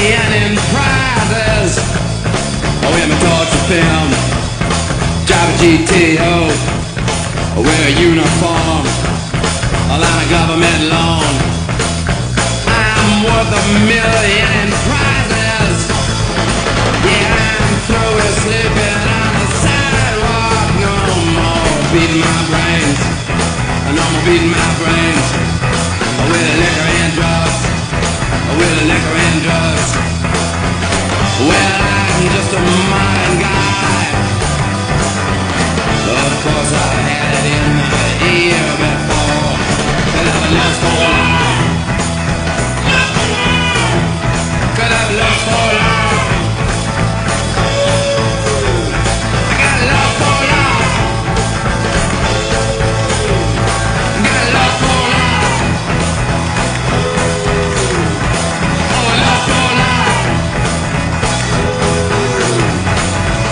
million in prizes. Wear my torture film, drive a GTO, wear a uniform, a line of government loan. I'm worth a million in prizes. Yeah, I'm through with sleeping on the sidewalk. No more beating my brains. No more beating my brains. With liquor and drugs. With liquor and drugs. Well, I'm just a modern guy. Of course, I had it in my ear before. Could have lost for life. Could have lost for life. I got love for life. I got love for life. Oh, love for life.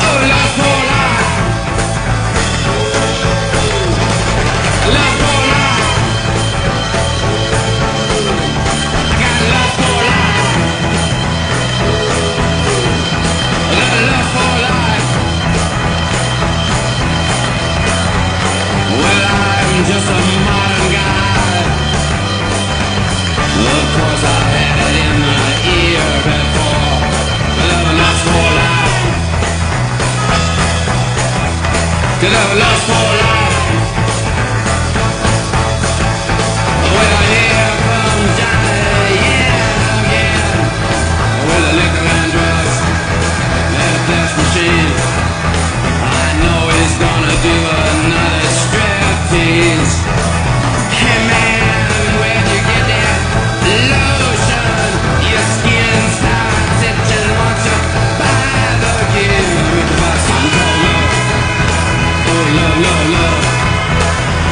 Oh, love for life. Love for life. I got love for life. I got love for life. Well, I'm just a modern guy. Of course, I had it in my ear before. Love and lust for life. Love and lust for life. Well, here comes Johnny, yeah, again. With the liquor and drugs and a flesh machine. I know he's gonna do another striptease. Hey man, when you get that lotion, your skin starts itching once you buy the gear. With the box on love. Oh, love, love, love.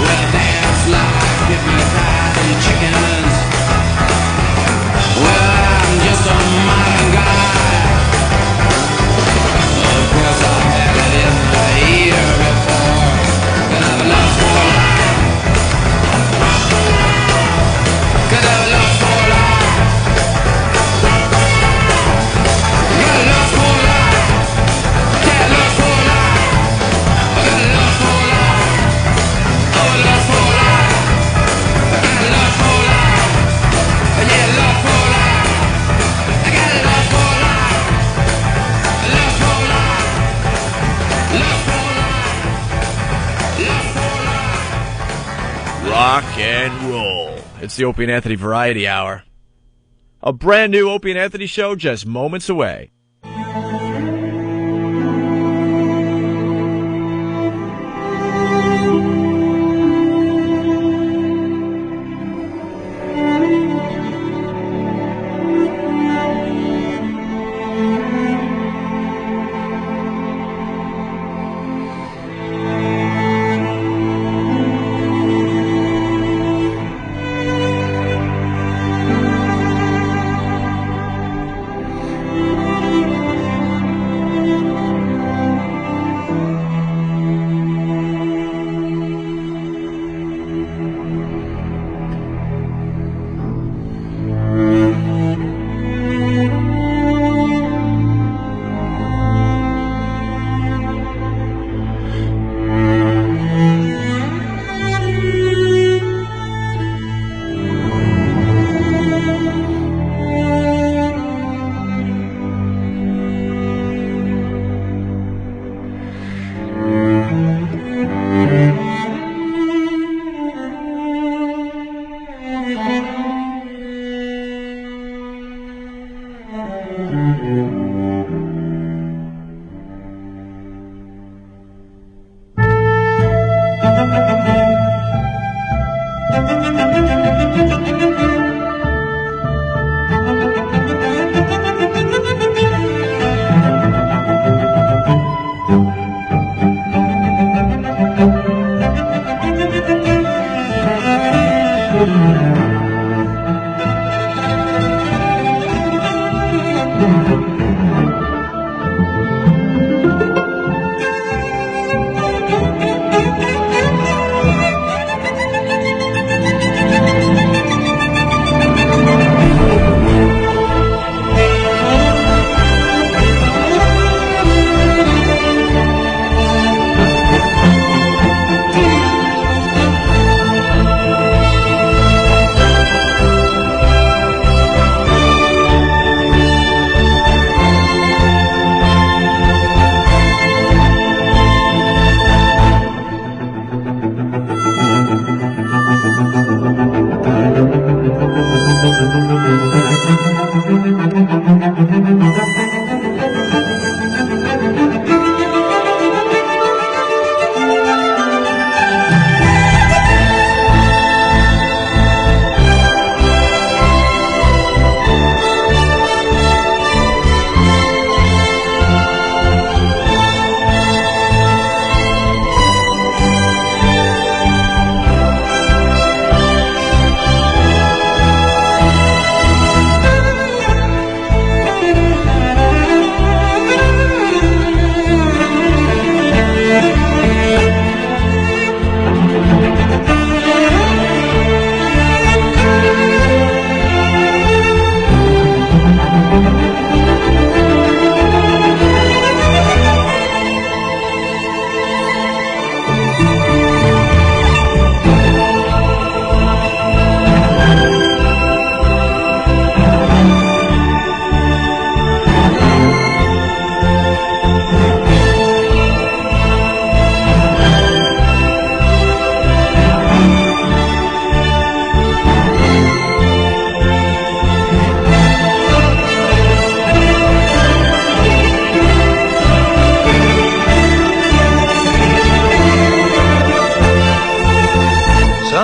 Well, that's like hypnotizing chickens. Well, I'm just a modern guy. Of course, I had it in the ear before. Could have love for life. Could have love for life. Got love for life. Got love for life. I got love for life. Oh, love for life. I got love for life. Yeah, love for life. I got love for life. Love for life. Love for life. Love for life. Rock and roll. It's the Opie and Anthony Variety Hour. A brand new Opie and Anthony show just moments away.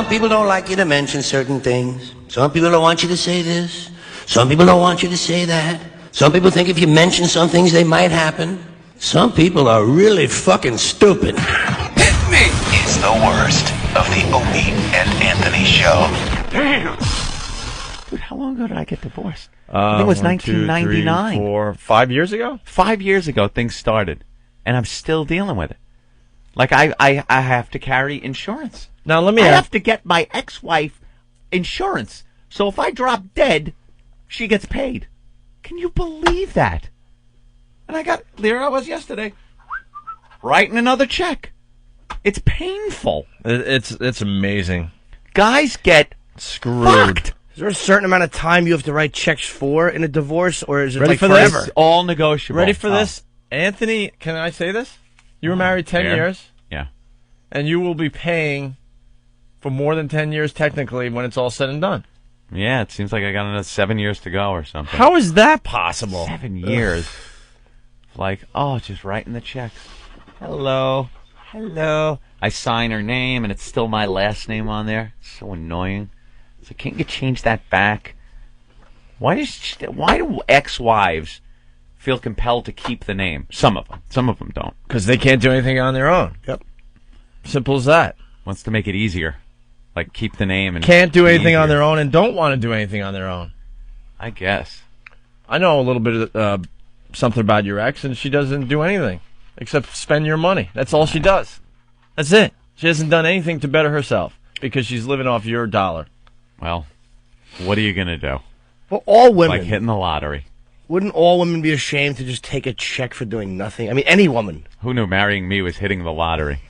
people don't like you to mention certain things. Some people don't want you to say this. Some people don't want you to say that. Some people think if you mention some things, they might happen. Some people are really fucking stupid. Hit me! It's the worst of the Opie and Anthony Show. Damn! Dude, how long ago did I get divorced? I think it was 1999. 2, 3, 4, 5 years ago? 5 years ago, things started, and I'm still dealing with it. Like, I have to carry insurance. Now, let me I ask. have to get my ex-wife insurance. So if I drop dead, she gets paid. Can you believe that? And there I was yesterday, writing another check. It's painful. It's amazing. Guys get Screwed. fucked. Is there a certain amount of time you have to write checks for in a divorce, or is it Ready like for this? forever? It's all negotiable. Ready for this? Anthony, can I say this? You were married 10 fair. years, Yeah. and you will be paying for more than 10 years technically when it's all said and done. Yeah, it seems like I got another 7 years to go or something. How is that possible? 7 years. Like, just writing the checks. Hello. I sign her name, and it's still my last name on there. It's so annoying. So can't you change that back? Why do ex-wives feel compelled to keep the name? Some of them don't. Because they can't do anything on their own. Yep. Simple as that. Wants to make it easier. Like, keep the name and Can't do anything on easier. their own and don't want to do anything on their own. I guess. I know a little bit of something about your ex, and she doesn't do anything except spend your money. That's all she does. That's it. She hasn't done anything to better herself because she's living off your dollar. Well, what are you going to do? Well, all women. Like hitting the lottery. Wouldn't all women be ashamed to just take a check for doing nothing? I mean, any woman. Who knew marrying me was hitting the lottery?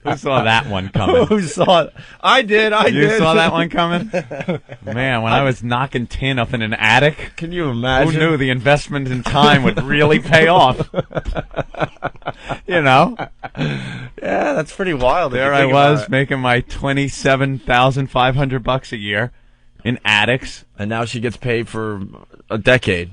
Who saw that one coming? Who saw it? I did. You saw that one coming? Man, when I was knocking tin up in an attic, Can you imagine? who knew the investment in time would really pay off? You know? Yeah, that's pretty wild. if There you I think was about it. making my $27,500 a year in attics. And now she gets paid for a decade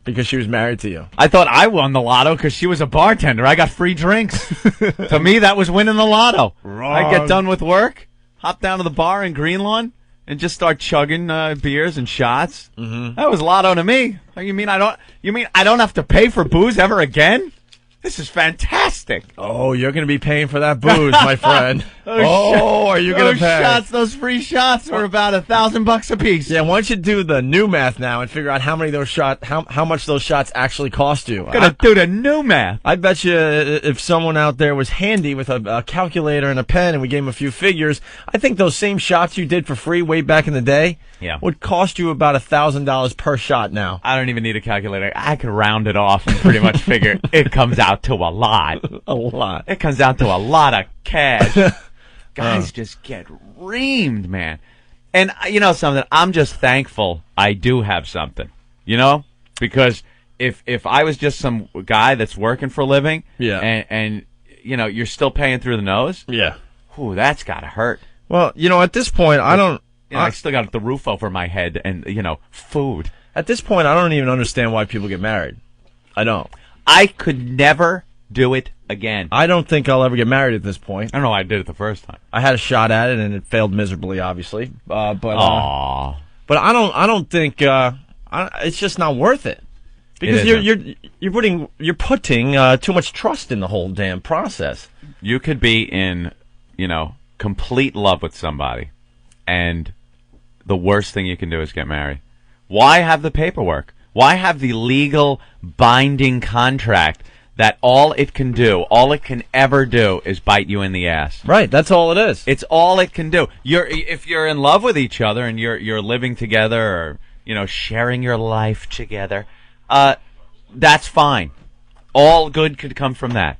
because she was married to you. I thought I won the lotto because she was a bartender. I got free drinks. To me, that was winning the lotto. I get done with work, hop down to the bar in Greenlawn, and just start chugging beers and shots. Mm-hmm. That was lotto to me. You mean I don't have to pay for booze ever again? This is fantastic. Oh, you're going to be paying for that booze, my friend. Are you going Those to pay? shots, those free shots were about $1,000 a piece. Yeah, why don't you do the new math now and figure out how many those how much those shots actually cost you? Gonna do the new math. I bet you if someone out there was handy with a calculator and a pen and we gave him a few figures, I think those same shots you did for free way back in the day would cost you about $1,000 per shot now. I don't even need a calculator. I could round it off and pretty much figure it comes out to a lot. A lot. It comes out to a lot of cash. Guys just get reamed, man. And you know something? I'm just thankful I do have something. You know? Because if I was just some guy that's working for a living, and you know, you're still paying through the nose, ooh, that's gotta hurt. Well, you know, at this point, I still got the roof over my head and, you know, food. At this point, I don't even understand why people get married. I don't. I could never do it again. I don't think I'll ever get married at this point. I don't know why I did it the first time. I had a shot at it and it failed miserably, obviously. But I don't think it's just not worth it because you're putting too much trust in the whole damn process. You could be in, you know, complete love with somebody, and the worst thing you can do is get married. Why have the paperwork? Why have the legal binding contract that all it can ever do is bite you in the ass? Right, that's all it is. It's all it can do. If you're in love with each other and you're living together or, you know, sharing your life together, that's fine. All good could come from that.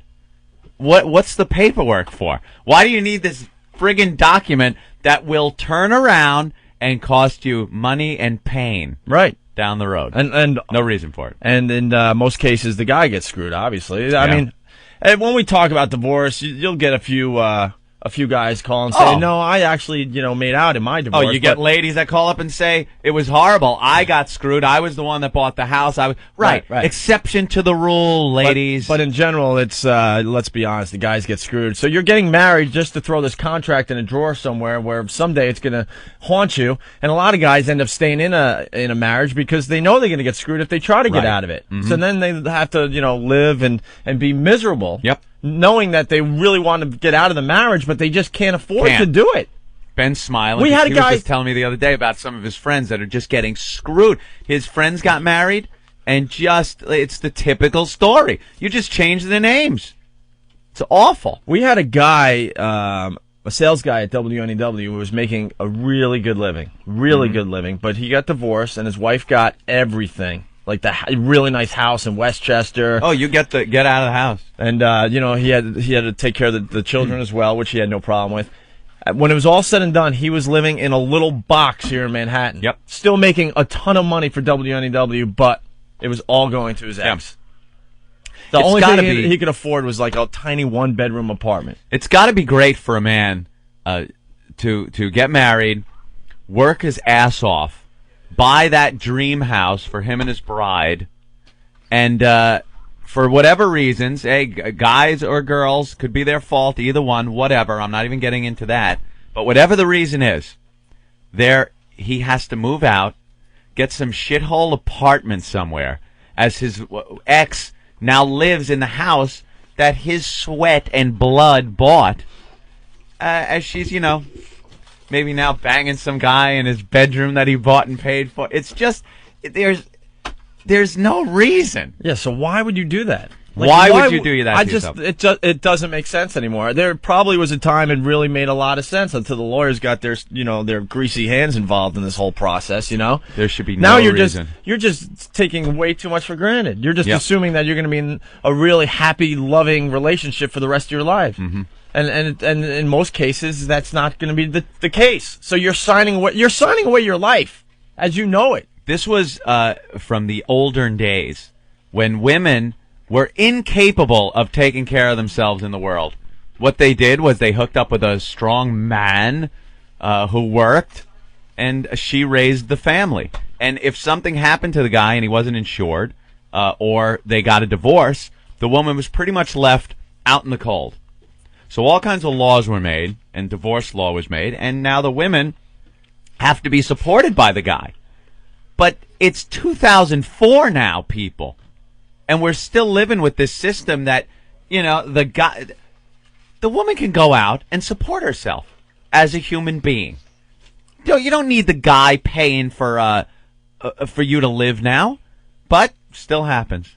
What's the paperwork for? Why do you need this friggin' document that will turn around and cost you money and pain? Right. Down the road. And no reason for it. And in most cases, the guy gets screwed, obviously. I mean, when we talk about divorce, you'll get a few a few guys call and say, no, I actually, made out in my divorce. Oh, you get ladies that call up and say, it was horrible. I got screwed. I was the one that bought the house. Right. Exception to the rule, ladies. But in general, it's, let's be honest, the guys get screwed. So you're getting married just to throw this contract in a drawer somewhere where someday it's going to haunt you. And a lot of guys end up staying in a marriage because they know they're going to get screwed if they try to get out of it. Mm-hmm. So then they have to, live and be miserable. Yep. Knowing that they really want to get out of the marriage, but they just can't afford to do it. Ben's smiling. We had a guy was just telling me the other day about some of his friends that are just getting screwed. His friends got married, and it's the typical story. You just change the names. It's awful. We had a guy, a sales guy at WNEW, who was making a really good living, good living, but he got divorced, and his wife got everything. Like the really nice house in Westchester. Oh, you get out of the house, and he had to take care of the children as well, which he had no problem with. When it was all said and done, he was living in a little box here in Manhattan. Yep, still making a ton of money for WNEW, but it was all going to his ex. The only thing he could afford was like a tiny 1-bedroom apartment. It's got to be great for a man to get married, work his ass off, buy that dream house for him and his bride, and for whatever reasons, guys or girls, could be their fault, either one, whatever, I'm not even getting into that, but whatever the reason is, he has to move out, get some shithole apartment somewhere, as his ex now lives in the house that his sweat and blood bought, as she's, maybe now banging some guy in his bedroom that he bought and paid for. It's just, there's no reason. Yeah, so why would you do that? Like, why would you do that to yourself? It doesn't make sense anymore. There probably was a time it really made a lot of sense until the lawyers got their greasy hands involved in this whole process, There should be no reason. You're just taking way too much for granted. You're just assuming that you're going to be in a really happy, loving relationship for the rest of your life. Mm-hmm. And in most cases, that's not going to be the case. So you're signing away your life as you know it. This was from the olden days when women were incapable of taking care of themselves in the world. What they did was they hooked up with a strong man who worked, and she raised the family. And if something happened to the guy and he wasn't insured, or they got a divorce, the woman was pretty much left out in the cold. So all kinds of laws were made, and divorce law was made, and now the women have to be supported by the guy. But it's 2004 now, people. And we're still living with this system that, the woman can go out and support herself as a human being. You don't need the guy paying for you to live now, but still happens.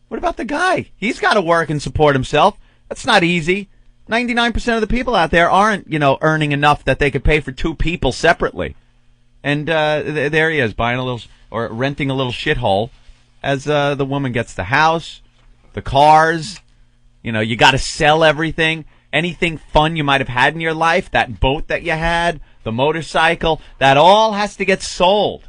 What about the guy? He's got to work and support himself. That's not easy. 99% of the people out there aren't, earning enough that they could pay for two people separately. And there he is, buying a little or renting a little shithole as the woman gets the house, the cars. You got to sell everything. Anything fun you might have had in your life, that boat that you had, the motorcycle, that all has to get sold.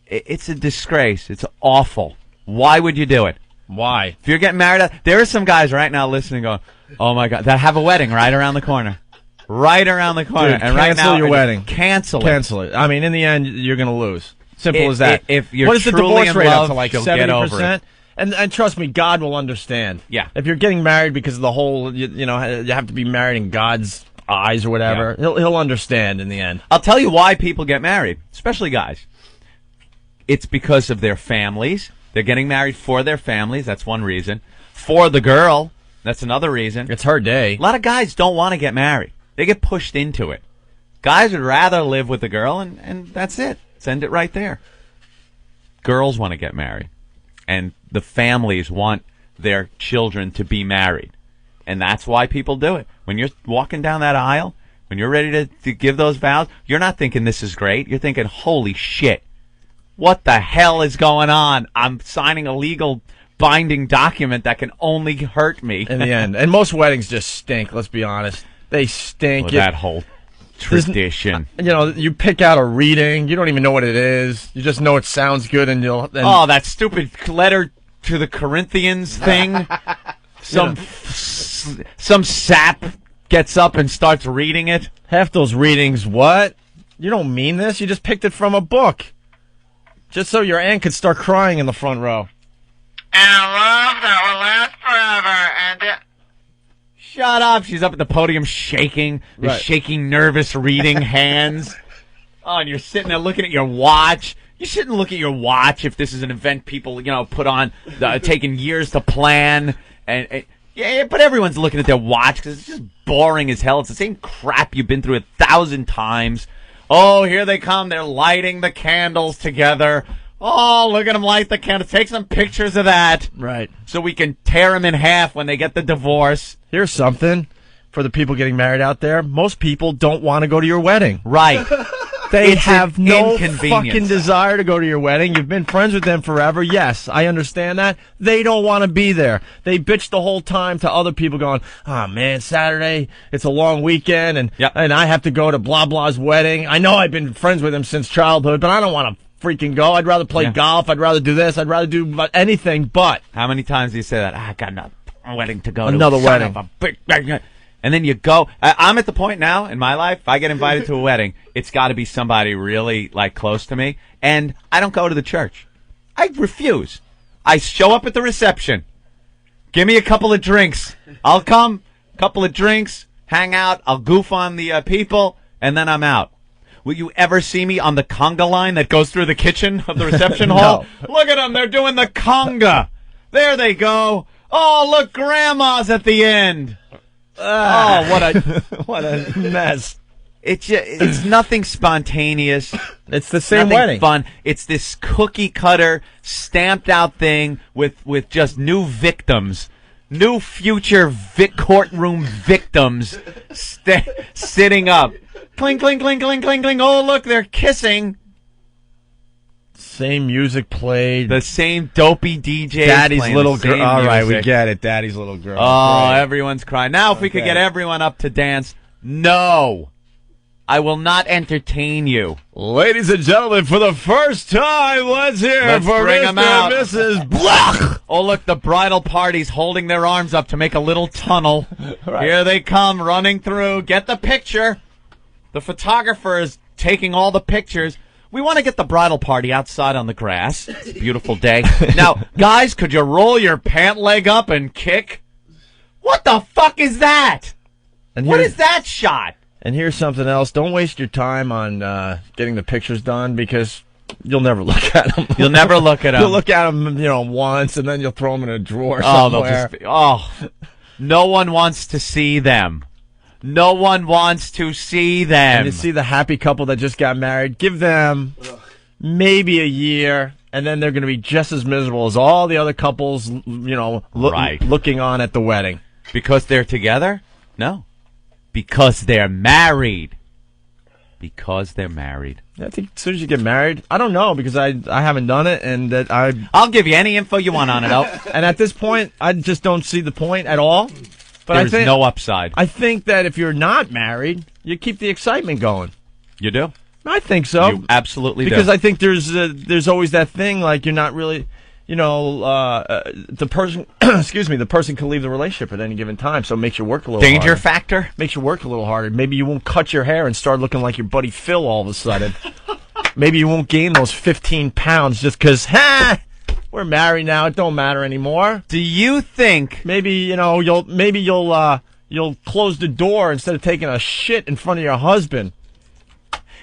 It's a disgrace. It's awful. Why would you do it? Why? If you're getting married, there are some guys right now listening going, oh my God, that have a wedding right around the corner. Right around the corner. Dude, and right now, cancel your wedding. Cancel it. I mean, in the end, you're going to lose. Simple as that. If you're what is the truly divorce in rate love, up to like you'll 70%? get over it. And trust me, God will understand. Yeah. If you're getting married because of the whole, you have to be married in God's eyes or whatever, he'll understand in the end. I'll tell you why people get married, especially guys. It's because of their families. They're getting married for their families. That's one reason. For the girl. That's another reason. It's her day. A lot of guys don't want to get married. They get pushed into it. Guys would rather live with the girl, and that's it. Send it right there. Girls want to get married. And the families want their children to be married. And that's why people do it. When you're walking down that aisle, when you're ready to give those vows, you're not thinking this is great. You're thinking, holy shit. What the hell is going on? I'm signing a legal binding document that can only hurt me. In the end. And most weddings just stink, let's be honest. They stink. Well, that whole tradition. You pick out a reading. You don't even know what it is. You just know it sounds good, and oh, that stupid letter to the Corinthians thing. Some sap gets up and starts reading it. Half those readings, what? You don't mean this. You just picked it from a book. Just so your aunt could start crying in the front row. And a love that will last forever. Shut up. She's up at the podium shaking. Right. Shaking, nervous, reading hands. Oh, and you're sitting there looking at your watch. You shouldn't look at your watch if this is an event people, put on, taking years to plan. Yeah, but everyone's looking at their watch because it's just boring as hell. It's the same crap you've been through 1,000 times. Oh, here they come. They're lighting the candles together. Oh, look at them light the candles. Take some pictures of that. Right. So we can tear them in half when they get the divorce. Here's something for the people getting married out there. Most people don't want to go to your wedding. Right. They It's have an no inconvenience. fucking desire to go to your wedding. You've been friends with them forever. Yes, I understand that. They don't want to be there. They bitch the whole time to other people going, oh, man, Saturday, it's a long weekend, and I have to go to blah, blah's wedding. I know I've been friends with him since childhood, but I don't want to freaking go. I'd rather play golf. I'd rather do this. I'd rather do anything but. How many times do you say that? I got another wedding to go to. Another Son wedding. of a big. And then you go. I'm at the point now in my life, if I get invited to a wedding, it's got to be somebody really, close to me. And I don't go to the church. I refuse. I show up at the reception. Give me a couple of drinks. I'll come. Couple of drinks. Hang out. I'll goof on the people. And then I'm out. Will you ever see me on the conga line that goes through the kitchen of the reception hall? Look at them. They're doing the conga. There they go. Oh, look, Grandma's at the end. What a mess. It's nothing spontaneous. It's the same nothing wedding. Fun. It's this cookie cutter, stamped out thing with just new victims, new future courtroom victims sitting up. Cling, cling, cling, cling, cling, cling. Oh, look, they're kissing. Same music played. The same dopey DJ. Daddy's little girl. All right, we get it. Daddy's little girl. Oh, right. Everyone's crying. Now, if we could get everyone up to dance, no. I will not entertain you. Ladies and gentlemen, for the first time, let's hear for bring Mr. 'em out. and Mrs. Block. Oh, look, the bridal party's holding their arms up to make a little tunnel. Right. Here they come, running through. Get the picture. The photographer is taking all the pictures. We want to get the bridal party outside on the grass. It's a beautiful day. Now, guys, could you roll your pant leg up and kick? What the fuck is that? And What is that shot? And here's something else. Don't waste your time on getting the pictures done because you'll never look at them. You'll never look at them. You'll look at them, once, and then you'll throw them in a drawer Oh, they'll somewhere. just be, no one wants to see them. No one wants to see them. And you see the happy couple that just got married. Give them maybe a year, and then they're going to be just as miserable as all the other couples, looking on at the wedding. Because they're together? No. Because they're married. Because they're married. I think as soon as you get married, I don't know because I haven't done it, and that I'll give you any info you want on it. And at this point, I just don't see the point at all. But There's no upside. I think that if you're not married, you keep the excitement going. You do? I think so. You absolutely because do. I think there's always that thing like you're not really, the person. Excuse me, the person can leave the relationship at any given time, so it makes you work a little. Danger harder. factor Makes you work a little harder. Maybe you won't cut your hair and start looking like your buddy Phil all of a sudden. Maybe you won't gain those 15 pounds just because, we're married now. It don't matter anymore. Do you think Maybe you'll close the door instead of taking a shit in front of your husband.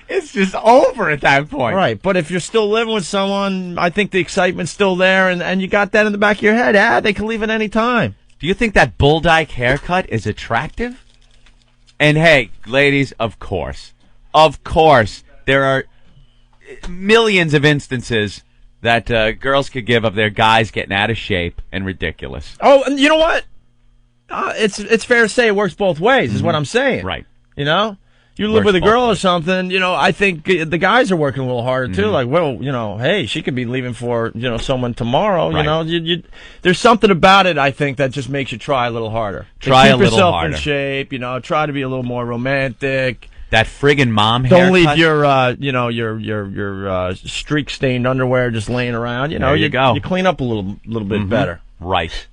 it's just over at that point? Right, but if you're still living with someone, I think the excitement's still there, and you got that in the back of your head. They can leave at any time. Do you think that bull dyke haircut is attractive? And hey, ladies, of course, there are millions of instances that girls could give of their guys getting out of shape and ridiculous. Oh, and you know what? It's fair to say it works both ways, is what I'm saying. Right. You live Works with a girl both or ways. something, I think the guys are working a little harder, too. Like, well, hey, she could be leaving for, someone tomorrow, Right. There's something about it, I think, that just makes you try a little harder. Try a keep little yourself harder. in shape, try to be a little more romantic. That friggin' mom haircut. Don't leave your streak stained underwear just laying around. There you go. You clean up a little bit better. Right.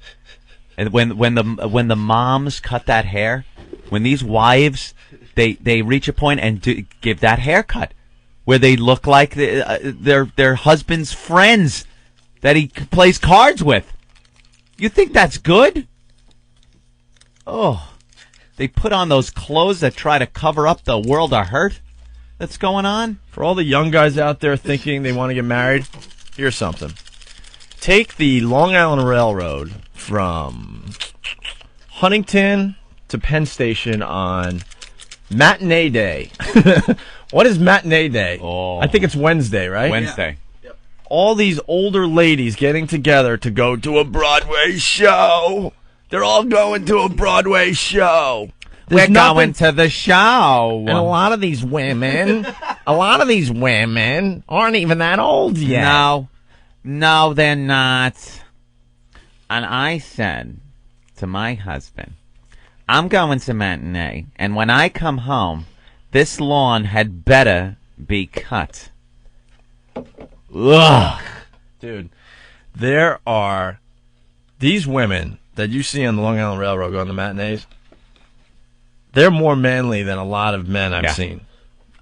And when the moms cut that hair, when these wives, they reach a point and give that haircut where they look like their husband's friends that he plays cards with. You think that's good? Oh, they put on those clothes that try to cover up the world of hurt that's going on. For all the young guys out there thinking they want to get married, here's something. Take the Long Island Railroad from Huntington to Penn Station on matinee day. What is matinee day? Oh. I think it's Wednesday, right? Wednesday. Yeah. All these older ladies getting together to go to a Broadway show. They're all going to a Broadway show. We're going to the show. And a lot of these women aren't even that old yet. No, they're not. And I said to my husband, I'm going to matinee, and when I come home, this lawn had better be cut. Ugh. Dude, there are these women that you see on the Long Island Railroad going to matinees. They're more manly than a lot of men I've seen.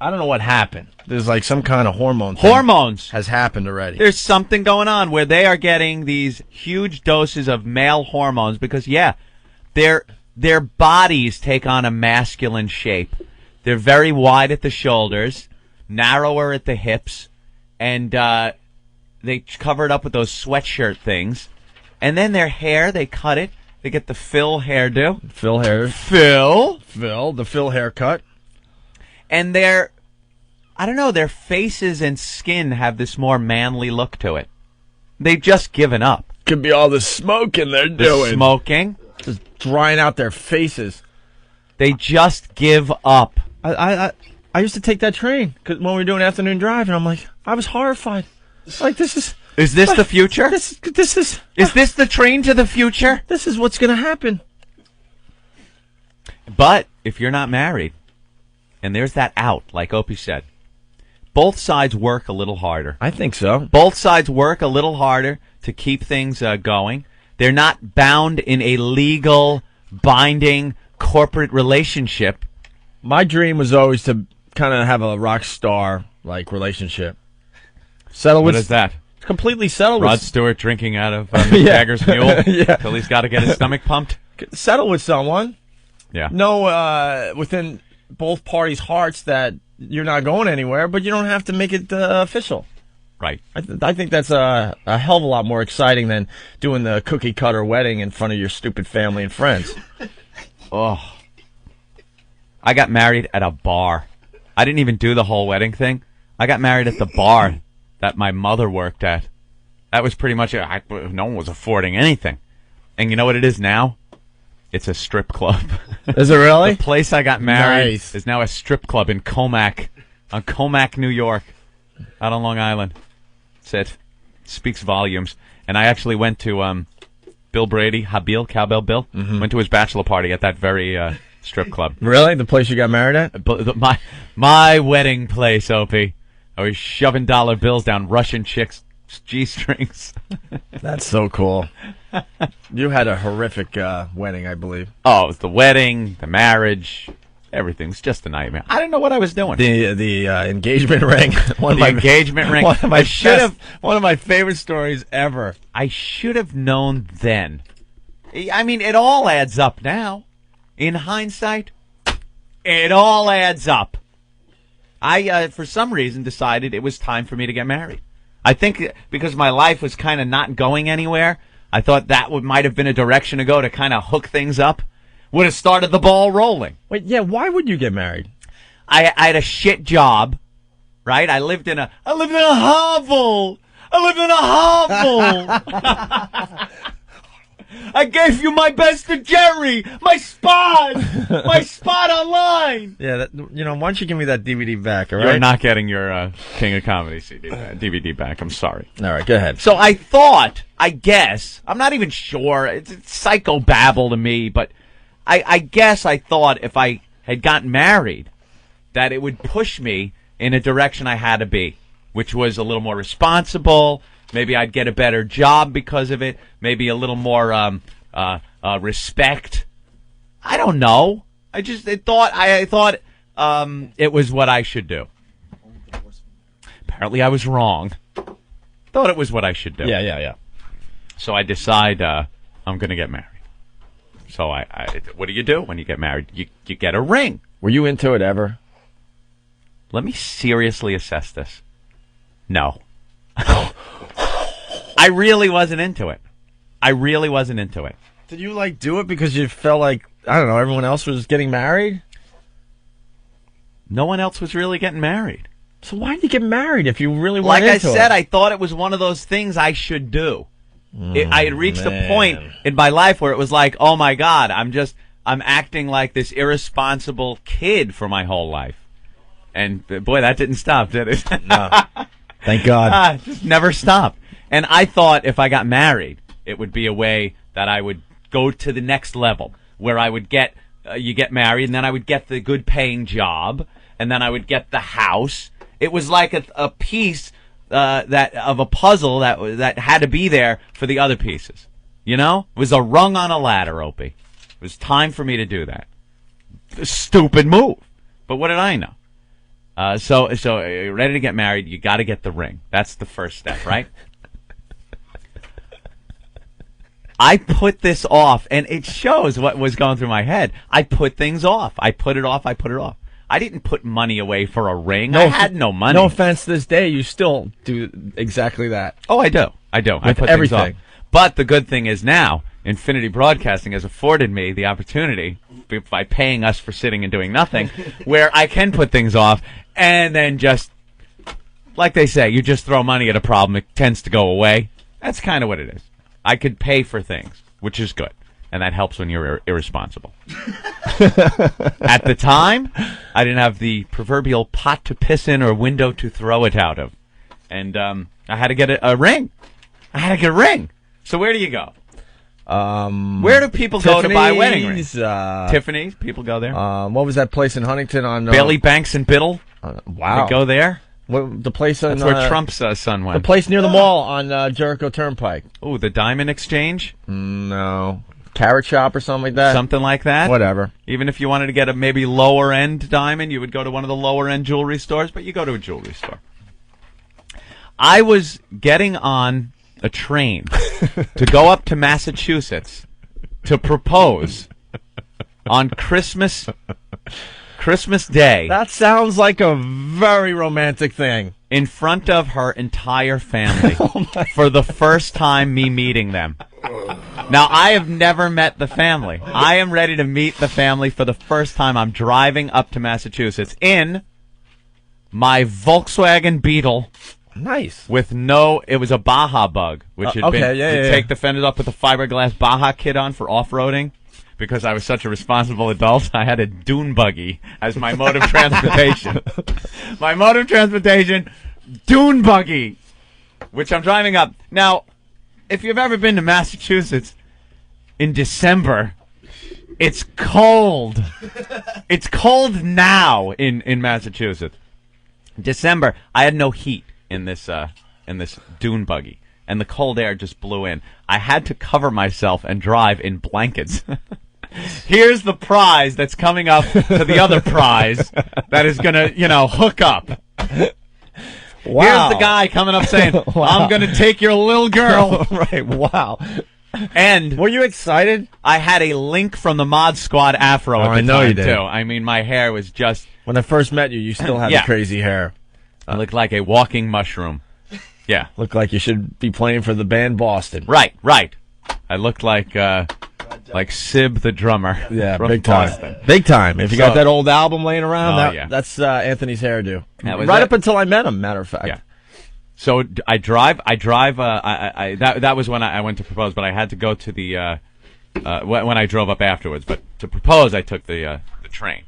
I don't know what happened. There's like some kind of hormone thing Hormones has happened already. There's something going on where they are getting these huge doses of male hormones because, their bodies take on a masculine shape. They're very wide at the shoulders, narrower at the hips, and they cover it up with those sweatshirt things. And then their hair, they cut it. They get the Phil hairdo. Phil hair. The Phil haircut. And their faces and skin have this more manly look to it. They've just given up. Could be all the smoking they're doing. Smoking. Just drying out their faces. They just give up. I used to take that train when we were doing afternoon drive, and I'm like, I was horrified. Like, this is... Is this the future? This is... Is this the train to the future? This is what's going to happen. But if you're not married, and there's that out, like Opie said, both sides work a little harder. I think so. Both sides work a little harder to keep things going. They're not bound in a legal, binding, corporate relationship. My dream was always to kind of have a rock star-like relationship. What is that? Completely settled Rod with... Stewart drinking out of Mick Jagger's mule till he's got to get his stomach pumped? Settle with someone. Yeah. Know within both parties' hearts that you're not going anywhere, but you don't have to make it official. Right. I think that's a hell of a lot more exciting than doing the cookie-cutter wedding in front of your stupid family and friends. Oh. I got married at a bar. I didn't even do the whole wedding thing. I got married at the bar that my mother worked at. That was pretty much it. No one was affording anything. And you know what it is now? It's a strip club. Is it really? The place I got married is now a strip club in Comac, on Comac, New York, out on Long Island. That's it. Speaks volumes. And I actually went to Bill Brady, Habil, Cowbell Bill, went to his bachelor party at that very strip club. Really? The place you got married at? My wedding place, Opie. I was shoving dollar bills down Russian chicks' G-strings. That's so cool. You had a horrific wedding, I believe. Oh, it was the wedding, the marriage, everything. It's just a nightmare. I didn't know what I was doing. The engagement ring. Engagement ring. One of my favorite stories ever. I should have known then. I mean, it all adds up now. In hindsight, it all adds up. I, for some reason, decided it was time for me to get married. I think because my life was kind of not going anywhere, I thought that might have been a direction to go to kind of hook things up. Would have started the ball rolling. Wait, yeah, why would you get married? I had a shit job, right? I lived in a hovel. I gave you my best to Jerry, my spot online. Yeah, why don't you give me that DVD back, all right? You're not getting your King of Comedy DVD back. I'm sorry. All right, go ahead. So I guess, I'm not even sure. It's psychobabble to me, but I guess I thought if I had gotten married, that it would push me in a direction I had to be, which was a little more responsible. Maybe I'd get a better job because of it. Maybe a little more respect. I don't know. I thought it was what I should do. Apparently I was wrong. Thought it was what I should do. Yeah. So I decide I'm going to get married. So what do when you get married? You get a ring. Were you into it ever? Let me seriously assess this. No. I really wasn't into it. Did you do it because you felt like, I don't know, everyone else was getting married? No one else was really getting married. So why did you get married if you really weren't like into I said, it? I thought it was one of those things I should do. I had reached a point in my life where it was like, oh my God, I'm acting like this irresponsible kid for my whole life. And boy, that didn't stop, did it? No. Thank God. Just never stopped. And I thought if I got married, it would be a way that I would go to the next level, where I would get, you get married, and then I would get the good paying job, and then I would get the house. It was like a piece that of a puzzle that had to be there for the other pieces. You know? It was a rung on a ladder, Opie. It was time for me to do that. A stupid move. But what did I know? So you're ready to get married, you got to get the ring. That's the first step, right? I put this off, and it shows what was going through my head. I put things off. I put it off. I didn't put money away for a ring. I had no money. No offense to this day, you still do exactly that. Oh, I do. I put everything. things off. But the good thing is now, Infinity Broadcasting has afforded me the opportunity, by paying us for sitting and doing nothing, where I can put things off, and then just, like they say, you just throw money at a problem, it tends to go away. That's kind of what it is. I could pay for things, which is good. And that helps when you're irresponsible. At the time, I didn't have the proverbial pot to piss in or window to throw it out of. And I had to get a ring. So where do you go? Where do people go to buy wedding rings? Tiffany's, people go there. What was that place in Huntington on... Bailey Banks and Biddle. Wow. They go there. The place on... That's where Trump's son went. The place near the mall on Jericho Turnpike. Oh, the Diamond Exchange? No. Carrot Shop or something like that? Something like that? Whatever. Even if you wanted to get a maybe lower-end diamond, you would go to one of the lower-end jewelry stores, but you go to a jewelry store. I was getting on a train to go up to Massachusetts to propose on Christmas Day. That sounds like a very romantic thing. In front of her entire family for the first time me meeting them. Now, I have never met the family. I am ready to meet the family for the first time. I'm driving up to Massachusetts in my Volkswagen Beetle. Nice. It was a Baja Bug, which had been to take the fenders up with a fiberglass Baja kit on for off-roading. Because I was such a responsible adult, I had a dune buggy as my mode of transportation. My mode of transportation, dune buggy, which I'm driving up. Now, if you've ever been to Massachusetts in December, it's cold. It's cold now in Massachusetts. December, I had no heat in this dune buggy, and the cold air just blew in. I had to cover myself and drive in blankets. Here's the prize that's coming up to the other prize that is going to, hook up. Wow. Here's the guy coming up saying, wow. I'm going to take your little girl. Right, wow. And were you excited? I had a link from the Mod Squad afro at the time, I know you did. Too. I mean, my hair was just... When I first met you, you still had the crazy hair. I looked like a walking mushroom. Yeah. Looked like you should be playing for the band Boston. Right. I looked like Sib the drummer. Yeah, from big time. Boston. Big time. If you got that old album laying around, that's Anthony's hairdo. Right up until I met him, matter of fact. Yeah. So I drive. That was when I went to propose, but I had to go to the when I drove up afterwards. But to propose, I took the train.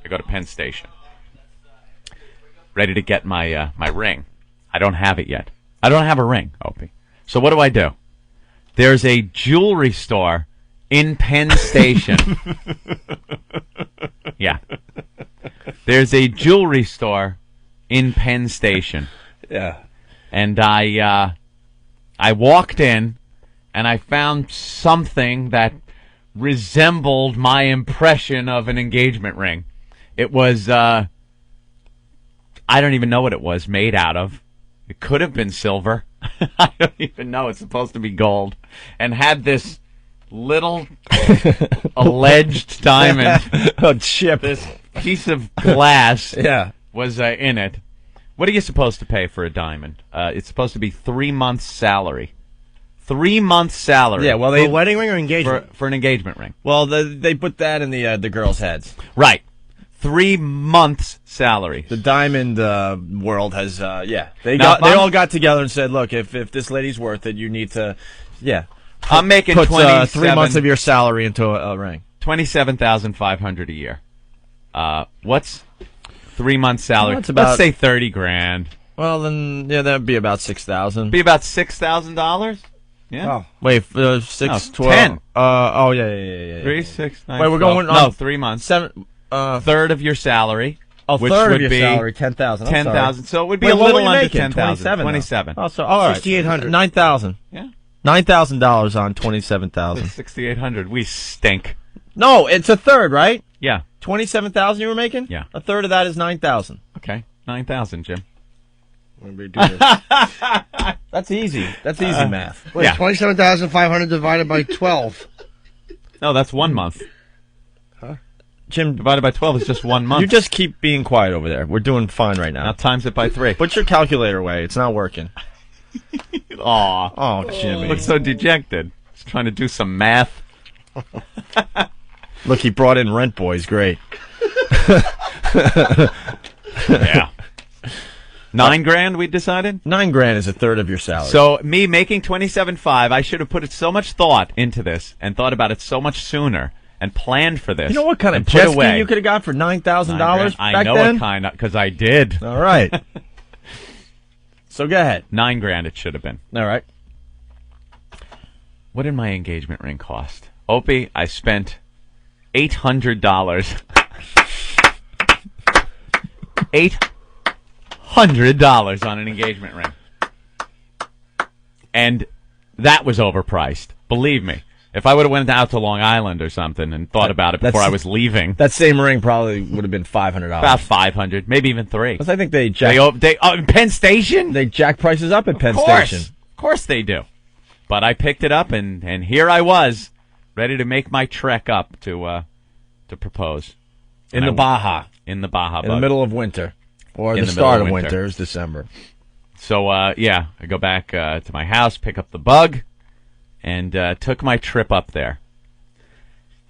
I go to Penn Station, ready to get my ring. I don't have it yet. I don't have a ring, Opie. So what do? There's a jewelry store in Penn Station. Yeah. There's a jewelry store in Penn Station. Yeah. And I walked in, and I found something that resembled my impression of an engagement ring. It was, I don't even know what it was made out of. It could have been silver. I don't even know. It's supposed to be gold. And had this little alleged diamond. Oh, chip. This piece of glass Yeah. was in it. What are you supposed to pay for a diamond? It's supposed to be 3 months' salary. 3 months' salary. Yeah, well, For they a wedding ring or engagement? for an engagement ring. well they put that in the girls' heads. Right. 3 months' salary. The diamond world has they Now, if they I'm- all got together and said, look, if this lady's worth it, you need to I'm making put 3 months of your salary into a ring. $27,500 a year. What's 3 months' salary? Well, it's about- Let's say $30,000. Well, then that'd be about 6,000. Be about $6,000. Yeah. Oh. Wait, 6, No, 12. 10. Yeah. 3, 6, 9. Wait, we're 12. going No, on 3 months. 7. Third of your salary. A which third would of your be salary, 10,000. 10,000. So it would be Wait, a what little were you under making? 10,000. 27. 27. Oh, so all right. 6,800. 9,000. Yeah. $9,000 on 27,000. 6,800. We stink. No, it's a third, right? Yeah. 27,000 you were making? Yeah. A third of that is 9,000. Okay. 9,000, Jim. When we do this. That's easy. That's easy math. Wait, Yeah. 27,500 divided by 12. No, that's 1 month. Jim, Divided by 12 is just 1 month. you just keep being quiet over there. We're doing fine right Now now. times it by 3. Put your calculator away. It's not working. Aw. Oh, Jimmy. Looks so dejected. He's trying to do some math. Look, he brought in Rent Boys. Great. Yeah. $9,000 we decided? $9,000 is a third of your salary. So me making 27.5, I should have put so much thought into this and thought about it so much sooner and planned for this. you know what kind of and put jet ski away you could have got for $9,000 $9,000. back I know then? what kind of, because I did. All right. So go ahead. $9,000 it should have been. All right. What did my engagement ring cost? Opie, I spent $800. $800 on an engagement ring. And that was overpriced. Believe me. If I would have went out to Long Island or something and thought about it before I was leaving, That same ring probably would have been $500. about $500, maybe even $300. Because I think they In Penn Station? they jack prices up at Penn Of course. Station. Of course they do. But I picked it up, and here I was, ready to make my trek up to propose. In And the Baja. In the Baja In the Bug. middle of winter. Or In the the start middle of of winter. winter. Is December. So, I go back to my house, pick up the bug, and took my trip up there.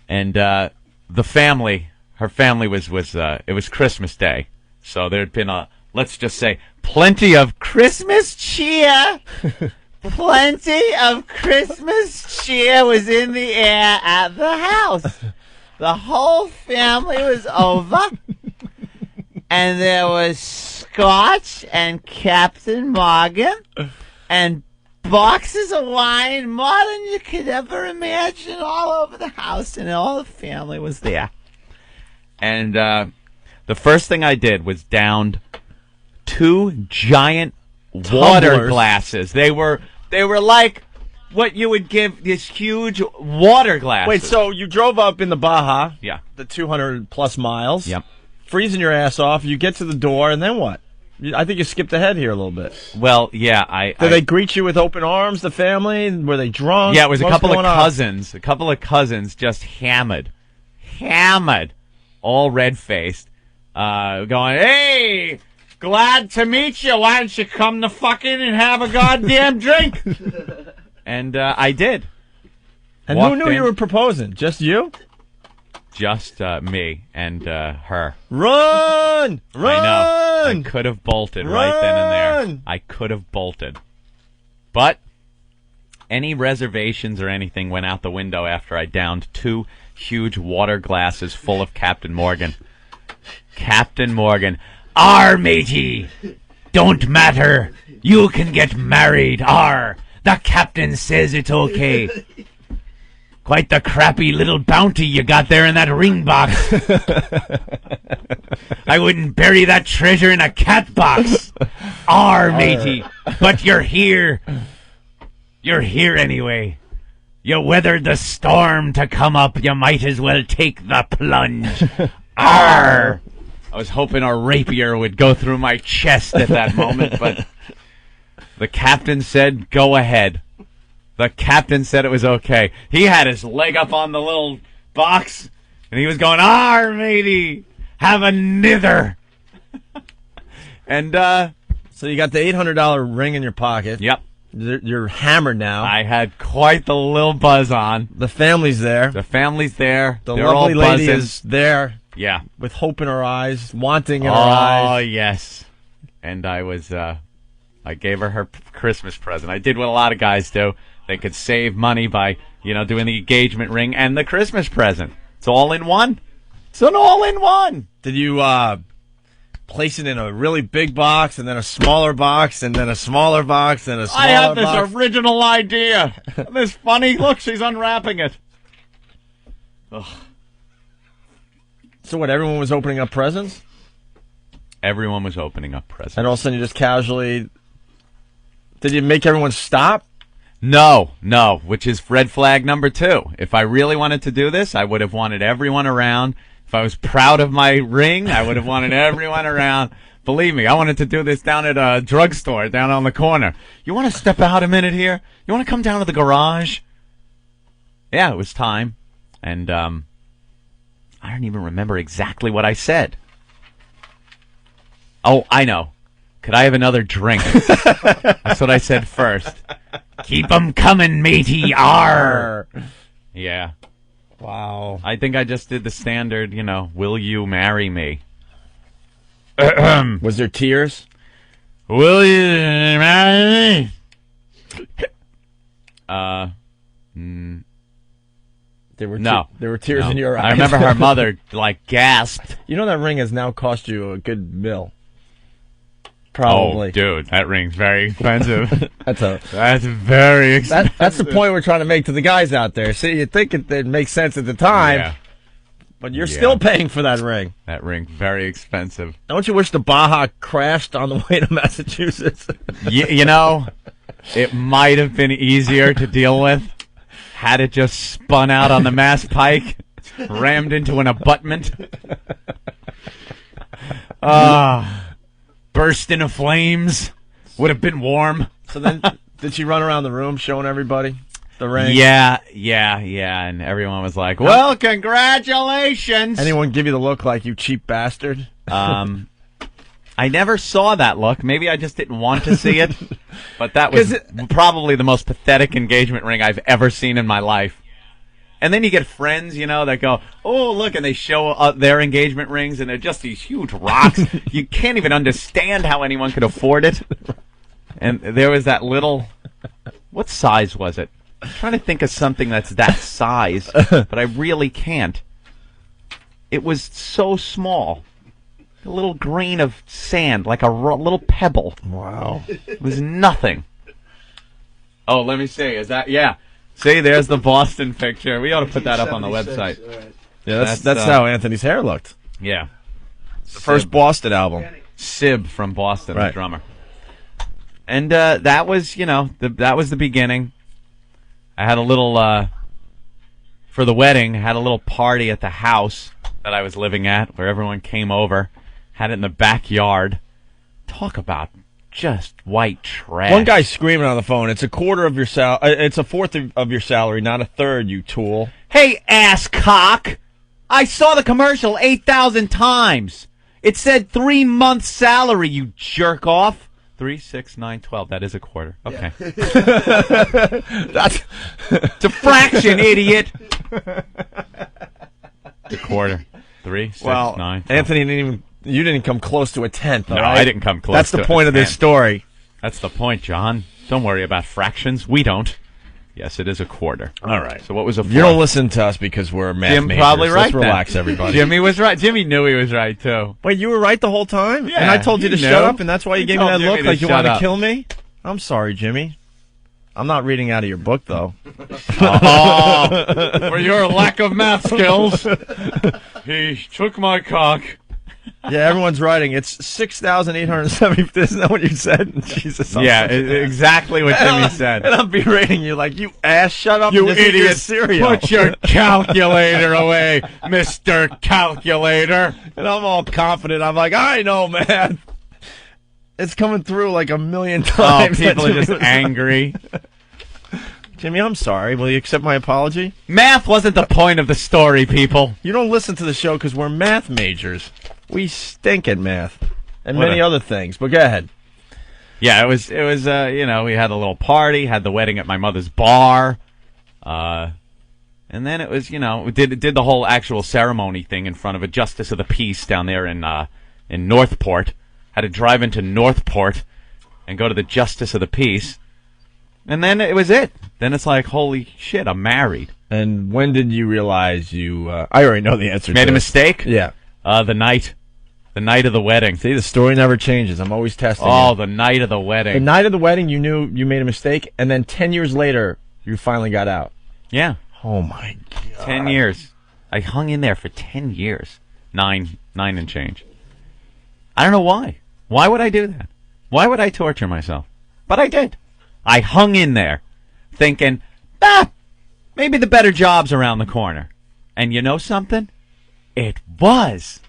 And the family, her family was it was Christmas Day. So there'd been let's just say, plenty of Christmas cheer. Plenty of Christmas cheer was in the air at the house. The whole family was over. And there was scotch and Captain Morgan and boxes of wine, more than you could ever imagine, all over the house, and all the family was there. And the first thing I did was downed 2 giant water Tumblers. glasses. They were like what you would give these huge water glasses. Wait, so you drove up in the Baja, Yeah. the 200 plus miles, Yep. freezing your ass off. You get to the door, and then what? I think you skipped ahead here a little bit. Well, yeah, Did they greet you with open arms, the family? Were they drunk? Yeah, it was a What's couple of going on? cousins. A couple of cousins just hammered, all red-faced, going, "Hey, glad to meet you. Why don't you come to fucking and have a goddamn drink?" And I did. And who Walked knew in. you were proposing? Just you? Just me and her. Run! Run! I know. I could have bolted right then and there. Run! I could have bolted. But any reservations or anything went out the window after I downed 2 huge water glasses full of Captain Morgan. Captain Morgan. "Ar, matey! Don't matter. You can get married. Ar, the captain says it's okay. Quite the crappy little bounty you got there in that ring box. I wouldn't bury that treasure in a cat box. Ar, matey. But you're here. You're here anyway. You weathered the storm to come up. You might as well take the plunge. Arr! I was hoping a rapier would go through my chest at that moment, but the captain said, go ahead. The captain said it was okay. He had his leg up on the little box, and he was going, "Arr, matey, have a nither." And, so you got the $800 ring in your pocket. Yep. You're hammered now. I had quite the little buzz on. The family's there. The family's there. The They're lovely all lady buzzing. is there. Yeah. With hope in her eyes, wanting in her eyes. Oh, yes. And I was, I gave her Christmas present. I did what a lot of guys do. They could save money by, doing the engagement ring and the Christmas present. It's all in one. It's an all-in-one. Did you, place it in a really big box and then a smaller box and then a smaller box and a smaller box? I have this original idea. This funny, look, she's unwrapping it. Ugh. So what, everyone was opening up presents? Everyone was opening up presents. And all of a sudden you just casually... Did you make everyone stop? No, which is red flag number 2. If I really wanted to do this, I would have wanted everyone around. If I was proud of my ring, I would have wanted everyone around. Believe me, I wanted to do this down at a drugstore down on the corner. You want to step out a minute here? You want to come down to the garage? Yeah, it was time. And I don't even remember exactly what I said. Oh, I know. Could I have another drink? That's what I said first. Keep 'em coming, matey. Arr. Yeah. Wow. I think I just did the standard, will you marry me? Was there tears? Will you marry me? There were No. There were tears No. in your eyes. I remember her mother, gasped. You know that ring has now cost you a good $1. Probably. Oh, dude, that ring's very expensive. That's very expensive. That's the point we're trying to make to the guys out there. See, you think it makes sense at the time, Yeah. but you're still paying for that ring. That ring, very expensive. Don't you wish the Baja crashed on the way to Massachusetts? It might have been easier to deal with had it just spun out on the Mass Pike, rammed into an abutment. Burst into flames. Would have been warm. So then, did she run around the room showing everybody the ring? Yeah. And everyone was like, well, congratulations. Anyone give you the look like, you cheap bastard? I never saw that look. Maybe I just didn't want to see it. But that was probably the most pathetic engagement ring I've ever seen in my life. And then you get friends, that go, oh, look, and they show their engagement rings, and they're just these huge rocks. You can't even understand how anyone could afford it. And there was that little, what size was it? I'm trying to think of something that's that size, but I really can't. It was so small. A little grain of sand, like a little pebble. Wow. It was nothing. Oh, let me see. Is that, yeah. See, there's the Boston picture. We ought to put that up on the website. Right. Yeah, that's how Anthony's hair looked. Yeah. The first Boston album. Sib from Boston, Right. the drummer. And that was, that was the beginning. I had a little, for the wedding, I had a little party at the house that I was living at where everyone came over. Had it in the backyard. Talk about just white trash. One guy's screaming on the phone. It's a quarter of your it's a fourth of your salary, not a third, you tool. Hey, ass cock! I saw the commercial 8,000 times. It said 3 months salary, you jerk off. 3, 6, 9, 12. That is a quarter. Okay. That's It's a fraction, idiot. A quarter. 3, 6, 9, 12. Anthony you didn't come close to a tenth. No, all right? I didn't come close. That's the to point of this story. That's the point, John. Don't worry about fractions. We don't. Yes, it is a quarter. All right. So what was a fourth? You don't listen to us because we're math Jim majors. probably right. Let's then. relax, everybody. Jimmy was right. Jimmy knew he was right too. Wait, you were right the whole time? Yeah, and I told you to he shut knew. up, and that's why you He gave me told that Jimmy look to like you shut want to up. kill me? I'm sorry, Jimmy. I'm not reading out of your book, though. For your lack of math skills, he took my cock. Yeah, everyone's writing. It's 6,870. Isn't that what you said? Jesus. Yeah, exactly what Jimmy said. And I'm berating you like, you ass, shut up You and just eat your idiot. cereal. Put your calculator away, Mr. Calculator. And I'm all confident. I'm like, I know, man. It's coming through like a million Oh, times. people are just angry. Jimmy, I'm sorry. Will you accept my apology? Math wasn't the point of the story, people. You don't listen to the show because we're math majors. We stink at math and What many a- other things. But go ahead. Yeah, it was. You know, we had a little party, had the wedding at my mother's bar, and then it was, you know, we did the whole actual ceremony thing in front of a justice of the peace down there in Northport. Had to drive into Northport and go to the justice of the peace, and then it was it. Then it's like, holy shit, I'm married. And when did you realize you... I already know the answer Made to a it. mistake? Yeah. The night of the wedding. See, the story never changes. I'm always testing Oh, you. the night of the wedding. The night of the wedding, you knew you made a mistake, and then 10 years later, you finally got out. Yeah. Oh, my God. 10 years. I hung in there for 10 years. Nine and change. I don't know why. Why would I do that? Why would I torture myself? But I did. I hung in there thinking, maybe the better job's around the corner. And you know something? It was.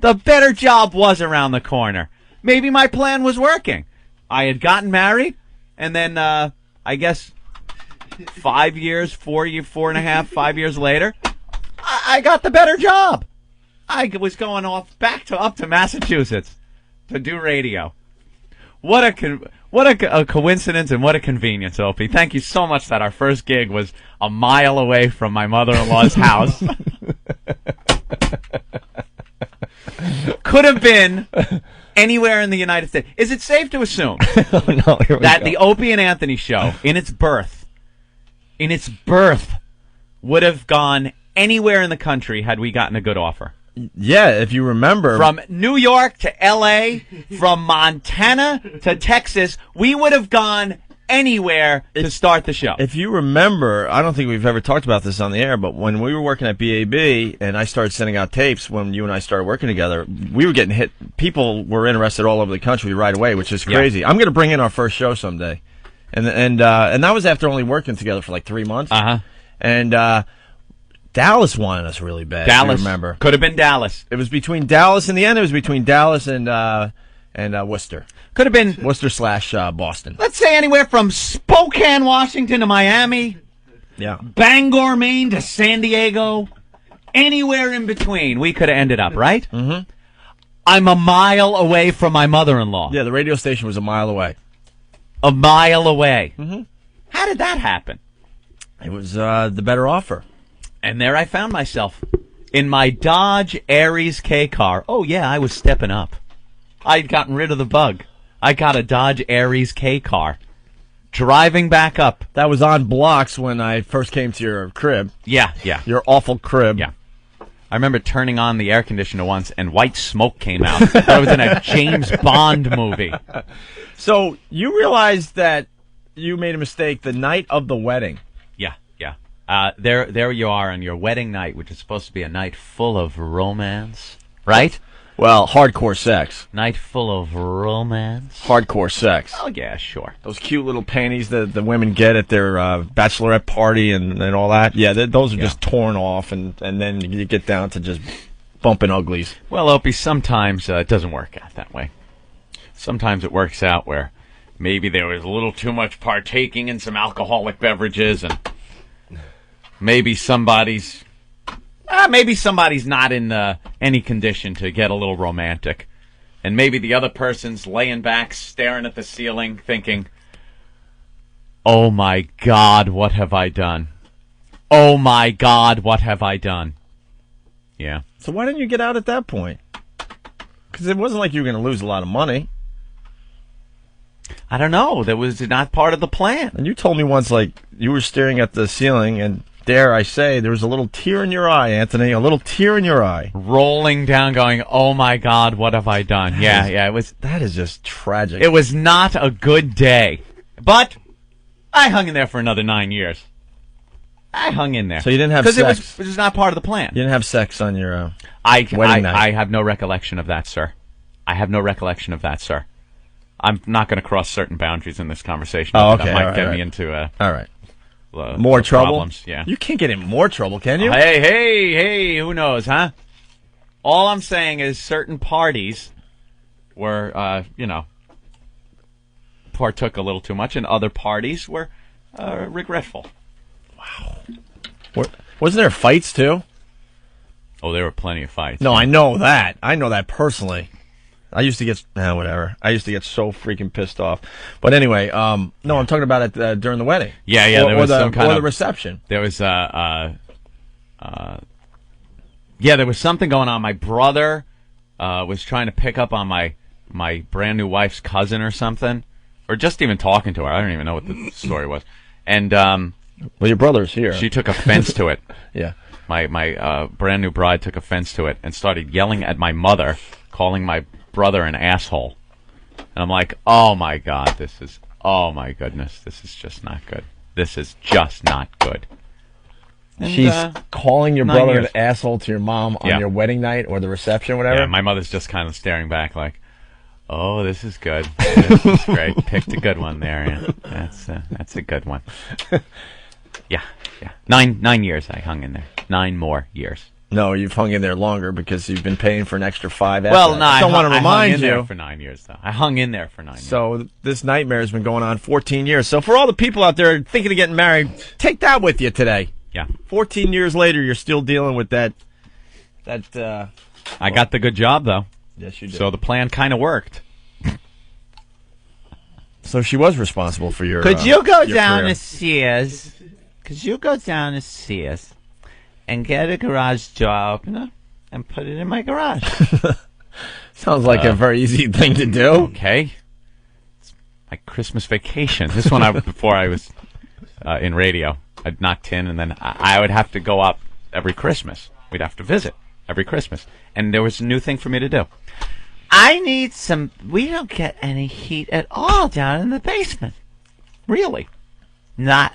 The better job was around the corner. Maybe my plan was working. I had gotten married, and then, I guess, 5 years, 4 and a half, 5 years later, I got the better job. I was going up to Massachusetts to do radio. What a coincidence and what a convenience, Opie. Thank you so much that our first gig was a mile away from my mother-in-law's house. Could have been anywhere in the United States. Is it safe to assume that the Opie and Anthony show, in its birth, would have gone anywhere in the country had we gotten a good offer? Yeah, if you remember. From New York to L.A., from Montana to Texas, we would have gone anywhere to start the show. If you remember, I don't think we've ever talked about this on the air, but when we were working at BAB and I started sending out tapes when you and I started working together, we were getting hit. People were interested all over the country right away, which is crazy. Yeah. I'm going to bring in our first show someday. And that was after only working together for like 3 months. Uh-huh. And Dallas wanted us really bad. Dallas. You remember? Could have been Dallas. It was between Dallas, in the end, it was between Dallas and Worcester. Could have been Worcester / Boston. Let's say anywhere from Spokane, Washington to Miami. Yeah. Bangor, Maine to San Diego. Anywhere in between, we could have ended up, right? Mm-hmm. I'm a mile away from my mother-in-law. Yeah, the radio station was a mile away. A mile away. Mm-hmm. How did that happen? It was the better offer. And there I found myself in my Dodge Aries K car. Oh, yeah, I was stepping up. I'd gotten rid of the bug. I got a Dodge Aries K car. Driving back up. That was on blocks when I first came to your crib. Yeah. Your awful crib. Yeah. I remember turning on the air conditioner once and white smoke came out. I was in a James Bond movie. So you realized that you made a mistake the night of the wedding. Yeah. There you are on your wedding night, which is supposed to be a night full of romance, right? Well, hardcore sex. Night full of romance. Hardcore sex. Oh, yeah, sure. Those cute little panties that the women get at their bachelorette party and all that. Yeah, those are just torn off, and then you get down to just bumping uglies. Well, Opie, sometimes it doesn't work out that way. Sometimes it works out where maybe there was a little too much partaking in some alcoholic beverages, and maybe somebody's not in any condition to get a little romantic. And maybe the other person's laying back, staring at the ceiling, thinking, oh my God, what have I done? Oh my God, what have I done? Yeah. So why didn't you get out at that point? Because it wasn't like you were going to lose a lot of money. I don't know. That was not part of the plan. And you told me once, like, you were staring at the ceiling, and dare I say, there was a little tear in your eye, Anthony. A little tear in your eye. Rolling down, going, oh my God, what have I done? Yeah, it was. That is just tragic. It was not a good day. But I hung in there for another 9 years. I hung in there. So you didn't have sex? Because it was not part of the plan. You didn't have sex on your wedding night? I have no recollection of that, sir. I have no recollection of that, sir. I'm not going to cross certain boundaries in this conversation. Oh, okay. That might get me into all right. More trouble? Problems. Yeah. You can't get in more trouble, can you? Hey, who knows, huh? All I'm saying is certain parties were, partook a little too much, and other parties were regretful. Wow. Wasn't there fights, too? Oh, there were plenty of fights. No, I know that. I know that personally. I used to get whatever. I used to get so freaking pissed off. But anyway, no, I'm talking about it during the wedding. Yeah, there was some kind of the reception. There was there was something going on. My brother was trying to pick up on my brand new wife's cousin or something, or just even talking to her. I don't even know what the story was. And well, your brother's here. She took offense to it. Yeah. My brand new bride took offense to it and started yelling at my mother, calling my brother an asshole. And I'm like, oh my God, oh my goodness, this is just not good. This is just not good. And, she's calling your brother an asshole to your mom on your wedding night or the reception, whatever? Yeah, my mother's just kind of staring back like, oh, this is good. This is great. Picked a good one there. Yeah. That's a good one. Yeah. 9 years I hung in there. 9 more years. No, you've hung in there longer because you've been paying for an extra 5 after Well, no, I don't want to remind you. I hung in there for 9 years, though. I hung in there for 9 years. So this nightmare has been going on 14 years. So for all the people out there thinking of getting married, take that with you today. Yeah. 14 years later, you're still dealing with that. I got the good job, though. Yes, you did. So the plan kind of worked. So she was responsible for your Could you go your down career. to Sears? Could you go down to Sears and get a garage door opener and put it in my garage? Sounds like a very easy thing to do. Okay. It's my Christmas vacation. This one, before I was in radio, I'd knocked in, and then I would have to go up every Christmas. We'd have to visit every Christmas. And there was a new thing for me to do. I need some. We don't get any heat at all down in the basement. Really? Not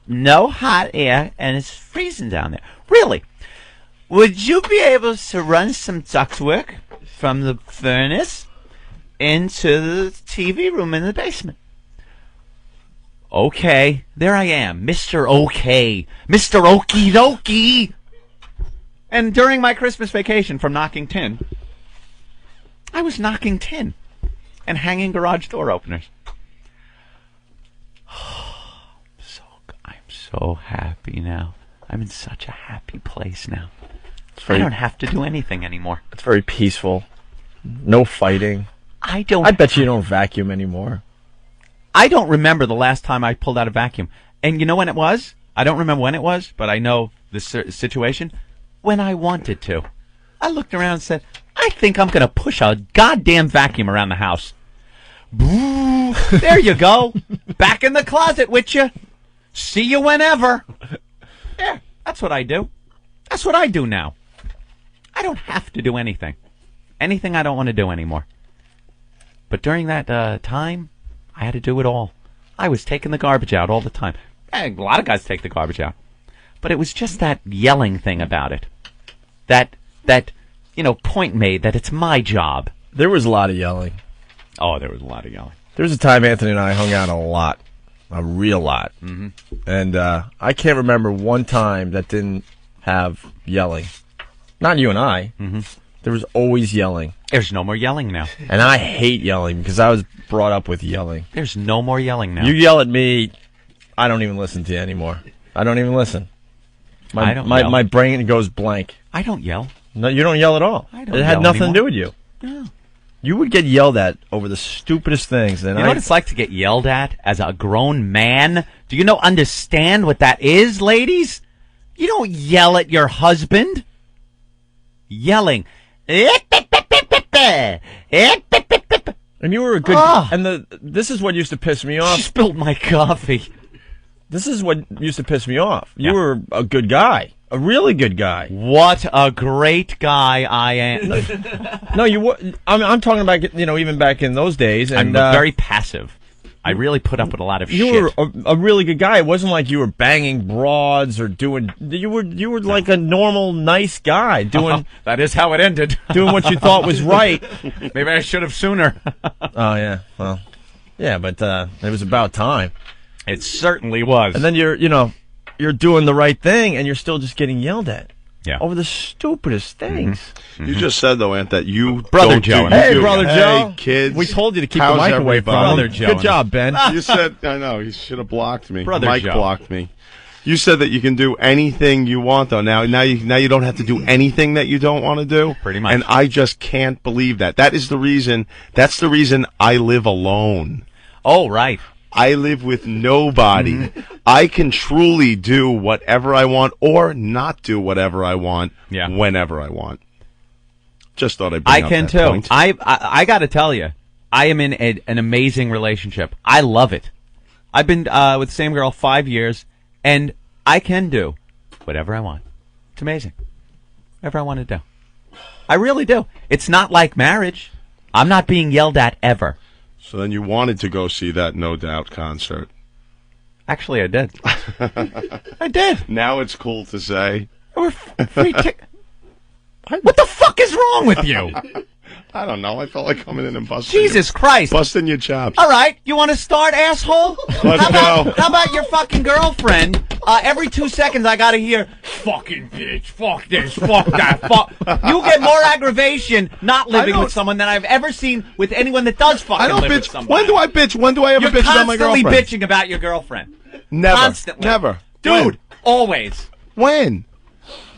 no hot air, and it's freezing down there. Really? Would you be able to run some ductwork from the furnace into the TV room in the basement? Okay. There I am, Mr. Okay. Mr. Okie Dokie. And during my Christmas vacation from knocking tin, I was knocking tin and hanging garage door openers. I'm so happy now. I'm in such a happy place now. I don't have to do anything anymore. It's very peaceful. No fighting. I bet you don't vacuum anymore. I don't remember the last time I pulled out a vacuum. And you know when it was? I don't remember when it was, but I know the situation. When I wanted to. I looked around and said, I think I'm going to push a goddamn vacuum around the house. Boo! There you go. Back in the closet with you. See you whenever. Yeah, that's what I do. That's what I do now. I don't have to do anything. Anything I don't want to do anymore. But during that time, I had to do it all. I was taking the garbage out all the time. A lot of guys take the garbage out. But it was just that yelling thing about it. That point made that it's my job. There was a lot of yelling. Oh, there was a lot of yelling. There was a time Anthony and I hung out a lot. A real lot. Mm-hmm. And I can't remember one time that didn't have yelling. Not you and I. Mm-hmm. There was always yelling. There's no more yelling now. And I hate yelling because I was brought up with yelling. There's no more yelling now. You yell at me, I don't even listen to you anymore. I don't even listen. My brain goes blank. I don't yell. No, you don't yell at all. I don't It had yell nothing anymore. to do with you. No. You would get yelled at over the stupidest things. And You know what it's like to get yelled at as a grown man? Do you understand what that is, ladies? You don't yell at your husband. Yelling. And you were a good. Oh. And this is what used to piss me off. She spilled my coffee. This is what used to piss me off. You Yeah. were a good guy, a really good guy. What a great guy I am. No, you were. I'm talking about even back in those days. And I'm very passive. I really put up with a lot of You shit. were a really good guy. It wasn't like you were banging broads or doing. You were like a normal, nice guy doing. That is how it ended. Doing what you thought was right. Maybe I should have sooner. Oh yeah, well, yeah, but it was about time. It certainly was. And then you're doing the right thing, and you're still just getting yelled at. Yeah. Over the stupidest things. Mm-hmm. You just said, though, Ant, that you Brother don't Joe. do... Hey, you- Brother Joe. Hey, kids. We told you to keep how's the mic away from everybody? him. Brother Joe. Good job, Ben. You said... I know, you should have blocked me. Brother Mike Joe. blocked me. You said that you can do anything you want, though. Now you don't have to do anything that you don't want to do. Pretty much. And I just can't believe that. That's the reason I live alone. Oh, right. I live with nobody. I can truly do whatever I want or not do whatever I want whenever I want. Just thought I'd bring I up can that too. point. I got to tell you, I am in an amazing relationship. I love it. I've been with the same girl 5 years, and I can do whatever I want. It's amazing. Whatever I want to do. I really do. It's not like marriage. I'm not being yelled at ever. So then you wanted to go see that No Doubt concert. Actually, I did. I did. Now it's cool to say. There were free tickets. What the fuck is wrong with you? I don't know. I felt like coming in and busting. Jesus Christ. Busting your chops. All right, you want to start, asshole? Let's go. How about your fucking girlfriend? Every 2 seconds I gotta hear, fucking bitch, fuck this, fuck that, fuck. You get more aggravation not living with someone than I've ever seen with anyone that does fucking I don't live with bitch. somebody. When do I bitch? When do I ever You're bitch about my constantly girlfriend? bitching about your girlfriend. Never. Constantly. Never. Dude, always. When?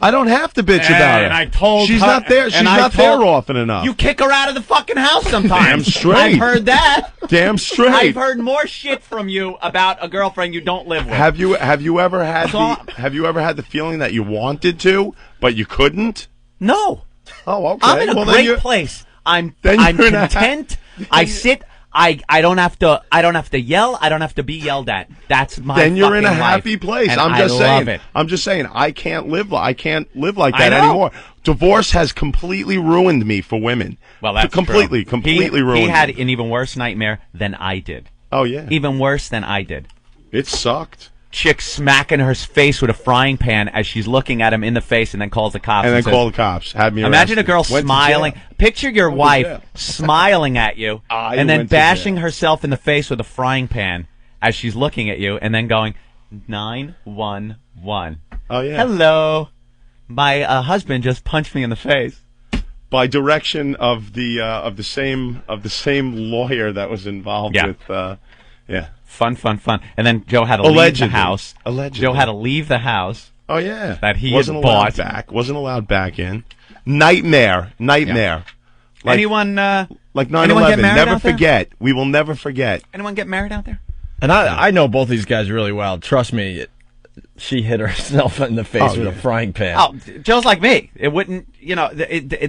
I don't have to bitch about her. And I told she's her, not there. She's and I not there told- often enough. You kick her out of the fucking house sometimes. Damn straight. I've heard that. Damn straight. I've heard more shit from you about a girlfriend you don't live with. Have you ever had the feeling that you wanted to but you couldn't? No. Oh, okay. I'm in a then great you're- place. I'm then you're in a- content. I sit. I don't have to yell. I don't have to be yelled at. That's my. Then you're in a fucking happy life. place. And I'm just I saying. love it. I'm just saying. I can't live like I that know. anymore. Divorce has completely ruined me for women. Well, that's completely true. ruined. He had me. an even worse nightmare than I did. Oh yeah. Even worse than I did. It sucked. Chick smacking her face with a frying pan as she's looking at him in the face, and then calls the cops. And then says, call the cops. Had me Imagine a arrested. girl Went to smiling. jail. Picture your Went to wife jail. smiling at you, I and then went to bashing jail. herself in the face with a frying pan as she's looking at you, and then going 911. Oh yeah. Hello, my husband just punched me in the face. By direction of the same lawyer that was involved Yeah. with. Yeah. Fun. And then Joe had to leave Allegedly. the house. Allegedly. Joe had to leave the house. Oh yeah. That he wasn't had allowed bought. back. Wasn't allowed back in. Nightmare. Like Anyone? like anyone get 9/11. married Never out there? forget. We will never forget. Anyone get married out there? And I know both these guys really well. Trust me, she hit herself in the face with a frying pan. Oh, Joe's like me. It wouldn't.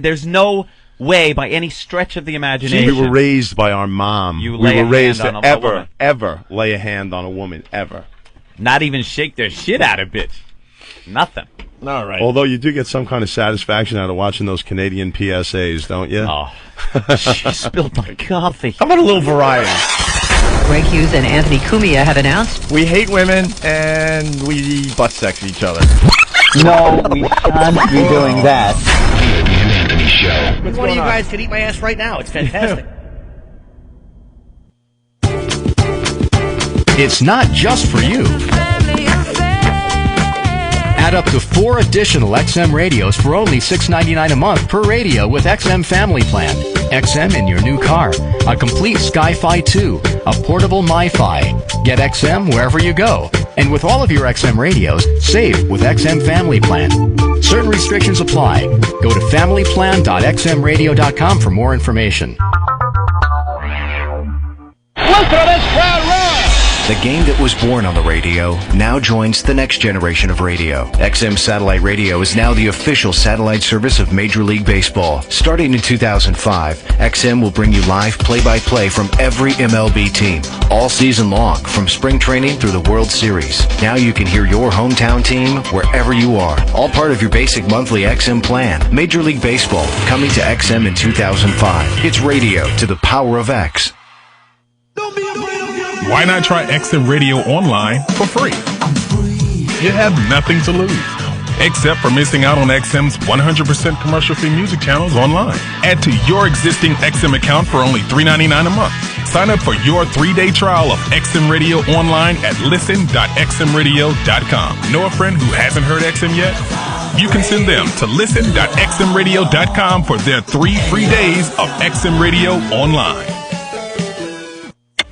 There's no way by any stretch of the imagination. We were raised by our mom. You we lay a were raised hand to on a woman. ever lay a hand on a woman, ever. Not even shake their shit out of bitch. Nothing. All right. Although you do get some kind of satisfaction out of watching those Canadian PSAs, don't you? Oh, she spilled my coffee. How about a little variety? Greg Hughes and Anthony Cumia have announced. We hate women and we butt sex each other. No, we can't be doing that. One of you guys could eat my ass right now. It's fantastic. It's not just for you. Add up to 4 additional XM radios for only $6.99 a month per radio with XM Family Plan. XM in your new car. A complete Sky-Fi 2. A portable MiFi. Get XM wherever you go. And with all of your XM radios, save with XM Family Plan. Certain restrictions apply. Go to familyplan.xmradio.com for more information. The game that was born on the radio now joins the next generation of radio. XM Satellite Radio is now the official satellite service of Major League Baseball. Starting in 2005, XM will bring you live play-by-play from every MLB team, all season long, from spring training through the World Series. Now you can hear your hometown team wherever you are, all part of your basic monthly XM plan. Major League Baseball, coming to XM in 2005. It's radio to the power of X. Why not try XM Radio Online for free? You have nothing to lose, except for missing out on XM's 100% commercial-free music channels online. Add to your existing XM account for only $3.99 a month. Sign up for your 3-day trial of XM Radio Online at listen.xmradio.com. Know a friend who hasn't heard XM yet? You can send them to listen.xmradio.com for their 3 free days of XM Radio Online.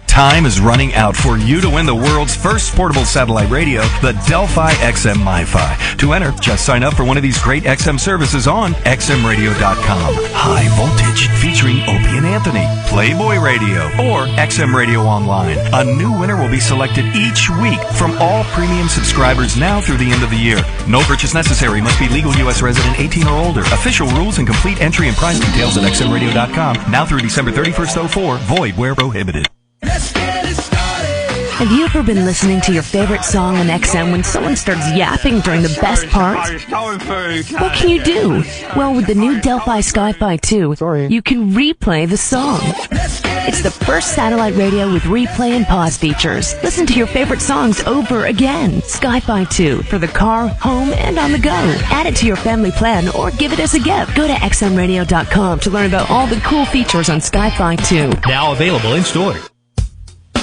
Time is running out for you to win the world's first portable satellite radio, the Delphi XM MiFi. To enter, just sign up for one of these great XM services on xmradio.com. High voltage, featuring Opie and Anthony, Playboy Radio, or XM Radio Online. A new winner will be selected each week from all premium subscribers now through the end of the year. No purchase necessary. Must be legal U.S. resident 18 or older. Official rules and complete entry and price details at xmradio.com. Now through December 31st, 04. Void where prohibited. Have you ever been listening to your favorite song on XM when someone starts yapping during the best parts? What can you do? Well, with the new Delphi Sky-Fi 2, you can replay the song. It's the first satellite radio with replay and pause features. Listen to your favorite songs over again. Sky-Fi 2 for the car, home, and on the go. Add it to your family plan or give it as a gift. Go to xmradio.com to learn about all the cool features on Sky-Fi 2. Now available in stores.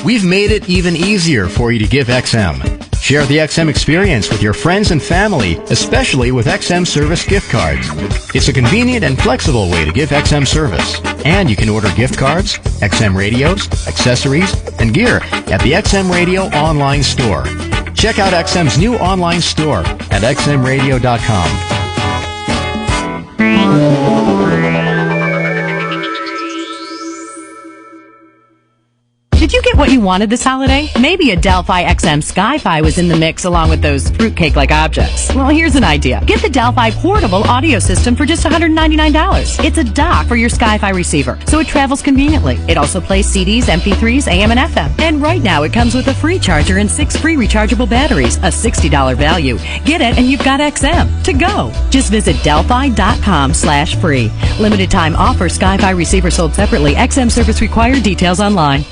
We've made it even easier for you to give XM. Share the XM experience with your friends and family, especially with XM service gift cards. It's a convenient and flexible way to give XM service. And you can order gift cards, XM radios, accessories, and gear at the XM Radio online store. Check out XM's new online store at xmradio.com. Did you get what you wanted this holiday? Maybe a Delphi XM Sky-Fi was in the mix along with those fruitcake-like objects. Well, here's an idea. Get the Delphi portable audio system for just $199. It's a dock for your Sky-Fi receiver, so it travels conveniently. It also plays CDs, MP3s, AM, and FM. And right now, it comes with a free charger and 6 free rechargeable batteries, a $60 value. Get it, and you've got XM to go. Just visit delphi.com/free. Limited time offer. Sky-Fi receiver sold separately. XM service required. Details online.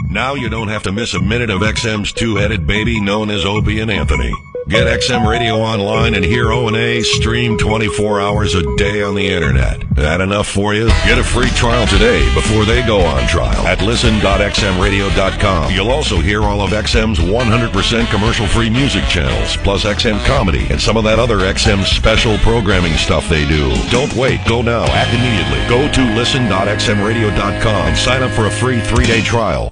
Now you don't have to miss a minute of XM's two-headed baby known as Opie and Anthony. Get XM Radio Online and hear O&A stream 24 hours a day on the internet. That enough for you? Get a free trial today before they go on trial at listen.xmradio.com. You'll also hear all of XM's 100% commercial-free music channels, plus XM comedy and some of that other XM special programming stuff they do. Don't wait. Go now. Act immediately. Go to listen.xmradio.com and sign up for a free 3-day trial.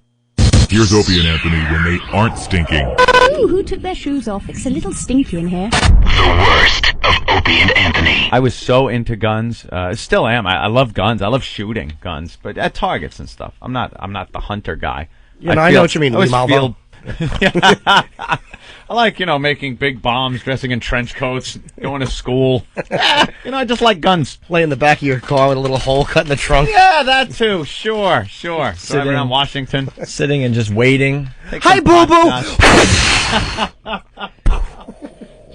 Here's Opie and Anthony when they aren't stinking. Ooh, who took their shoes off? It's a little stinky in here. The worst of Opie and Anthony. I was so into guns. Still am. I love guns. I love shooting guns, but at targets and stuff. I'm not the hunter guy. Yeah, I know what you mean. I like, making big bombs, dressing in trench coats, going to school. I just like guns. Lay in the back of your car with a little hole cut in the trunk. Yeah, that too. Sure. Driving around Washington. Sitting and just waiting. Hi, boo-boo!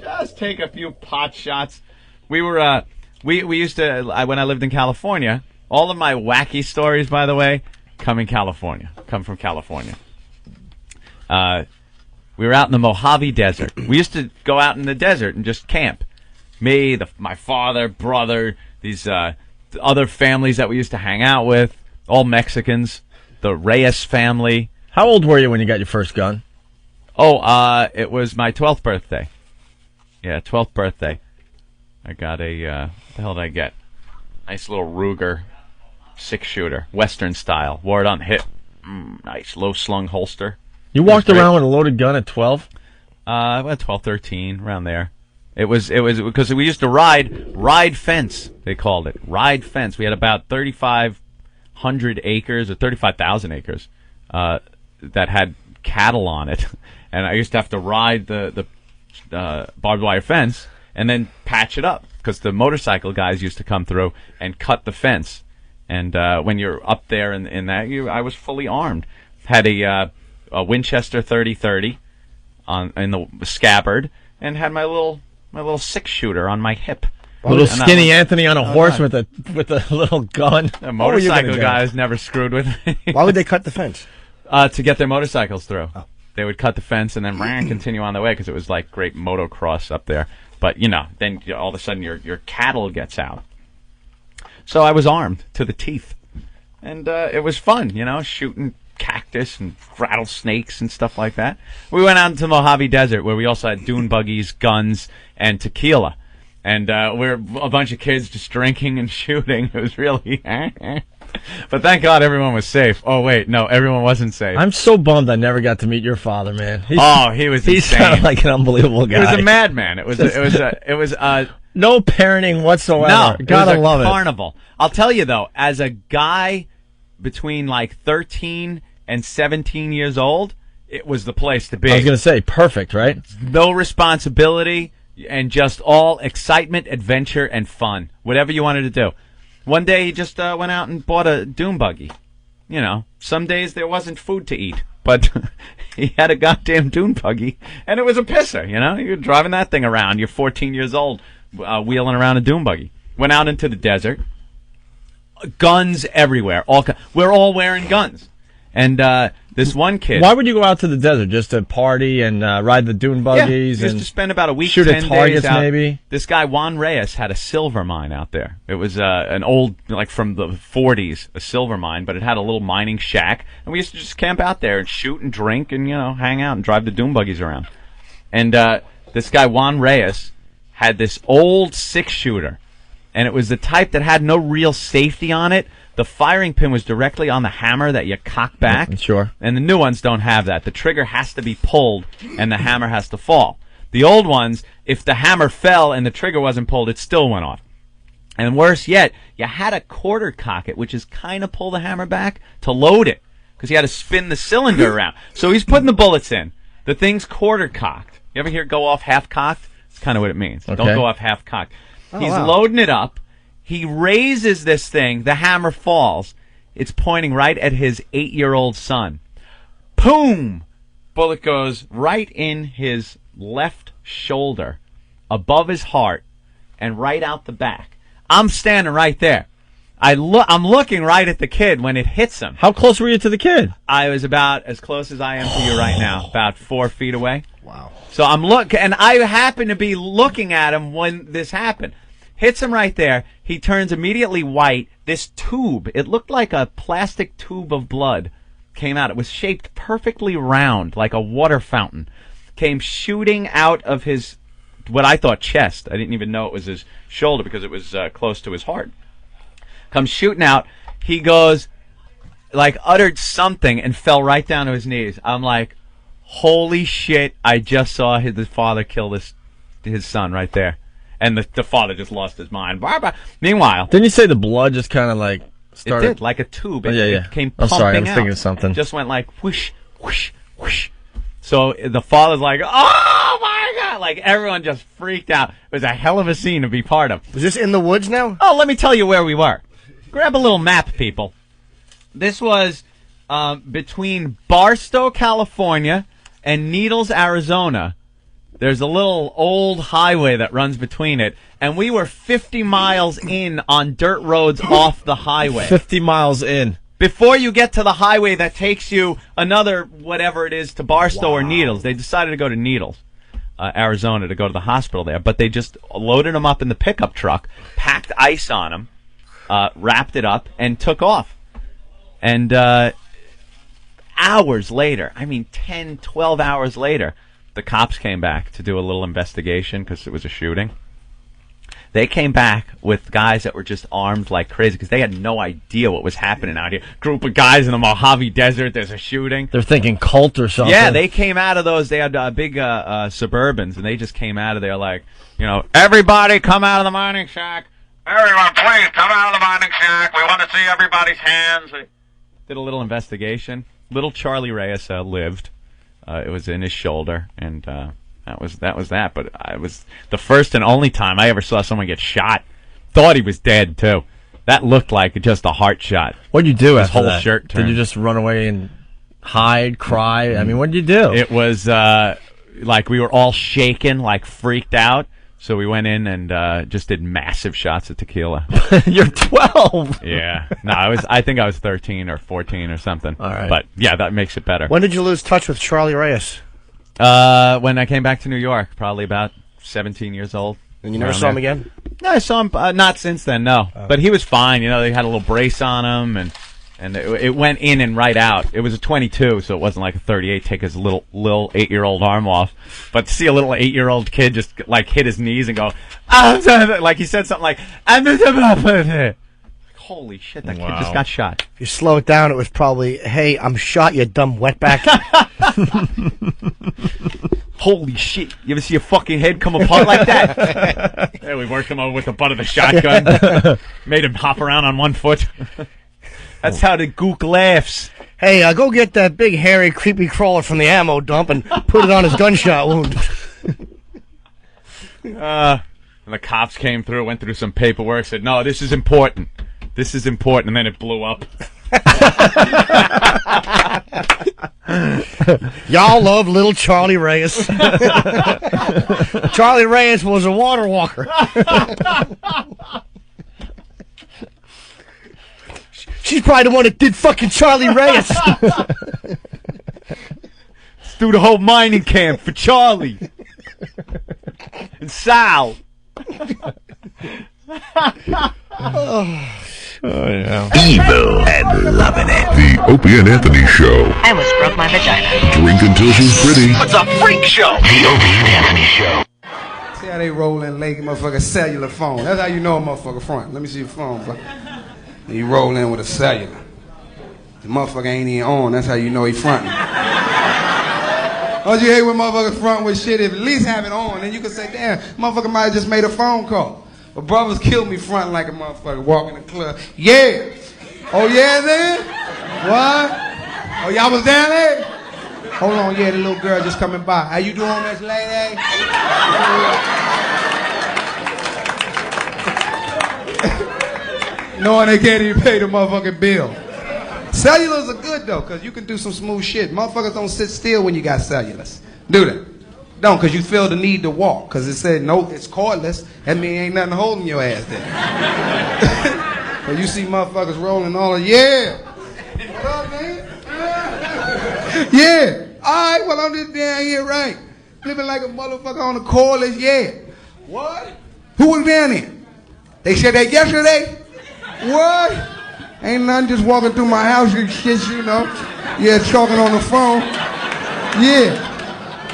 Just take a few pot shots. We were, we used to, when I lived in California, all of my wacky stories, by the way, come from California. We were out in the Mojave Desert. We used to go out in the desert and just camp. Me, my father, brother, these other families that we used to hang out with, all Mexicans, the Reyes family. How old were you when you got your first gun? Oh, it was my 12th birthday. Yeah, 12th birthday. I got a, what the hell did I get? Nice little Ruger 6-shooter, Western style. Wore it on hip. Nice low-slung holster. You walked around with a loaded gun at 12? 12, 13, around there. It was because we used to ride fence, they called it. Ride fence. We had about 3,500 acres or 35,000 acres that had cattle on it. And I used to have to ride the barbed wire fence and then patch it up because the motorcycle guys used to come through and cut the fence. And when you're up there in that, I was fully armed. Had a Winchester 30-30 in the scabbard, and had my little 6-shooter on my hip. Little skinny Anthony on a horse with a little gun. The motorcycle guys never screwed with me. Why would they cut the fence? To get their motorcycles through. Oh. They would cut the fence and then continue on the way because it was like great motocross up there. But, then all of a sudden your cattle gets out. So I was armed to the teeth. And it was fun, shooting cactus and rattlesnakes and stuff like that. We went out into the Mojave Desert where we also had dune buggies, guns, and tequila. And we're a bunch of kids just drinking and shooting. It was really... But thank God everyone was safe. Oh, wait, no, everyone wasn't safe. I'm so bummed I never got to meet your father, man. He was He insane. sounded like an unbelievable guy. He was a madman. It was no parenting whatsoever. No, Gotta love it. Carnival. I'll tell you, though, as a guy between like 13 and 17 years old, it was the place to be. I was going to say, perfect, right? No responsibility and just all excitement, adventure, and fun. Whatever you wanted to do. One day he just went out and bought a dune buggy. Some days there wasn't food to eat, but he had a goddamn dune buggy, and it was a pisser, You're driving that thing around. You're 14 years old, wheeling around a dune buggy. Went out into the desert. Guns everywhere. We're all wearing guns. And this one kid... Why would you go out to the desert? Just to party and ride the dune buggies? Just to spend about a week, shoot 10 at targets, days out. maybe? This guy, Juan Reyes, had a silver mine out there. It was an old, like from the 40s, a silver mine, but it had a little mining shack. And we used to just camp out there and shoot and drink and, hang out and drive the dune buggies around. And this guy, Juan Reyes, had this old 6-shooter. And it was the type that had no real safety on it. The firing pin was directly on the hammer that you cock back. Sure. And the new ones don't have that. The trigger has to be pulled and the hammer has to fall. The old ones, if the hammer fell and the trigger wasn't pulled, it still went off. And worse yet, you had to quarter cock it, which is kind of pull the hammer back to load it. Because you had to spin the cylinder around. So he's putting the bullets in. The thing's quarter cocked. You ever hear it go off half cocked? That's kind of what it means. Okay. Don't go off half cocked. Oh, He's wow. loading it up. He raises this thing. The hammer falls. It's pointing right at his 8-year-old son. Boom! Bullet goes right in his left shoulder, above his heart, and right out the back. I'm standing right there. I'm looking right at the kid when it hits him. How close were you to the kid? I was about as close as I am to you right now, about 4 feet away. Wow. So I'm and I happen to be looking at him when this happened. Hits him right there. He turns immediately white. This tube, it looked like a plastic tube of blood, came out. It was shaped perfectly round, like a water fountain. Came shooting out of his, what I thought, chest. I didn't even know it was his shoulder because it was close to his heart. Comes shooting out. He goes, uttered something and fell right down to his knees. I'm like, holy shit, I just saw his father kill his son right there. And the father just lost his mind. Meanwhile... Didn't you say the blood just kind of started... It did, like a tube. It came I'm pumping sorry, I was out. thinking of something. Just went like whoosh, whoosh, whoosh. So the father's like, oh my God! Everyone just freaked out. It was a hell of a scene to be part of. Was this in the woods now? Oh, let me tell you where we were. Grab a little map, people. This was between Barstow, California, and Needles, Arizona. There's a little old highway that runs between it, and we were 50 miles in on dirt roads off the highway. 50 miles in. Before you get to the highway that takes you another whatever it is to Barstow or Needles. They decided to go to Needles, Arizona, to go to the hospital there. But they just loaded them up in the pickup truck, packed ice on them, wrapped it up, and took off. And hours later, 10, 12 hours later, the cops came back to do a little investigation because it was a shooting. They came back with guys that were just armed like crazy because they had no idea what was happening out here. Group of guys in the Mojave Desert, there's a shooting. They're thinking cult or something. Yeah, they came out of those. They had big Suburbans, and they just came out of there like, everybody come out of the mining shack. Everyone, please come out of the mining shack. We want to see everybody's hands. They did a little investigation. Little Charlie Reyes lived. It was in his shoulder, and that was that. But it was the first and only time I ever saw someone get shot. Thought he was dead too. That looked like just a heart shot. What'd you do His after whole that? shirt turned. Did you just run away and hide, cry? What'd you do? It was like we were all shaken, like freaked out. So we went in and just did massive shots of tequila. You're 12. Yeah. No, I think I was 13 or 14 or something. All right. But yeah, that makes it better. When did you lose touch with Charlie Reyes? When I came back to New York, probably about 17 years old. And you never saw him again? No, I saw him not since then. No, but he was fine. You know, they had a little brace on him, and it went in and right out. It was a 22, so it wasn't like a 38. Take his little 8-year-old arm off. But to see a little 8-year-old kid just like hit his knees and go, like he said something like, holy shit, that kid just got shot. If you slow it down, it was probably, hey, I'm shot, you dumb wetback. Holy shit. You ever see a fucking head come apart like that? Yeah, we worked him over with the butt of the shotgun. Made him hop around on one foot. That's how the gook laughs. Hey, go get that big, hairy, creepy crawler from the ammo dump and put it on his gunshot wound. And the cops came through, went through some paperwork, said, no, this is important. This is important. And then it blew up. Y'all love little Charlie Reyes. Charlie Reyes was a water walker. She's probably the one that did fucking Charlie Reyes. Let's do the whole mining camp for Charlie. And Sal. Oh, yeah. Evil and loving it. The Opie and Anthony Show. I almost broke my vagina. Drink until she's pretty. It's a freak show. The Opie and Anthony Show. See how they roll in late, motherfucker, cellular phone. That's how you know a motherfucker front. Let me see your phone, bro. You roll in with a cellular. The motherfucker ain't even on. That's how you know he fronting. Don't you hate when motherfuckers front with shit? If at least have it on, then you can say, damn, motherfucker might have just made a phone call. But brothers kill me fronting like a motherfucker walking the club. Yeah. Oh, yeah, then? What? Oh, y'all was down there? Hold on, yeah, the little girl just coming by. How you doing, Miss Lady? Knowing they can't even pay the motherfucking bill. Cellulars are good, though, because you can do some smooth shit. Motherfuckers don't sit still when you got cellulars. Do they? Don't, because you feel the need to walk. Because it said, no, it's cordless. That means ain't nothing holding your ass there. But you see motherfuckers rolling all of, yeah. What up, man? Yeah. All right, well, I'm just down here, right. Living like a motherfucker on the cordless, yeah. What? Who was down there? They said that yesterday? What? Ain't nothing, just walking through my house and shit, you know. Yeah, talking on the phone. Yeah.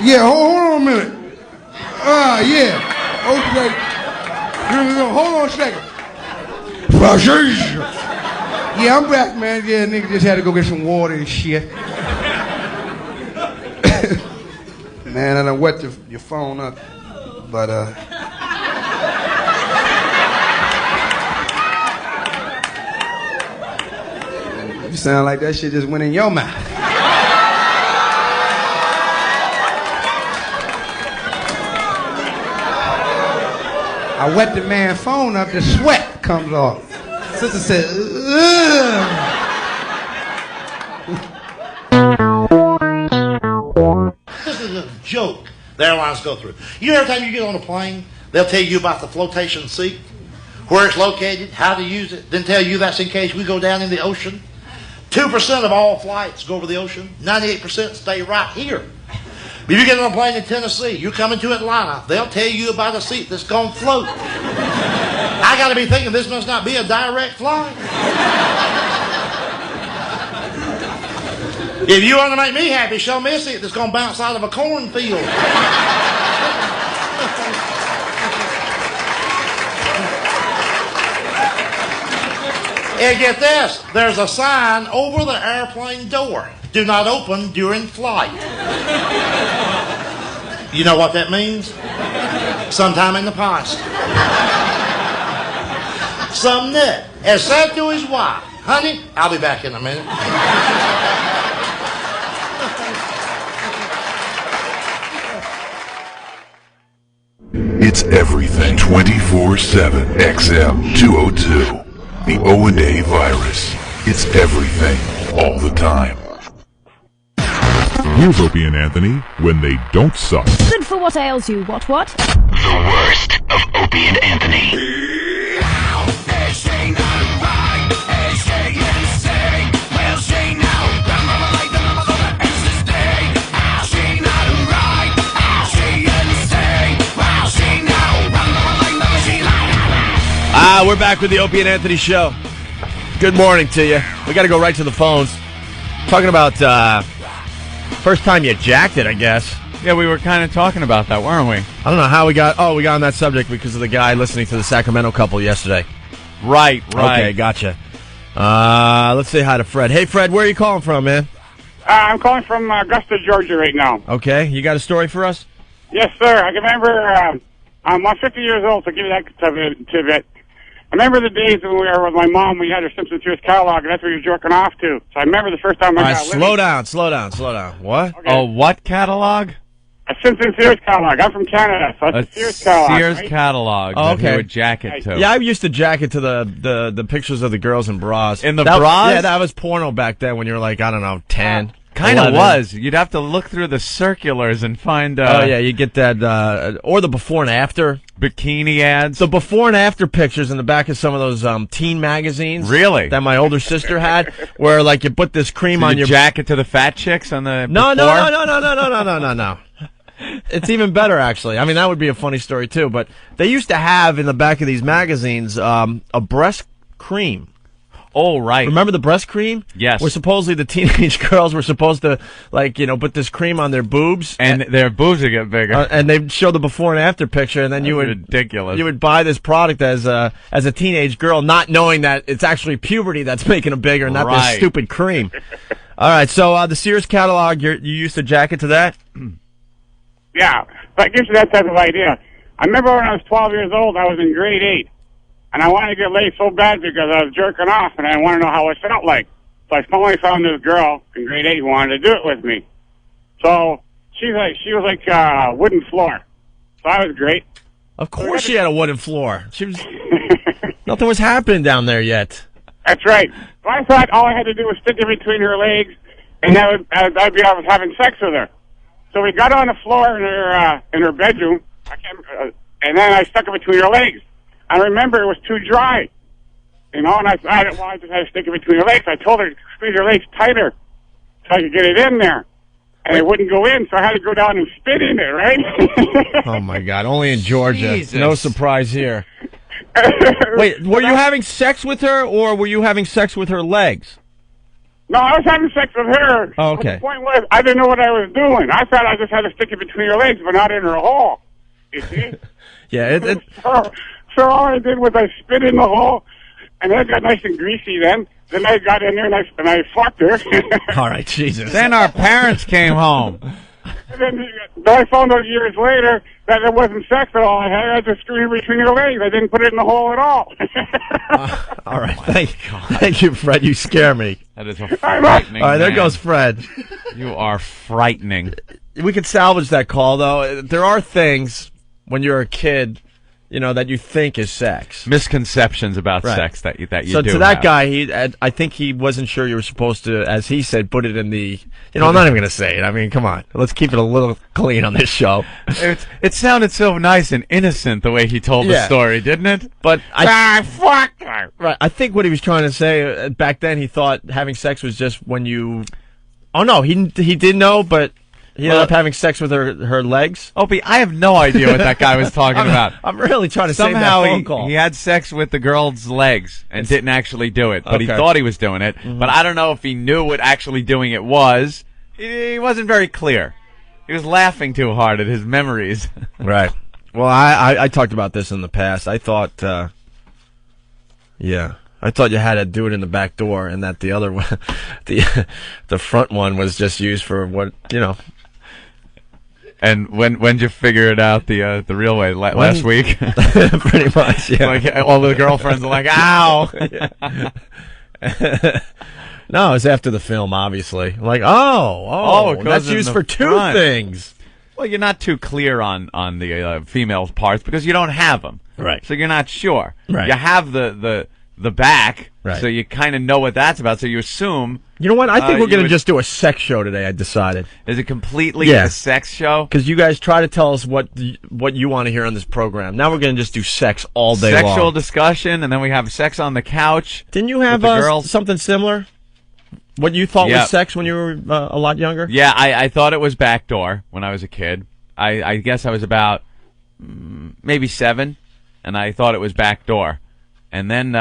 Yeah, hold on a minute. Yeah. Okay. Hold on a second. Yeah, I'm back, man. Yeah, nigga just had to go get some water and shit. Man, I done wet your phone up. But, you sound like that shit just went in your mouth. I wet the man's phone up, the sweat comes off. Sister said, ugh. This is a joke the airlines go through. You know, every time you get on a plane, they'll tell you about the flotation seat, where it's located, how to use it, then tell you that's in case we go down in the ocean. 2% of all flights go over the ocean. 98% stay right here. If you get on a plane in Tennessee, you're coming to Atlanta, they'll tell you about a seat that's going to float. I got to be thinking this must not be a direct flight. If you want to make me happy, show me a seat that's going to bounce out of a cornfield. And get this, there's a sign over the airplane door. Do not open during flight. You know what that means? Sometime in the past. Some nut has said to his wife, honey, I'll be back in a minute. It's everything 24/7 XM202. The O&A virus. It's everything all the time. Here's Opie and Anthony when they don't suck. Good for what ails you, what? The worst of Opie and Anthony. We're back with the Opie and Anthony Show. Good morning to you. We got to go right to the phones. Talking about first time you jacked it, I guess. Yeah, we were kind of talking about that, weren't we? I don't know how we got on that subject because of the guy listening to the Sacramento couple yesterday. Right. Okay, gotcha. Let's say hi to Fred. Hey, Fred, where are you calling from, man? I'm calling from Augusta, Georgia right now. Okay, you got a story for us? Yes, sir. I can remember, I'm 50 years old, so I'll give you that tidbit. I remember the days when we were with my mom, we had her Simpson Sears catalog, and that's what you were jerking off to. So I remember the first time I got slow down. What? Okay. Oh, what catalog? A Simpson Sears catalog. I'm from Canada, so it's a Sears catalog. Sears right? catalog that he would jack it to. Yeah, I used to jack it to the pictures of the girls in bras. In the bras? Yeah, that was porno back then when you were like, I don't know, 10. Kind of 11. was. You'd have to look through the circulars and find... you get that... or the before and after. Bikini ads. The before and after pictures in the back of some of those teen magazines. Really? That my older sister had, where like you put this cream on your... jacket to the fat chicks on the No. before? It's even better, actually. I mean, that would be a funny story, too. But they used to have in the back of these magazines a breast cream. Oh, right. Remember the breast cream? Yes. Where supposedly the teenage girls were supposed to, put this cream on their boobs. And their boobs would get bigger. And they'd show the before and after picture, and then you would... ridiculous. You would buy this product as a teenage girl, not knowing that it's actually puberty that's making them bigger, not this stupid cream. All right, so the Sears catalog, you used to jack it to that? Yeah, that gives you that type of idea. I remember when I was 12 years old, I was in grade 8. And I wanted to get laid so bad because I was jerking off, and I wanted to know how it felt like. So I finally found this girl in grade 8 who wanted to do it with me. So she was like wooden floor. So that was great. Of course she had a wooden floor. She was nothing was happening down there yet. That's right. So I thought all I had to do was stick it between her legs, and I was having sex with her. So we got on the floor in her bedroom, and then I stuck it between her legs. I remember it was too dry, and I just had to stick it between her legs. I told her to squeeze her legs tighter so I could get it in there, and it wouldn't go in, so I had to go down and spit in it, right? Oh, my God. Only in Georgia. Jesus. No surprise here. Wait, were you having sex with her, or were you having sex with her legs? No, I was having sex with her. Oh, okay. But the point was, I didn't know what I was doing. I thought I just had to stick it between her legs, but not in her hole. You see? Yeah, So all I did was I spit in the hole, and it got nice and greasy then. Then I got in there and I fucked her. All right, Jesus. Then our parents came home. And then I found out years later that it wasn't sex at all. I had to screw it between her legs. I didn't put it in the hole at all. All right, thank you, Fred. You scare me. That is a frightening All right, there man. goes Fred. You are frightening. We could salvage that call, though. There are things when you're a kid, that you think is sex. Misconceptions about sex that you so do to that have. guy, I think he wasn't sure you were supposed to, as he said, put it in the... I'm not even going to say it. I mean, come on. Let's keep it a little clean on this show. It sounded so nice and innocent the way he told the story, didn't it? But fuck her. Right. I think what he was trying to say, back then he thought having sex was just when you... Oh, no, he did know, but... He ended up having sex with her legs? Opie, I have no idea what that guy was talking about. I'm really trying to save Somehow that phone call. he had sex with the girl's legs and didn't actually do it, but he Okay. thought he was doing it. Mhm. But I don't know if he knew what actually doing it was. He wasn't very clear. He was laughing too hard at his memories. Right. Well, I talked about this in the past. I thought, I thought you had to do it in the back door, and that the other one, the front one was just used for what. And when'd you figure it out the real way? Last week? Pretty much, yeah. Like all the girlfriends are like, ow! No, it was after the film, obviously. I'm like, oh, that's used for two things. Well, you're not too clear on the female's parts because you don't have them. Right. So you're not sure. Right. You have the the back, Right. so you kind of know what that's about. So you assume. You know what? I think we're going to would- just do a sex show today. I decided. Is it completely a sex show? Because you guys try to tell us what you want to hear on this program. Now we're going to just do sex all day long. Sexual discussion, and then we have sex on the couch. Didn't you have with the girls? something similar? What you thought Yeah. was sex when you were a lot younger? Yeah, I thought it was backdoor when I was a kid. I guess I was about maybe 7, and I thought it was backdoor. And then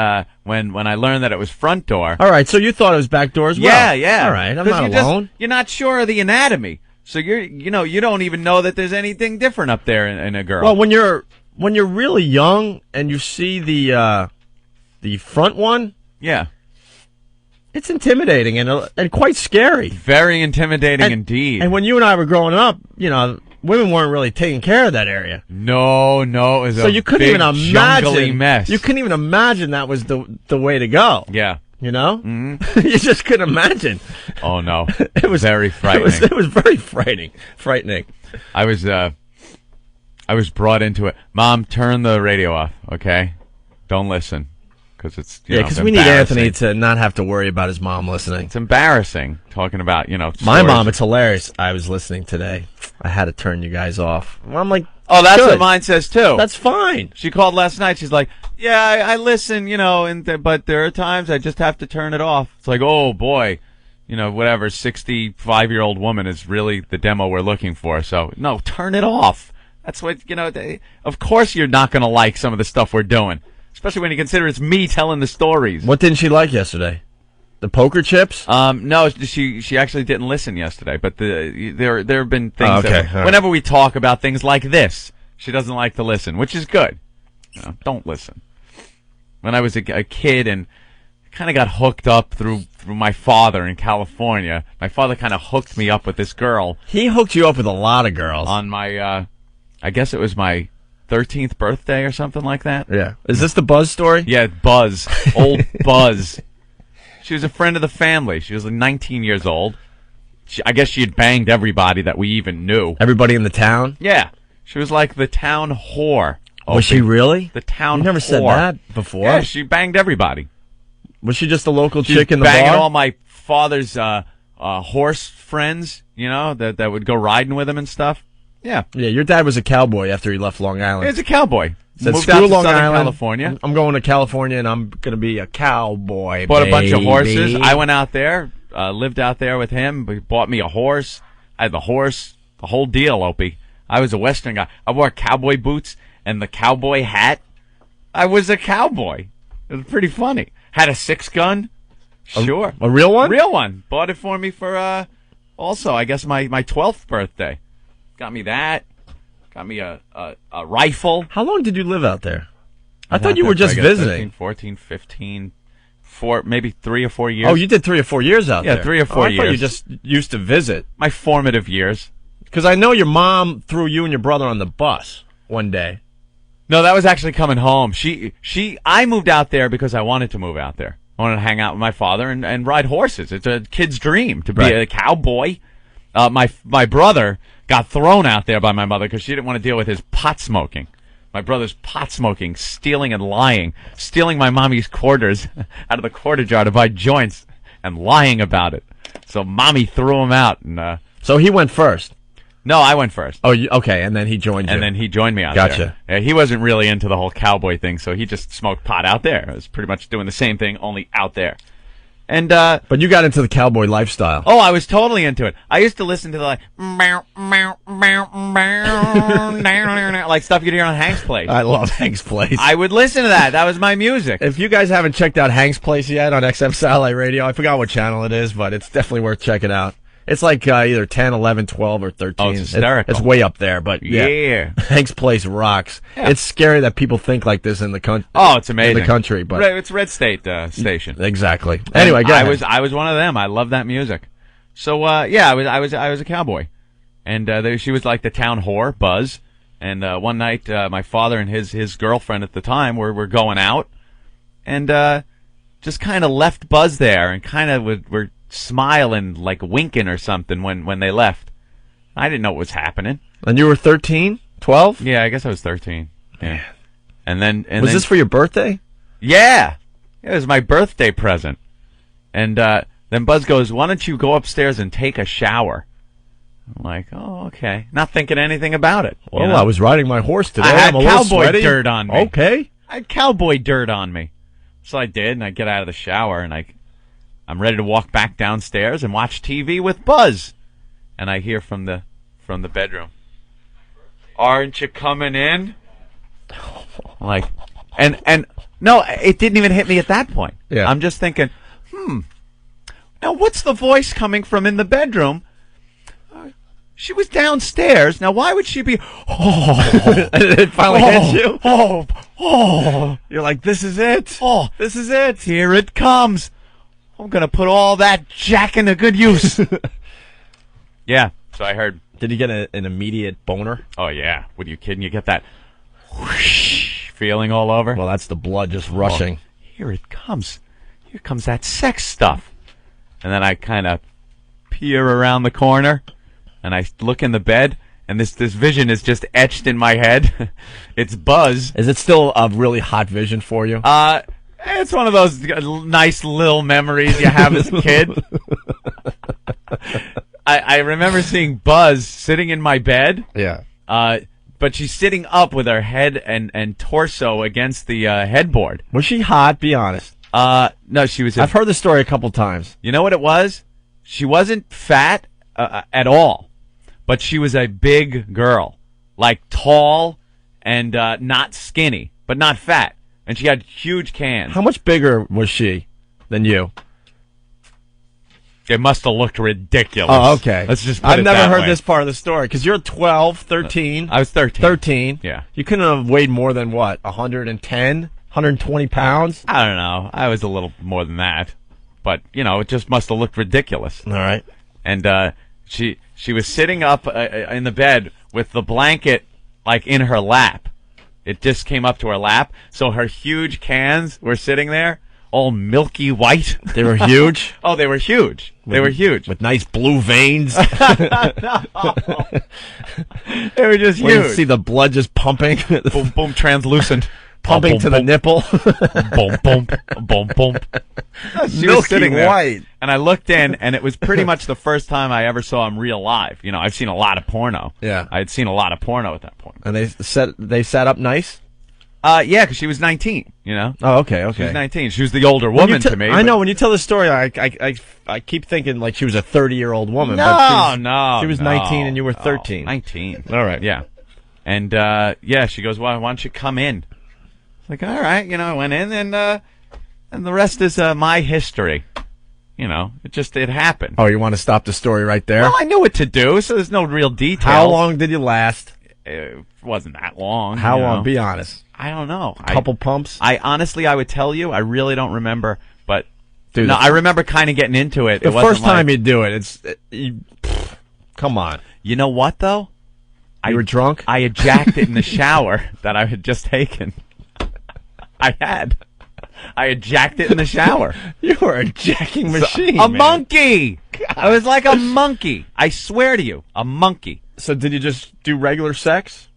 when I learned that it was front door. All right, so you thought it was backdoor as well. Yeah, yeah. All right, I'm 'Cause not you're alone. you're not sure of the anatomy, so you don't even know that there's anything different up there in a girl. Well, when you're really young and you see the front one, yeah, it's intimidating and quite scary. Very intimidating indeed. And when you and I were growing up, women weren't really taking care of that area. No, it was So a you couldn't big even jungly imagine. mess. You couldn't even imagine that was the way to go. Yeah. You know? Mm-hmm. You just couldn't imagine. Oh no, it was very frightening. It was very frightening. I was brought into it. Mom, turn the radio off, okay? Don't listen, because it's because we need Anthony to not have to worry about his mom listening. It's embarrassing talking about My stories. mom. It's hilarious. I was listening today. I had to turn you guys off. Well, I'm like, oh, that's good. what mine says too. That's fine. She called last night. She's like, yeah, I listen, but there are times I just have to turn it off. It's like, oh boy, whatever, 65-year-old woman is really the demo we're looking for. So no, turn it off. That's what of course you're not going to like some of the stuff we're doing, especially when you consider it's me telling the stories. What didn't she like yesterday? The poker chips? No, she actually didn't listen yesterday. But there have been things Oh, okay. that All right. whenever we talk about things like this, she doesn't like to listen, which is good. Don't listen. When I was a kid and kind of got hooked up through my father in California, my father kind of hooked me up with this girl. He hooked you up with a lot of girls. On my, I guess it was my 13th birthday or something like that. Yeah. Is this the Buzz story? Yeah, Buzz. Old Buzz. She was a friend of the family. She was like 19 years old. I guess she had banged everybody that we even knew. Everybody in the town? Yeah. She was like the town whore. Was she really? The town You never whore. said that before. Yeah, she banged everybody. Was she just a local She chick was in the banging bar? all my father's horse friends, that would go riding with him and stuff. Yeah. Yeah, your dad was a cowboy after he left Long Island. He was a cowboy. Said, Moved screw out to Long Southern Island. California. I'm going to California and I'm going to be a cowboy. Bought a bunch of baby. horses. I went out there, lived out there with him. He bought me a horse. I had the horse, the whole deal, Opie. I was a Western guy. I wore cowboy boots and the cowboy hat. I was a cowboy. It was pretty funny. Had a 6-gun. Sure. A real one? Real one. Bought it for me for, also, I guess, my 12th birthday. Got me that. Got me a rifle. How long did you live out there? I was thought out you there were for, just I guess, visiting. 13, 14, 15, maybe 3 or 4 years. Oh, you did 3 or 4 years out there. Yeah, 3 or 4 I years. thought you just used to visit. My formative years. Because I know your mom threw you and your brother on the bus one day. No, that was actually coming home. I moved out there because I wanted to move out there. I wanted to hang out with my father and ride horses. It's a kid's dream to be a cowboy. My brother got thrown out there by my mother because she didn't want to deal with his pot smoking. My brother's pot smoking, stealing and lying, stealing my mommy's quarters out of the quarter jar to buy joints and lying about it. So mommy threw him out. And so he went first. No, I went first. Oh, okay, and then he joined you. And then he joined me out Gotcha. there. Yeah, he wasn't really into the whole cowboy thing, so he just smoked pot out there. It was pretty much doing the same thing, only out there. And but you got into the cowboy lifestyle. Oh, I was totally into it. I used to listen to the like stuff you'd hear on Hank's Place. I love Hank's Place. I would listen to that. That was my music. If you guys haven't checked out Hank's Place yet on XM Satellite Radio, I forgot what channel it is, but it's definitely worth checking out. It's like either 10, 11, 12, or 13. Oh, it's hysterical. It's way up there, but yeah. Hank's Place rocks. Yeah. It's scary that people think like this in the country. Oh, it's amazing. In the country, but it's Red State station. Exactly. Anyway, go ahead. I was one of them. I love that music. So I was a cowboy, and she was like the town whore, Buzz. And one night, my father and his girlfriend at the time were going out, and just kind of left Buzz there, and kind of were smiling, like winking or something when they left. I didn't know what was happening. And you were 13, 12? Yeah, I guess I was 13. Yeah. And then was this for your birthday? Yeah. It was my birthday present. And then Buzz goes, why don't you go upstairs and take a shower? I'm like, oh, okay. Not thinking anything about it. Well, I was riding my horse today. I had I'm a little cowboy sweaty. dirt on me. Okay. I had cowboy dirt on me. So I did, and I get out of the shower, and I'm ready to walk back downstairs and watch TV with Buzz. And I hear from the bedroom, aren't you coming in? Like, and no, it didn't even hit me at that point. Yeah. I'm just thinking, now what's the voice coming from in the bedroom? She was downstairs. Now why would she be, it finally hits you? Oh. You're like, this is it. Oh, this is it. Here it comes. I'm going to put all that jack into good use. Yeah, so I heard. Did you get an immediate boner? Oh, yeah. What are you kidding? You get that whoosh feeling all over? Well, that's the blood just rushing. Here it comes. Here comes that sex stuff. And then I kind of peer around the corner, and I look in the bed, and this vision is just etched in my head. It's Buzz. Is it still a really hot vision for you? It's one of those nice little memories you have as a kid. I remember seeing Buzz sitting in my bed. Yeah. But she's sitting up with her head and torso against the headboard. Was she hot? Be honest. No, she was. I've heard the story a couple times. You know what it was? She wasn't fat at all, but she was a big girl, like tall and not skinny, but not fat. And she had huge cans. How much bigger was she than you? It must have looked ridiculous. Oh, okay. Let's just put I've it never that heard way. this part of the story, because you're 12, 13. I was 13. 13. Yeah. You couldn't have weighed more than, what, 110, 120 pounds? I don't know. I was a little more than that. But, it just must have looked ridiculous. All right. And she was sitting up in the bed with the blanket, like, in her lap. It just came up to her lap, so her huge cans were sitting there, all milky white. They were huge? Oh, they were huge. They were huge. With nice blue veins. They were just Where huge. you see the blood just pumping. Boom, boom, translucent. Pumping boom, to boom, the nipple. Boom, boom, boom, boom. She was Milky sitting there, white. and I looked in, and it was pretty much the first time I ever saw him real live. I've seen a lot of porno. Yeah. I had seen a lot of porno at that point. And they sat up nice? Yeah, because she was 19, Oh, okay. She was 19. She was the older woman to me. I know, when you tell the story, I keep thinking like she was a 30-year-old woman. No, but she was no. 19 and you were 13. 19. All right. Yeah. And, she goes, well, why don't you come in? It's like, all right, I went in, and the rest is my history. It happened. Oh, you want to stop the story right there? Well, I knew what to do, so there's no real details. How long did you last? It wasn't that long. How long? Be honest. I don't know. A couple pumps? I honestly would tell you, I really don't remember, but Dude, no, I remember kind of getting into it. The It wasn't first time like, you do it, come on. You know what, though? You were drunk? I had jacked it in the shower that I had just taken. I had jacked it in the shower. You were a jacking machine, A man. monkey! I was like a monkey. I swear to you, a monkey. So did you just do regular sex?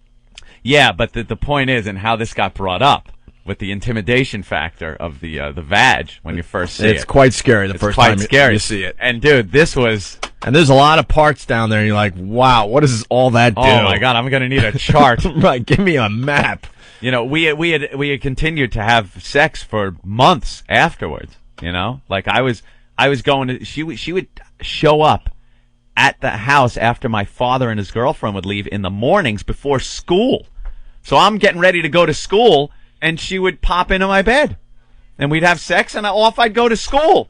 Yeah, but the point is, and how this got brought up, with the intimidation factor of the vag when you first see it. It's quite scary the first time you see it. And, dude, this was... And there's a lot of parts down there, and you're like, wow, what does all that do? Oh, my God, I'm going to need a chart. Right, give me a map. We had continued to have sex for months afterwards. Like I was going to. She would show up at the house after my father and his girlfriend would leave in the mornings before school. So I'm getting ready to go to school, and she would pop into my bed, and we'd have sex, and off I'd go to school.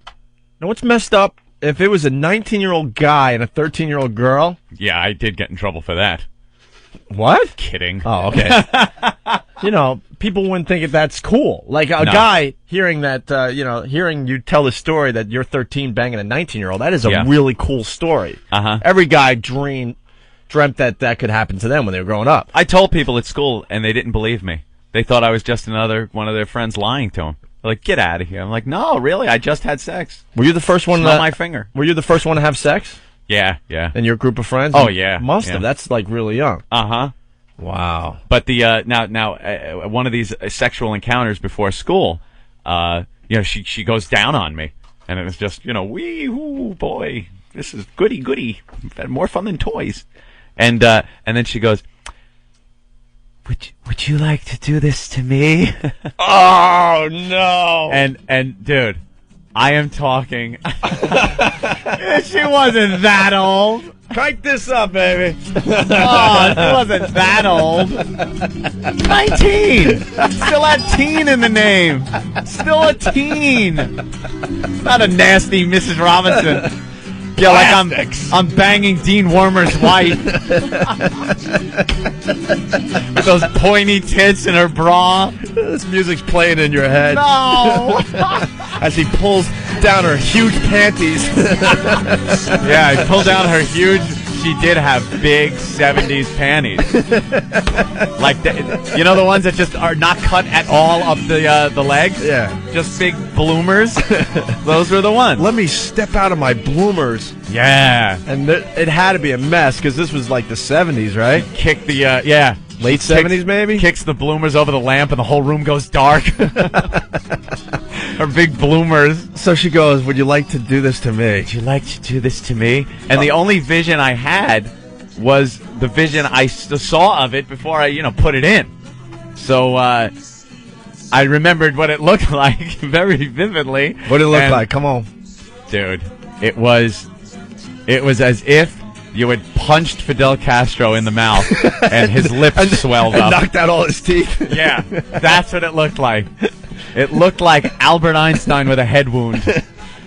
Now what's messed up? If it was a 19-year-old guy and a 13-year-old girl. Yeah, I did get in trouble for that. What? Kidding. Oh, okay. People wouldn't think that's cool. Like a guy hearing that, hearing you tell the story that you're 13 banging a 19-year-old, that is a really cool story. Uh-huh. Every guy dreamt that could happen to them when they were growing up. I told people at school, and they didn't believe me. They thought I was just another one of their friends lying to them. They're like, get out of here. I'm like, no, really, I just had sex. Were you the first one? Smell my finger. Were you the first one to have sex? Yeah. In your group of friends? Oh, yeah. Must have. That's like really young. Uh-huh. Wow. But the now one of these sexual encounters before school, she goes down on me, and it was just, wee hoo boy, this is goody. We've had more fun than toys, and then she goes, would you like to do this to me? Oh no! And dude, I am talking. She wasn't that old. Crank this up, baby. Oh, she wasn't that old. 19. Still had teen in the name. Still a teen. Not a nasty Mrs. Robinson. Yeah, like I'm banging Dean Wormer's wife. With those pointy tits in her bra. This music's playing in your head. No. As he pulls down her huge panties. Yeah, I pulled down her huge. She did have big 70s panties. Like, the ones that just are not cut at all up the legs? Yeah. Just big bloomers? Those were the ones. Let me step out of my bloomers. Yeah. And it had to be a mess, because this was like the 70s, right? Kick the, late 70s, maybe? Kicks the bloomers over the lamp, and the whole room goes dark. Her big bloomers. So she goes, would you like to do this to me? Would you like to do this to me? And the only vision I had was the vision I saw of it before I, put it in. So I remembered what it looked like very vividly. What did it look like? Come on. Dude, it was as if you had punched Fidel Castro in the mouth and his lips swelled up. Knocked out all his teeth. Yeah, that's what it looked like. It looked like Albert Einstein with a head wound.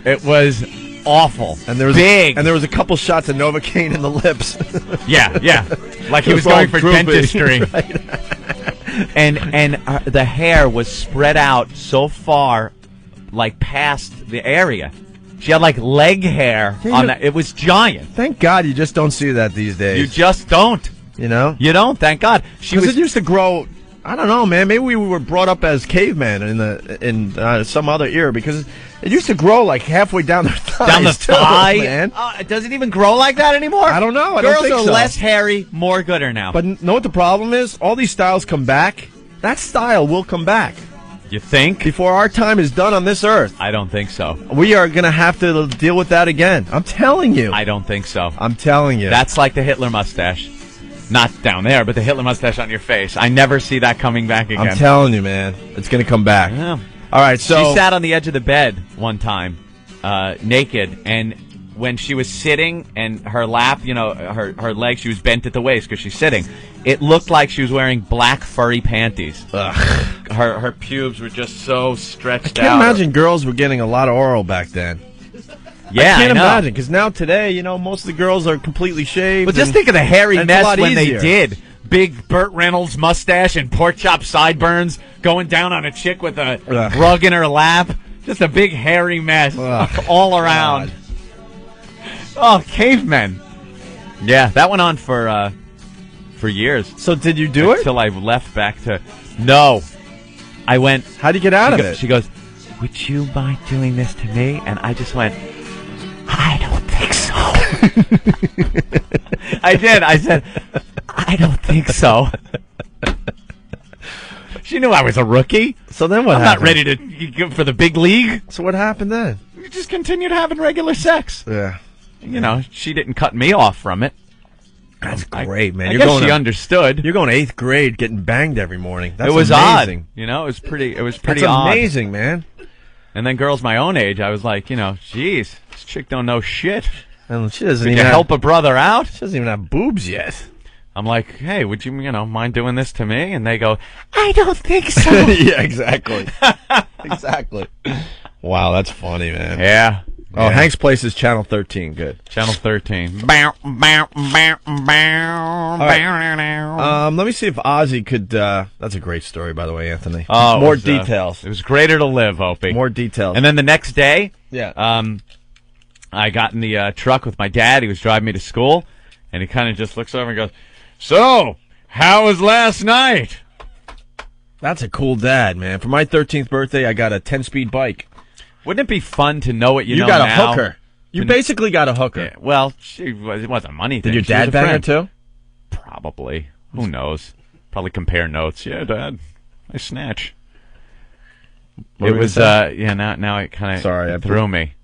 It was awful. And there was big. And there was a couple shots of Novocaine in the lips. Yeah. Like he was going for dentistry. Right. And the hair was spread out so far, like past the area. She had like leg hair on that. It was giant. Thank God you just don't see that these days. You just don't. You know? You don't. Thank God. It used to grow. I don't know, man. Maybe we were brought up as cavemen in some other era, because it used to grow like halfway down their thighs. Down the thigh, man. Does it even grow like that anymore? I don't know. Girls don't think are so. less hairy, more gooder now. But know what the problem is? All these styles come back. That style will come back. You think? Before our time is done on this earth. I don't think so. We are going to have to deal with that again. I'm telling you. I don't think so. I'm telling you. That's like the Hitler mustache. Not down there, but the Hitler mustache on your face. I never see that coming back again. I'm telling you, man. It's going to come back. Yeah. All right, so... She sat on the edge of the bed one time, naked, and when she was sitting and her lap, her legs, she was bent at the waist because she's sitting. It looked like she was wearing black furry panties. Ugh. Her pubes were just so stretched out. I can't imagine girls were getting a lot of oral back then. Yeah, I can't know. imagine, because now today, most of the girls are completely shaved. But just think of the hairy mess when easier. they did. Big Burt Reynolds mustache and pork chop sideburns going down on a chick with a rug in her lap. Just a big hairy mess all around. God. Oh, cavemen. Yeah, that went on for years. So did you do it? Until I left back to... No. I went... How'd you get out of it? She goes, would you mind doing this to me? And I just went... I don't think so. I did. I said, I don't think so. She knew I was a rookie. So then what I'm happened? not ready to go for the big league. So what happened then? We just continued having regular sex. Yeah. She didn't cut me off from it. That's great, man. I guess she understood. You're going to 8th grade getting banged every morning. That's it was amazing. Odd. It was pretty That's odd. amazing, man. And then girls my own age, I was like, geez, this chick don't know shit. And she doesn't Could even you help a brother out? She doesn't even have boobs yet. I'm like, hey, would you, mind doing this to me? And they go, I don't think so. Yeah, exactly. Exactly. Wow, that's funny, man. Yeah. Oh, Yeah. Hank's Place is Channel 13. Good. Channel 13. Let me see if Ozzy could... that's a great story, by the way, Anthony. Oh, More details. It was greater to live, Opie. More details. And then the next day, yeah. I got in the truck with my dad. He was driving me to school, and he kind of just looks over and goes, so, how was last night? That's a cool dad, man. For my 13th birthday, I got a 10-speed bike. Wouldn't it be fun to know what you know got now? a hooker. You basically got a hooker. Yeah, well, it wasn't a money thing. Did your She was dad a bang her friend. too? Probably. Who knows? Probably compare notes. Yeah, Dad, I snatch. What It were was, you gonna say? yeah, now it kind Sorry, I of threw me.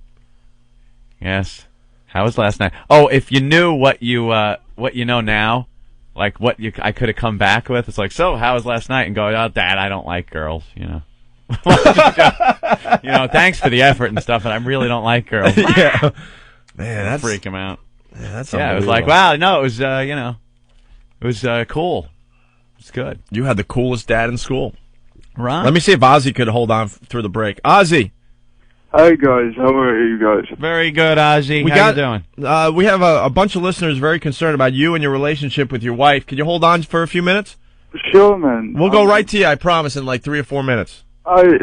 Yes. How was last night? Oh, if you knew what you know now, like I could have come back with, it's like, so how was last night? And go, oh, Dad, I don't like girls, you know. Thanks for the effort and stuff, but I really don't like girls. Yeah. Man, that's freak him out. Yeah, that's it was like, wow, no, it was it was cool. It's good. You had the coolest dad in school. Right. Let me see if Ozzy could hold on through the break. Ozzy. Hi guys, how are you guys? Very good, Ozzy. How you doing? We have a bunch of listeners very concerned about you and your relationship with your wife. Could you hold on for a few minutes? Sure, man. We'll go right to you, I promise, in like 3 or 4 minutes. That's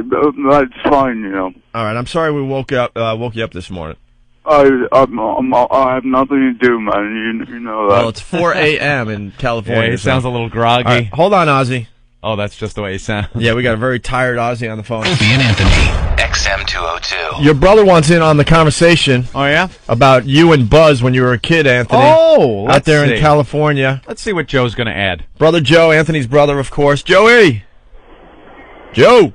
fine, All right, I'm sorry we woke you up this morning. I have nothing to do, man. You know that. Well, it's 4 a.m. in California. Yeah, he sounds a little groggy. All right, hold on, Ozzy. Oh, that's just the way he sounds. Yeah, we got a very tired Ozzy on the phone. Opie and Anthony. XM 202. Your brother wants in on the conversation. Oh, yeah? About you and Buzz when you were a kid, Anthony. Oh, out there in California. Let's see what Joe's going to add. Brother Joe, Anthony's brother, of course. Joey! Joe!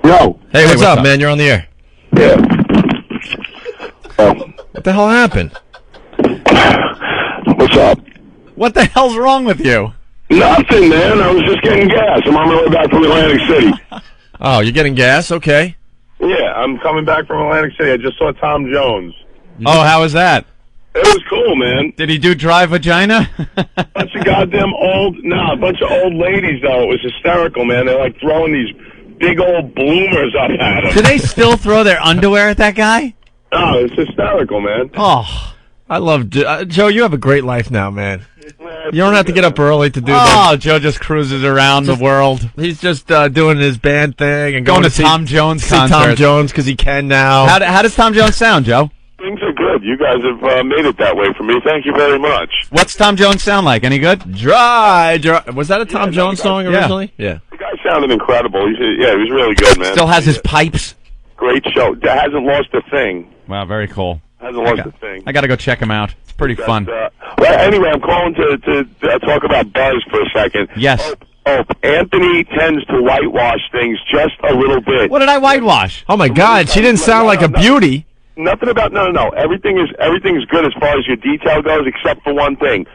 Yo. Hey, what's up, man? You're on the air. Yeah. What the hell happened? What's up? What the hell's wrong with you? Nothing, man. I was just getting gas. I'm on my way back from Atlantic City. Oh, you're getting gas? Okay. Yeah, I'm coming back from Atlantic City. I just saw Tom Jones. Oh, how was that? It was cool, man. Did he do dry vagina? A bunch of old ladies, though. It was hysterical, man. They're like throwing these big old bloomers up at him. Do they still throw their underwear at that guy? Oh, it's hysterical, man. Oh, I love Joe. You have a great life now, man. You don't have to get up early to do that. Oh, Joe just cruises around the world. He's just doing his band thing and going to see Tom Jones see concerts. Tom Jones because he can now. How does Tom Jones sound, Joe? Things are good. You guys have made it that way for me. Thank you very much. What's Tom Jones sound like? Any good? Dry. Was that a Tom Jones song originally? Yeah. The guy sounded incredible. He was really good, man. Still has his pipes. Great show. Hasn't lost a thing. Wow, very cool. Hasn't lost a thing. I got to go check him out. It's pretty fun. Well, anyway, I'm calling to talk about Buzz for a second. Yes. Anthony tends to whitewash things just a little bit. What did I whitewash? Oh my God, she didn't sound like a beauty. Nothing about no. Everything's good as far as your detail goes, except for one thing.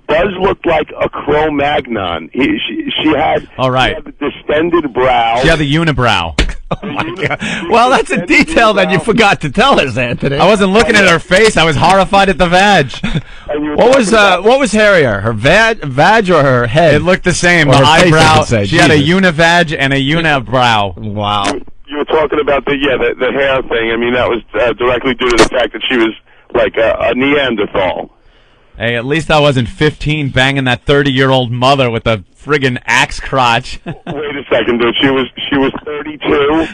Buzz looked like a Cro-Magnon. She had the distended brow. She had the unibrow. Oh my God. Well, that's a detail that you forgot to tell us, Anthony. I wasn't looking at her face. I was horrified at the vag. What was hairier, her vag or her head? It looked the same. Or The her face, I eyebrow. should say. She had a univag and a unibrow. Wow. You were talking about the hair thing. I mean, that was directly due to the fact that she was like a Neanderthal. Hey, at least I wasn't 15 banging that 30-year-old mother with a friggin' axe crotch. Wait a second, dude. She was 32.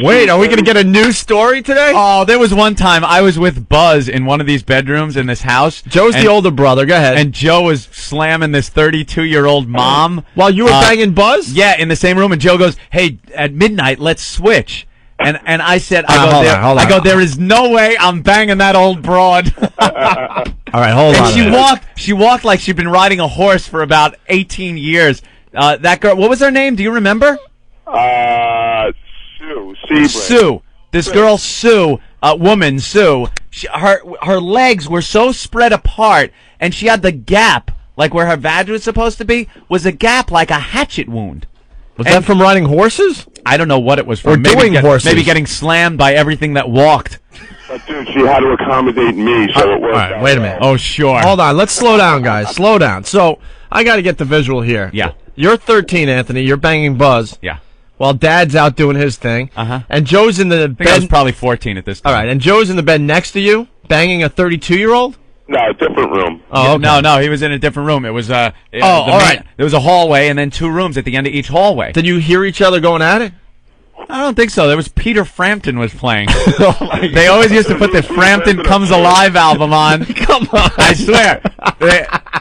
Wait, are we going to get a new story today? Oh, there was one time I was with Buzz in one of these bedrooms in this house. Joe's the older brother. Go ahead. And Joe was slamming this 32-year-old mom. While you were banging Buzz? Yeah, in the same room. And Joe goes, hey, at midnight, let's switch. And I said, hold on. there is no way I'm banging that old broad. All right, hold on. And she walked like she'd been riding a horse for about 18 years. That girl, what was her name? Do you remember? Sue. Sebring. Sue. This girl, Sue, woman, Sue, her legs were so spread apart, and she had the gap, like where her vag was supposed to be, was a gap like a hatchet wound. Was that from riding horses? I don't know what it was from. Or doing horses. Maybe getting slammed by everything that walked. But dude, she had to accommodate me, so it worked. All right, wait a minute. Oh, sure. Hold on. Let's slow down, guys. Slow down. So, I got to get the visual here. Yeah. You're 13, Anthony. You're banging Buzz. Yeah. While Dad's out doing his thing. Uh-huh. And Joe's in the I think bed. I was probably 14 at this time. All right. And Joe's in the bed next to you, banging a 32-year-old? No, different room. Oh, okay. No, he was in a different room. It was all right. There was a hallway and then 2 rooms at the end of each hallway. Did you hear each other going at it? I don't think so. There was Peter Frampton was playing. Oh They always used to put the Frampton Comes Alive album on. Come on. I swear.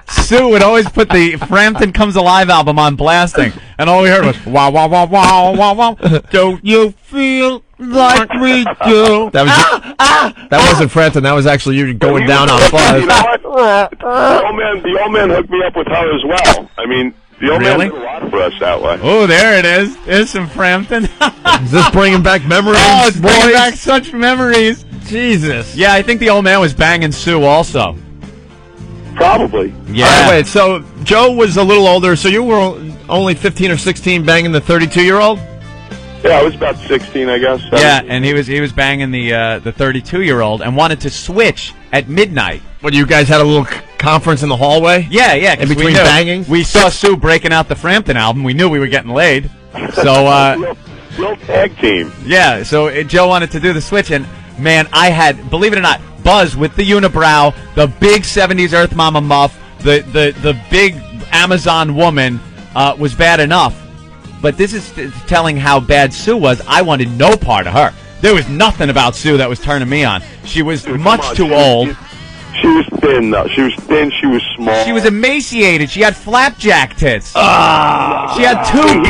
Sue would always put the Frampton Comes Alive album on blasting. And all we heard was, wow, wow, wow, wow, wow, wow. Don't you feel like we do? That wasn't Frampton. That was actually you going down on Buzz. You know what? The old man hooked me up with her as well. I mean, The old Really? man did a lot for us that way. Oh, there it is. There's some Frampton. Is this bringing back memories, Oh, it's bringing boys? back such memories. Jesus. Yeah, I think the old man was banging Sue also. Probably. Yeah. All right, wait, so Joe was a little older, so you were only 15 or 16 banging the 32-year-old? Yeah, I was about 16, I guess. Yeah, and he was banging the 32-year-old and wanted to switch at midnight. What, you guys had a little conference in the hallway? Yeah, yeah. 'cause In between we knew. bangings? We saw Sue breaking out the Frampton album. We knew we were getting laid. So, Real tag team. yeah, so Joe wanted to do the switch, and, man, I had, believe it or not, Buzz with the unibrow, the big 70s Earth Mama muff, the big Amazon woman was bad enough. But this is telling how bad Sue was. I wanted no part of her. There was nothing about Sue that was turning me on. She was much too old. She was thin, though. She was thin. She was small. She was emaciated. She had flapjack tits. She had two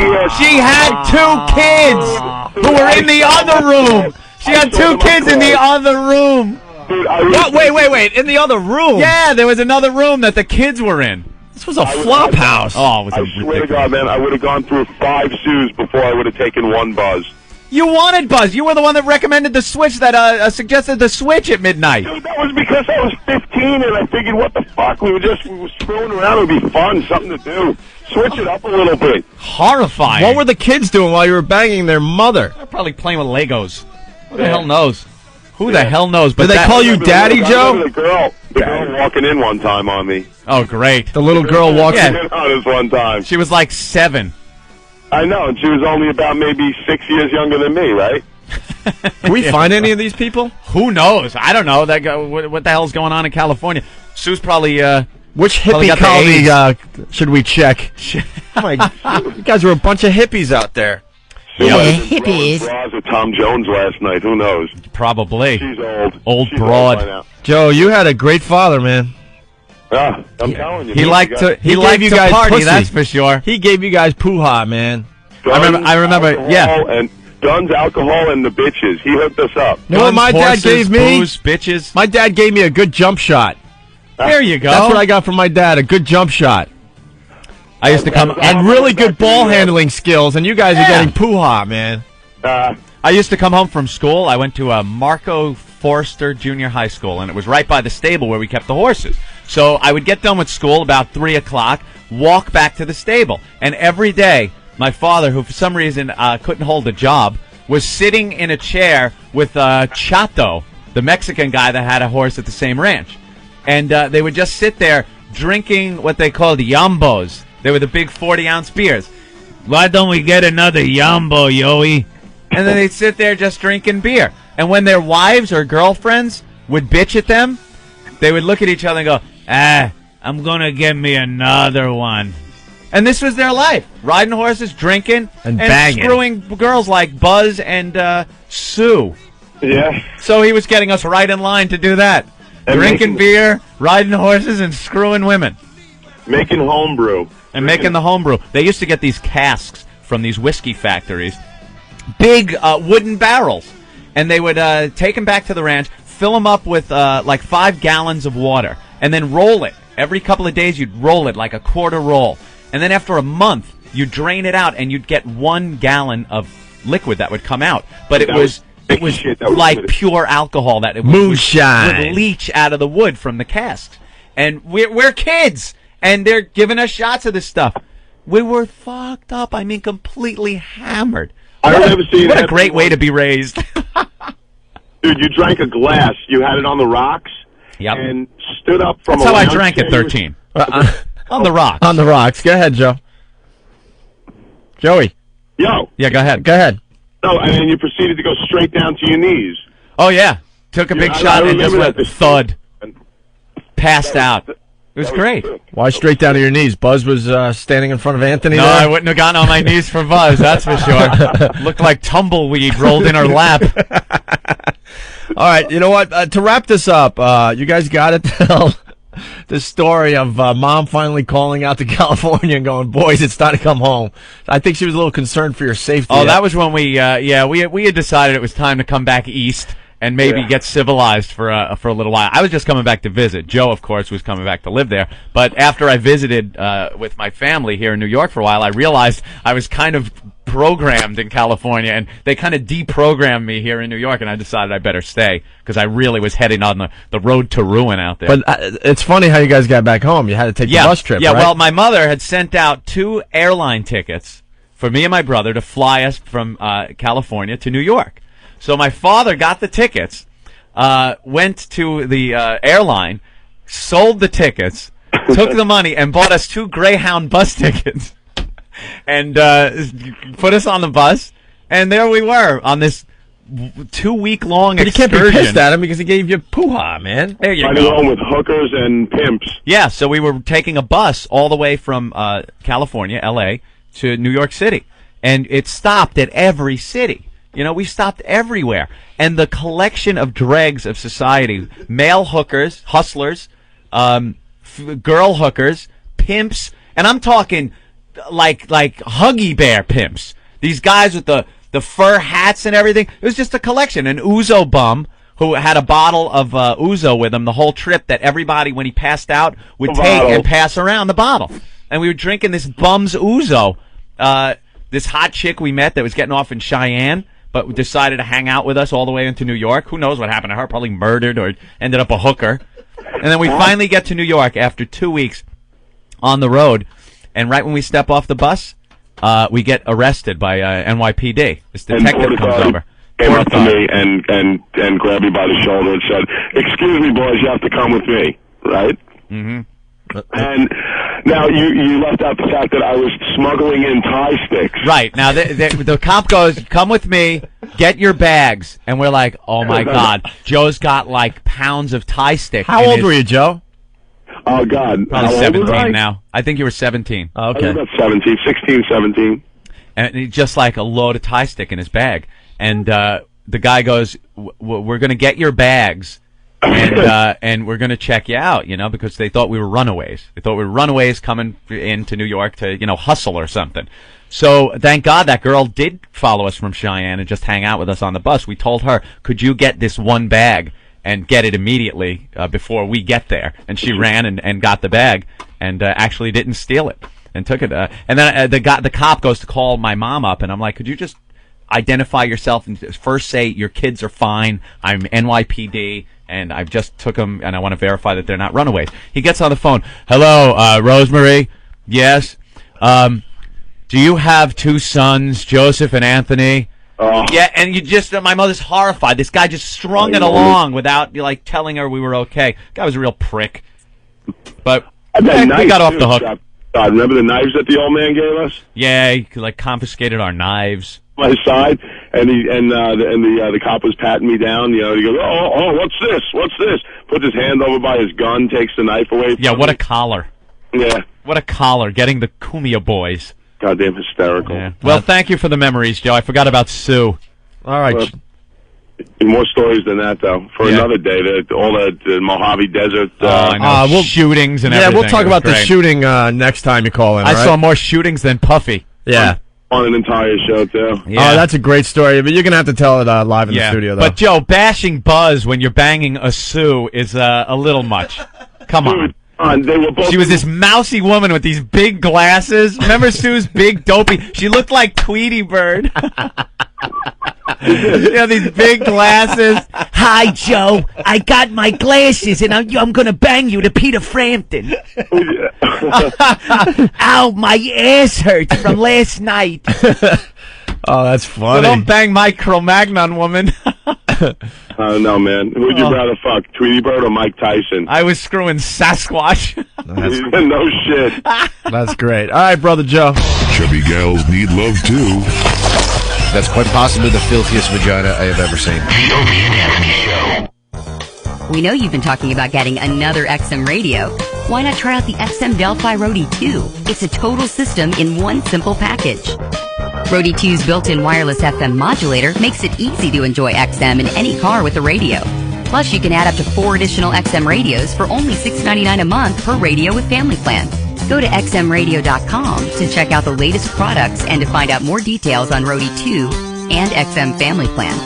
kids who were in the other room. She had two kids in the other room. Dude, What? Wait. In the other room? Yeah, there was another room that the kids were in. This was a flop house. Oh, it was I swear to God, man, I would have gone through 5 Sues before I would have taken one Buzz. You wanted Buzz. You were the one that recommended the switch, that suggested the switch at midnight. Dude, that was because I was 15 and I figured, what the fuck? We were screwing around. It would be fun, something to do. Switch it up a little bit. Horrifying. What were the kids doing while you were banging their mother? They're probably playing with Legos. Who the hell knows? Who the hell knows? But Did they call you Daddy, Joe? The girl walking in one time on me. Oh, great. The little girl walked in. On us one time. She was like 7. I know, and she was only about maybe 6 years younger than me, right? Can we find any of these people? Who knows? I don't know. That guy, what the hell's going on in California? Sue's probably which probably hippie got the colony should we check? Oh my, you guys are a bunch of hippies out there. Hippies. Bras with Tom Jones last night. Who knows? Probably. She's old. Old She's broad. old by now. Joe, you had a great father, man. Yeah, I'm telling you. He liked to. He gave liked you to guys party. pussy. That's for sure. He gave you guys poo-ha, man. Guns, I remember. alcohol, Yeah. and guns, alcohol, and the bitches. He hooked us up. You know what my Horses, dad gave me? booze, bitches. My dad gave me a good jump shot. There you go. That's what I got from my dad, a good jump shot. I used to come And really good ball handling skills, and you guys are getting poo-ha, man. I used to come home from school. I went to Marco Forster Junior High School, and it was right by the stable where we kept the horses. So I would get done with school about 3 o'clock, walk back to the stable, and every day my father, who for some reason couldn't hold a job, was sitting in a chair with Chato, the Mexican guy that had a horse at the same ranch. And they would just sit there drinking what they called yambos. They were the big 40-ounce beers. Why don't we get another yambo, Yoey? And then they'd sit there just drinking beer. And when their wives or girlfriends would bitch at them, they would look at each other and go, I'm going to get me another one. And this was their life. Riding horses, drinking, and banging. screwing girls like Buzz and Sue. Yeah. So he was getting us right in line to do that. And Drinking beer, riding horses, and screwing women. Making homebrew. And making the homebrew. They used to get these casks from these whiskey factories. Big wooden barrels. And they would take them back to the ranch, fill them up with like 5 gallons of water, and then roll it. Every couple of days you'd roll it like a quarter roll. And then after a month, you'd drain it out, and you'd get 1 gallon of liquid that would come out. But it was like pure alcohol that it would leach out of the wood from the casks. And we're kids, and they're giving us shots of this stuff. We were fucked up. I mean, completely hammered. What a great way to be raised. Dude, you drank a glass. You had it on the rocks. Yep. And stood up from That's a how I lounge drank at chair. 13. On the rocks. On the rocks. Go ahead, Joe. Joey. Yo. Yeah, go ahead. Go ahead. No, and then you proceeded to go straight down to your knees. Oh, yeah. Took a big shot and just went thud. Passed out. It was great. Why straight down to your knees? Buzz was standing in front of Anthony No, there? I wouldn't have gotten on my knees for Buzz, that's for sure. Looked like tumbleweed rolled in her lap. All right, you know what? To wrap this up, you guys got to tell the story of Mom finally calling out to California and going, boys, it's time to come home. I think she was a little concerned for your safety. Oh, that was when we had decided it was time to come back east. and maybe get civilized for a little while. I was just coming back to visit. Joe, of course, was coming back to live there. But after I visited with my family here in New York for a while, I realized I was kind of programmed in California, and they kind of deprogrammed me here in New York, and I decided I better stay because I really was heading on the road to ruin out there. But it's funny how you guys got back home. You had to take the bus trip, Yeah, right? well, my mother had sent out 2 airline tickets for me and my brother to fly us from California to New York. So my father got the tickets, went to the airline, sold the tickets, took the money, and bought us 2 Greyhound bus tickets, and put us on the bus. And there we were on this 2-week-long But you excursion. can't be pissed at him because he gave you poo-ha, man. There you Riding go. along with hookers and pimps. Yeah, so we were taking a bus all the way from California, L.A., to New York City. And it stopped at every city. You know, we stopped everywhere. And the collection of dregs of society, male hookers, hustlers, girl hookers, pimps, and I'm talking like Huggy Bear pimps. These guys with the fur hats and everything. It was just a collection. An Ouzo bum who had a bottle of Ouzo with him the whole trip that everybody, when he passed out, would take and pass around the bottle. And we were drinking this bum's Ouzo. This hot chick we met that was getting off in Cheyenne, but decided to hang out with us all the way into New York. Who knows what happened to her? Probably murdered or ended up a hooker. And then we finally get to New York after 2 weeks on the road. And right when we step off the bus, we get arrested by NYPD. This detective comes over. Came up to me and grabbed me by the shoulder and said, "Excuse me, boys, you have to come with me," right? Mm-hmm. And now you left out the fact that I was smuggling in Thai sticks. Right. Now the cop goes, "Come with me, get your bags." And we're like, "Oh my God, Joe's got like pounds of Thai stick." How old were you, Joe? Oh, God. Probably How old was 17 I? now. I think you were 17. Oh, I was about 17, 16, 17. And he just like a load of Thai stick in his bag. And the guy goes, "We're going to get your bags, and we're going to check you out," you know, because they thought we were runaways. They thought we were runaways coming into New York to, you know, hustle or something. So thank God that girl did follow us from Cheyenne and just hang out with us on the bus. We told her, "Could you get this one bag and get it immediately before we get there?" And she ran and got the bag and actually didn't steal it and took it. And then the cop goes to call my mom up, and I'm like, "Could you just identify yourself and first say your kids are fine. I'm NYPD and I've just took them and I want to verify that they're not runaways." He gets on the phone. "Hello, Rosemary? Yes. Do you have 2 sons, Joseph and Anthony?" Yeah, and you just, my mother's horrified. This guy just strung it along without like telling her we were okay. Guy was a real prick. But we got off the hook. God, remember the knives that the old man gave us? Yeah, he like confiscated our knives. My side, and the cop was patting me down. You know, he goes, "Oh, what's this? What's this?" Puts his hand over by his gun, takes the knife away. Yeah, what a collar. Yeah, what a collar. Getting the Kumia boys. Goddamn hysterical. Yeah. Well, thank you for the memories, Joe. I forgot about Sue. All right. Well, more stories than that, though. For another day, all the Mojave Desert. I know. Shootings and everything. Yeah, we'll talk about the shooting next time you call in. I saw more shootings than Puffy. Yeah. On an entire show, too. Yeah. Oh, that's a great story, but you're going to have to tell it live in the studio, though. But, Joe, bashing Buzz when you're banging a Sue is a little much. Come on. They were both. She was this mousy woman with these big glasses. Remember Sue's big dopey? She looked like Tweety Bird. You know, these big glasses. "Hi, Joe. I got my glasses, and I'm going to bang you to Peter Frampton." "Ow, my ass hurts from last night." Oh, that's funny. So don't bang my Cro-Magnon woman. No, man. Who would you rather fuck, Tweety Bird or Mike Tyson? I was screwing Sasquatch. No shit. That's great. All right, Brother Joe. Chubby gals need love, too. That's quite possibly the filthiest vagina I have ever seen. The Opie and Anthony Show. We know you've been talking about getting another XM radio. Why not try out the XM Delphi Roadie 2? It's a total system in one simple package. Roadie 2's built-in wireless FM modulator makes it easy to enjoy XM in any car with a radio. Plus, you can add up to 4 additional XM radios for only $6.99 a month per radio with family plan. Go to xmradio.com to check out the latest products and to find out more details on Roadie 2 and XM Family Plan.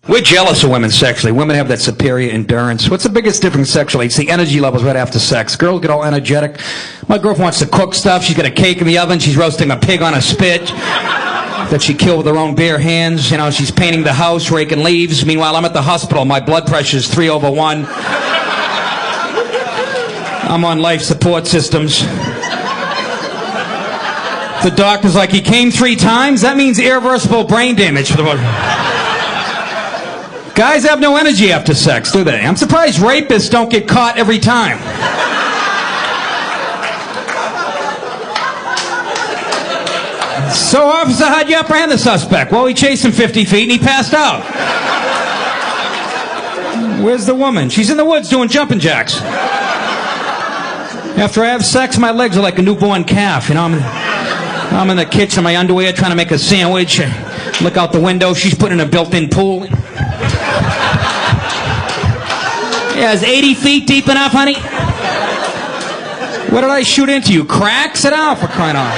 We're jealous of women sexually. Women have that superior endurance. What's the biggest difference sexually? It's the energy levels right after sex. Girls get all energetic. My girlfriend wants to cook stuff. She's got a cake in the oven. She's roasting a pig on a spit that she killed with her own bare hands. You know, she's painting the house, raking leaves. Meanwhile, I'm at the hospital. My blood pressure's 3/1. I'm on life support systems. The doctor's like, he came 3 times? That means irreversible brain damage for the body. Guys have no energy after sex, do they? I'm surprised rapists don't get caught every time. So, officer, how'd you apprehend the suspect? Well, he chased him 50 feet and he passed out. Where's the woman? She's in the woods doing jumping jacks. After I have sex, my legs are like a newborn calf. You know, I'm in the kitchen in my underwear trying to make a sandwich. I look out the window. She's putting in a built-in pool. Yeah, is 80 feet deep enough, honey? What did I shoot into you? Crack? Sit down, for crying out.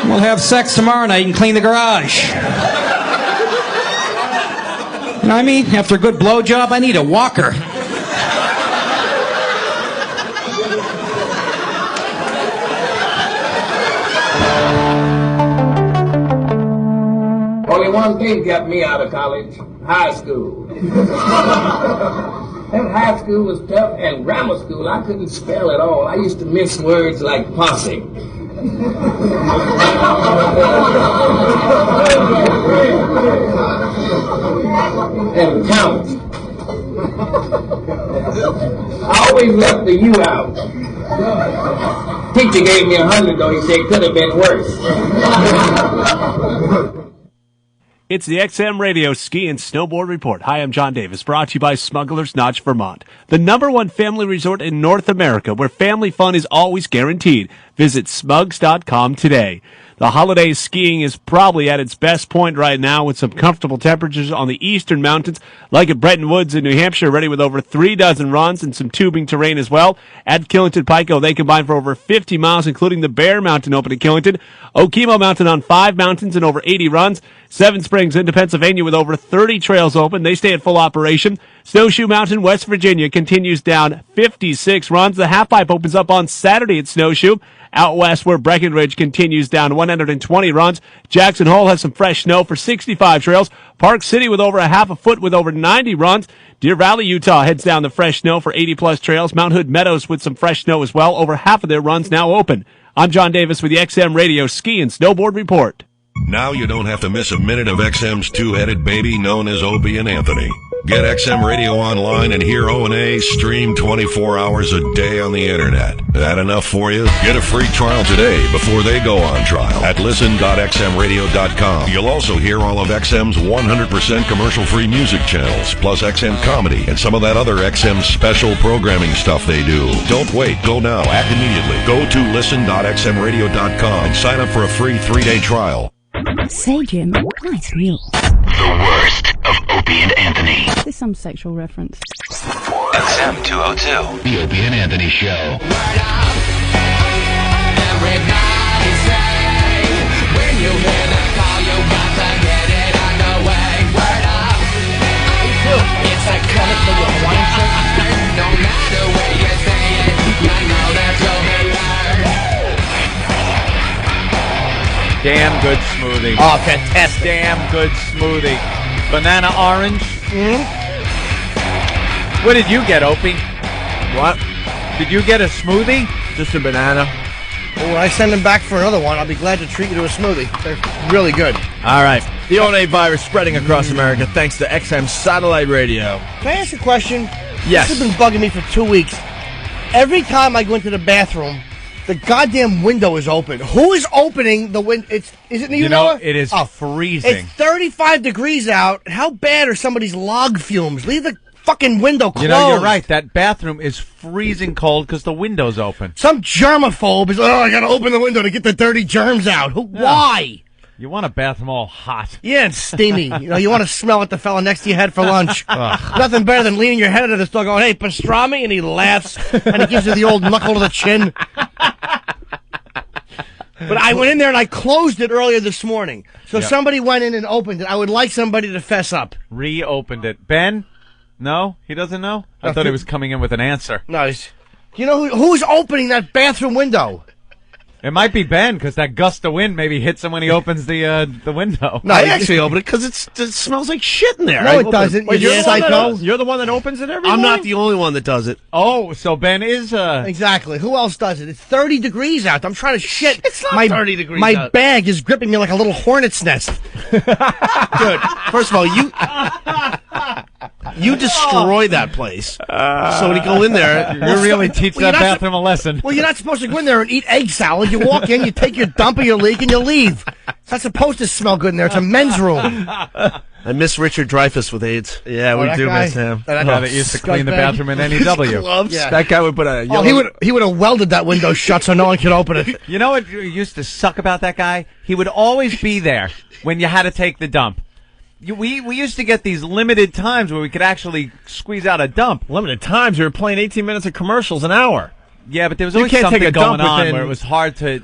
We'll have sex tomorrow night and clean the garage. You know what I mean? After a good blowjob, I need a walker. Only one thing kept me out of college, high school. And high school was tough, and grammar school, I couldn't spell at all. I used to miss words like posse. And count. I always left the U out. Teacher gave me 100, though. He said it could have been worse. It's the XM Radio Ski and Snowboard Report. Hi, I'm John Davis, brought to you by Smuggler's Notch, Vermont, the #1 family resort in North America, where family fun is always guaranteed. Visit smugs.com today. The holiday skiing is probably at its best point right now, with some comfortable temperatures on the eastern mountains, like at Bretton Woods in New Hampshire, ready with over 3 dozen runs and some tubing terrain as well. At Killington Pico, they combine for over 50 miles, including the Bear Mountain Open at Killington, Okemo Mountain on 5 mountains and over 80 runs, Seven Springs into Pennsylvania with over 30 trails open. They stay at full operation. Snowshoe Mountain, West Virginia, continues down 56 runs. The halfpipe opens up on Saturday at Snowshoe. Out west, where Breckenridge continues down 120 runs. Jackson Hole has some fresh snow for 65 trails. Park City with over a half a foot with over 90 runs. Deer Valley, Utah heads down the fresh snow for 80-plus trails. Mount Hood Meadows with some fresh snow as well. Over half of their runs now open. I'm John Davis with the XM Radio Ski and Snowboard Report. Now you don't have to miss a minute of XM's two-headed baby known as Opie and Anthony. Get XM Radio online and hear O&A stream 24 hours a day on the internet. That enough for you? Get a free trial today before they go on trial at listen.xmradio.com. You'll also hear all of XM's 100% commercial-free music channels, plus XM comedy and some of that other XM special programming stuff they do. Don't wait. Go now. Act immediately. Go to listen.xmradio.com and sign up for a free 3-day trial. Say, Jim, nice real. The worst of Opie and Anthony. Is this some sexual reference? XM 202. The Opie and Anthony Show. Everybody say, when you hear the call, you got to get it on the way. Word up. It's like coming for your one shot. No matter where you say it, you know that you'll be heard. Damn good smoothie. Oh, fantastic. Damn good smoothie. Banana orange. Mm-hmm. What did you get, Opie? What? Did you get a smoothie? Just a banana. Well, when I send them back for another one, I'll be glad to treat you to a smoothie. They're really good. All right. The O&A virus spreading across America thanks to XM Satellite Radio. Can I ask a question? Yes. This has been bugging me for 2 weeks. Every time I go into the bathroom, the goddamn window is open. Who is opening the window? Is it you, Noah? It is freezing. It's 35 degrees out. How bad are somebody's log fumes? Leave the fucking window closed. You know, you're right. That bathroom is freezing cold because the window's open. Some germaphobe is, I got to open the window to get the dirty germs out. Why? You want a bathroom all hot. Yeah, and steamy. You want to smell what the fella next to you had for lunch. Nothing better than leaning your head into this dog going, hey, pastrami, and he laughs, and he gives you the old knuckle to the chin. But I went in there and I closed it earlier this morning. So if somebody went in and opened it, I would like somebody to fess up. Reopened it. Ben? No? He doesn't know? I thought he was coming in with an answer. No, you know who's opening that bathroom window? It might be Ben, because that gust of wind maybe hits him when he opens the window. No, I actually opened it because it smells like shit in there. No, it doesn't. Wait, You're psycho. You're the one that opens it every I'm morning? not the only one that does it. Oh, so Ben is... Exactly. Who else does it? It's 30 degrees out. I'm trying to shit. It's not 30 degrees My out. bag is gripping me like a little hornet's nest. Dude, first of all, you destroy that place. So when you go in there... You really teach that bathroom a lesson. Well, you're not supposed to go in there and eat egg salad. You walk in, you take your dump or your leak, and you leave. It's not supposed to smell good in there. It's a men's room. I miss Richard Dreyfuss with AIDS. Yeah, we do miss him. That used to clean the bathroom in NEW. Gloves. Yeah. That guy would put a yellow... he would have welded that window shut so no one could open it. You know what used to suck about that guy? He would always be there when you had to take the dump. We used to get these limited times where we could actually squeeze out a dump. Limited times? We were playing 18 minutes of commercials an hour. Yeah, but there was You always can't take something a dump going on within- where it was hard to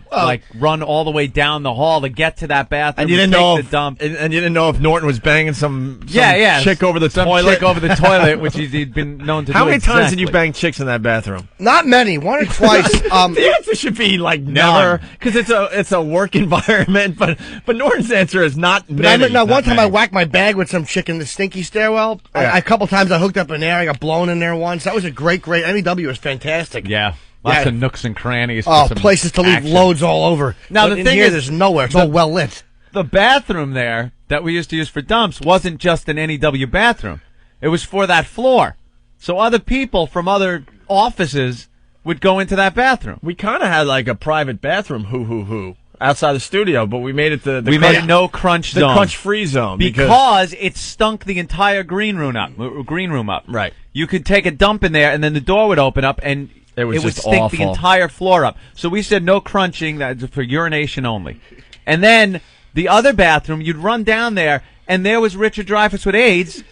run all the way down the hall to get to that bathroom. And you didn't take know the if, dump. and you didn't know if Norton was banging some chick over the some toilet. chick over the toilet, which he'd been known to do. How many times did you exactly. bang chicks in that bathroom? Not many. One or twice. The answer should be like never, because it's a work environment. But Norton's answer is not many. One time I whacked my bag with some chick in the stinky stairwell. Yeah. A couple times I hooked up in there. I got blown in there once. That was a great. NEW was fantastic. Yeah. Lots of nooks and crannies. For Oh, some places to leave action. loads all over. Now, But the in thing here, is, there's nowhere. It's all well lit. The bathroom there that we used to use for dumps wasn't just an NEW bathroom. It was for that floor. So other people from other offices would go into that bathroom. We kind of had like a private bathroom, outside the studio, but we made it we made it no crunch the zone. crunch-free zone because it stunk the entire green room up. Right. You could take a dump in there, and then the door would open up, and it would just stink awful. the entire floor up. So we said no crunching, that's for urination only. And then the other bathroom, you'd run down there, and there was Richard Dreyfuss with AIDS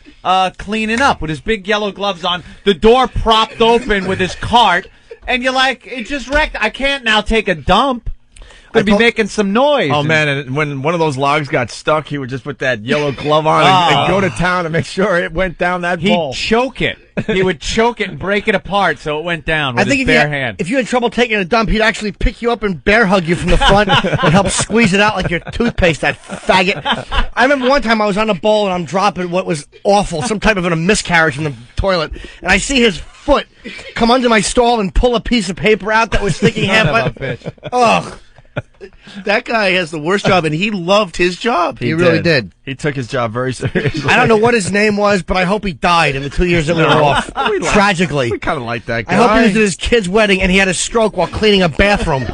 cleaning up with his big yellow gloves on, the door propped open with his cart, and you're like, it just wrecked. I can't now take a dump. Going to be making some noise. Oh, man, and when one of those logs got stuck, he would just put that yellow glove on and go to town to make sure it went down that bowl. He'd choke it. He would choke it and break it apart so it went down with his bare hand. If you had trouble taking a dump, he'd actually pick you up and bear hug you from the front and help squeeze it out like your toothpaste, that faggot. I remember one time I was on a bowl and I'm dropping what was awful, some type of a miscarriage in the toilet, and I see his foot come under my stall and pull a piece of paper out that was sticking halfway. Ugh. That guy has the worst job, and he loved his job. He really did. He took his job very seriously. I don't know what his name was, but I hope he died in the 2 years that we were off. Tragically. We kind of like that guy. I hope he was at his kid's wedding and he had a stroke while cleaning a bathroom.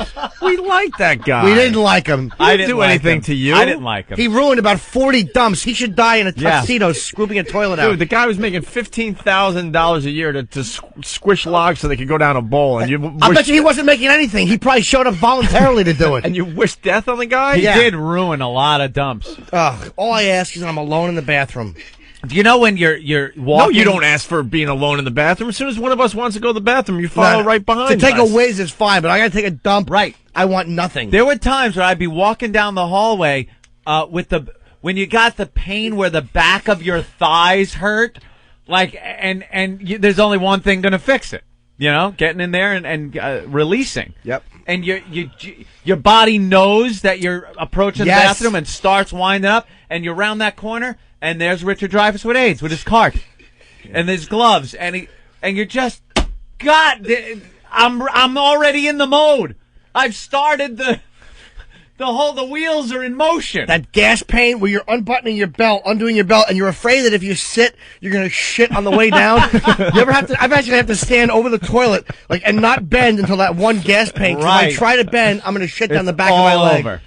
We like that guy. We didn't like him. I didn't do anything to you. I didn't like him. He ruined about 40 dumps. He should die in a tuxedo scooping a toilet out. Dude, the guy was making $15,000 a year to squish logs so they could go down a bowl. And I bet you he wasn't making anything. He probably showed up voluntarily to do it. And you wish death on the guy? He did ruin a lot of dumps. All I ask is I'm alone in the bathroom. Do you know when you're walking? No, you don't ask for being alone in the bathroom. As soon as one of us wants to go to the bathroom, you follow right behind To take us. a whiz is fine, but I gotta take a dump. Right. I want nothing. There were times where I'd be walking down the hallway when you got the pain where the back of your thighs hurt, there's only one thing going to fix it. You know, getting in there and releasing. Yep. And your body knows that you're approaching the bathroom and starts winding up, and you're around that corner, and there's Richard Dreyfuss with AIDS with his cart and his gloves, and you're just, God, I'm already in the mode. I've started the wheels are in motion. That gas pain where you're unbuttoning your belt, undoing your belt, and you're afraid that if you sit, you're gonna shit on the way down. You ever have to? I've actually had to stand over the toilet and not bend until that one gas pain. 'Cause Right. If I try to bend, I'm gonna shit down It's the back of my all leg. over.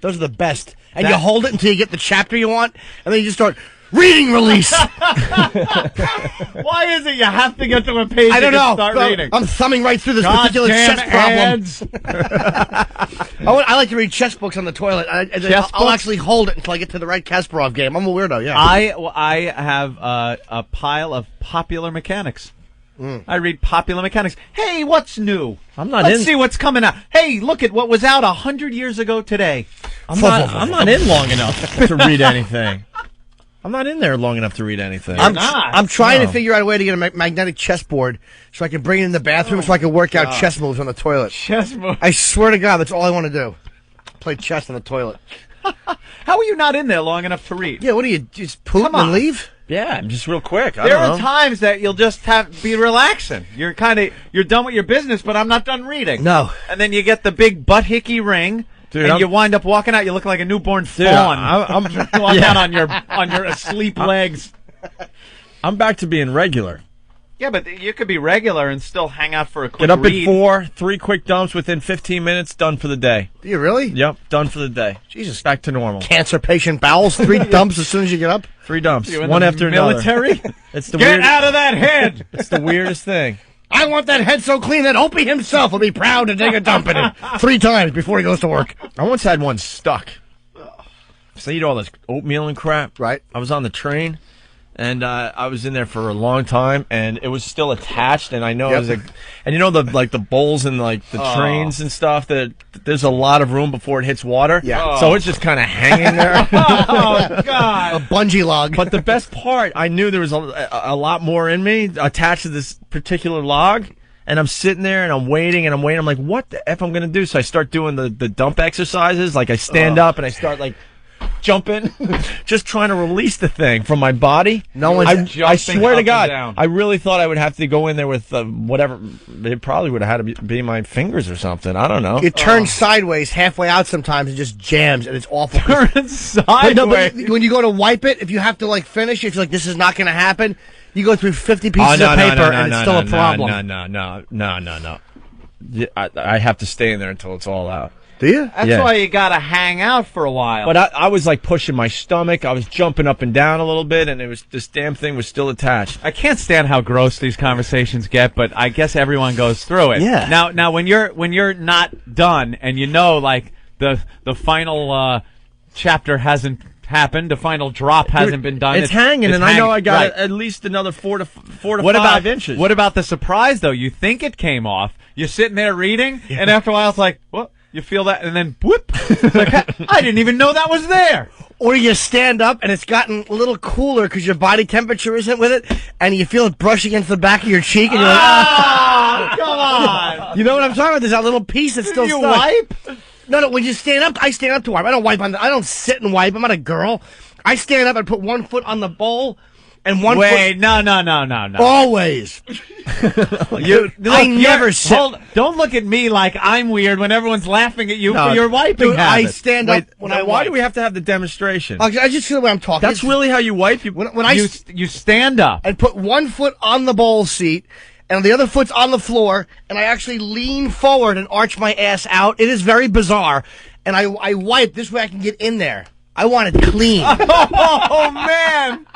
Those are the best. And you hold it until you get the chapter you want, and then you just start reading release. Why is it you have to get to a page I don't and know. start Well, reading? I'm thumbing right through this Goddamn particular chess ads. problem. I like to read chess books on the toilet. I'll actually hold it until I get to the right Kasparov game. I'm a weirdo, yeah. I have a pile of Popular Mechanics. I read popular mechanics. Hey, what's new? Let's see what's coming out. Hey, look at what was out 100 years ago today. I'm not in long enough to read anything. I'm not in there long enough to read anything. I'm trying to figure out a way to get a magnetic chessboard so I can bring it in the bathroom so I can work out chess moves on the toilet. Chess moves. I swear to God, that's all I want to do. Play chess on the toilet. How are you not in there long enough to read? Yeah, what do you just poop and leave? Yeah, I'm just real quick. There are times that you'll just be relaxing. You're done with your business, but I'm not done reading. No. And then you get the big butt hickey ring. Dude, and you wind up walking out. You look like a newborn fawn. I'm walking out on your asleep legs. I'm back to being regular. Yeah, but you could be regular and still hang out for a quick Get up read. at 4, 3 quick dumps within 15 minutes. Done for the day. Do you really? Yep, done for the day. Jesus, back to normal. Cancer patient bowels. 3 dumps as soon as you get up. 3 dumps, You in one the after military? another. It's the Get out of that head! It's the weirdest thing. I want that head so clean that Opie himself will be proud to take a dump in it 3 times before he goes to work. I once had one stuck. So you eat all this oatmeal and crap. Right. I was on the train, and I was in there for a long time, and it was still attached. And I know it was and you know the bowls and the trains and stuff that there's a lot of room before it hits water. Yeah. So it's just kind of hanging there. Oh God! A bungee log. But the best part, I knew there was a lot more in me attached to this particular log. And I'm sitting there and I'm waiting. I'm like, what the F I'm going to do? So I start doing the dump exercises. Like I stand up and I start like jumping, just trying to release the thing from my body. No one's I swear to God, down. I really thought I would have to go in there with whatever. It probably would have had to be my fingers or something. I don't know. It turns sideways halfway out sometimes and just jams, and it's awful. Turns sideways. But when you go to wipe it, if you have to finish it, if you're like, this is not going to happen, you go through 50 pieces of paper, and it's still a problem. No. I have to stay in there until it's all out. Do you? That's why you gotta hang out for a while. But I was like pushing my stomach. I was jumping up and down a little bit, and this damn thing was still attached. I can't stand how gross these conversations get, but I guess everyone goes through it. Yeah. Now when you're not done, and you know, like the final chapter hasn't happened, the final drop hasn't been done. It's hanging, and I know I got right. at least another 4 to 5 inches. What about the surprise though? You think it came off. You're sitting there reading, and after a while, it's like, what? You feel that, and then whoop! It's like, I didn't even know that was there. Or you stand up and it's gotten a little cooler because your body temperature isn't with it, and you feel it brush against the back of your cheek, and you're like, oh, come on! You know what I'm talking about? There's that little piece that's still You stuck. wipe? No. When you stand up, I stand up to wipe. I don't wipe I don't sit and wipe. I'm not a girl. I stand up and put one foot on the bowl. And one Wait, foot. No. Always. I never sit. Don't look at me like I'm weird when everyone's laughing at you for your wiping Dude, habit. I stand up when I Why wipe. do we have to have the demonstration? I just feel the way I'm talking. That's really how you wipe? You stand up and put one foot on the bowl seat, and the other foot's on the floor, and I actually lean forward and arch my ass out. It is very bizarre, and I wipe this way I can get in there. I want it clean. Oh man!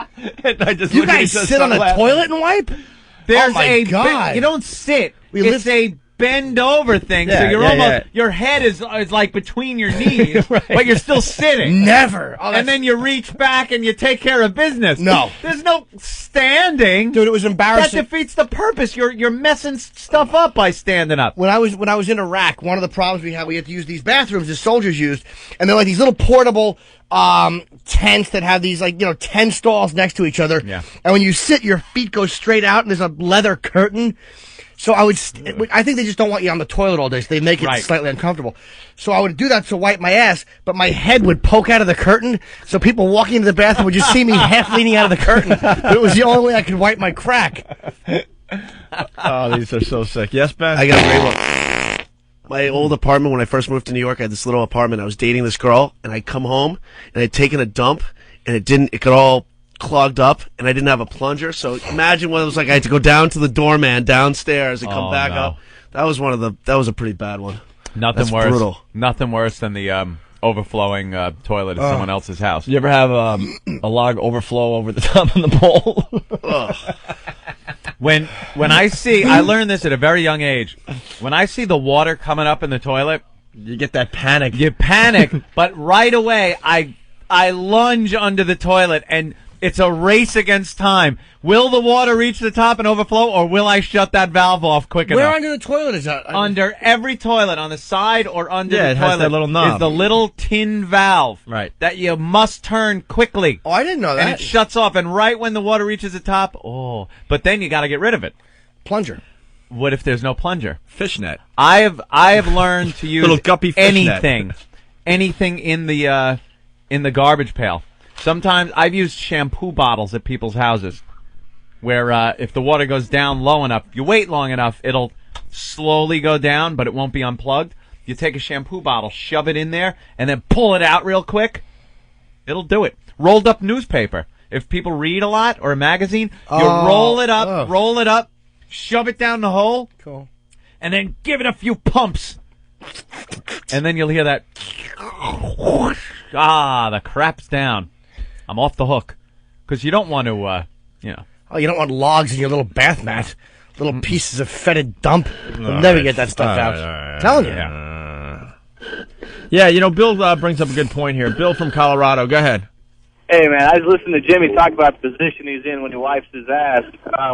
You guys sit on a toilet and wipe? There's oh God. You don't sit. It's a bend over thing, so you're almost your head is like between your knees, right. but you're still sitting. Never. And then you reach back and you take care of business. No. There's no standing. Dude, it was embarrassing. That defeats the purpose. You're messing stuff up by standing up. When I was in Iraq, one of the problems we had to use these bathrooms the soldiers used, and they're like these little portable tents that have these 10 stalls next to each other. Yeah. And when you sit, your feet go straight out, and there's a leather curtain. So I think they just don't want you on the toilet all day, so they make it slightly uncomfortable. So I would do that to wipe my ass, but my head would poke out of the curtain, so people walking into the bathroom would just see me half leaning out of the curtain. But it was the only way I could wipe my crack. Oh, these are so sick. Yes, Ben? I got a great one. My old apartment, when I first moved to New York, I had this little apartment. I was dating this girl, and I'd come home, and I'd taken a dump, and it got all clogged up, and I didn't have a plunger. So imagine what it was like. I had to go down to the doorman downstairs and come back up. That was a pretty bad one. Nothing That's worse. Brutal. Nothing worse than the overflowing toilet at someone else's house. You ever have a log overflow over the top of the bowl? When I learned this at a very young age. When I see the water coming up in the toilet, you get that panic. You panic, but right away I lunge under the toilet, and It's a race against time. Will the water reach the top and overflow, or will I shut that valve off quick enough? Where under the toilet is that? Under every toilet, on the side or under Yeah, the it toilet, has that little knob. is the little tin valve. Right. That you must turn quickly. Oh, I didn't know that. And it shuts off, and right when the water reaches the top, but then you got to get rid of it. Plunger. What if there's no plunger? Fishnet. I have learned to use Little guppy fishnet. anything in the garbage pail. Sometimes I've used shampoo bottles at people's houses, where if the water goes down low enough, you wait long enough, it'll slowly go down, but it won't be unplugged. You take a shampoo bottle, shove it in there, and then pull it out real quick. It'll do it. Rolled up newspaper. If people read a lot, or a magazine, you roll it up, shove it down the hole, cool, and then give it a few pumps. And then you'll hear that. The crap's down. I'm off the hook. Because you don't want to, Oh, you don't want logs in your little bath mat. Little pieces of fetid dump. You'll never get that stuff out. Telling you. Yeah, Bill brings up a good point here. Bill from Colorado. Go ahead. Hey, man, I was listening to Jimmy talk about the position he's in when he wipes his ass.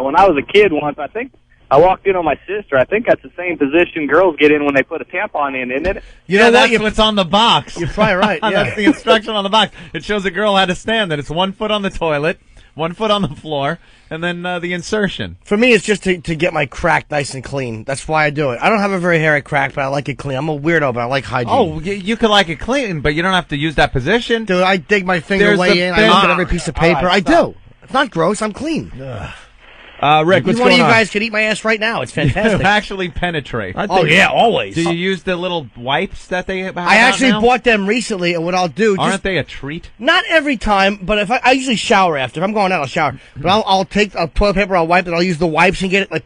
When I was a kid once, I think I walked in on my sister. I think that's the same position girls get in when they put a tampon in, isn't it? You know that's what's on the box. You're probably right, yeah. That's the instruction on the box. It shows a girl how to stand. That it's 1 foot on the toilet, 1 foot on the floor, and then the insertion. For me, it's just to get my crack nice and clean. That's why I do it. I don't have a very hairy crack, but I like it clean. I'm a weirdo, but I like hygiene. Oh, you could like it clean, but you don't have to use that position. Dude, I dig my finger way in. I look at every piece of paper. Right, I do. It's not gross. I'm clean. Rick, what's one going of you on? guys could eat my ass right now. It's fantastic. You actually penetrate. Oh, yeah, always. Do you use the little wipes that they have? I actually now? bought them recently, and what I'll do... Aren't they a treat? Not every time, but if I usually shower after. If I'm going out, I'll shower. But I'll take toilet paper, I'll wipe it, I'll use the wipes and get it, like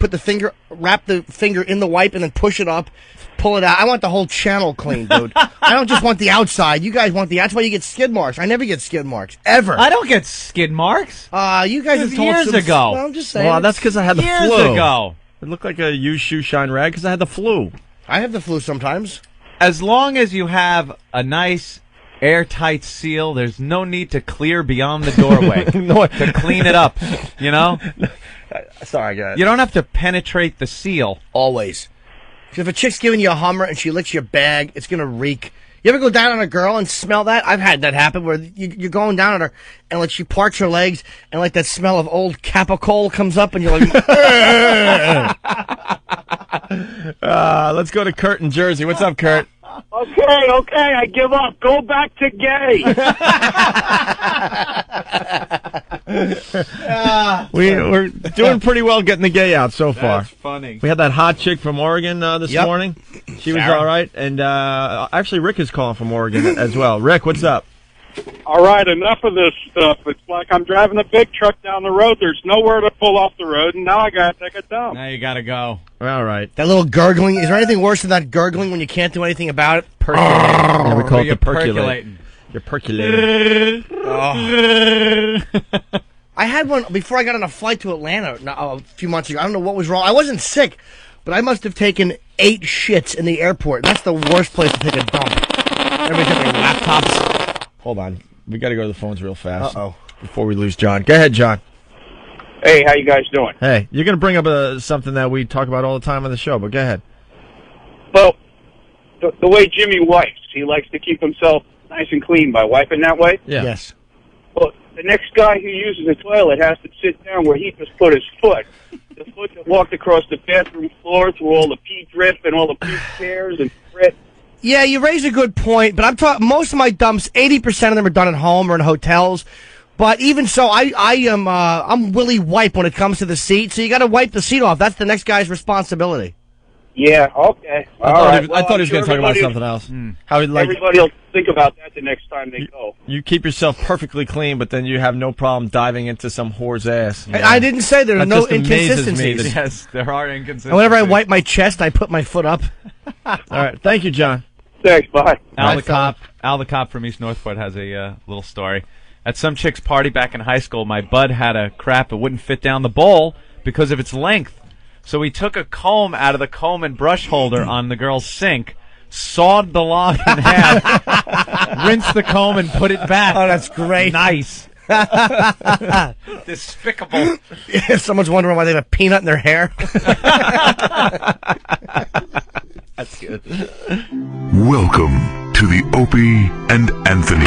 wrap the finger in the wipe and then push it up, pull it out. I want the whole channel clean, dude. I don't just want the outside. You guys want the outside. That's why you get skid marks. I never get skid marks. Ever. I don't get skid marks. You guys have told years ago. Well, I'm just saying. Well, that's because I had the Years flu. ago. It looked like a used shoe shine rag because I had the flu. I have the flu sometimes. As long as you have a nice airtight seal, there's no need to clear beyond the doorway to clean it up, Sorry, guys. You don't have to penetrate the seal. Always. If a chick's giving you a Hummer and she licks your bag, it's going to reek. You ever go down on a girl and smell that? I've had that happen where you're going down on her and like she parts her legs and like that smell of old Capicol comes up and you're like, let's go to Kurt in Jersey. What's up, Kurt? Okay, I give up. Go back to gay. We're doing pretty well getting the gay out so far. That's funny. We had that hot chick from Oregon this Yep. morning. She was Sarah. all right. And actually, Rick is calling from Oregon as well. Rick, what's up? All right, enough of this stuff. It's like I'm driving a big truck down the road. There's nowhere to pull off the road, and now I got to take a dump. Now you got to go. All right. that little gurgling. Is there anything worse than that gurgling when you can't do anything about it? Yeah, we call it You're the percolate. percolating. You're percolating. I had one before I got on a flight to Atlanta a few months ago. I don't know what was wrong. I wasn't sick, but I must have taken 8 shits in the airport. That's the worst place to take a dump. Everybody's got their laptops. Hold on. We got to go to the phones real fast. Uh-oh. Before we lose John. Go ahead, John. Hey, how you guys doing? Hey, you're going to bring up something that we talk about all the time on the show, but go ahead. Well, the way Jimmy wipes, he likes to keep himself nice and clean by wiping that way. Yeah. Yes. Well, the next guy who uses the toilet has to sit down where he just put his foot. The foot that walked across the bathroom floor through all the pee drip and all the pee tears and grit. Yeah, you raise a good point, but I'm talking. Most of my dumps, 80% of them are done at home or in hotels. But even so, I'm Willie Wipe when it comes to the seat. So you got to wipe the seat off. That's the next guy's responsibility. Yeah, okay. I thought he was going to talk about something else. How he Everybody will think about that the next time they go. You keep yourself perfectly clean, but then you have no problem diving into some whore's ass. I didn't say there are That no just amazes me inconsistencies. that- Yes, there are inconsistencies. And whenever I wipe my chest, I put my foot up. All right. Thank you, John. Thanks, bye. Al the cop from East Northport has a little story. At some chick's party back in high school, my bud had a crap that wouldn't fit down the bowl because of its length. So he took a comb out of the comb and brush holder on the girl's sink, sawed the log in half, rinsed the comb, and put it back. Oh, that's great. Nice. Despicable. Yeah, someone's wondering why they have a peanut in their hair. That's good. Welcome to the Opie and Anthony.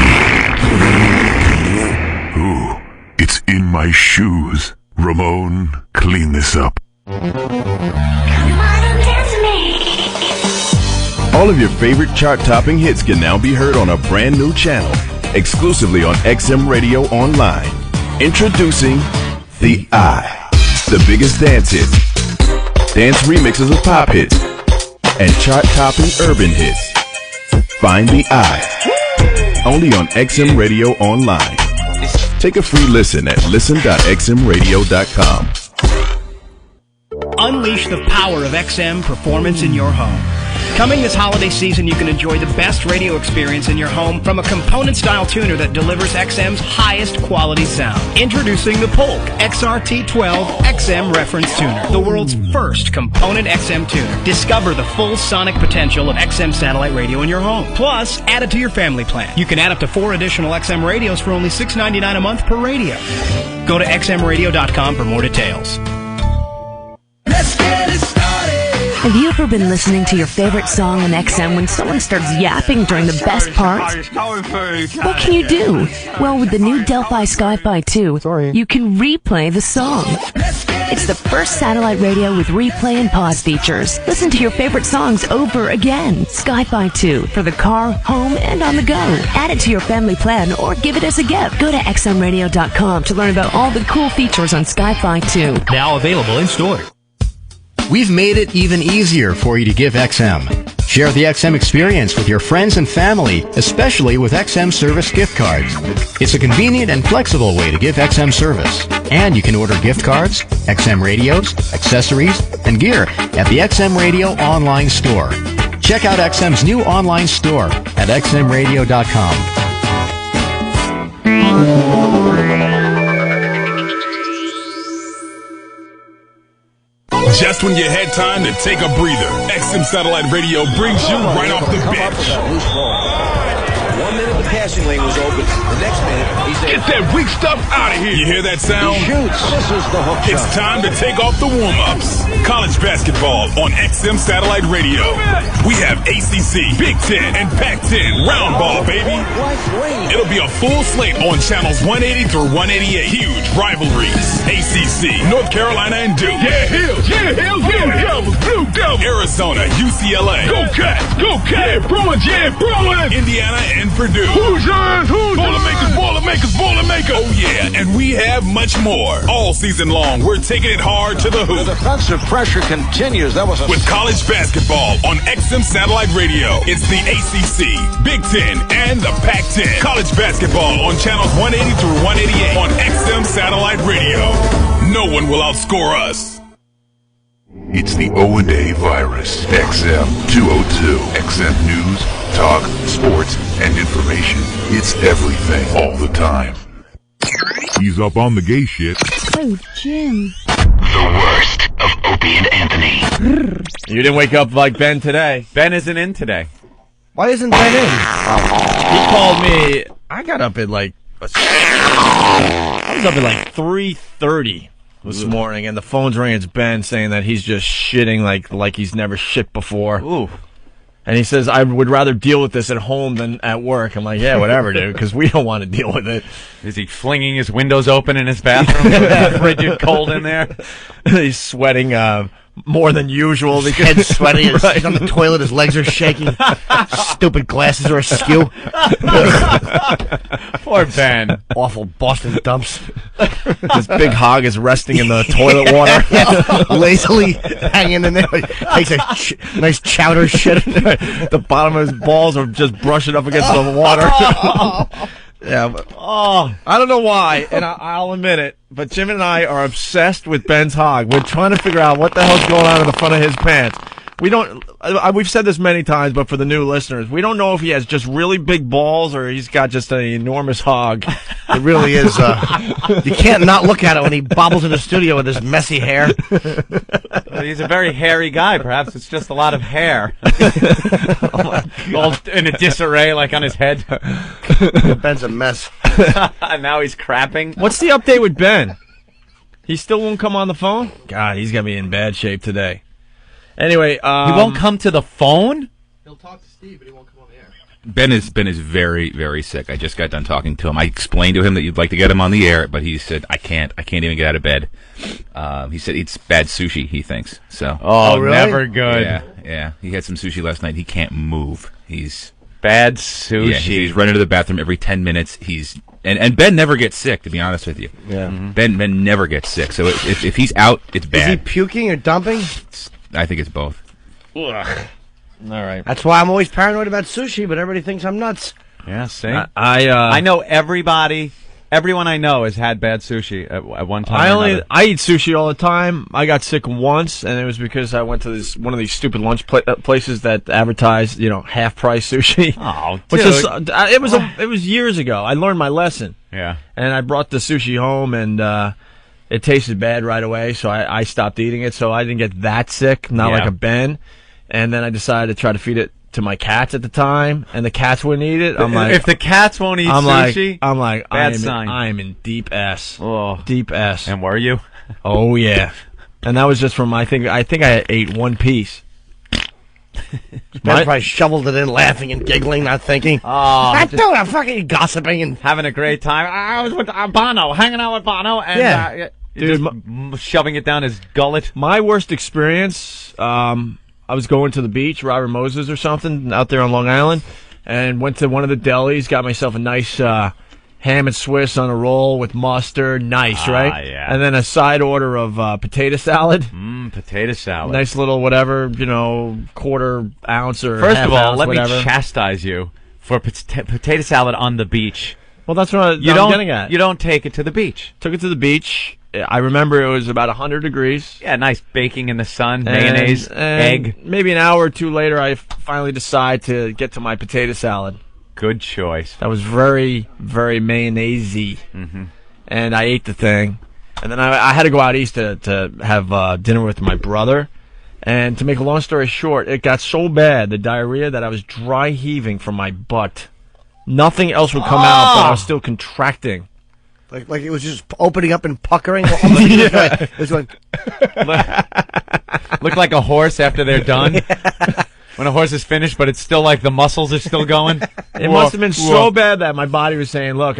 Ooh, it's in my shoes. Ramon, clean this up. All of your favorite chart-topping hits can now be heard on a brand new channel, exclusively on XM Radio Online. Introducing The Eye. The biggest dance hits, dance remixes of pop hits, and chart-topping urban hits. Find The Eye. Only on XM Radio Online. Take a free listen at listen.xmradio.com. Unleash the power of XM performance in your home. Coming this holiday season, you can enjoy the best radio experience in your home from a component-style tuner that delivers XM's highest quality sound. Introducing the Polk XRT12 XM Reference Tuner, the world's first component XM tuner. Discover the full sonic potential of XM satellite radio in your home. Plus, add it to your family plan. You can add up to 4 additional XM radios for only $6.99 a month per radio. Go to xmradio.com for more details. Let's get it started. Have you ever been listening to your favorite song on XM when someone starts yapping during the best parts? What can you do? Well, with the new Delphi Sky-Fi 2, you can replay the song. It's the first satellite radio with replay and pause features. Listen to your favorite songs over again. Sky-Fi 2 for the car, home, and on the go. Add it to your family plan or give it as a gift. Go to xmradio.com to learn about all the cool features on Sky-Fi 2. Now available in store. We've made it even easier for you to give XM. Share the XM experience with your friends and family, especially with XM service gift cards. It's a convenient and flexible way to give XM service. And you can order gift cards, XM radios, accessories, and gear at the XM Radio online store. Check out XM's new online store at xmradio.com. Just when you had time to take a breather, XM Satellite Radio brings you right off the bench. 1 minute the passing lane was open. The next minute he's there. Get that weak stuff out of here. You hear that sound? He shoots. This is the hook It's shot. time to take off the warm-ups. College basketball on XM Satellite Radio. We have ACC, Big Ten, and Pac-10 round ball, baby. It'll be a full slate on channels 180 through 188. Huge rivalries. ACC, North Carolina and Duke. Yeah, Hills. Yeah, Hills. Blue Devils. Blue Devils. Arizona, UCLA. Go Cats. Go Cats. Yeah, Bruins. Yeah, Bruins. Indiana and Purdue. Hoosiers. Hoosiers. Boilermakers, Boilermakers, Boilermakers. Oh, yeah, and we have much more. All season long, we're taking it hard to the hoop. The defensive pressure continues. That was With college basketball on XM Satellite Radio, it's the ACC, Big Ten, and the Pac-10. College basketball on channels 180 through 188 on XM Satellite Radio. No one will outscore us. It's the O&A virus. XM 202. XM News, talk, sports, and information. It's everything all the time. He's up on the gay shit. Oh, Jim. The worst of Opie and Anthony. You didn't wake up like Ben today. Ben isn't in today. Why isn't Ben in? He called me. I got up at like. I was up at like 3:30 this morning, and the phone's ringing. It's Ben saying that he's just shitting like he's never shit before. Ooh. And he says, I would rather deal with this at home than at work. I'm like, yeah, whatever, dude, because we don't want to deal with it. Is he flinging his windows open in his bathroom? It's frigid cold in there. He's sweating more than usual. His head's sweaty. He's on the toilet. His legs are shaking. Stupid glasses are askew. Poor Ben. Awful Boston dumps. This big hog is resting in the toilet water. Lazily hanging in there. Takes a nice chowder shit. The bottom of his balls are just brushing up against the water. Yeah, but, I don't know why, and I'll admit it, but Jim and I are obsessed with Ben's hog. We're trying to figure out what the hell's going on in the front of his pants. We don't. We've said this many times, but for the new listeners, we don't know if he has just really big balls or he's got just an enormous hog. It really is. You can't not look at it when he bobbles in the studio with his messy hair. Well, he's a very hairy guy. Perhaps it's just a lot of hair. All in a disarray, like on his head. Ben's a mess. Now he's crapping. What's the update with Ben? He still won't come on the phone? God, he's gonna be in bad shape today. Anyway, he won't come to the phone? He'll talk to Steve, but he won't come on the air. Ben is very, very sick. I just got done talking to him. I explained to him that you'd like to get him on the air, but he said, I can't even get out of bed. He said it's bad sushi, he thinks. So. Oh, really? Never good. Yeah. He had some sushi last night. He can't move. He's bad sushi. Yeah, he's running to the bathroom every 10 minutes. And Ben never gets sick, to be honest with you. Yeah. Ben never gets sick. So if he's out, it's bad. Is he puking or dumping? I think it's both. Ugh. All right. That's why I'm always paranoid about sushi, but everybody thinks I'm nuts. Yeah, see? I know everyone I know has had bad sushi at one time or another. I eat sushi all the time. I got sick once, and it was because I went to one of these stupid lunch places that advertise, half price sushi. Oh, which dude. is it was years ago. I learned my lesson. Yeah. And I brought the sushi home, and it tasted bad right away, so I stopped eating it. So I didn't get that sick, not like a Ben. And then I decided to try to feed it to my cats at the time, and the cats wouldn't eat it. I'm like, if the cats won't eat sushi, I'm like, bad sign. I am in deep S. Oh. Deep S. And were you? Oh yeah. And that was just from I think I ate one piece. Ben probably shoveled it in, laughing and giggling, not thinking. Oh, I'm fucking gossiping and having a great time. I was with Bono, hanging out with Bono, and dude, shoving it down his gullet. My worst experience. I was going to the beach, Robert Moses or something, out there on Long Island, and went to one of the delis, got myself a nice ham and Swiss on a roll with mustard. Nice, right? Yeah. And then a side order of potato salad. Potato salad. Nice little whatever, quarter ounce or First half of all, ounce, let whatever. me chastise you for potato salad on the beach. Well, that's what I'm getting at. You don't take it to the beach. Took it to the beach. I remember it was about 100 degrees. Yeah, nice baking in the sun, mayonnaise, egg. Maybe an hour or two later, I finally decide to get to my potato salad. Good choice. That was very, very mayonnaise-y. Mm-hmm. And I ate the thing. And then I had to go out east to have dinner with my brother. And to make a long story short, it got so bad, the diarrhea, that I was dry heaving from my butt. Nothing else would come out, but I was still contracting. Like it was just opening up and puckering. It was like look like a horse after they're done. When a horse is finished, but it's still like the muscles are still going. It must have been so bad that my body was saying, "Look,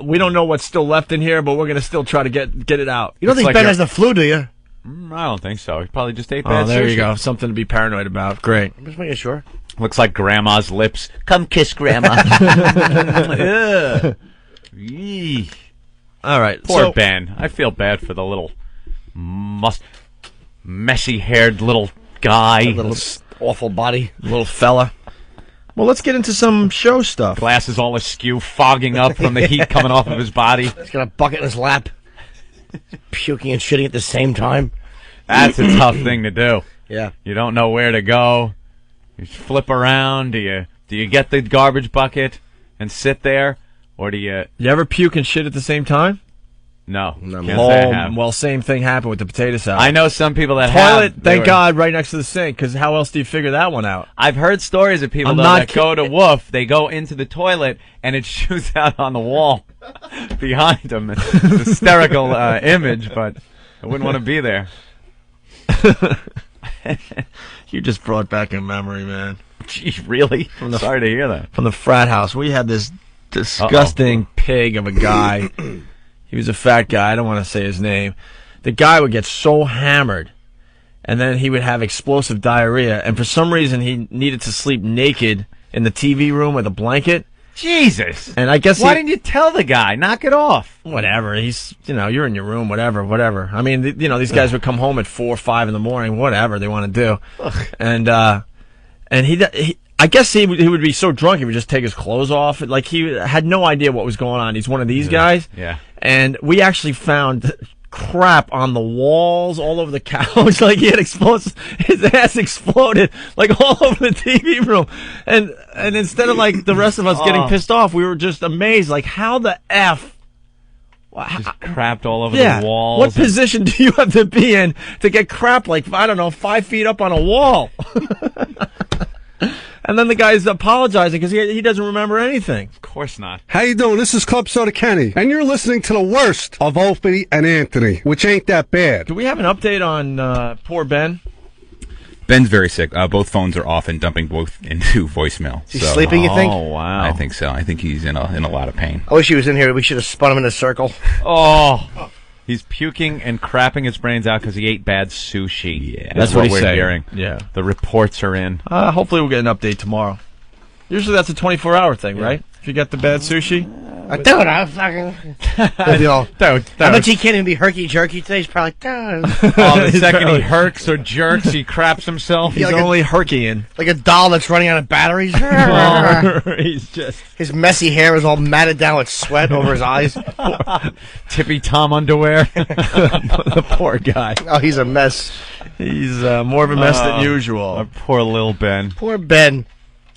we don't know what's still left in here, but we're gonna still try to get it out." You don't think Ben has the flu, do you? I don't think so. He probably just ate bad sushi. There you go. go. Something to be paranoid about. Great. I'm just making sure. Looks like Grandma's lips. Come kiss Grandma. All right. Poor Ben. I feel bad for the little messy-haired little guy. Little awful body. Little fella. Well, let's get into some show stuff. Glasses all askew, fogging up from the heat coming off of his body. He's got a bucket in his lap. Puking and shitting at the same time. That's a tough thing to do. Yeah. You don't know where to go. You flip around. Do you get the garbage bucket and sit there? Or do you... You ever puke and shit at the same time? No. Can't say I have. Well, same thing happened with the potato salad. I know some people that Toilet, thank God, right next to the sink, because how else do you figure that one out? I've heard stories of people that go to woof, they go into the toilet, and it shoots out on the wall behind them. It's a hysterical image, but I wouldn't want to be there. You just brought back a memory, man. Gee, really? Sorry to hear that. From the frat house, we had this disgusting pig of a guy. He was a fat guy. I don't want to say his name. The guy would get so hammered, and then he would have explosive diarrhea, and for some reason he needed to sleep naked in the TV room with a blanket. Jesus. And I guess why didn't you tell the guy? Knock it off. Whatever. He's, you're in your room, whatever. I mean, these guys would come home at 4 or 5 in the morning, whatever they want to do. And he I guess he would be so drunk he would just take his clothes off. Like, he had no idea what was going on. He's one of these guys. Yeah. And we actually found crap on the walls, all over the couch. Like, he had explosive, his ass exploded, like, all over the TV room. And instead of, like, the rest of us getting pissed off, we were just amazed. Like, how the F... Just crapped all over the walls. What position do you have to be in to get crap, like, I don't know, 5 feet up on a wall? And then the guy's apologizing because he doesn't remember anything. Of course not. How you doing? This is Club Soda Kenny, and you're listening to the worst of Opie and Anthony, which ain't that bad. Do we have an update on poor Ben? Ben's very sick. Both phones are off and dumping both into voicemail. Is he sleeping, you think? Oh, wow. I think so. I think he's in a lot of pain. I wish he was in here. We should have spun him in a circle. Oh. He's puking and crapping his brains out because he ate bad sushi. Yeah. That's what he's we're saying. hearing. Yeah. The reports are in. Hopefully we'll get an update tomorrow. Usually that's a 24-hour thing, right? If you get the bad sushi. Dude, I fucking... I bet you can't even be herky-jerky today. He's probably like, dude. The second he herks or jerks, he craps himself. He's only herkying. Like a doll that's running out of batteries. He's just... His messy hair is all matted down with sweat over his eyes. Tippy Tom underwear. The poor guy. Oh, he's a mess. He's more of a mess than usual. Our poor little Ben. Poor Ben.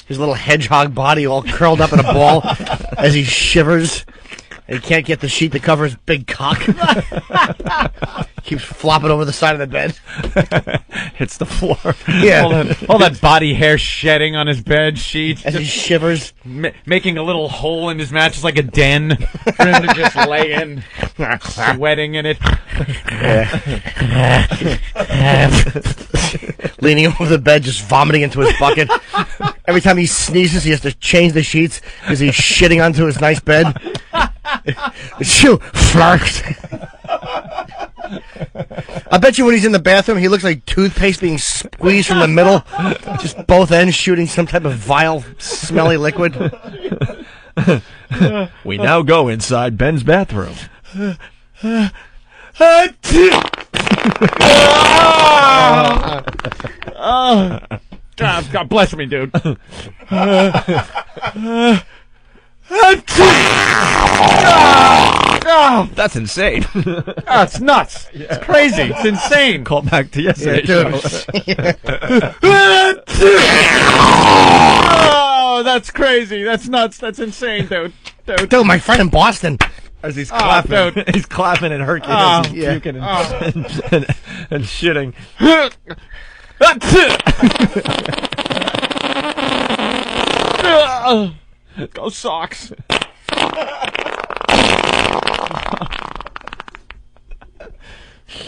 His little hedgehog body all curled up in a ball as he shivers. And he can't get the sheet to cover his big cock. Keeps flopping over the side of the bed. Hits the floor. Yeah. All that body hair shedding on his bed sheet. As he shivers. Making a little hole in his mattress like a den for him to just lay in, sweating in it. Leaning over the bed, just vomiting into his bucket. Every time he sneezes, he has to change the sheets because he's shitting onto his nice bed. Shoo, flirt. I bet you when he's in the bathroom, he looks like toothpaste being squeezed from the middle, just both ends shooting some type of vile, smelly liquid. We now go inside Ben's bathroom. God bless me, dude. That's insane. It's nuts. It's crazy. It's insane. Call back to yesterday's show. Oh, that's crazy. That's nuts. That's insane, dude. Dude, my friend in Boston. As he's clapping, dude. He's clapping and herking as he's puking and shitting. Go Sox.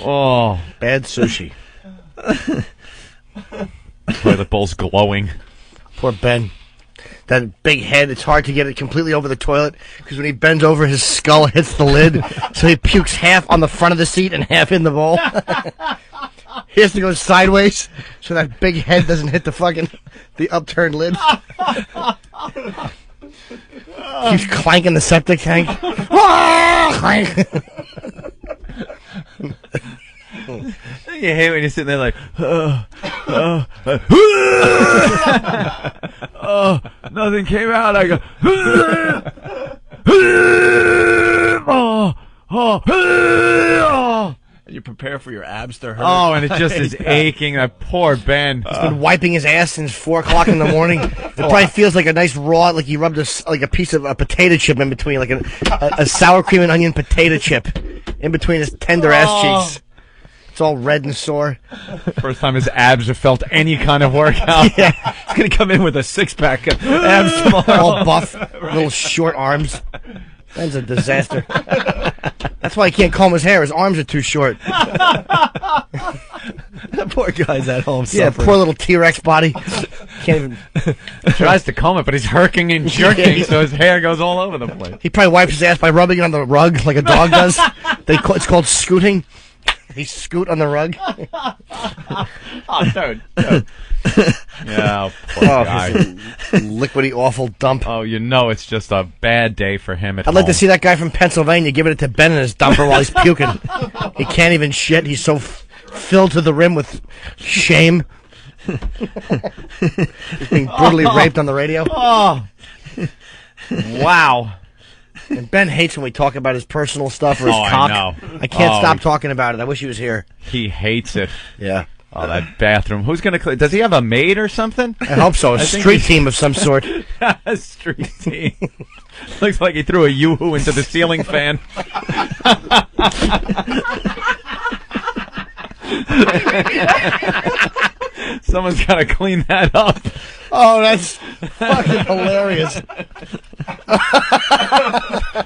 Oh, bad sushi. Toilet bowl's glowing. Poor Ben. That big head, it's hard to get it completely over the toilet because when he bends over, his skull hits the lid. So he pukes half on the front of the seat and half in the bowl. He has to go sideways so that big head doesn't hit the upturned lid. Keeps clanking the septic tank. Clank. You hate when you're sitting there like, Nothing came out. I go, and you prepare for your abs to hurt. oh, and it just is aching. That poor Ben. He's been wiping his ass since 4 o'clock in the morning. It probably feels like a nice raw, like he rubbed a piece of a potato chip in between, like a sour cream and onion potato chip in between his tender ass cheeks. It's all red and sore. First time his abs have felt any kind of workout. Yeah, he's gonna come in with a 6-pack of abs tomorrow. All buff, little short arms. Ben's a disaster. That's why he can't comb his hair. His arms are too short. That poor guy's at home Yeah, suffering. poor little T-Rex body. Can't even. Tries to comb it, but he's herking and jerking, so his hair goes all over the place. He probably wipes his ass by rubbing it on the rug like a dog does. It's called scooting. He scoot on the rug. Oh, dude. Yeah, poor guy. Liquidy, awful dump. Oh, you know it's just a bad day for him at I'd like to see that guy from Pennsylvania giving it to Ben in his dumper while he's puking. He can't even shit. He's so filled to the rim with shame. He's being brutally raped on the radio. Oh. Wow. And Ben hates when we talk about his personal stuff or his Oh, I cock. know. I can't stop talking about it. I wish he was here. He hates it. Yeah. Oh, that bathroom. Who's going to clean? Does he have a maid or something? I hope so. A street team of some sort. A street team. Looks like he threw a yoo-hoo into the ceiling fan. Someone's got to clean that up. Oh, that's fucking hilarious.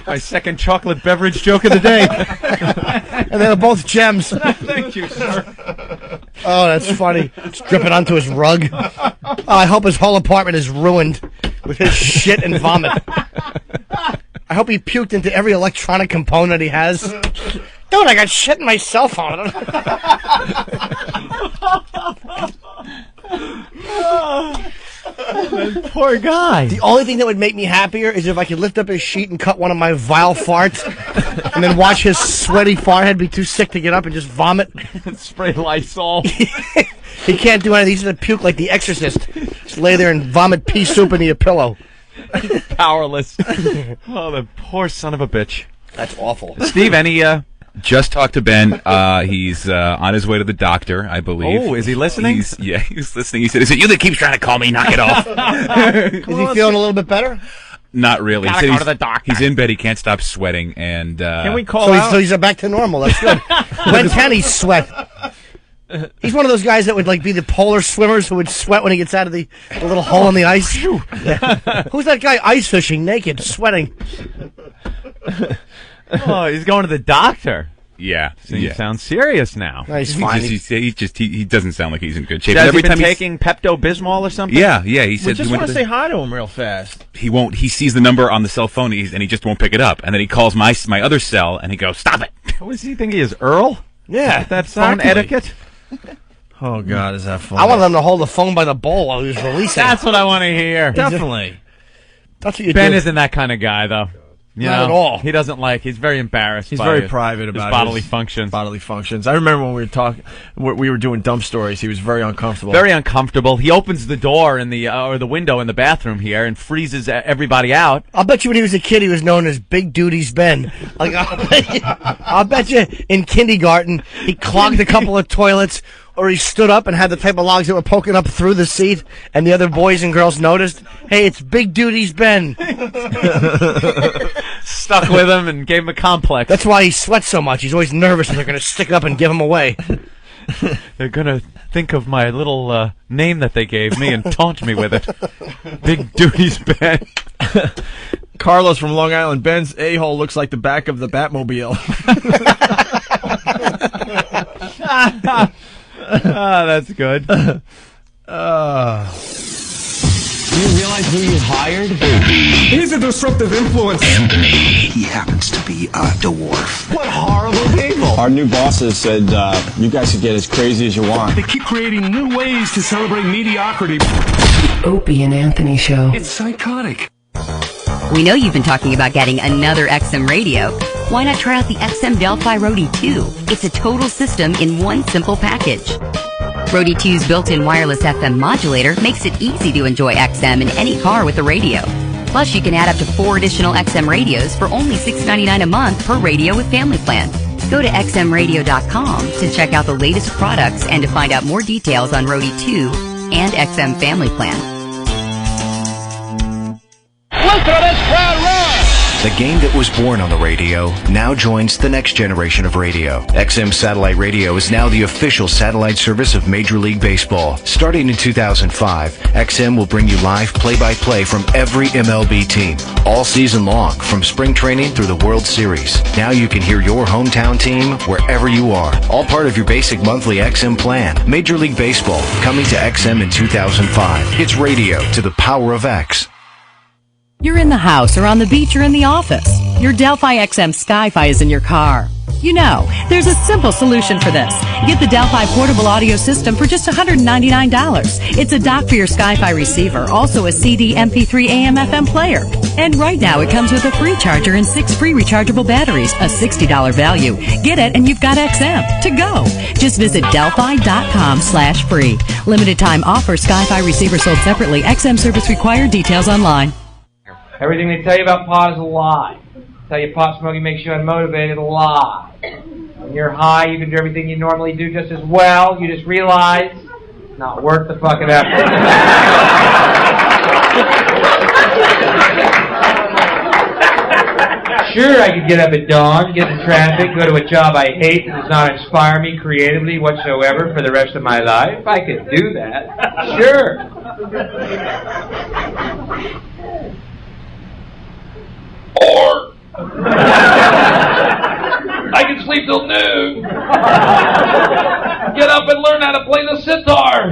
My second chocolate beverage joke of the day. And they're both gems. Thank you, sir. Oh, that's funny. It's dripping onto his rug. Oh, I hope his whole apartment is ruined with his shit and vomit. I hope he puked into every electronic component he has. Dude, I got shit in my cell phone. That poor guy. The only thing that would make me happier is if I could lift up his sheet and cut one of my vile farts and then watch his sweaty forehead be too sick to get up and just vomit. Spray Lysol. He can't do anything. He's going to puke like the Exorcist. Just lay there and vomit pea soup into your pillow. Powerless. Oh, the poor son of a bitch. That's awful. Steve, any just talked to Ben. He's on his way to the doctor, I believe. Oh, is he listening? He's listening. He said, "Is it you that keeps trying to call me? Knock it off." Is he feeling a little bit better? Not really. Gotta He said go to the doctor. He's in bed. He can't stop sweating, and Can we call out? So he's back to normal. That's good. When can he sweat? He's one of those guys that would like be the polar swimmers who would sweat when he gets out of the little hole in the ice. Yeah. Who's that guy ice fishing naked, sweating? Oh, he's going to the doctor. Yeah, He sounds serious now. No, he's fine. He doesn't sound like he's in good shape. Has Every he been time taking Pepto-Bismol or something? Yeah. He We said just he went want to to say hi to him real fast. he won't. He sees the number on the cell phone, and he just won't pick it up. And then he calls my other cell, and he goes, "Stop it!" What does he think he is, Earl? Yeah. That phone Exactly. etiquette? Oh, God, is that funny? I wanted him to hold the phone by the bowl while he was releasing. That's what I want to hear. Definitely. That's what you Ben do. isn't that kind of guy, though. You Not know, at all. He doesn't like. He's very embarrassed. He's by very his- private his about bodily his functions. Bodily functions. I remember when we were talking, we were doing dump stories. He was very uncomfortable. Very uncomfortable. He opens the door in the or the window in the bathroom here and freezes everybody out. I'll bet you when he was a kid, he was known as Big Duty's Ben. Like, I'll bet you in kindergarten, he clogged a couple of toilets, or he stood up and had the type of logs that were poking up through the seat, and the other boys and girls noticed, hey, it's Big Duty's Ben. Stuck with him and gave him a complex. That's why he sweats so much. He's always nervous that they're going to stick up and give him away. They're going to think of my little name that they gave me and taunt me with it. Big Duty's Ben. Carlos from Long Island. Ben's a-hole looks like the back of the Batmobile. That's good. Do you realize who you hired? He's a disruptive influence. Anthony. He happens to be a dwarf. What horrible people. Our new bosses said you guys could get as crazy as you want. They keep creating new ways to celebrate mediocrity. Opie and Anthony Show. It's psychotic. We know you've been talking about getting another XM radio. Why not try out the XM Delphi Roadie 2? It's a total system in one simple package. Roadie 2's built-in wireless FM modulator makes it easy to enjoy XM in any car with a radio. Plus, you can add up to 4 additional XM radios for only $6.99 a month per radio with family plan. Go to xmradio.com to check out the latest products and to find out more details on Roadie 2 and XM family plan. Listen to this crowd roar! The game that was born on the radio now joins the next generation of radio. XM Satellite Radio is now the official satellite service of Major League Baseball. Starting in 2005, XM will bring you live play-by-play from every MLB team, all season long, from spring training through the World Series. Now you can hear your hometown team wherever you are, all part of your basic monthly XM plan. Major League Baseball, coming to XM in 2005. It's radio to the power of X. You're in the house or on the beach or in the office. Your Delphi XM Sky-Fi is in your car. You know, there's a simple solution for this. Get the Delphi portable audio system for just $199. It's a dock for your Sky-Fi receiver, also a CD, MP3, AM, FM player. And right now it comes with a free charger and 6 free rechargeable batteries, a $60 value. Get it and you've got XM to go. Just visit delphi.com/free. Limited time offer. Sky-Fi receiver sold separately. XM service required. Details online. Everything they tell you about pot is a lie. Tell you pot smoking makes you unmotivated, a lie. When you're high, you can do everything you normally do just as well. You just realize it's not worth the fucking effort. Sure, I could get up at dawn, get in traffic, go to a job I hate that does not inspire me creatively whatsoever for the rest of my life. I could do that. Sure. Or I can sleep till noon. Get up and learn how to play the sitar.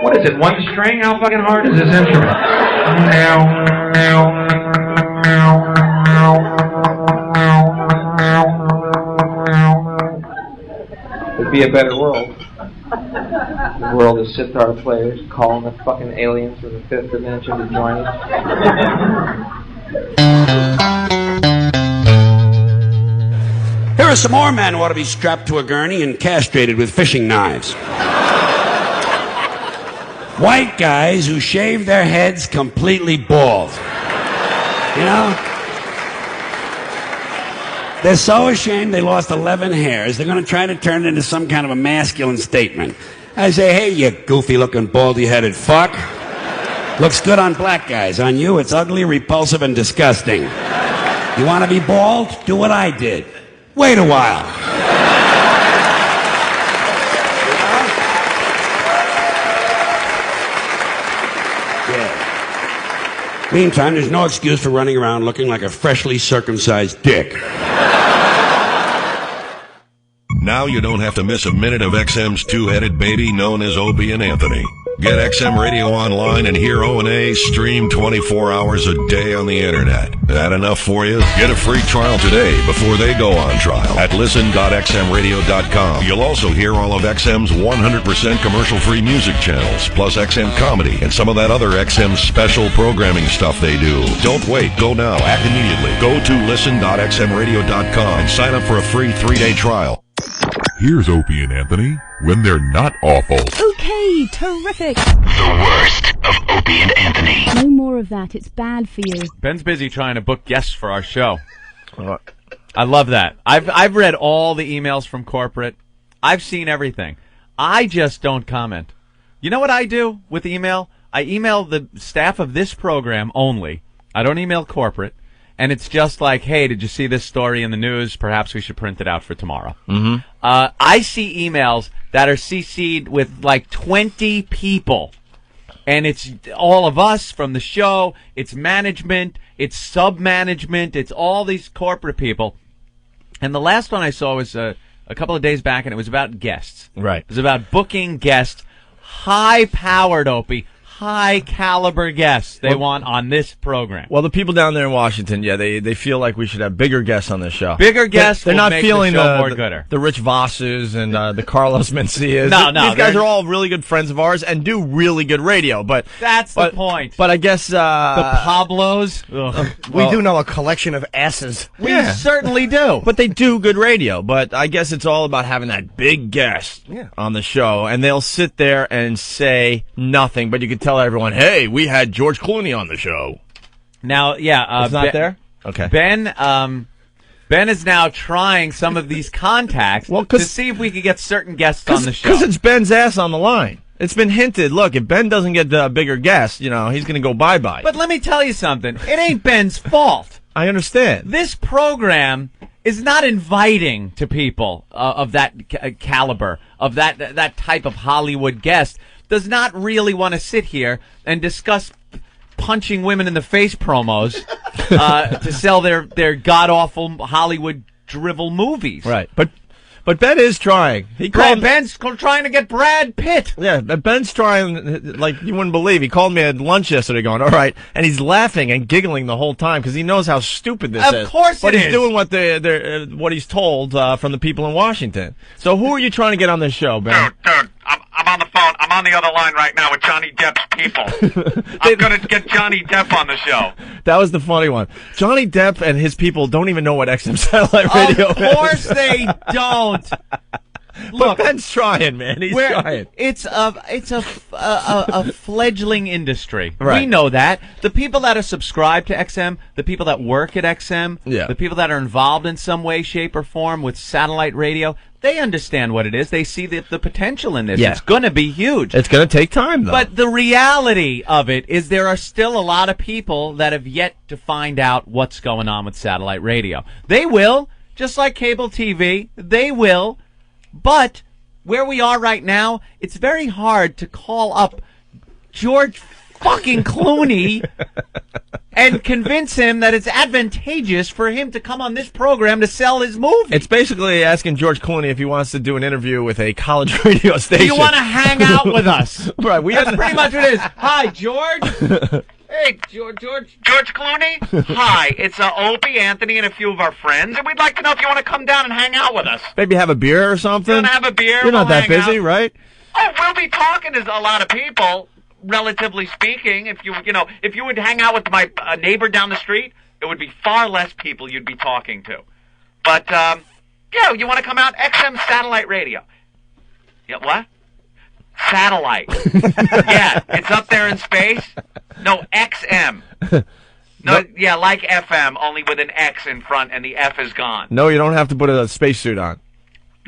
What is it, one string? How fucking hard is this instrument? It'd be a better world. The world of sitar players calling the fucking aliens from the fifth dimension to join us. Here are some more men who ought to be strapped to a gurney and castrated with fishing knives. White guys who shave their heads completely bald. You know? They're so ashamed they lost 11 hairs, they're going to try to turn it into some kind of a masculine statement. I say, hey, you goofy-looking, baldy-headed fuck. Looks good on black guys. On you, it's ugly, repulsive, and disgusting. You want to be bald? Do what I did. Wait a while. Yeah. Meantime, there's no excuse for running around looking like a freshly circumcised dick. Now you don't have to miss a minute of XM's two-headed baby known as Opie and Anthony. Get XM Radio Online and hear O&A stream 24 hours a day on the internet. That enough for you? Get a free trial today before they go on trial at listen.xmradio.com. You'll also hear all of XM's 100% commercial-free music channels, plus XM Comedy and some of that other XM special programming stuff they do. Don't wait. Go now. Act immediately. Go to listen.xmradio.com and sign up for a free 3-day trial. Here's Opie and Anthony when they're not awful. Okay, terrific. The worst of Opie and Anthony. No more of that. It's bad for you. Ben's busy trying to book guests for our show. I love that. I've read all the emails from corporate. I've seen everything. I just don't comment. You know what I do with email? I email the staff of this program only. I don't email corporate. And it's just like, hey, did you see this story in the news? Perhaps we should print it out for tomorrow. Mm-hmm. I see emails that are CC'd with like 20 people. And it's all of us from the show. It's management. It's sub-management. It's all these corporate people. And the last one I saw was a couple of days back, and it was about guests. Right. It was about booking guests, high-powered, Opie, high-caliber guests they want on this program. Well, the people down there in Washington, yeah, they feel like we should have bigger guests on this show. Bigger guests They're will not make feeling the show more gooder. The Rich Vosses and the Carlos Mencias. No, These guys are all really good friends of ours and do really good radio. But that's the point. But I guess the Pablos. We do know a collection of asses. We certainly do. But they do good radio. But I guess it's all about having that big guest on the show. And they'll sit there and say nothing. But you can tell everyone, hey, we had George Clooney on the show. Now, yeah. It's not there? Okay. Ben is now trying some of these contacts to see if we could get certain guests on the show. Because it's Ben's ass on the line. It's been hinted, look, if Ben doesn't get the bigger guest, he's going to go bye-bye. But let me tell you something. It ain't Ben's fault. I understand. This program is not inviting to people of that caliber, of that type of Hollywood guest, does not really want to sit here and discuss punching women in the face promos to sell their god-awful Hollywood drivel movies. Right. But Ben is trying. Ben's trying to get Brad Pitt. Yeah, Ben's trying, like you wouldn't believe. He called me at lunch yesterday going, all right, and he's laughing and giggling the whole time because he knows how stupid this is. Of course but it he's is. doing what he's told from the people in Washington. So who are you trying to get on this show, Ben? Dude, I'm on the phone. I'm on the other line right now with Johnny Depp's people. I'm going to get Johnny Depp on the show. That was the funny one. Johnny Depp and his people don't even know what XM Satellite Radio is. Of course they don't. Look, Ben's trying, man. He's trying. It's a a fledgling industry. Right. We know that. The people that are subscribed to XM, the people that work at XM, Yeah. the people that are involved in some way, shape, or form with satellite radio, they understand what it is. They see the potential in this. Yeah. It's going to be huge. It's going to take time, though. But the reality of it is there are still a lot of people that have yet to find out what's going on with satellite radio. They will, just like cable TV, they will. But where we are right now, it's very hard to call up George fucking Clooney and convince him that it's advantageous for him to come on this program to sell his movie. It's basically asking George Clooney if he wants to do an interview with a college radio station. Do you want to hang out with us? Right. That's pretty much what it is. Hi, George. Hey, George Clooney. Hi, it's Opie, Anthony, and a few of our friends, and we'd like to know if you want to come down and hang out with us. Maybe have a beer or something? You want to have a beer? You're not We'll that hang busy, out. right? Oh, we'll be talking to a lot of people, relatively speaking. If you would hang out with my neighbor down the street, it would be far less people you'd be talking to. But, you want to come out? XM Satellite Radio. Yeah, what? Satellite. Yeah, it's up there in space. No, XM. No, yeah, like FM, only with an X in front and the F is gone. No, you don't have to put a spacesuit on.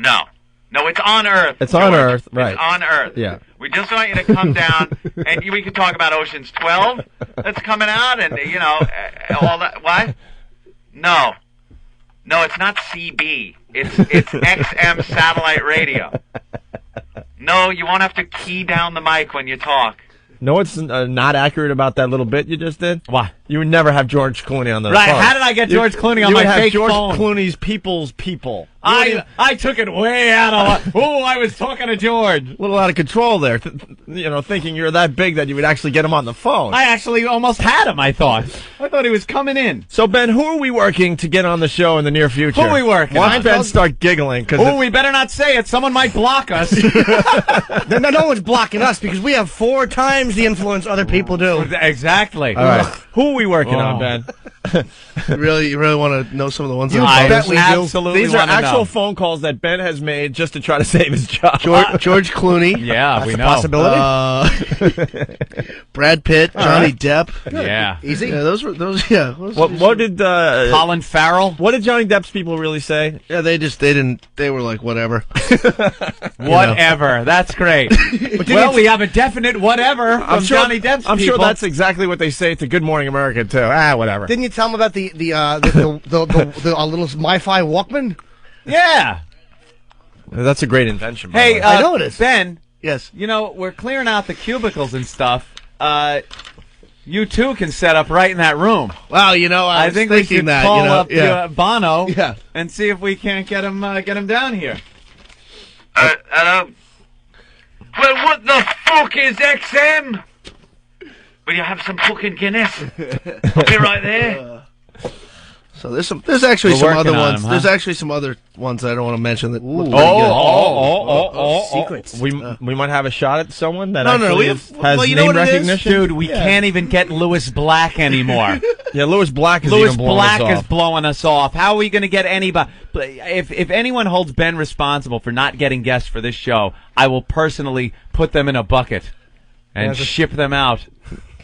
No, it's on Earth. It's on George. Earth, right. It's on Earth. Yeah. We just want you to come down, and we can talk about Ocean's 12 that's coming out, and, all that. What? No, it's not CB. It's XM Satellite Radio. No, you won't have to key down the mic when you talk. No, it's not accurate about that little bit you just did. Why? You would never have George Clooney on the Right, phone. how did I get George Clooney on you my would have fake George phone? Clooney's people's people. I took it way out of... I was talking to George. A little out of control there. Thinking you're that big that you would actually get him on the phone. I actually almost had him, I thought he was coming in. So, Ben, who are we working to get on the show in the near future? Who are we working? Watch Ben start giggling. We better not say it. Someone might block us. No one's blocking us because we have 4 times the influence other people do. Exactly. All right. Who are we working on, Ben? You really want to know some of the ones You that bet we do. absolutely These are wanna actual know. phone calls that Ben has made just to try to save his job. George Clooney. Yeah, That's we a know. possibility. Brad Pitt, Johnny Depp. Yeah. Easy. Yeah, those. Yeah. What did Colin Farrell? What did Johnny Depp's people really say? Yeah, they were like whatever. Whatever. That's great. Well, we have a definite whatever from Johnny Depp's I'm people. sure that's exactly what they say to Good Morning America too. Whatever. Didn't you tell them about the little MiFi Walkman? Yeah. That's a great invention. By the Hey, way. I know it is. Ben. Yes. We're clearing out the cubicles and stuff. You too can set up right in that room. Wow, I was think we thinking should that. call up yeah. Bono Yeah. and see if we can't get him down here. Hello. Well, what the fuck is XM? Will you have some fucking Guinness? I'll be right there. So there's actually We're some working other on ones. them, huh? There's actually some other ones that I don't want to mention that look pretty Secrets. We might have a shot at someone that No, actually we has well, you know name what it is? recognition. Dude, we can't even get Lewis Black anymore. Yeah, Lewis Black is Lewis even blowing Black us is off. blowing us off. How are we going to get anybody? If anyone holds Ben responsible for not getting guests for this show, I will personally put them in a bucket and ship them out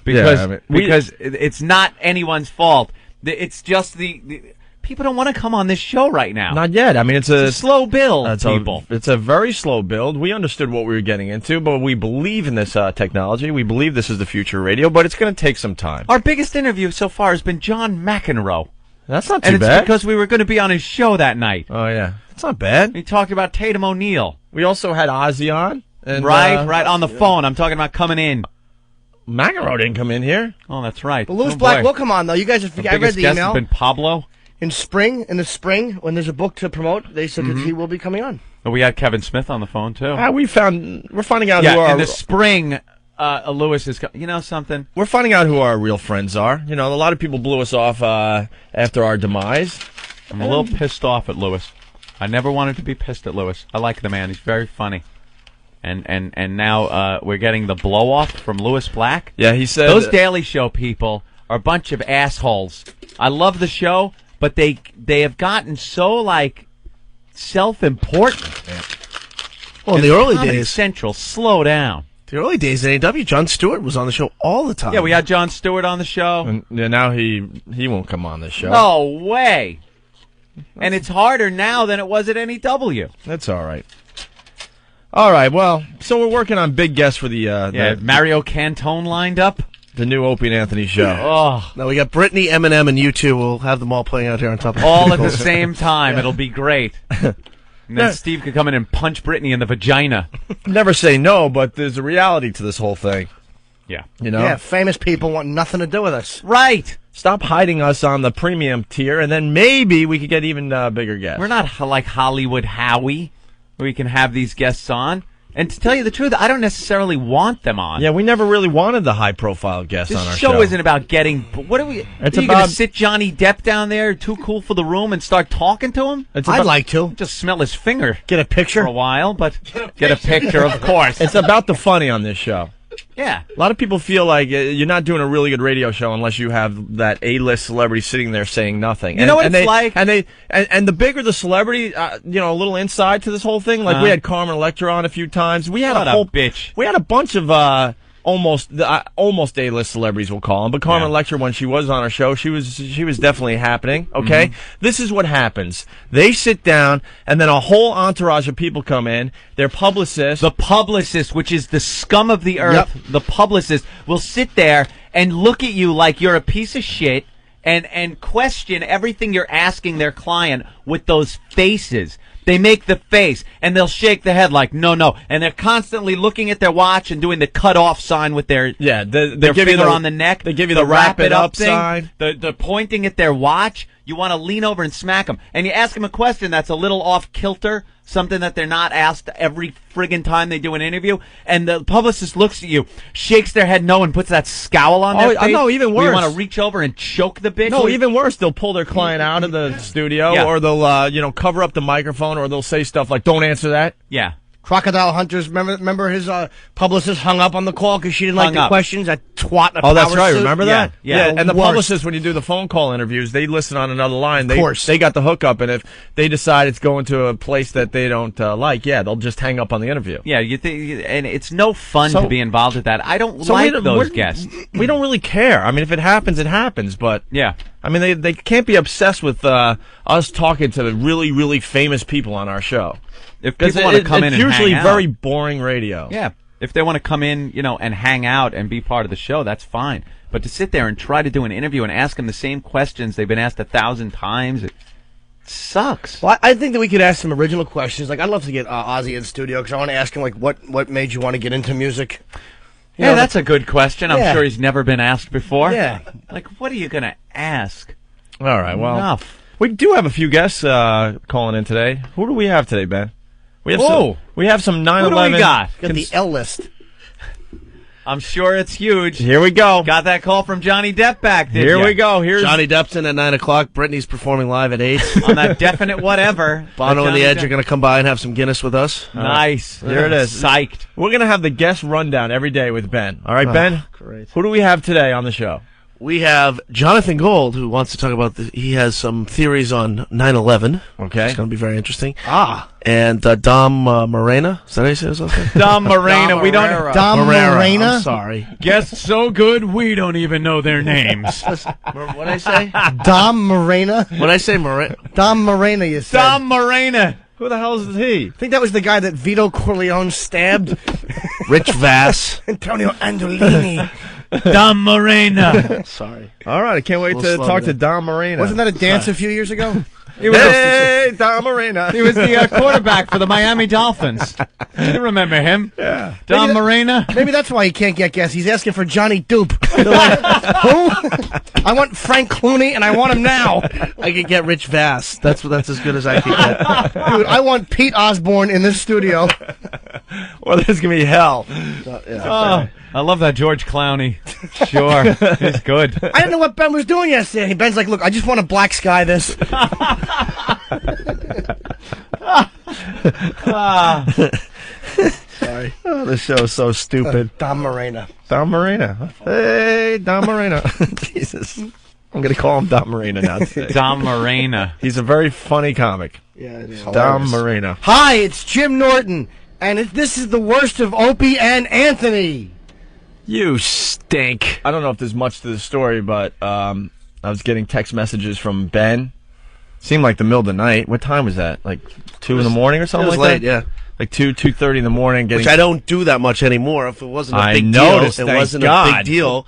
because because it's not anyone's fault. It's just the people don't want to come on this show right now. Not yet. I mean, it's a slow build, people. It's a very slow build. We understood what we were getting into, but we believe in this technology. We believe this is the future of radio, but it's going to take some time. Our biggest interview so far has been John McEnroe. That's not too And it's bad. because we were going to be on his show that night. Oh, yeah. It's not bad. He talked about Tatum O'Neal. We also had Ozzy on. And, right, on the phone. I'm talking about coming in. McEnroe didn't come in here. Oh, that's right. But Lewis Black will come on, though. You guys, I read the guest email. has been Pablo. In the spring, when there's a book to promote, they said that he will be coming on. We had Kevin Smith on the phone, too. We're finding out who in our... the spring, Lewis is... You know something? We're finding out who our real friends are. A lot of people blew us off after our demise. I'm a little pissed off at Lewis. I never wanted to be pissed at Lewis. I like the man. He's very funny. And now we're getting the blow-off from Lewis Black. Yeah, he said... Those Daily Show people are a bunch of assholes. I love the show, but they have gotten so, self-important. Well, in the early Comedy days... Central, slow down. The early days at AW, Jon Stewart was on the show all the time. Yeah, we had Jon Stewart on the show. And now he won't come on this show. No way. And it's harder now than it was at NEW. That's all right. All right, well, so we're working on big guests for the Mario Cantone lined up. The new Opie and Anthony show. Oh. Now we got Britney, Eminem, and U2. We'll have them all playing out here on top of all at the same time. It'll be great. And then Steve could come in and punch Britney in the vagina. Never say no, but there's a reality to this whole thing. Yeah. You know? Yeah, famous people want nothing to do with us. Right. Stop hiding us on the premium tier, and then maybe we could get even bigger guests. We're not like Hollywood Howie, where we can have these guests on. And to tell you the truth, I don't necessarily want them on. Yeah, we never really wanted the high-profile guests on our show. This show isn't about getting... What are we... It's are you about... going to sit Johnny Depp down there, too cool for the room, and start talking to him? I'd like to. Just smell his finger. Get a picture? For a while, but get a picture, of course. It's about the funny on this show. Yeah. A lot of people feel like you're not doing a really good radio show unless you have that A-list celebrity sitting there saying nothing. You know what it's like? And the bigger the celebrity, a little insight to this whole thing. Like we had Carmen Electra on a few times. We had What a whole bitch. We had a bunch of almost A-list celebrities, we'll call them. But Carmen Electra, when she was on our show, she was definitely happening. Okay, This is what happens. They sit down, and then a whole entourage of people come in. Their publicist, the publicist, which is the scum of the earth, the publicist will sit there and look at you like you're a piece of shit and question everything you're asking their client with those faces. They make the face, and they'll shake the head like, no. And they're constantly looking at their watch and doing the cut-off sign with their finger on the neck. They give you the wrap it up thing, sign. The pointing at their watch. You want to lean over and smack them. And you ask them a question that's a little off-kilter, something that they're not asked every friggin' time they do an interview. And the publicist looks at you, shakes their head no, and puts that scowl on their face. No, even worse. You want to reach over and choke the bitch? No, even worse. They'll pull their client out of the studio, or they'll cover up the microphone, or they'll say stuff like, "Don't answer that." Yeah. Crocodile Hunters, remember his publicist hung up on the call because she didn't like Hung the up. questions? That twat in a Oh, that's power right. suit? Remember that? Yeah. And the Worst. publicist, when you do the phone call interviews, they listen on another line. Of course. They got the hookup, and if they decide it's going to a place that they don't like, they'll just hang up on the interview. Yeah, and it's no fun to be involved with that. I don't like those guests. We don't really care. I mean, if it happens, it happens. But yeah, I mean, they can't be obsessed with us talking to the really, really famous people on our show. If people want to come in and hang out. It's usually very boring radio. Yeah. If they want to come in, and hang out and be part of the show, that's fine. But to sit there and try to do an interview and ask them the same questions they've been asked 1,000 times, it sucks. Well, I think that we could ask some original questions. Like, I'd love to get Ozzy in the studio because I want to ask him, like, what made you want to get into music? Yeah, that's a good question. I'm Yeah. sure he's never been asked before. Yeah. Like, what are you going to ask? All right, well, Enough. we do have a few guests calling in today. Who do we have today, Ben? We have some 9/11. Who do we got? Got the L list. I'm sure it's huge. Here we go. Got that call from Johnny Depp back, did Here ya? we go. Here's Johnny Depp's in at 9 o'clock. Britney's performing live at 8. On that definite whatever. Bono and the Johnny Edge Depp. are going to come by and have some Guinness with us. Nice. Here it is. Psyched. We're going to have the guest rundown every day with Ben. All right, Ben? Great. Who do we have today on the show? We have Jonathan Gold, who wants to talk about he has some theories on 9/11. Okay. It's going to be very interesting. Ah. And Dom Morena. Is that how you say his last name? Dom Morena. We don't. Dom Morena? I'm sorry. Guests so good we don't even know their names. What did I say? Dom Morena? When I say Morena. Dom Morena, you said. Dom Morena. Who the hell is he? I think that was the guy that Vito Corleone stabbed. Rich Vass. Antonio Andolini. Dom Morena. Sorry. All right, I can't wait to slow talk to down. Dom Morena. Wasn't that a dance a few years ago? Hey, Dom Morena. He was the quarterback for the Miami Dolphins. You remember him? Yeah. Dom Morena. Maybe that's why he can't get guests. He's asking for Johnny Dupe. They're like, who? I want Frank Clooney, and I want him now. I could get Rich Vass. That's as good as I could get. Dude, I want Pete Osborne in this studio. Well, this is going to be hell. Oh, I love that George Clowney. Sure. He's good. I didn't know what Ben was doing yesterday. Ben's like, look, I just want to black sky this. Sorry. Oh, this show is so stupid. Dom Morena. Dom Morena. Hey, Dom Morena. Jesus. I'm going to call him Dom Morena now today. Dom Morena. He's a very funny comic. Yeah, it is. Dom Morena. Hi, it's Jim Norton. And this is the worst of Opie and Anthony. You stink. I don't know if there's much to the story, but I was getting text messages from Ben. Seemed like the middle of the night. What time was that? Like 2 in the morning or something it was like late, that? yeah. Like 2:30 in the morning. Which I don't do that much anymore. If it wasn't a big noticed, deal, it thank wasn't God. a big deal.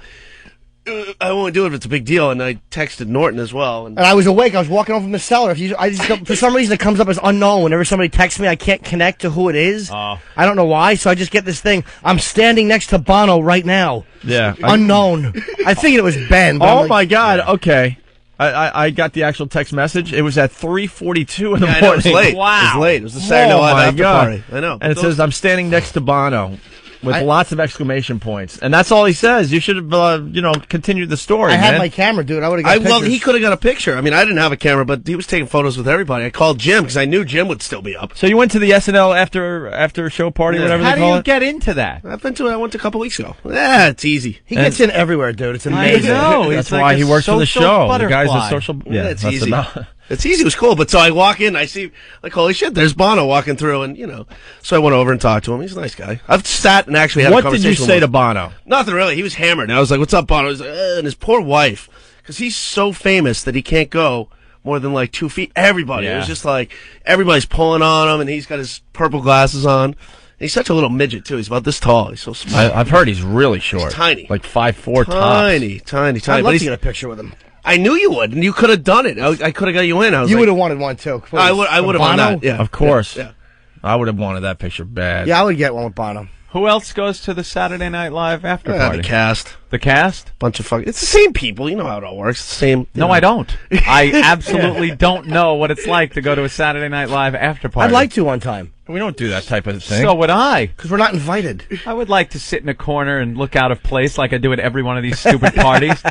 I won't do it if it's a big deal. And I texted Norton as well. And I was awake. I was walking home from the cellar. For some reason, it comes up as unknown. Whenever somebody texts me, I can't connect to who it is. I don't know why. So I just get this thing. I'm standing next to Bono right now. Yeah. Unknown. I figured it was Ben. But Oh my God. Okay. I got the actual text message. It was at 3:42 in the morning. I know, it was late. Wow. It was late. It was the Saturday Night Live after party. I know. And it says, I'm standing next to Bono. With lots of exclamation points. And that's all he says. You should have, continued the story, I man. had my camera, dude. I would have got pictures. He could have got a picture. I mean, I didn't have a camera, but he was taking photos with everybody. I called Jim because I knew Jim would still be up. So you went to the SNL after show party, whatever How they do call you it? get into that? I went a couple weeks ago. Yeah, it's easy. He gets in everywhere, dude. It's amazing. I know. That's It's why like he a works for the social show. The butterfly. guy's a social... Yeah, it's that's easy. enough. It's easy. It was cool. But so I walk in, I see, like, holy shit, there's Bono walking through, and, so I went over and talked to him. He's a nice guy. I've sat and actually had a What conversation did you with say him. to Bono? Nothing really. He was hammered. And I was like, what's up, Bono? He's like, and his poor wife, because he's so famous that he can't go more than, 2 feet. Everybody. It was just like, everybody's pulling on him, and he's got his purple glasses on. He's such a little midget, too. He's about this tall. He's so small. I've heard he's really short. He's tiny. Like 5'4" tops. Tiny. I'd But love he's- to get a picture with him. I knew you would, and you could have done it. I could have got you in. I was You like, would have wanted one, too. I would have Bono? done that. Yeah, Of course. Yeah. I would have wanted that picture bad. Yeah, I would get one with Bono. Who else goes to the Saturday Night Live after Yeah, party? the cast. The cast? Bunch of fucking. It's the same people. You know how it all works. It's the same. No, I don't. I absolutely don't know what it's like to go to a Saturday Night Live after party. I'd like to one time. We don't do that type of thing. So would I. Because we're not invited. I would like to sit in a corner and look out of place like I do at every one of these stupid parties.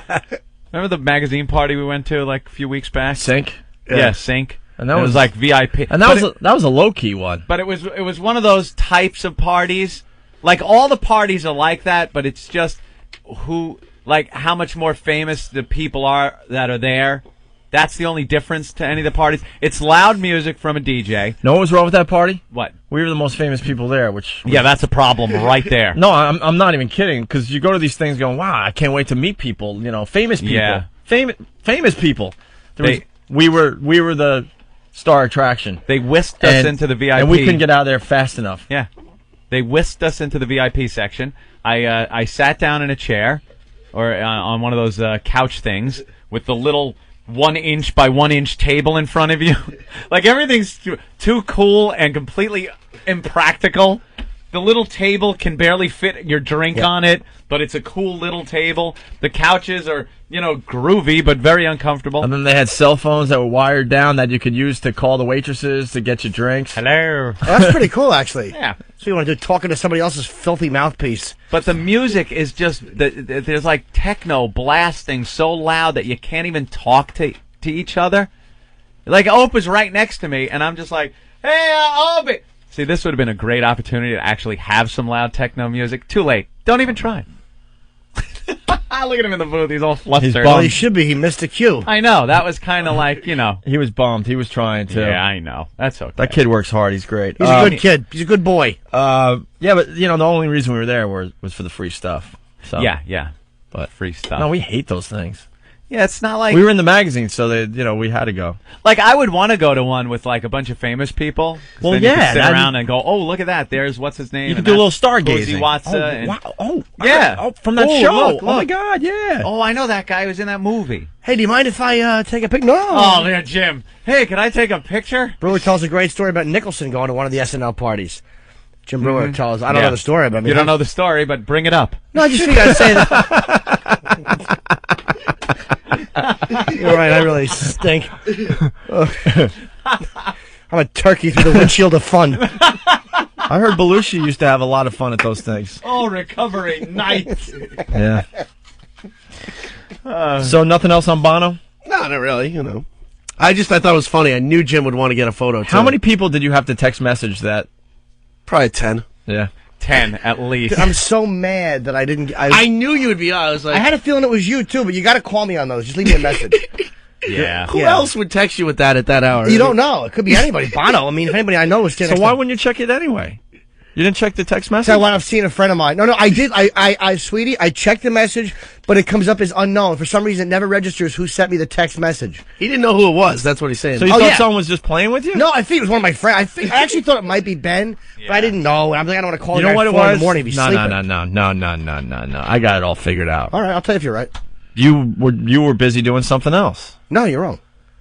Remember the magazine party we went to like a few weeks back? Sync? Yeah, Sync. And that it was like VIP. And that was a low-key one. But it was one of those types of parties. Like all the parties are like that, but it's just how much more famous the people are that are there. That's the only difference to any of the parties. It's loud music from a DJ. Know what was wrong with that party? What? We were the most famous people there, which... Yeah, that's a problem right there. No, I'm not even kidding, because you go to these things going, wow, I can't wait to meet people, famous people. Yeah. Famous people. We were the star attraction. They whisked us into the VIP. And we couldn't get out of there fast enough. Yeah. They whisked us into the VIP section. I sat down in a chair, or on one of those couch things, with the little 1 inch by 1 inch table in front of you. Like everything's too cool and completely impractical. The little table can barely fit your drink on it, but it's a cool little table. The couches are, groovy, but very uncomfortable. And then they had cell phones that were wired down that you could use to call the waitresses to get you drinks. Hello. Oh, that's pretty cool, actually. Yeah. So you want to do talking to somebody else's filthy mouthpiece. But the music is just, there's like techno blasting so loud that you can't even talk to each other. Like Opie's right next to me, and I'm just like, hey, Opie. See, this would have been a great opportunity to actually have some loud techno music. Too late. Don't even try. Look at him in the booth. He's all flustered. Well, he should be. He missed a cue. I know. That was kind of like, He was bummed. He was trying to. Yeah, I know. That's okay. That kid works hard. He's great. He's a good kid. He's a good boy. Yeah, but, the only reason we were there was for the free stuff. So. Yeah. But free stuff. No, we hate those things. Yeah, it's not like... We were in the magazine, so we had to go. Like, I would want to go to one with, like, a bunch of famous people. Well, then yeah. you could sit around and go, oh, look at that. There's, what's his name? You could do a little stargazing. Yeah. Oh, from that Ooh, show. look. Oh, my God, yeah. Oh, I know that guy who was in that movie. Hey, do you mind if I take a pic? No. Oh, yeah, Jim. Hey, can I take a picture? Brewer tells a great story about Nicholson going to one of the SNL parties. Jim Brewer tells, I don't know the story, but I mean, you don't know the story, but bring it up. No, I just figured I'd say that. You're right, I really stink. I'm a turkey through the windshield of fun. I heard Belushi used to have a lot of fun at those things. Oh, recovery night. Yeah. So nothing else on Bono? No, not really, I thought it was funny. I knew Jim would want to get a photo, too. How many people did you have to text message that? Probably 10. Yeah. 10, at least. I'm so mad that I didn't... I knew you would be on. I was like... I had a feeling it was you, too, but you got to call me on those. Just leave me a message. Yeah. Who else would text you with that at that hour? You don't know. It could be anybody. Bono. I mean, if anybody I know was... So why wouldn't you check it anyway? You didn't check the text message? So I wound up seeing a friend of mine. No, I did. Sweetie, I checked the message, but it comes up as unknown. For some reason, it never registers who sent me the text message. He didn't know who it was. That's what he's saying. So you thought someone was just playing with you? No, I think it was one of my friends. I actually thought it might be Ben, but I didn't know. And I'm like, I don't want to call You him know what it at 4 in was? the morning if he's sleeping. No. I got it all figured out. All right, I'll tell you if you're right. You were busy doing something else. No, you're wrong.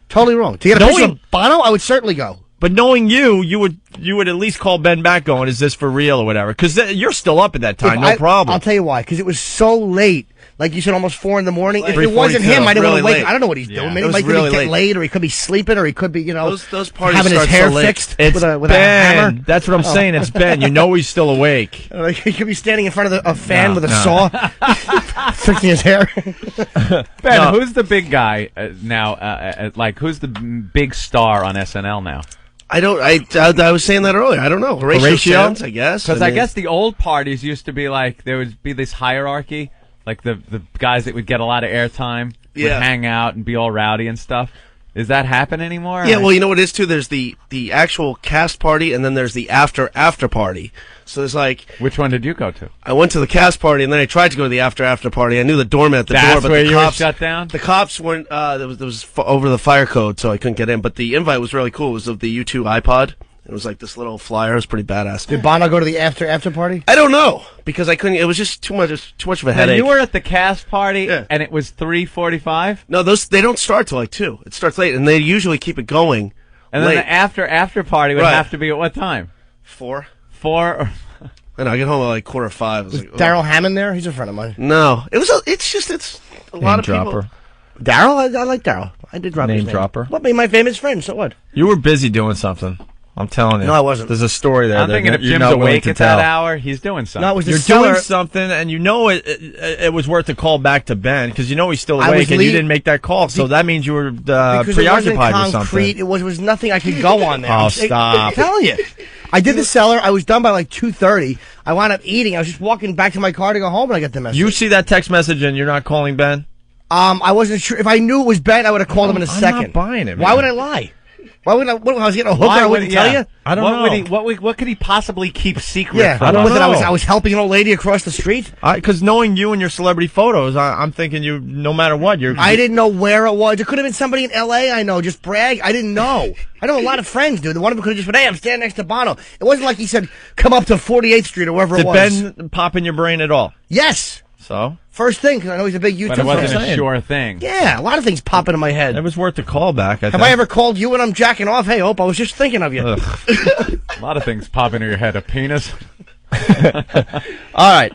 Totally wrong. To get a picture of Bono, I would certainly go. But knowing you would at least call Ben back going, is this for real or whatever? Because you're still up at that time, no problem. I'll tell you why. Because it was so late. Like you said, almost 4 in the morning. If it 3:42, wasn't him, I didn't want to really wake. late. I don't know what he's doing. Maybe It was he might really be late. getting late, or he could be sleeping, or he could be, Those parties having his start hair so late. fixed It's with a Ben. hammer. That's what I'm saying. It's Ben. You know he's still awake. Like, he could be standing in front of a fan with a no. saw, fixing his hair. Ben, who's the big guy now? Like, who's the big star on SNL now? I was saying that earlier. I don't know. Horatio Sands, I guess. Because I guess the old parties used to be like, there would be this hierarchy. Like the guys that would get a lot of airtime would hang out and be all rowdy and stuff. Does that happen anymore? Yeah, well, you know what it is, too? There's the actual cast party, and then there's the after party. So there's like... Which one did you go to? I went to the cast party, and then I tried to go to the after party. I knew the doorman at the door, but where the you cops... were shut down? The cops weren't... there was over the fire code, so I couldn't get in. But the invite was really cool. It was of the U2 iPod. It was like this little flyer. It was pretty badass. Did Bono go to the after party? I don't know, because I couldn't... It was just too much of a headache. You were at the cast party, and it was 3:45? No, they don't start till like 2. It starts late, and they usually keep it going And late. then the after party would have to be at what time? 4. 4? And I get home at like 4:45. Was Daryl Hammond there? He's a friend of mine. No, it's a lot of people. Daryl, I like Daryl. I did drop his Name name. dropper. What made my famous friend? So what? You were busy doing something. I'm telling you. No, I wasn't. There's a story there. I'm thinking if you're Jim's not willing awake to at tell. that hour, he's doing something. No, it was the You're seller. doing something, and you know it was worth a call back to Ben because you know he's still I awake, was and you leave- didn't make that call. So that means you were Because it preoccupied wasn't with concrete. something. It was nothing I could go on there. Oh, I'm stop. telling you. I did the cellar. I was done by like 2:30. I wound up eating. I was just walking back to my car to go home, and I got the message. You see that text message, and you're not calling Ben? I wasn't sure. If I knew it was Ben, I would have called him in a I'm second. not buying it, Why man. would I lie? Why would I? What, I was getting a hooker. I wouldn't tell you. I don't know. What could he possibly keep secret? Yeah, from I don't us? know. I was helping an old lady across the street. Because knowing you and your celebrity photos, I'm thinking you. No matter what, you're. I didn't know where it was. It could have been somebody in L.A. I know. Just brag. I didn't know. I know a lot of friends, dude. One of them could have just been, hey, I'm standing next to Bono. It wasn't like he said, come up to 48th Street or wherever Did it was. Ben pop in your brain at all? Yes. So? First thing, because I know he's a big YouTube But it wasn't fan. a sure thing. Yeah, a lot of things pop into my head. It was worth the call back. Have I ever called you when I'm jacking off? Hey, Hope, I was just thinking of you. A lot of things pop into your head. A penis. All right.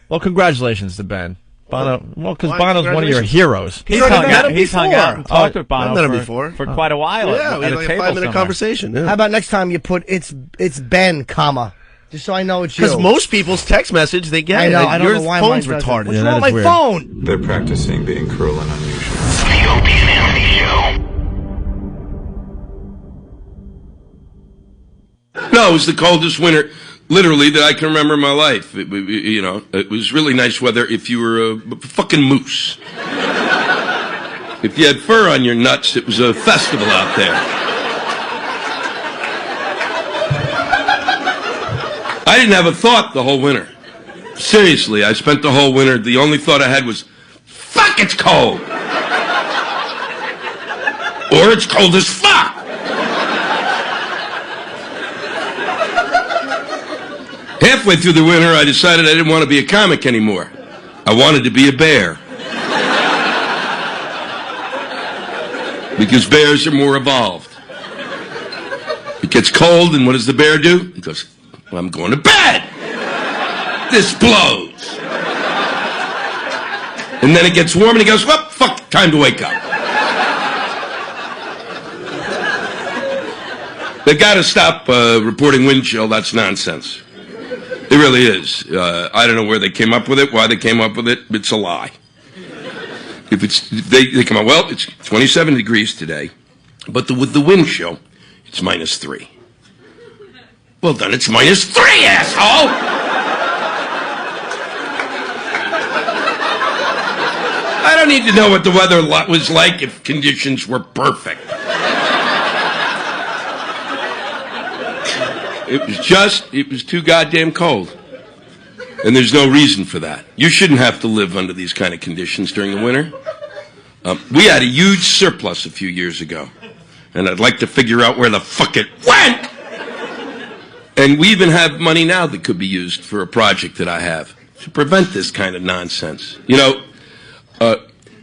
Well, congratulations to Ben. Bono. Well, because Why, Bono's one of your congratulations? heroes. He's already hung met out. him He's hung before. out and talked with Bono I've met him before. for quite a while. Yeah, we at had a like a table 5-minute somewhere. conversation. How Yeah. about next time you put it's Ben, comma, just so I know it's you. Because most people's text message, they get I know. it. I don't Your know why phone's mine doesn't. retarded. What's Yeah, wrong that with is my weird. phone? They're practicing being cruel and unusual. The Opie and Anthony Show. No, it was the coldest winter, literally, that I can remember in my life. It was really nice weather if you were a fucking moose. If you had fur on your nuts, it was a festival out there. I didn't have a thought the whole winter. Seriously, I spent the whole winter, the only thought I had was, fuck, it's cold! Or it's cold as fuck! Halfway through the winter, I decided I didn't want to be a comic anymore. I wanted to be a bear. Because bears are more evolved. It gets cold, and what does the bear do? He goes, well, I'm going to bed! This blows! And then it gets warm, and he goes, well, fuck, time to wake up. They gotta stop reporting wind chill. That's nonsense. It really is. I don't know where they came up with it, why they came up with it. It's a lie. If they come out, well, it's 27 degrees today, but with the wind chill, it's -3. Well, then it's -3, asshole! I don't need to know what the weather was like if conditions were perfect. It was too goddamn cold. And there's no reason for that. You shouldn't have to live under these kind of conditions during the winter. We had a huge surplus a few years ago. And I'd like to figure out where the fuck it went! And we even have money now that could be used for a project that I have to prevent this kind of nonsense. You know,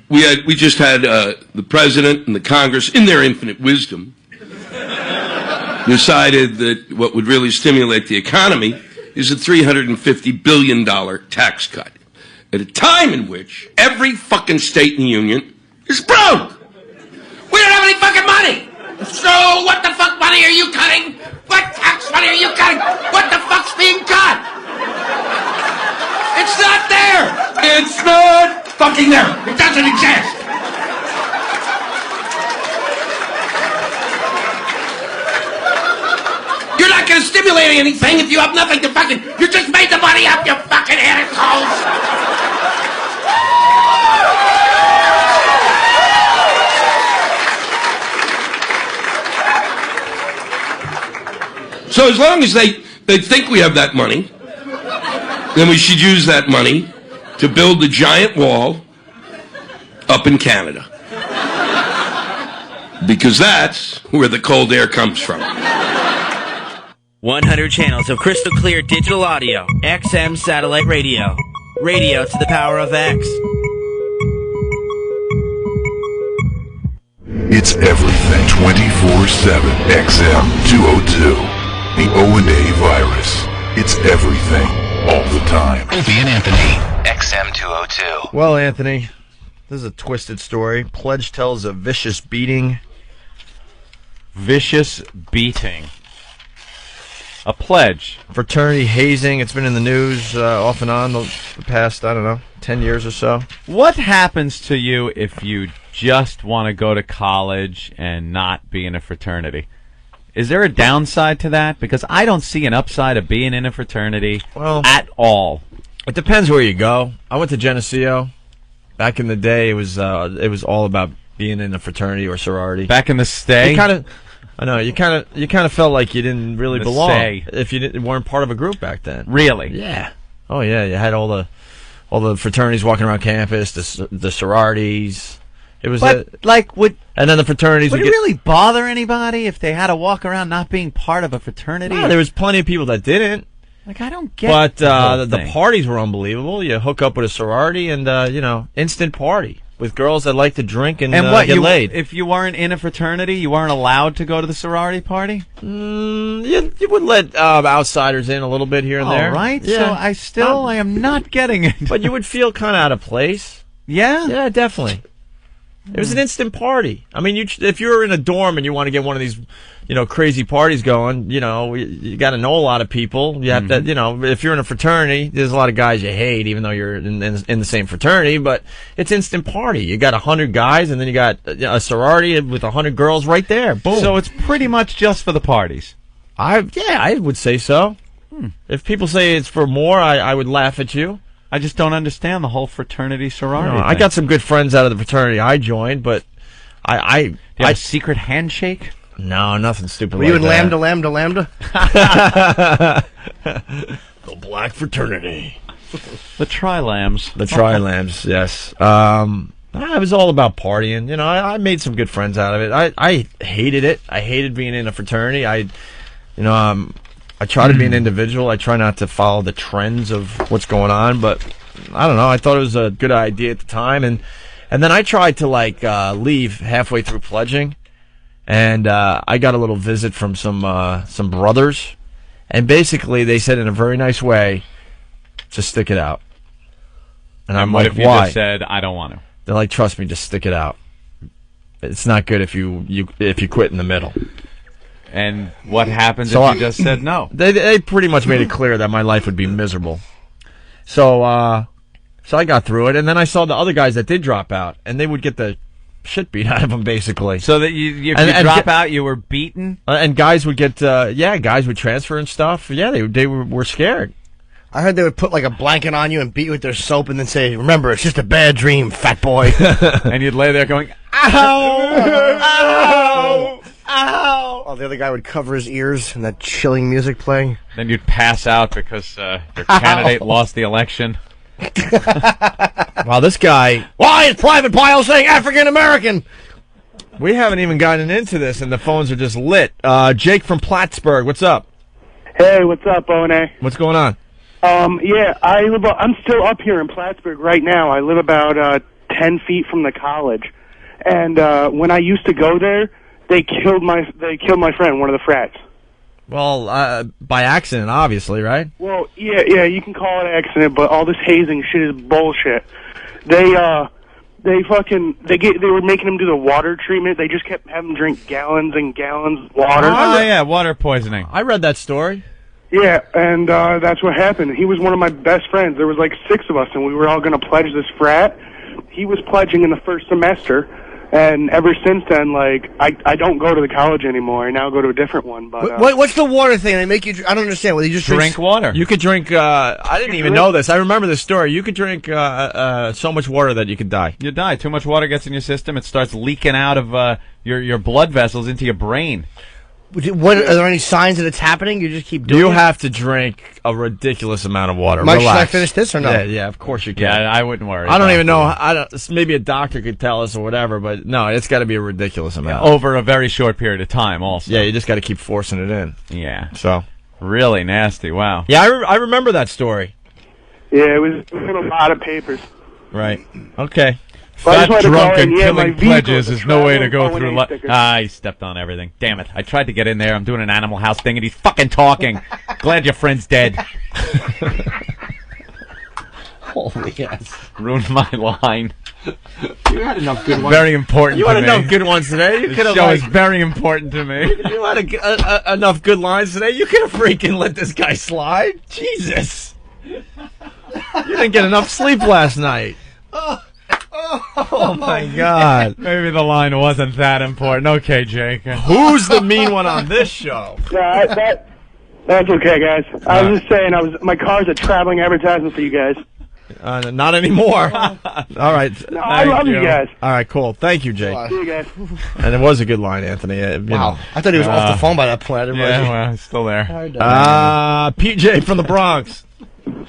we just had the president and the Congress, in their infinite wisdom, decided that what would really stimulate the economy is a $350 billion tax cut at a time in which every fucking state in the union is broke. We don't have any fucking money. So what the fuck money are you cutting? What tax money are you cutting? What the fuck's being cut? It's not there. It's not fucking there. It doesn't exist. You're not going to stimulate anything if you have nothing to fucking... You just made the money up, you fucking assholes! So as long as they think we have that money, then we should use that money to build a giant wall up in Canada. Because that's where the cold air comes from. 100 channels of crystal clear digital audio. XM satellite radio. Radio to the power of X. It's everything 24/7 XM202. The O&A virus. It's everything, all the time. Opie and Anthony, XM202. Well, Anthony, this is a twisted story. Pledge tells a vicious beating. Vicious beating. A pledge. Fraternity hazing. It's been in the news off and on the past, 10 years or so. What happens to you if you just want to go to college and not be in a fraternity? Is there a downside to that? Because I don't see an upside of being in a fraternity at all. It depends where you go. I went to Geneseo. Back in the day, it was all about being in a fraternity or sorority. Back in the day? You kind of felt like you didn't really belong if you weren't part of a group back then. Really? Yeah. Oh yeah, you had all the fraternities walking around campus, the sororities. It was and then the fraternities would it really bother anybody if they had to walk around not being part of a fraternity? No, there was plenty of people that didn't. Like, I don't get But the parties were unbelievable. You hook up with a sorority and instant party with girls that like to drink and get laid. If you weren't in a fraternity, you weren't allowed to go to the sorority party? You would let outsiders in a little bit here and there. All right. Yeah. So I am not getting it. But you would feel kind of out of place. Yeah? Yeah, definitely. It was an instant party. I mean, if you're in a dorm and you want to get one of these, crazy parties going, you got to know a lot of people. You have to, if you're in a fraternity, there's a lot of guys you hate, even though you're in the same fraternity. But it's instant party. You got 100 guys, and then you got a sorority with 100 girls right there. Boom. So it's pretty much just for the parties. I would say so. If people say it's for more, I would laugh at you. I just don't understand the whole fraternity sorority thing. I got some good friends out of the fraternity I joined, but Do you have a secret handshake? No, nothing stupid Were like you in that. Lambda? The black fraternity. The Tri-Lambs. The Tri-Lambs, yes. It was all about partying. I made some good friends out of it. I hated it. I hated being in a fraternity. I try to be an individual. I try not to follow the trends of what's going on, but I don't know. I thought it was a good idea at the time, and then I tried to leave halfway through pledging, and I got a little visit from some brothers, and basically they said in a very nice way, just stick it out. And I'm what like, if you why? just said, I don't want to? They're like, trust me, just stick it out. It's not good if you quit in the middle. And what happens if you just said no? They pretty much made it clear that my life would be miserable. So I got through it, and then I saw the other guys that did drop out, and they would get the shit beat out of them, basically. So that if you drop out, you were beaten? And guys would get, guys would transfer and stuff. Yeah, they were scared. I heard they would put a blanket on you and beat you with their soap and then say, remember, it's just a bad dream, fat boy. And you'd lay there going, ow, ow, Oh, the other guy would cover his ears and that chilling music playing. Then you'd pass out because your candidate lost the election. Wow, this guy. Why is Private Pile saying African American? We haven't even gotten into this, and the phones are just lit. Jake from Plattsburgh, what's up? Hey, what's up, O&A? What's going on? Yeah, I'm still up here in Plattsburgh right now. I live about 10 feet from the college, and when I used to go there, they killed my friend, one of the frats. Well, by accident, obviously, right? Well, yeah, you can call it an accident, but all this hazing shit is bullshit. They were making him do the water treatment. They just kept having him drink gallons and gallons of water. Oh, yeah, water poisoning. I read that story. Yeah, and that's what happened. He was one of my best friends. There was like 6 of us, and we were all going to pledge this frat. He was pledging in the first semester, and ever since then, like, I don't go to the college anymore. I now go to a different one. But What's the water thing? They make you. I don't understand. Well, you just drink water. You could drink. I didn't even know this. I remember this story. You could drink so much water that you could die. You die. Too much water gets in your system. It starts leaking out of your blood vessels into your brain. What are there any signs that it's happening? You just keep doing it? You have to drink a ridiculous amount of water. Mike, should I Relax. finish this or no? Yeah, of course you can. Yeah, I wouldn't worry. I don't even know. Maybe a doctor could tell us or whatever, but no, it's got to be a ridiculous amount. Over a very short period of time, also. Yeah, you just got to keep forcing it in. Yeah. So really nasty. Wow. Yeah, I remember that story. Yeah, it was in a lot of papers. Right. Okay. But Fat, drunk, and my killing vehicle pledges is no way to go traveling through O&A life. sticker. He stepped on everything. Damn it. I tried to get in there. I'm doing an Animal House thing, and he's fucking talking. Glad your friend's dead. Holy yes. Ruined my line. You had enough good ones. Very important You to had me. enough good ones today. You The could have show is very important to me. You had enough good lines today. You could have freaking let this guy slide. Jesus. You didn't get enough sleep last night. Oh my God. Maybe the line wasn't that important. Okay, Jake. Who's the mean one on this show? Yeah, that's okay, guys. I was just saying, my car's a traveling advertisement for you guys. Not anymore. All right. No, I love you guys. All right, cool. Thank you, Jake. See you guys. And it was a good line, Anthony. You know. I thought he was off the phone by that point. I didn't realize Yeah, well, he's still there. PJ from the Bronx.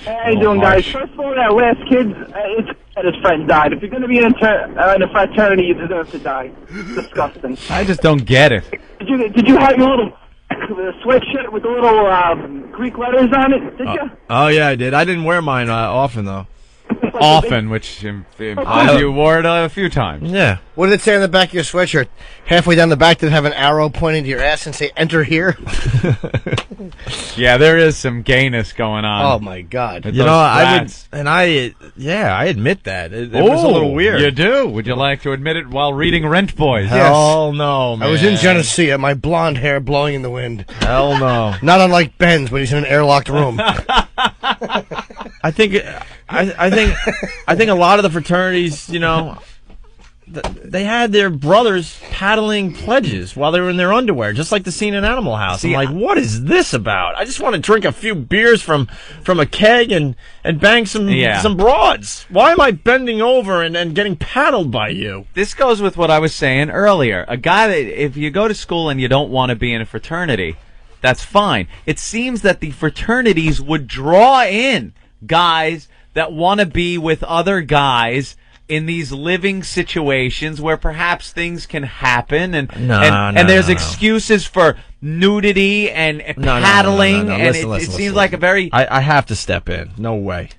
How you doing, guys? First of all, that last kid, his friend died. If you're going to be in a fraternity, you deserve to die. It's disgusting. I just don't get it. Did you have your little sweatshirt with the little Greek letters on it? Did you? Oh, yeah, I did. I didn't wear mine often, though. Often, which implies you wore it a few times. Yeah. What did it say on the back of your sweatshirt? Halfway down the back, did it have an arrow pointing to your ass and say, enter here? Yeah, there is some gayness going on. Oh, my God. You know, I admit that. It was a little weird. You do? Would you like to admit it while reading Rent Boys? Hell no, man. I was in Genesee, my blonde hair blowing in the wind. Hell no. Not unlike Ben's when he's in an airlocked room. I think a lot of the fraternities, you know, they had their brothers paddling pledges while they were in their underwear, just like the scene in Animal House. I'm like, what is this about? I just want to drink a few beers from a keg and bang some broads. Why am I bending over and getting paddled by you? This goes with what I was saying earlier. A guy that, if you go to school and you don't want to be in a fraternity, that's fine. It seems that the fraternities would draw in guys that want to be with other guys in these living situations where perhaps things can happen and there's excuses for nudity and paddling. And it seems like a very... I have to step in. No way.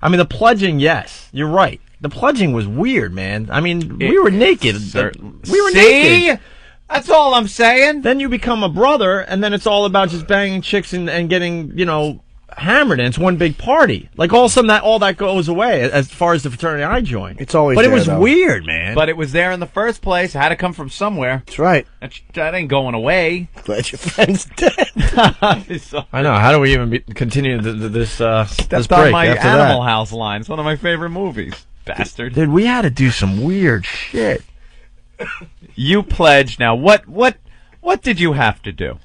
I mean, the pledging, yes. You're right. The pledging was weird, man. I mean, we were naked. We were naked. That's all I'm saying. Then you become a brother, and then it's all about just banging chicks and getting, you know, hammered, and it's one big party. Like, all of a sudden, all that goes away as far as the fraternity I joined. It's always But there, it was though. weird, man. But it was there in the first place. It had to come from somewhere. That's right. That ain't going away. Glad your friend's dead. I know. How do we even continue this this Stepped break on my after Animal that? House line. It's one of my favorite movies. Bastard. Dude, we had to do some weird shit. You pledged. Now, what did you have to do?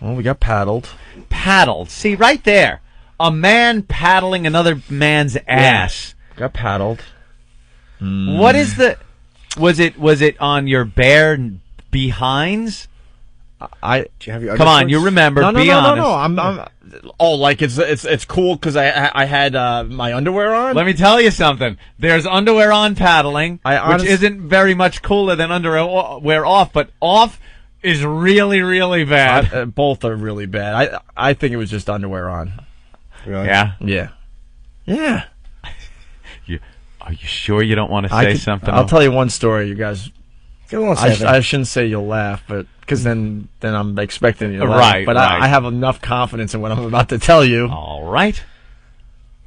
Well, we got paddled. Paddled. See, right there. A man paddling another man's ass. Got paddled. What is the... Was it on your bare behinds. Do you have your Come on, undershorts? you remember? No, be honest. I'm like it's cool because I had my underwear on. Let me tell you something. There's underwear on paddling, which isn't very much cooler than underwear off, but off is really, really bad. Both are really bad. I think it was just underwear on. Really? Yeah. Yeah. Are you sure you don't want to say something? I'll tell you one story, you guys. Go on, say it. I shouldn't say you'll laugh, but because then I'm expecting you to laugh. Right, but right. I have enough confidence in what I'm about to tell you. All right.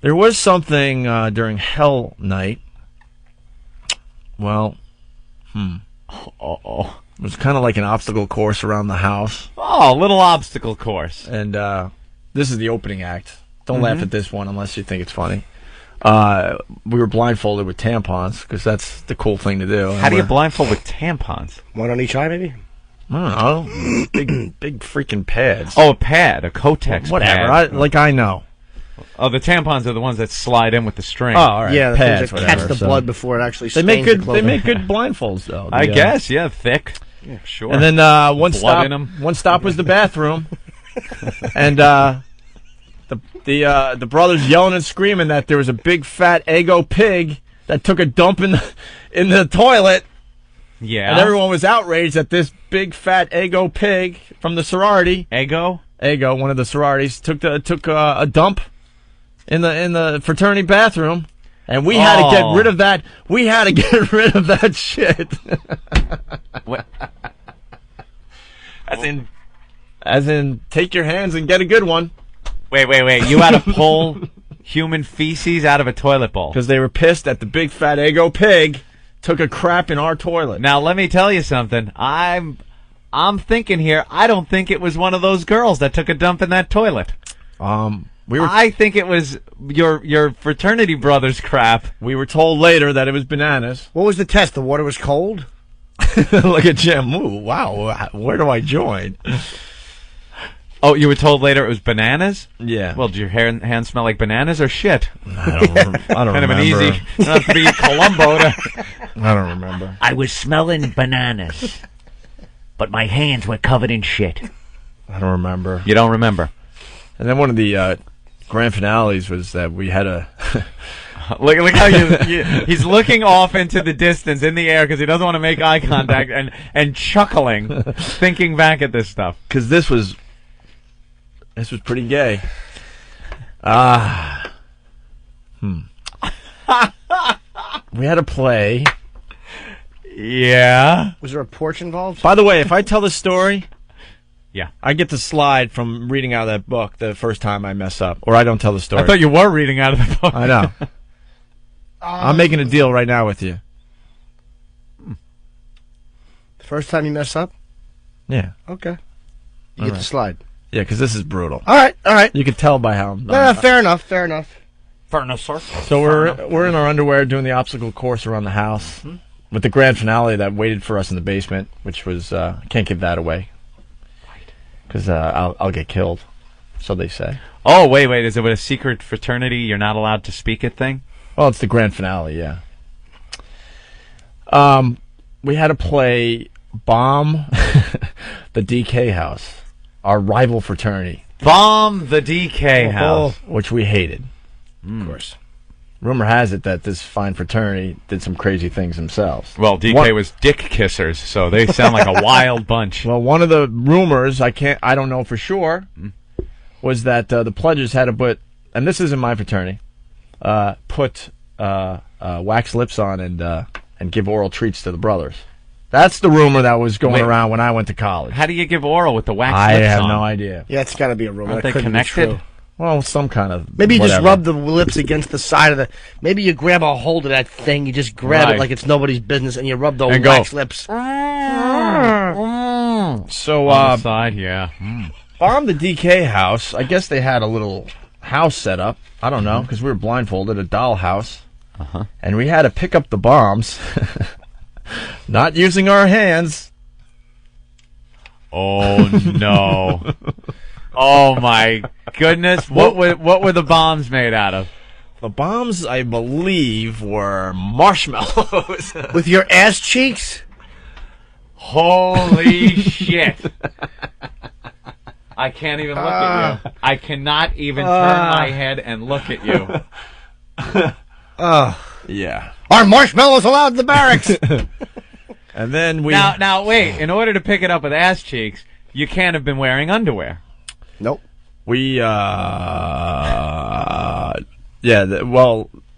There was something during Hell Night. Well, Uh-oh. It was kind of like an obstacle course around the house. Oh, a little obstacle course. And this is the opening act. Don't laugh at this one unless you think it's funny. We were blindfolded with tampons because that's the cool thing to do. How do you blindfold with tampons? One on each eye, maybe? I don't know. big freaking pads. Oh, a pad, a Kotex Whatever. pad. I know. Oh, the tampons are the ones that slide in with the string. Oh, all right. Yeah, the pads, things that whatever, catch the blood before it actually They stains make good. the They clothing. make good blindfolds, though. I guess, yeah, thick. Yeah, sure. And then one Blood in 'em. stop was the bathroom, and the brothers yelling and screaming that there was a big fat Eggo pig that took a dump in the toilet. Yeah. And everyone was outraged that this big fat Eggo pig from the sorority, Eggo, one of the sororities, took a dump in the fraternity bathroom, and we had to get rid of that. We had to get rid of that shit. What? As in, take your hands and get a good one. Wait. You had to pull human feces out of a toilet bowl Because they were pissed that the big fat Eggo pig took a crap in our toilet. Now, let me tell you something. I'm thinking here. I don't think it was one of those girls that took a dump in that toilet. I think it was your fraternity brother's crap. We were told later that it was bananas. What was the test? The water was cold? Look at Jim. Ooh, wow. Where do I join? Oh, you were told later it was bananas? Yeah. Well, did your hand smell like bananas or shit? I don't kind remember. of an easy. Not to be Columbo. I don't remember. I was smelling bananas, but my hands were covered in shit. I don't remember. You don't remember? And then one of the grand finales was that we had a... Look how he's looking off into the distance in the air because he doesn't want to make eye contact and chuckling, thinking back at this stuff. Because this was pretty gay. We had a play. Yeah. Was there a porch involved? By the way, if I tell the story, yeah, I get the slide from reading out of that book the first time I mess up, or I don't tell the story. I thought you were reading out of the book. I know. I'm making a deal right now with you. First time you mess up? Yeah. Okay. You All get right. the slide. Yeah, because this is brutal. All right. You can tell by how. Fair enough. Fair enough, sir. So we're in our underwear doing the obstacle course around the house with the grand finale that waited for us in the basement, which was I can't give that away because I'll get killed. So they say. Oh wait, is it a secret fraternity? You're not allowed to speak at thing? Well, it's the grand finale, yeah. We had to play Bomb the DK House, our rival fraternity. Bomb the DK House. Which we hated. Of course. Rumor has it that this fine fraternity did some crazy things themselves. Well, DK was dick kissers, so they sound like a wild bunch. Well, one of the rumors, I don't know for sure, was that the pledges had to put, and this isn't my fraternity, put wax lips on and give oral treats to the brothers. That's the rumor that was going around when I went to college. How do you give oral with the wax I lips have on? no idea. Yeah, it's got to be a rumor. Aren't That they couldn't be connected? true. Well, some kind of Maybe you just whatever. rub the lips against the side of the... Maybe you grab a hold of that thing, you just grab Right. it like it's nobody's business, and you rub the And wax go. lips. So, On the side, yeah. Bomb the DK house, I guess they had a little house set up. I don't know, because we were blindfolded, a doll house. And we had to pick up the bombs, not using our hands. Oh no! Oh my goodness! What were the bombs made out of? The bombs, I believe, were marshmallows. With your ass cheeks? Holy shit. I can't even look at you. I cannot even turn my head and look at you. Yeah. Are marshmallows allowed in the barracks? And then we... Now, wait. In order to pick it up with ass cheeks, you can't have been wearing underwear. Nope. We, well,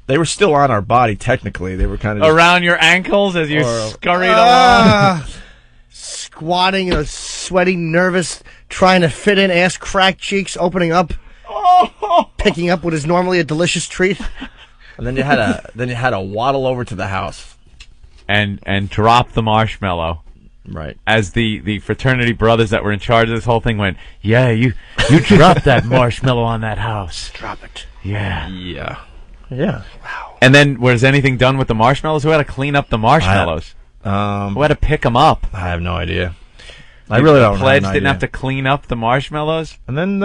they were still on our body, technically. They were kind of... Around your ankles as you scurried along? Squatting, sweaty, nervous, trying to fit in, ass crack cheeks, opening up, picking up what is normally a delicious treat. And then you had to waddle over to the house. And drop the marshmallow. Right. As the fraternity brothers that were in charge of this whole thing went, yeah, you dropped that marshmallow on that house. Drop it. Yeah. Yeah. Yeah. Wow. And then was anything done with the marshmallows? Who had to clean up the marshmallows? Who had to pick them up? I have no idea. I really don't know. The pledge didn't have to clean up the marshmallows? And then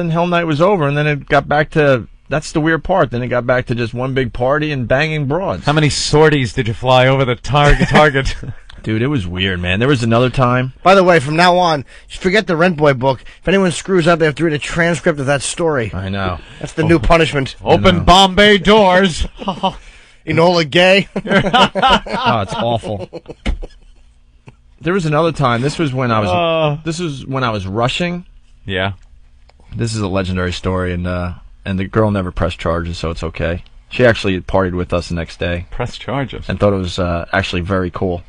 Hell Night was over, and then it got back to... That's the weird part. Then it got back to just one big party and banging broads. How many sorties did you fly over the target? Dude, it was weird, man. There was another time. By the way, from now on, just forget the Rent Boy book. If anyone screws up, they have to read a transcript of that story. I know. That's the new punishment. Open Bombay doors. Enola Gay. Oh, it's awful. There was another time. This was when I was rushing. Yeah. This is a legendary story, and the girl never pressed charges, so it's okay. She actually partied with us the next day. Pressed charges. And thought it was actually very cool.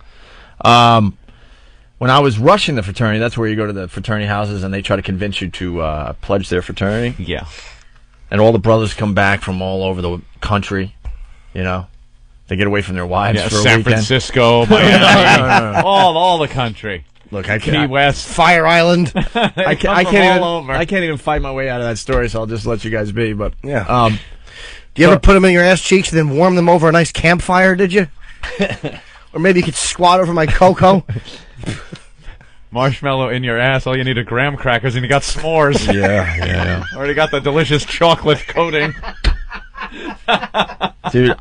When I was rushing the fraternity, that's where you go to the fraternity houses and they try to convince you to pledge their fraternity. Yeah. And all the brothers come back from all over the country, you know. They get away from their wives for a San weekend. Francisco, Miami, all the country. Look, Key West, Fire Island. I can't even fight my way out of that story, so I'll just let you guys be. But yeah. Do you ever put them in your ass cheeks and then warm them over a nice campfire? Did you? Or maybe you could squat over my cocoa. Marshmallow in your ass. All you need are graham crackers, and you got s'mores. Yeah. Already got the delicious chocolate coating. Dude,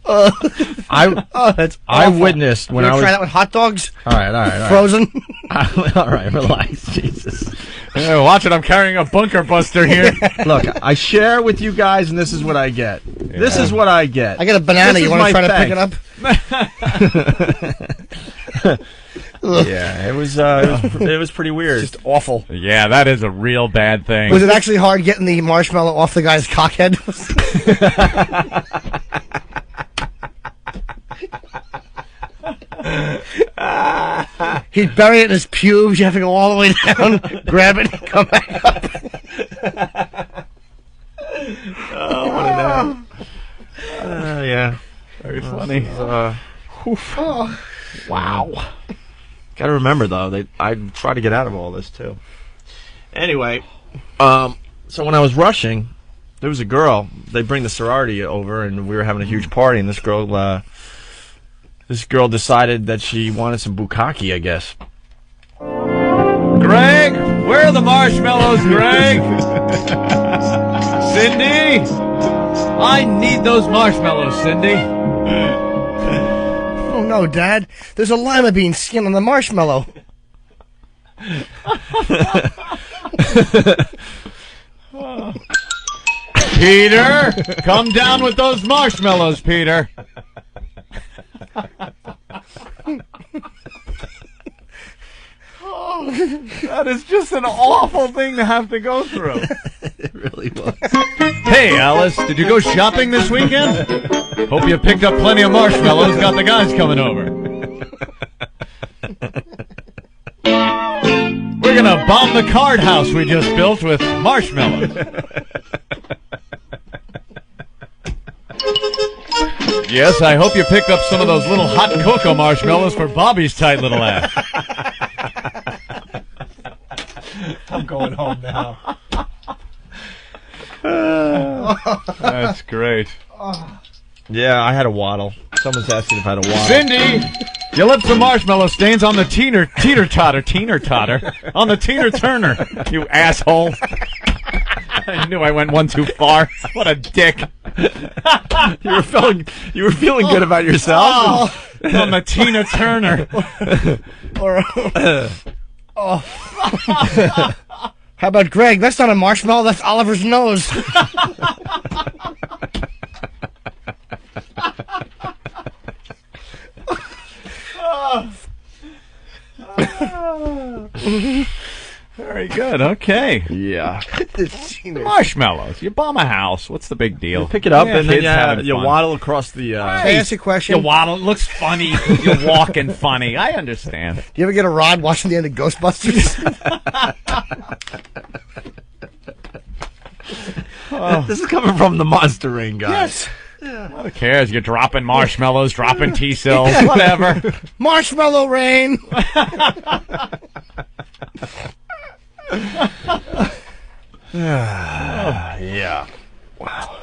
that's I witnessed when you I was try that with hot dogs. All right. Frozen. All right, relax, Jesus. Yeah, watch it. I'm carrying a bunker buster here. Look, I share with you guys, and this is what I get. Yeah. This is what I get. I get a banana. You want to try to pick it up? Yeah, it was pretty weird. Just awful. Yeah, that is a real bad thing. Was it actually hard getting the marshmallow off the guy's cockhead? He'd bury it in his pubes. You have to go all the way down, grab it, and come back up. Oh, what an yeah. Very funny. Wow. Got to remember though, I try to get out of all this too. Anyway, so when I was rushing, there was a girl. They bring the sorority over, and we were having a huge party. And this girl decided that she wanted some bukkake, I guess. Greg, where are the marshmallows, Greg? Cindy, I need those marshmallows, Cindy. Oh no, Dad! There's a lima bean skin on the marshmallow. Peter, come down with those marshmallows, Peter. That is just an awful thing to have to go through. It really was. Hey, Alice, did you go shopping this weekend? Hope you picked up plenty of marshmallows. Got the guys coming over. We're gonna bomb the card house we just built with marshmallows. Yes, I hope you picked up some of those little hot cocoa marshmallows for Bobby's tight little ass. I'm going home now. That's great. Yeah, I had a waddle. Someone's asking if I had a waddle. Cindy, you left some marshmallow stains on the teeter-totter, on the teeter-turner, you asshole. I knew I went one too far. What a dick. You were feeling good about yourself. I'm a Tina Turner. How about Greg? That's not a marshmallow. That's Oliver's nose. Very good. Okay. Yeah. Marshmallows. You bomb a house. What's the big deal? Pick it up Yeah, and then kids having you fun. waddle across the. Can I ask you a question? You waddle. It looks funny. You're walking funny. I understand. Do you ever get a rod watching the end of Ghostbusters? This is coming from the Monster Ring guy. Yes. Who cares? You're dropping marshmallows, dropping T-cells, whatever. Marshmallow rain. Yeah. Wow.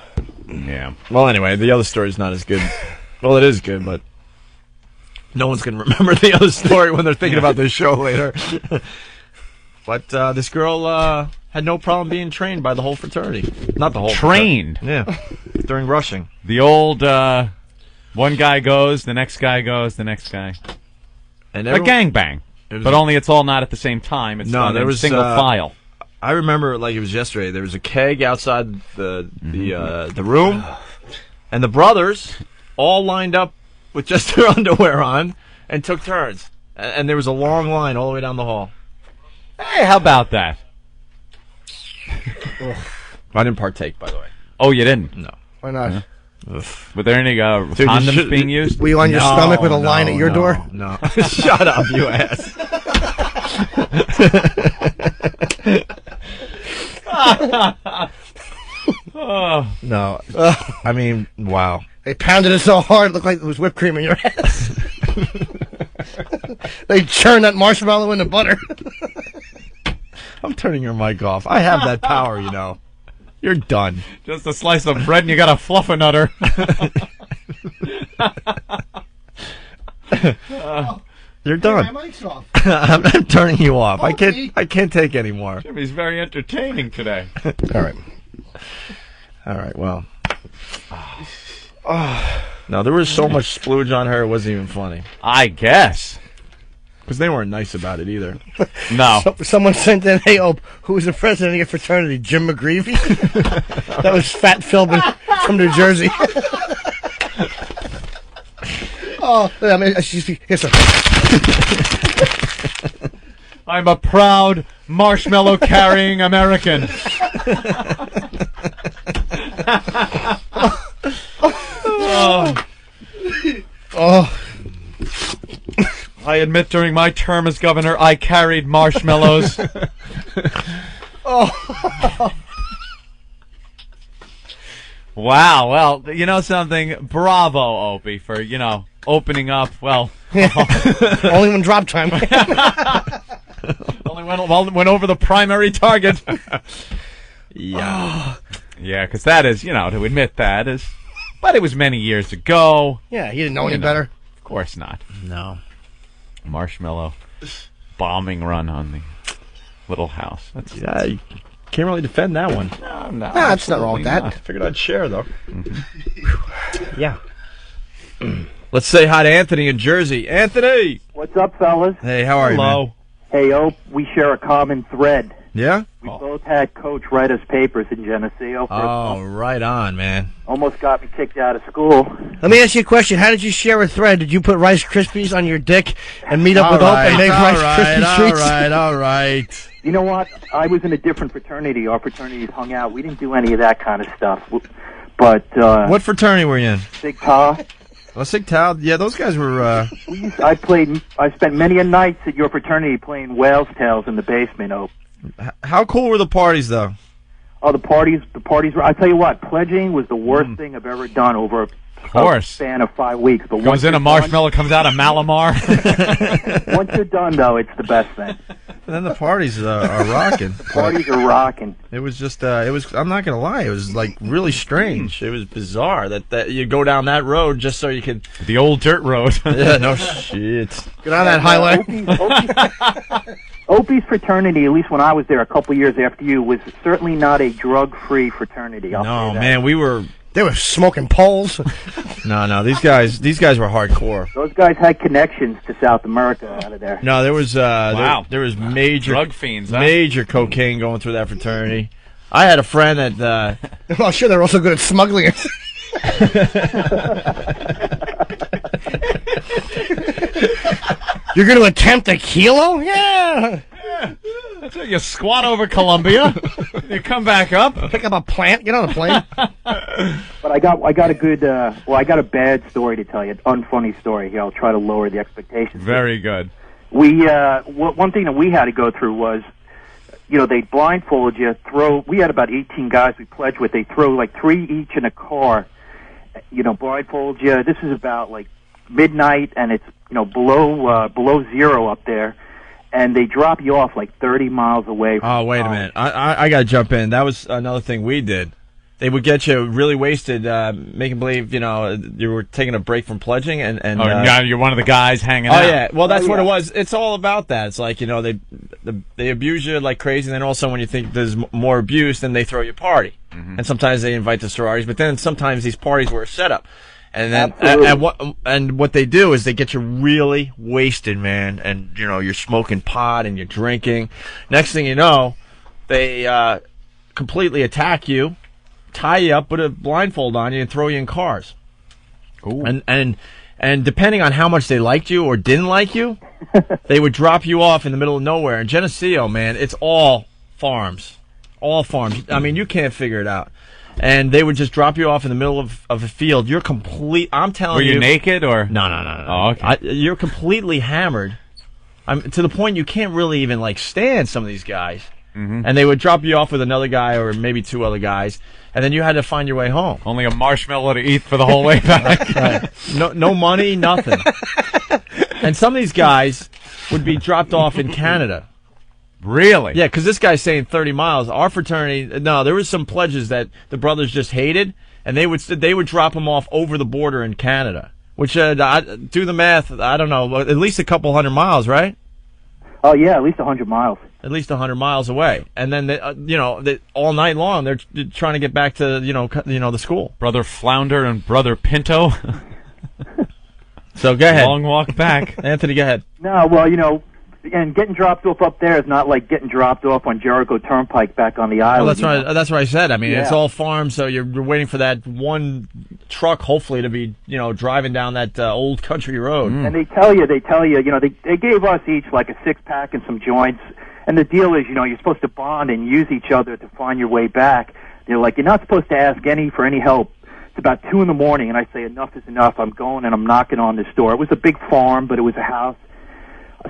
Yeah. Well, anyway, the other story's not as good. Well, it is good, but no one's going to remember the other story when they're thinking about this show later. But this girl had no problem being trained by the whole fraternity. Not the whole Trained? fraternity. Yeah. During rushing. The old, one guy goes, the next guy goes, the next guy. And A gangbang. But only it's all not at the same time. It's done in single file. I remember like it was yesterday. There was a keg outside the room, and the brothers all lined up with just their underwear on and took turns. And there was a long line all the way down the hall. Hey, how about that? I didn't partake, by the way. Oh, you didn't? No. Why not? Were there any condoms being used? Were you on your stomach with a line at your door? No. Shut up, you ass. No. I mean, wow. They pounded it so hard it looked like it was whipped cream in your ass. They churned that marshmallow into butter. I'm turning your mic off. I have that power, you know. You're done. Just a slice of bread and you got a fluffernutter. You're done. My mic's off. I'm turning you off. I can't take any more. Jimmy's very entertaining today. All right. All right, well. No, there was so much splooge on her, it wasn't even funny. I guess. Because they weren't nice about it either. No. Someone sent in, hey, who was the president of your fraternity? Jim McGreevy? That was Fat Philbin from New Jersey. Oh, I mean, here's a... I'm a proud marshmallow-carrying American. Oh. I admit during my term as governor, I carried marshmallows. Oh. Wow, well, you know something? Bravo, Opie, for, opening up, well... Only when drop time. Only went over the primary target. Yeah. Yeah, because that is, to admit that is... But it was many years ago. Yeah, he didn't know any better. Of course not. No. Marshmallow bombing run on the little house. Yeah, you can't really defend that one. No, that's not wrong with that. I figured I'd share, though. Mm-hmm. Yeah. Let's say hi to Anthony in Jersey. Anthony! What's up, fellas? Hey, how are you, man? Hey, we share a common thread. Yeah? We both had Coach write us papers in Geneseo. Oh, right on, man. Almost got me kicked out of school. Let me ask you a question. How did you share a thread? Did you put Rice Krispies on your dick and meet up with Hope and make Rice Krispie treats? All right. You know what? I was in a different fraternity. Our fraternities hung out. We didn't do any of that kind of stuff. But what fraternity were you in? Sig Tau. Well, Sig Tau. Yeah, those guys were. I spent many a nights at your fraternity playing Whale's Tales in the basement. How cool were the parties, though? Oh, the parties were. I tell you what, pledging was the worst thing I've ever done over a span of 5 weeks. But goes in a marshmallow, comes out a Malamar. Once you're done, though, it's the best thing. And then the parties are rocking. Parties are rocking. It was just, I'm not going to lie, it was like really strange. It was bizarre that you go down that road just so you could. The old dirt road. Yeah, no shit. Get on that highway. Opie's fraternity, at least when I was there a couple years after you, was certainly not a drug-free fraternity. No, man, we were They were smoking poles. No, these guys were hardcore. Those guys had connections to South America out of there. No, there was Wow. there was major Drug fiends, huh? major cocaine going through that fraternity. I had a friend that. Well, sure, they're also good at smuggling it. You're going to attempt a kilo? Yeah. So you squat over Colombia, you come back up, pick up a plant, get on a plane. But I got a good, I got a bad story to tell you, an unfunny story here. I'll try to lower the expectations. Very good. We, one thing that we had to go through was, they blindfold you, we had about 18 guys we pledged with, they throw like 3 each in a car, blindfold you. This is about like midnight and it's, below zero up there. And they drop you off like 30 miles away from Oh, wait a minute. I got to jump in. That was another thing we did. They would get you really wasted, making believe, you were taking a break from pledging. And now you're one of the guys hanging out. Oh, yeah. Well, that's what it was. It's all about that. It's like, they abuse you like crazy, and then also when you think there's more abuse, then they throw you a party. Mm-hmm. And sometimes they invite the sororities, but then sometimes these parties were a setup. And then what they do is they get you really wasted, man, and you're smoking pot and you're drinking. Next thing you know, they completely attack you, tie you up, put a blindfold on you, and throw you in cars. Ooh. And depending on how much they liked you or didn't like you, they would drop you off in the middle of nowhere. In Geneseo, man, it's all farms, I mean, you can't figure it out. And they would just drop you off in the middle of a field. You're I'm telling you. Were you naked or? No. Oh, okay. You're completely hammered. To the point you can't really even stand some of these guys. Mm-hmm. And they would drop you off with another guy or maybe 2 other guys, and then you had to find your way home. Only a marshmallow to eat for the whole way back. Right. No money, nothing. And some of these guys would be dropped off in Canada. Really? Yeah, because this guy's saying 30 miles. Our fraternity, no, there was some pledges that the brothers just hated, and they would drop them off over the border in Canada. Which, do the math, I don't know, at least a couple 100 miles, right? Oh, yeah, at least 100 miles. At least 100 miles away. And then, all night long, they're trying to get back to, the school. Brother Flounder and Brother Pinto. So, go ahead. Long walk back. Anthony, go ahead. No, well, and getting dropped off up there is not like getting dropped off on Jericho Turnpike back on the island. Well, that's what I said. I mean, It's all farms, so you're waiting for that one truck, hopefully, to be, driving down that old country road. And they tell you, they gave us each like a 6-pack and some joints. And the deal is, you're supposed to bond and use each other to find your way back. They're like, you're not supposed to ask for any help. It's about 2 a.m, and I say, enough is enough. I'm going and I'm knocking on this door. It was a big farm, but it was a house.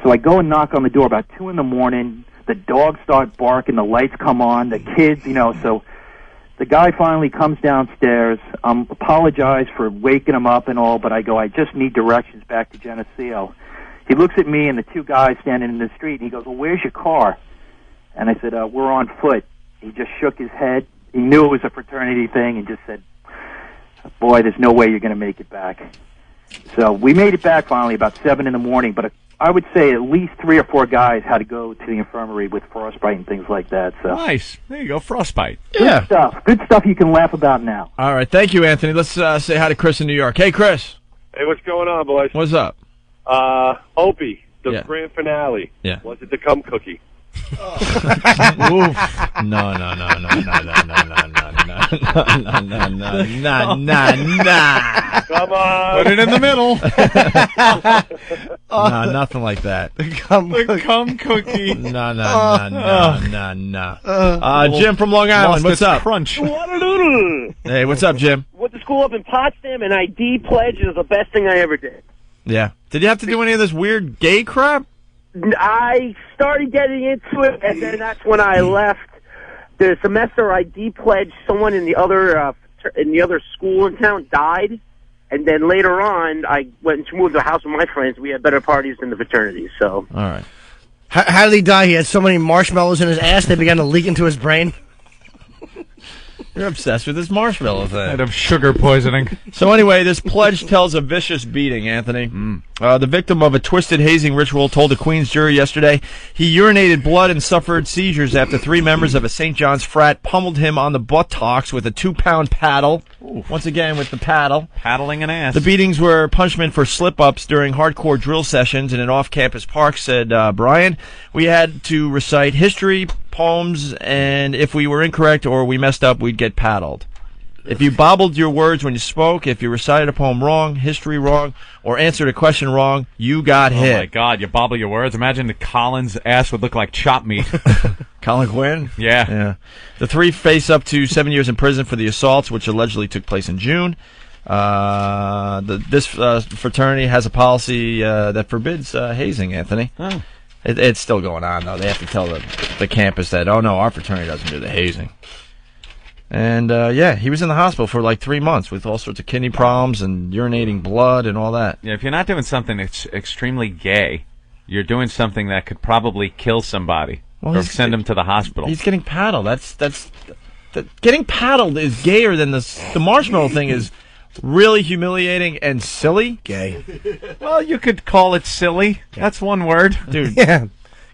So I go and knock on the door about 2 a.m. The dogs start barking. The lights come on. The kids, so the guy finally comes downstairs. Apologize for waking him up and all, but I go, I just need directions back to Geneseo. He looks at me and the 2 guys standing in the street, and he goes, well, where's your car? And I said, we're on foot. He just shook his head. He knew it was a fraternity thing and just said, boy, there's no way you're going to make it back. So we made it back finally about 7 a.m, but I would say at least 3 or 4 guys had to go to the infirmary with frostbite and things like that. So nice. There you go, frostbite. Good stuff. Good stuff you can laugh about now. All right. Thank you, Anthony. Let's say hi to Chris in New York. Hey, Chris. Hey, what's going on, boys? What's up? Opie, the grand finale. Yeah. Was it the cum cookie? Oof. No. Come on. Put it in the middle. No, nothing like that. The cum cookie. No. Jim from Long Island, what's up? Crunch. Hey, what's up, Jim? Went to school up in Potsdam, and I de-pledged. It was the best thing I ever did. Yeah. Did you have to do any of this weird gay crap? I started getting into it, and then that's when I left. The semester I de-pledged, someone in the other school in town died, and then later on I went to move to the house with my friends. We had better parties than the fraternities. So, all right. How did he die? He had so many marshmallows in his ass they began to leak into his brain. You're obsessed with this marshmallow thing. Out of sugar poisoning. So anyway, this pledge tells a vicious beating, Anthony. The victim of a twisted hazing ritual told a Queens jury yesterday he urinated blood and suffered seizures after 3 members of a St. John's frat pummeled him on the buttocks with a 2-pound paddle. Once again, with the paddle. Paddling an ass. The beatings were punishment for slip-ups during hardcore drill sessions in an off-campus park, said Brian. We had to recite history, poems, and if we were incorrect or we messed up, we'd get paddled. If you bobbled your words when you spoke, if you recited a poem wrong, history wrong, or answered a question wrong, you got hit. Oh, my God, you bobble your words. Imagine the Colin's ass would look like chopped meat. Colin Quinn? Yeah. The 3 face up to 7 years in prison for the assaults, which allegedly took place in June. This fraternity has a policy that forbids hazing, Anthony. Oh. It's still going on, though. They have to tell the campus that, oh, no, our fraternity doesn't do the hazing. And, he was in the hospital for like 3 months with all sorts of kidney problems and urinating blood and all that. Yeah, if you're not doing something that's extremely gay, you're doing something that could probably kill somebody or send him to the hospital. He's getting paddled. Getting paddled is gayer than the marshmallow thing is really humiliating and silly. Gay. Well, you could call it silly. That's one word. Dude. Yeah.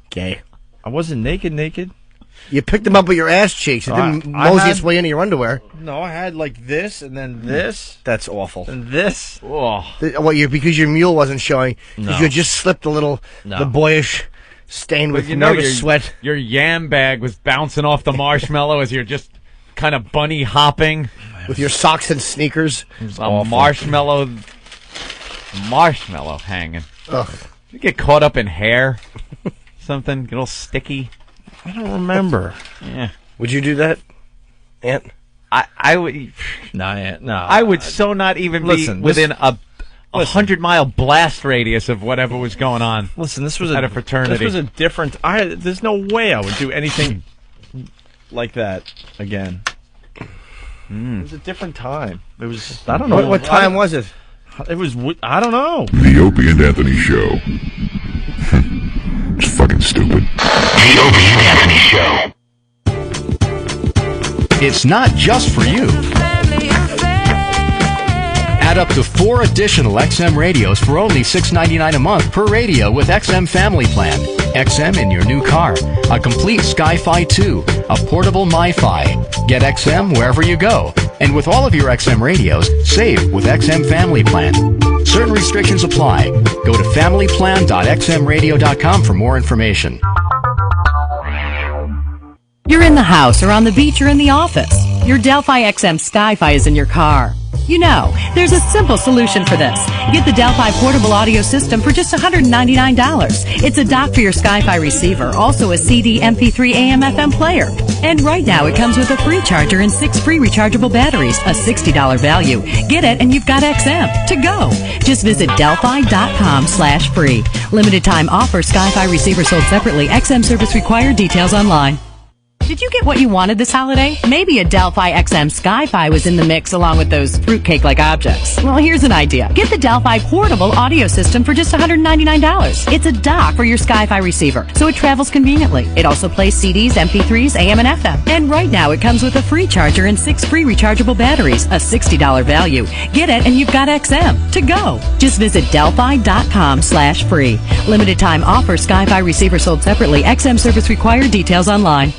Gay. I wasn't naked. You picked them up with your ass cheeks. It didn't mosey its way into your underwear. No, I had like this and then this. That's awful. And this. Oh. Because your mule wasn't showing. Because No. you had just slipped the boyish stain with nervous sweat. Your yam bag was bouncing off the marshmallow as you're just kind of bunny hopping. With your socks and sneakers. A marshmallow hanging. Ugh. You get caught up in hair, something, get all sticky. I don't remember. Yeah. Would you do that, Ant? I would. No, Ant. No. I would so not even be within a 100-mile blast radius of whatever was going on. Listen, this was at a fraternity. This was a different. There's no way I would do anything like that again. It was a different time. It was. I don't know. What time was it? It was. I don't know. The Opie and Anthony Show. It's fucking stupid. The Opie and Anthony Show. It's not just for you. Add up to 4 additional XM radios for only $6.99 a month per radio with XM Family Plan. XM in your new car, a complete Sky-Fi 2, a portable MiFi. Get XM wherever you go. And with all of your XM radios, save with XM Family Plan. Certain restrictions apply. Go to familyplan.xmradio.com for more information. You're in the house or on the beach or in the office. Your Delphi XM Sky-Fi is in your car. You know, there's a simple solution for this. Get the Delphi portable audio system for just $199. It's a dock for your Sky-Fi receiver, also a CD, MP3, AM, FM player. And right now it comes with a free charger and 6 free rechargeable batteries, a $60 value. Get it and you've got XM to go. Just visit delphi.com/free. Limited time offer. Sky-Fi receiver sold separately. XM service required. Details online. Did you get what you wanted this holiday? Maybe a Delphi XM Sky-Fi was in the mix along with those fruitcake-like objects. Well, here's an idea. Get the Delphi portable audio system for just $199. It's a dock for your Sky-Fi receiver, so it travels conveniently. It also plays CDs, MP3s, AM, and FM. And right now, it comes with a free charger and 6 free rechargeable batteries, a $60 value. Get it, and you've got XM to go. Just visit delphi.com/free. Limited time offer. Sky-Fi receiver sold separately. XM service required. Details online.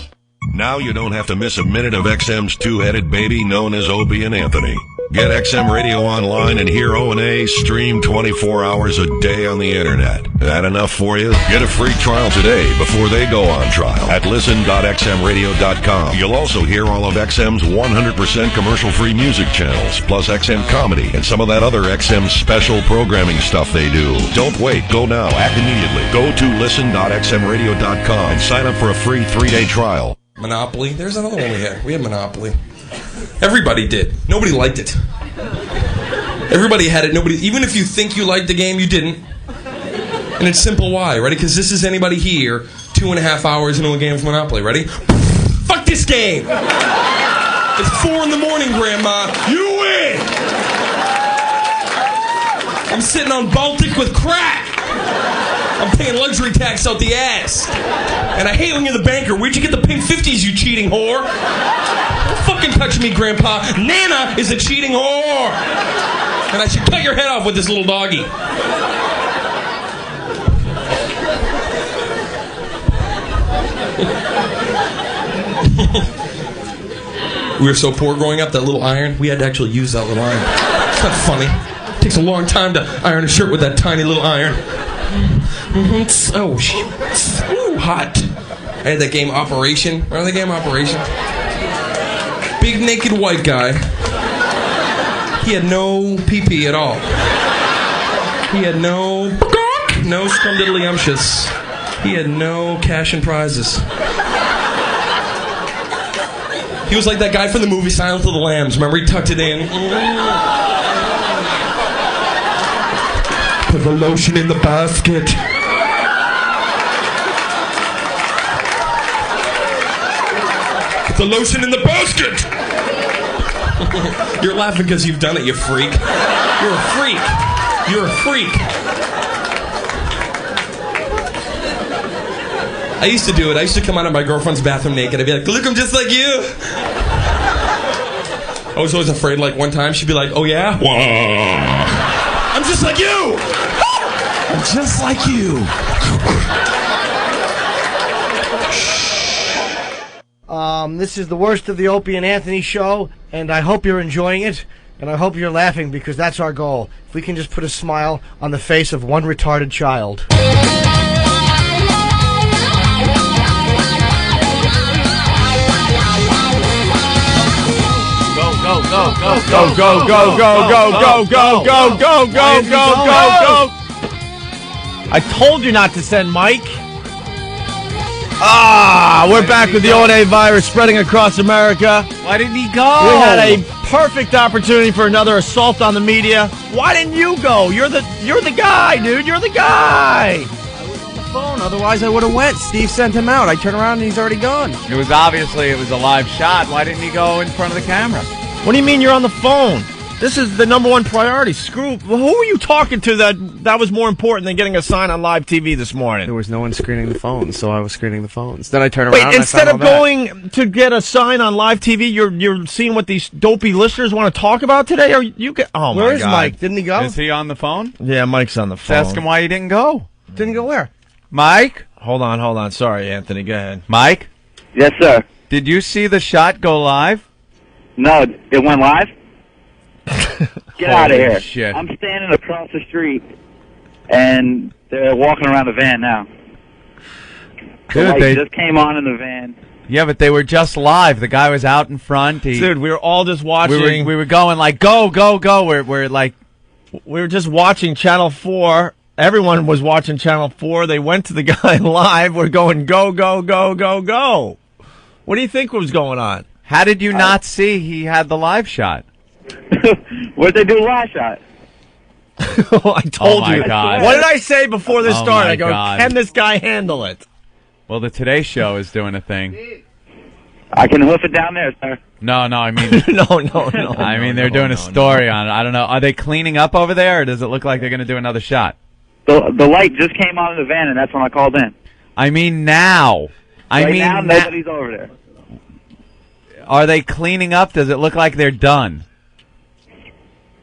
Now you don't have to miss a minute of XM's two-headed baby known as Opie and Anthony. Get XM Radio Online and hear O&A stream 24 hours a day on the internet. That enough for you? Get a free trial today before they go on trial at listen.xmradio.com. You'll also hear all of XM's 100% commercial-free music channels, plus XM Comedy and some of that other XM special programming stuff they do. Don't wait. Go now. Act immediately. Go to listen.xmradio.com and sign up for a free 3-day trial. Monopoly. There's another one we had. We had Monopoly. Everybody did. Nobody liked it. Everybody had it. Nobody. Even if you think you liked the game, you didn't. And it's simple why. Ready? Because this is anybody here 2.5 hours into a game of Monopoly. Ready? Fuck this game. It's 4 a.m, Grandma. You win. I'm sitting on Baltic with crack. I'm paying luxury tax out the ass. And I hate when you're the banker. Where'd you get the pink 50s, you cheating whore? Don't fucking touch me, Grandpa. Nana is a cheating whore. And I should cut your head off with this little doggy. We were so poor growing up, that little iron, we had to actually use that little iron. It's not funny. It takes a long time to iron a shirt with that tiny little iron. Oh, shit. Ooh, hot. I had that game Operation. Remember the game Operation? Big naked white guy. He had no pee-pee at all. He had no scrumdiddlyumptious. He had no cash and prizes. He was like that guy from the movie Silence of the Lambs. Remember, he tucked it in. Put the lotion in the basket. Put the lotion in the basket. You're laughing because you've done it, you freak. You're a freak. You're a freak. I used to do it. I used to come out of my girlfriend's bathroom naked. I'd be like, look, I'm just like you. I was always afraid, like, one time she'd be like, oh, yeah? I'm just like you. I'm just like you. This is the worst of the Opie and Anthony show, and I hope you're enjoying it, and I hope you're laughing, because that's our goal. If we can just put a smile on the face of one retarded child. Go. I told you not to send Mike. We're back with the O&A virus spreading across America. Why didn't he go? We had a perfect opportunity for another assault on the media. Why didn't you go? You're the guy, dude. You're the guy. I was on the phone. Otherwise, I would have went. Steve sent him out. I turn around and he's already gone. It was a live shot. Why didn't he go in front of the camera? What do you mean you're on the phone? This is the number one priority. Who are you talking to that was more important than getting a sign on live TV this morning? There was no one screening the phones, so I was screening the phones. Then I turn around. Wait, instead of going to get a sign on live TV, you're seeing what these dopey listeners want to talk about today? Or you get? Oh my God! Where is Mike? Didn't he go? Is he on the phone? Yeah, Mike's on the phone. Let's ask him why he didn't go. Didn't go where? Mike? Hold on. Sorry, Anthony. Go ahead. Mike? Yes, sir. Did you see the shot go live? No, it went live? Get out of here. Shit. I'm standing across the street, and they're walking around the van now. The light just came on in the van. Yeah, but they were just live. The guy was out in front. Dude, we were all just watching. We were going like, go. We're like... We were just watching Channel 4. Everyone was watching Channel 4. They went to the guy live. We're going, go. What do you think was going on? How did you not see he had the live shot? What'd they do live shot? I told you. God. What did I say before this started? I go, God. can this guy handle it? Well, the Today Show is doing a thing. I can hoof it down there, sir. No, I mean... No. I mean, they're doing a story on it. I don't know. Are they cleaning up over there, or does it look like they're going to do another shot? The light just came on in the van, and that's when I called in. I mean now. Now, nobody's over there. Are they cleaning up? Does it look like they're done?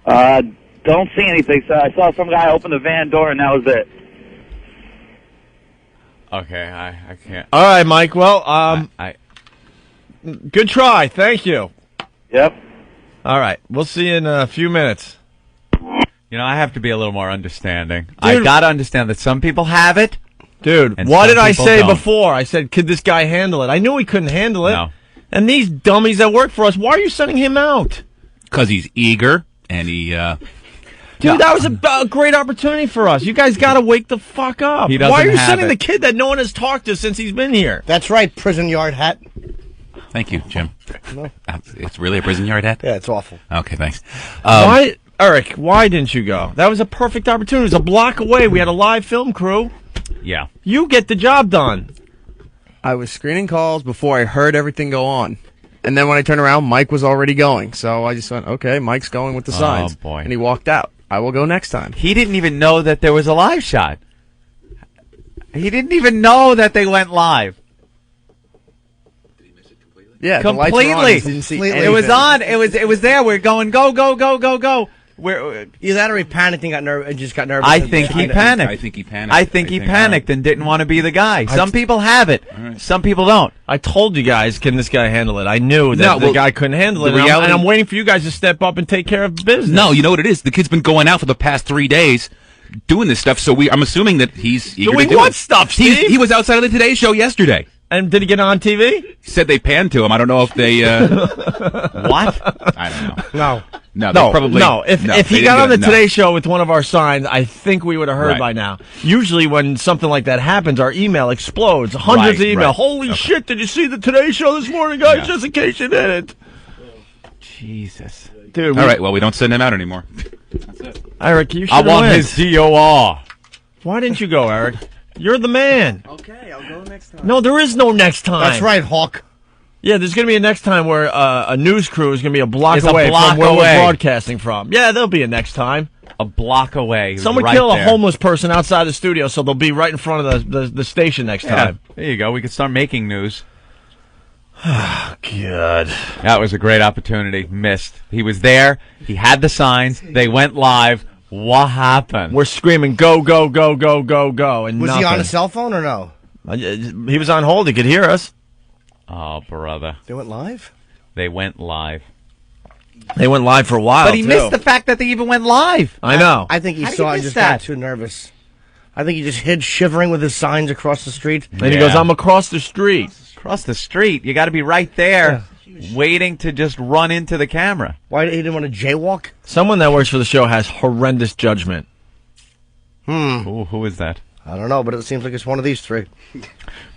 Don't see anything, sir. I saw some guy open the van door, and that was it. Okay, I can't. All right, Mike. Well, good try. Thank you. Yep. All right. We'll see you in a few minutes. You know, I have to be a little more understanding. I got to understand that some people have it. Dude, and what some did I people say don't. before? I said, could this guy handle it? I knew he couldn't handle it. No. And these dummies that work for us, why are you sending him out? Because he's eager, and he... Dude, that was a great opportunity for us. You guys got to wake the fuck up. He doesn't Why are you have sending it. the kid that no one has talked to since he's been here? That's right, prison yard hat. Thank you, Jim. No. It's really a prison yard hat? Yeah, it's awful. Okay, thanks. Why, Eric, why didn't you go? That was a perfect opportunity. It was a block away. We had a live film crew. Yeah. You get the job done. I was screening calls before I heard everything go on. And then when I turned around, Mike was already going. So I just went, okay, Mike's going with the signs. Oh, boy. And he walked out. I will go next time. He didn't even know that there was a live shot. He didn't even know that they went live. Yeah, the lights were on. Completely. He didn't see It was anything. on. It was there. We're going go go go go go. Either that or he panicked and just got nervous. I think he panicked. I think he panicked. I think he panicked and didn't want to be the guy. Some people have it. Some people don't. I told you guys, can this guy handle it? I knew that the guy couldn't handle it, and I'm waiting for you guys to step up and take care of business. No, you know what it is? The kid's been going out for the past 3 days doing this stuff, so I'm assuming that he's eager Doing to do what it. stuff, Steve? He was outside of the Today Show yesterday. And did he get on TV? He said they panned to him. I don't know if they... What? I don't know. No, they probably... If he got on the Today Show with one of our signs, I think we would have heard Right. by now. Usually when something like that happens, our email explodes. Hundreds of emails. right. Holy shit, did you see the Today Show this morning, guys? Just in case you didn't. Jesus. Dude, All right, well, we don't send him out anymore. Eric, you should I want his DOR. Why didn't you go, Eric? You're the man. Okay, I'll go next time. No, there is no next time. That's right, Hawk. Yeah, there's going to be a next time where a news crew is going to be a block It's a away block from where away. we're broadcasting from. Yeah, there'll be a next time. A block away. Someone right killed there. a homeless person outside the studio, so they'll be right in front of the station next time. There you go. We could start making news. God. That was a great opportunity. Missed. He was there. He had the signs. They went live. What happened? We're screaming, go, go, go, go, go, go. And Was he on a cell phone or no? He was on hold. He could hear us. Oh, brother. They went live? They went live. They went live for a while, But he too. missed the fact that they even went live. I know. I think he How did saw you it and miss just that? got too nervous. I think he just hid shivering with his signs across the street. And he goes, I'm across the street. Across the street. You got to be right there, waiting to just run into the camera. Why he didn't want to jaywalk? Someone that works for the show has horrendous judgment. Who is that? I don't know, but it seems like it's one of these three.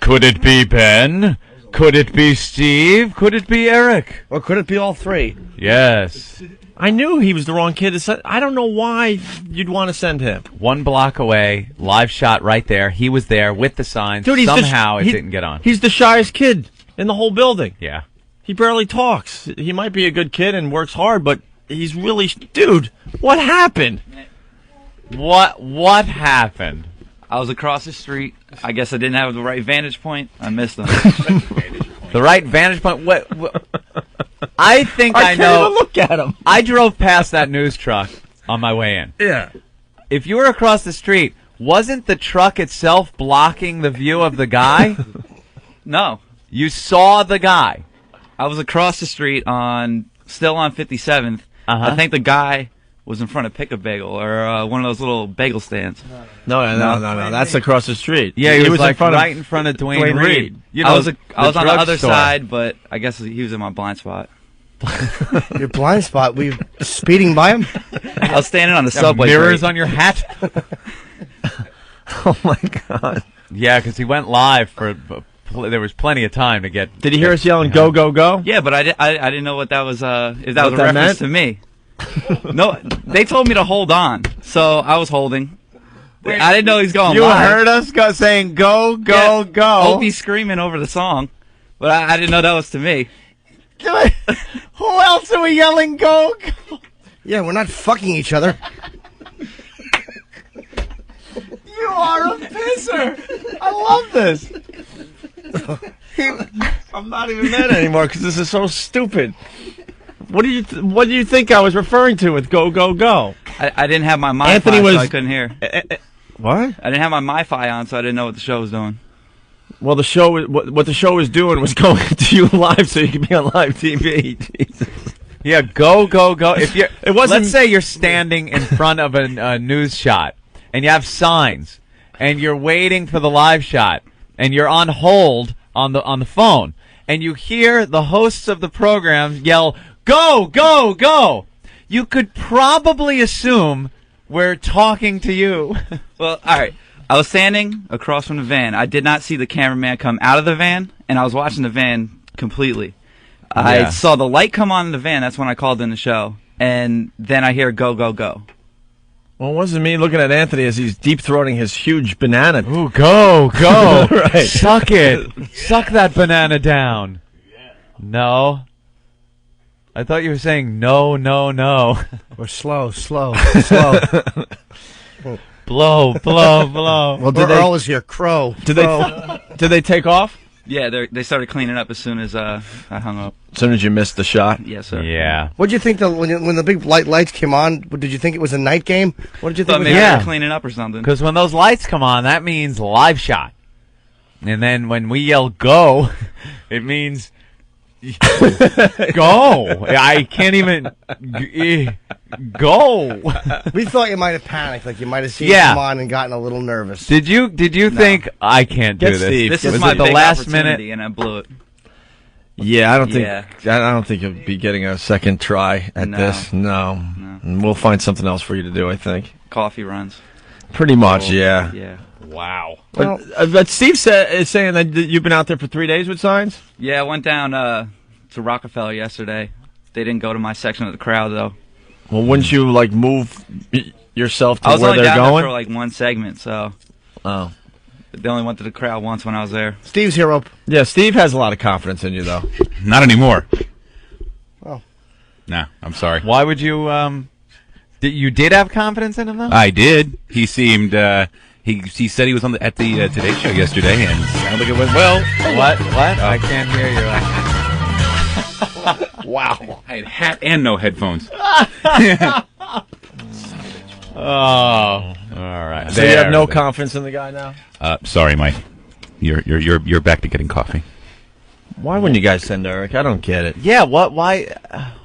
Could it be Ben? Could it be Steve? Could it be Eric? Or could it be all three? Yes. I knew he was the wrong kid to send. I don't know why you'd want to send him. 1 block away, live shot right there. He was there with the signs. Dude, somehow it didn't get on. He's the shyest kid in the whole building. Yeah. He barely talks. He might be a good kid and works hard, but he's really... Dude, what happened? What happened? I was across the street. I guess I didn't have the right vantage point. I missed them. The right vantage point? What I think I can't know. even look at him. I drove past that news truck on my way in. Yeah. If you were across the street, wasn't the truck itself blocking the view of the guy? No. You saw the guy. I was across the street still on 57th. I think the guy was in front of Pick a Bagel or one of those little bagel stands. No. That's across the street. Yeah, he was like in front right in front of Dwayne Reed. You know, I was on the other drugstore. side, but I guess he was in my blind spot. Your blind spot? Were you speeding by him? I was standing on the subway. Mirrors grate. on your hat. Oh my God. Yeah, because he went live for. There was plenty of time to get. Did you hear us yelling, go, go, go? Yeah, but I didn't know what that was. If that What was a that reference meant? to me. No, they told me to hold on, so I was holding. I didn't know he was going You live. heard us saying go, go, Yeah, go. Opie screaming over the song, but I didn't know that was to me. Who else are we yelling go, go? Yeah, we're not fucking each other. You are a pisser. I love this. I'm not even mad anymore because this is so stupid. What do you think I was referring to with go, go, go? I didn't have my MiFi, Anthony was- so I couldn't hear. What? I didn't have my MiFi on, so I didn't know what the show was doing. Well, the show, what the show was doing was going to you live so you could be on live TV. Jesus. Yeah, go, go, go. If you're, It wasn't- let's say you're standing in front of a news shot and you have signs and you're waiting for the live shot and you're on hold on the phone and you hear the hosts of the program yell, go, go, go. You could probably assume we're talking to you. Well, all right. I was standing across from the van. I did not see the cameraman come out of the van, and I was watching the van completely. I Yeah. saw the light come on in the van. That's when I called in the show. And then I hear go, go, go. Well, it wasn't me looking at Anthony as he's deep-throating his huge banana. Ooh, go, go. Right. Suck it. Suck that banana down. No. I thought you were saying no, no, no. Or slow. blow, blow, blow. Well, Earl is here. Crow. Did they take off? Yeah, they started cleaning up as soon as I hung up. As soon as you missed the shot? Yes, sir. Yeah. What did you think when the big lights came on? Did you think it was a night game? What did you think? Maybe they were cleaning up or something. Because when those lights come on, that means live shot. And then when we yell go, it means go. I can't even go. We thought you might have panicked, like you might have seen it come on and gotten a little nervous. Did you think I can't do this? This is Was my it the big last opportunity, minute? and I blew it. Yeah, I don't think you'll be getting a second try at this. No. And we'll find something else for you to do, I think. Coffee runs. Pretty much, yeah. Yeah. Wow. But Steve is saying that you've been out there for 3 days with signs? Yeah, I went down to Rockefeller yesterday. They didn't go to my section of the crowd, though. Well, wouldn't you, move yourself to I was where only they're down going? there for, one segment, so... Oh. They only went to the crowd once when I was there. Steve's here, Opie. Yeah, Steve has a lot of confidence in you, though. Not anymore. Oh. Nah, I'm sorry. Why would you, you did have confidence in him, though? I did. He seemed, he said he was on at the Today Show yesterday, and sounded like it went well. What? I can't hear you. Wow. I had hat and no headphones. Oh, all right. So you have no confidence in the guy now? Sorry, Mike. You're back to getting coffee. Why wouldn't you guys send Eric? I don't get it. Yeah, why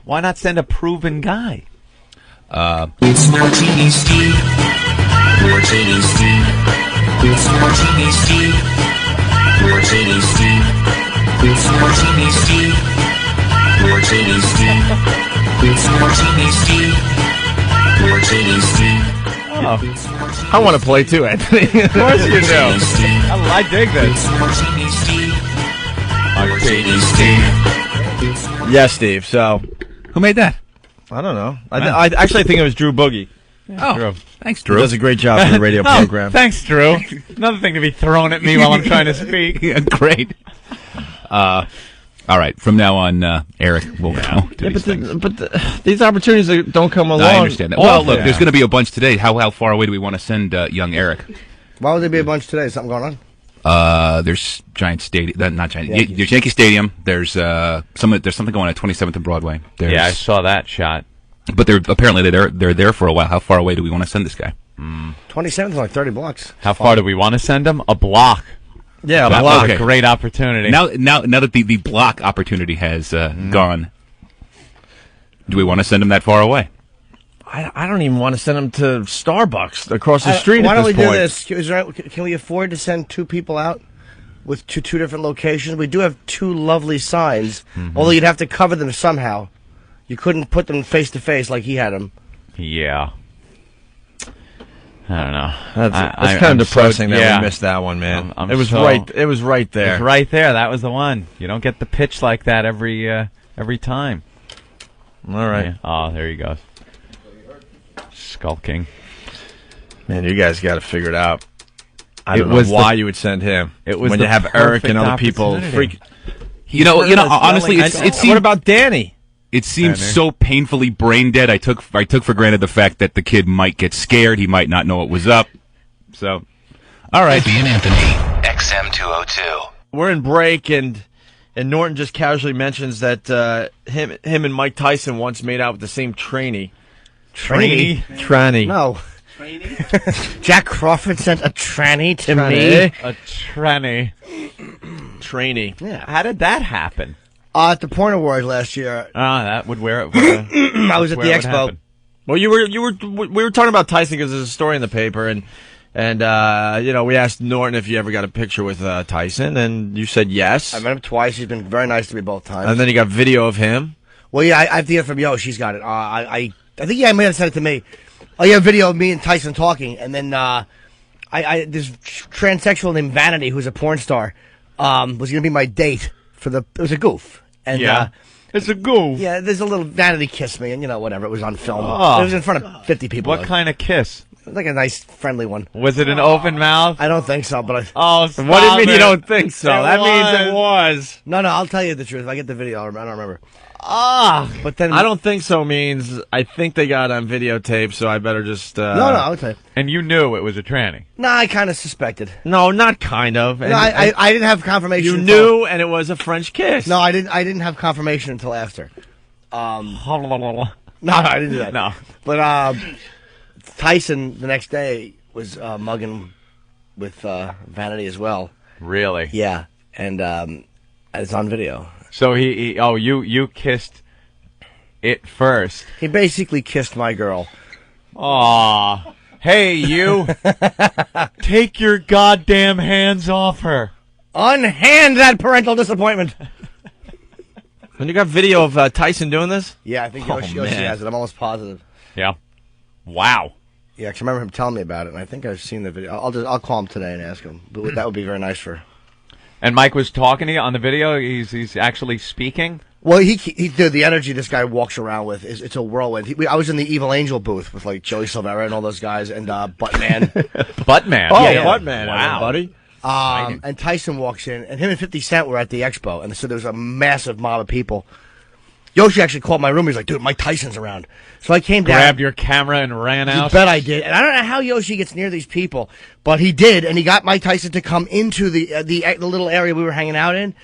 not send a proven guy? It's Martini Steve. Martini Steve. It's Martini Steve. Martini Steve. It's Martini Steve. Martini Steve. It's Martini Steve. Martini Steve. Oh. I want to play too, Anthony. Of course you do. I dig this. Martini Steve. Martini Steve. Yeah, Steve. So, who made that? I don't know. I actually think it was Drew Boogie. Oh, Drew. Thanks, Drew. He does a great job for the radio program. Thanks, Drew. Another thing to be thrown at me while I'm trying to speak. Yeah, great. All right, from now on, Eric will go to these things. These opportunities don't come along. I understand that. Well, look, there's going to be a bunch today. How far away do we want to send young Eric? Why would there be a bunch today? Is something going on? There's Giant Stadium. Not Giant. There's Yankee Stadium. There's something going on at 27th and Broadway. Yeah, I saw that shot. But they're there for a while. How far away do we want to send this guy? 27th is like 30 blocks. How far do we want to send him? A block. Yeah, that block. was a great opportunity. Now that the block opportunity has gone, do we want to send him that far away? I don't even want to send him to Starbucks across the street. Why at don't we this point. do this? Can we afford to send two people out with two different locations? We do have two lovely signs, although you'd have to cover them somehow. You couldn't put them face to face like he had them. Yeah. I don't know. That's kind of depressing that we missed that one, man. It was right there. It was right there. That was the one. You don't get the pitch like that every time. All right. Yeah. Oh, there he goes. Skulking. Man, you guys got to figure it out. I don't know why you would send him. It was when you have Eric and other people. You know. Honestly, it seemed. What about Danny? It seems so painfully brain dead. I took for granted the fact that the kid might get scared. He might not know what was up. So, all right. Opie and Anthony, XM202. We're in break, and Norton just casually mentions that him and Mike Tyson once made out with the same trainee. Tranny. No. Jack Crawford sent a tranny to me. A tranny. Trainee. Yeah. How did that happen? At the Porn Awards last year. That would wear it. I was at the expo. Well, we were talking about Tyson because there's a story in the paper, and we asked Norton if you ever got a picture with Tyson, and you said yes. I met him twice. He's been very nice to me both times. And then you got video of him. Well, yeah, I have to get it from Yo. She's got it. I think I may have sent it to me. Oh, yeah, video of me and Tyson talking, and then this transsexual named Vanity, who's a porn star, was going to be my date it was a goof. And, it's a goof. Yeah, there's a little Vanity kissed me, and whatever. It was on film. Oh. It was in front of 50 people. What kind of kiss? Like a nice, friendly one. Was it an open mouth? I don't think so, but stop what do you mean you don't think so? That means it was. No, I'll tell you the truth. If I get the video, I don't remember. But then I don't think so means I think they got on videotape, so I better just... No, okay. And you knew it was a tranny. No, I kind of suspected. No, not kind of. No, I didn't have confirmation. You knew, and it was a French kiss. No, I didn't have confirmation until after. No, I didn't do that. No. But Tyson the next day was mugging with Vanity as well. Really? Yeah, and it's on video. So you kissed it first. He basically kissed my girl. Aw. Hey, you. Take your goddamn hands off her. Unhand that parental disappointment. When you got video of Tyson doing this? Yeah, I think Yoshi has it. I'm almost positive. Yeah. Wow. Yeah, 'cause I remember him telling me about it, and I think I've seen the video. I'll call him today and ask him. But that would be very nice for. And Mike was talking to you on the video. He's actually speaking. Well, dude, the energy this guy walks around with it's a whirlwind. I was in the Evil Angel booth with like Joey Silvera and all those guys, and Buttman. Buttman. Oh, yeah. Buttman, wow, buddy. And Tyson walks in, and him and 50 Cent were at the expo, and so there was a massive mob of people. Yoshi actually called my room. He's like, dude, Mike Tyson's around. So I came down. Grabbed your camera and ran out. You bet I did. And I don't know how Yoshi gets near these people, but he did, and he got Mike Tyson to come into the little area we were hanging out in.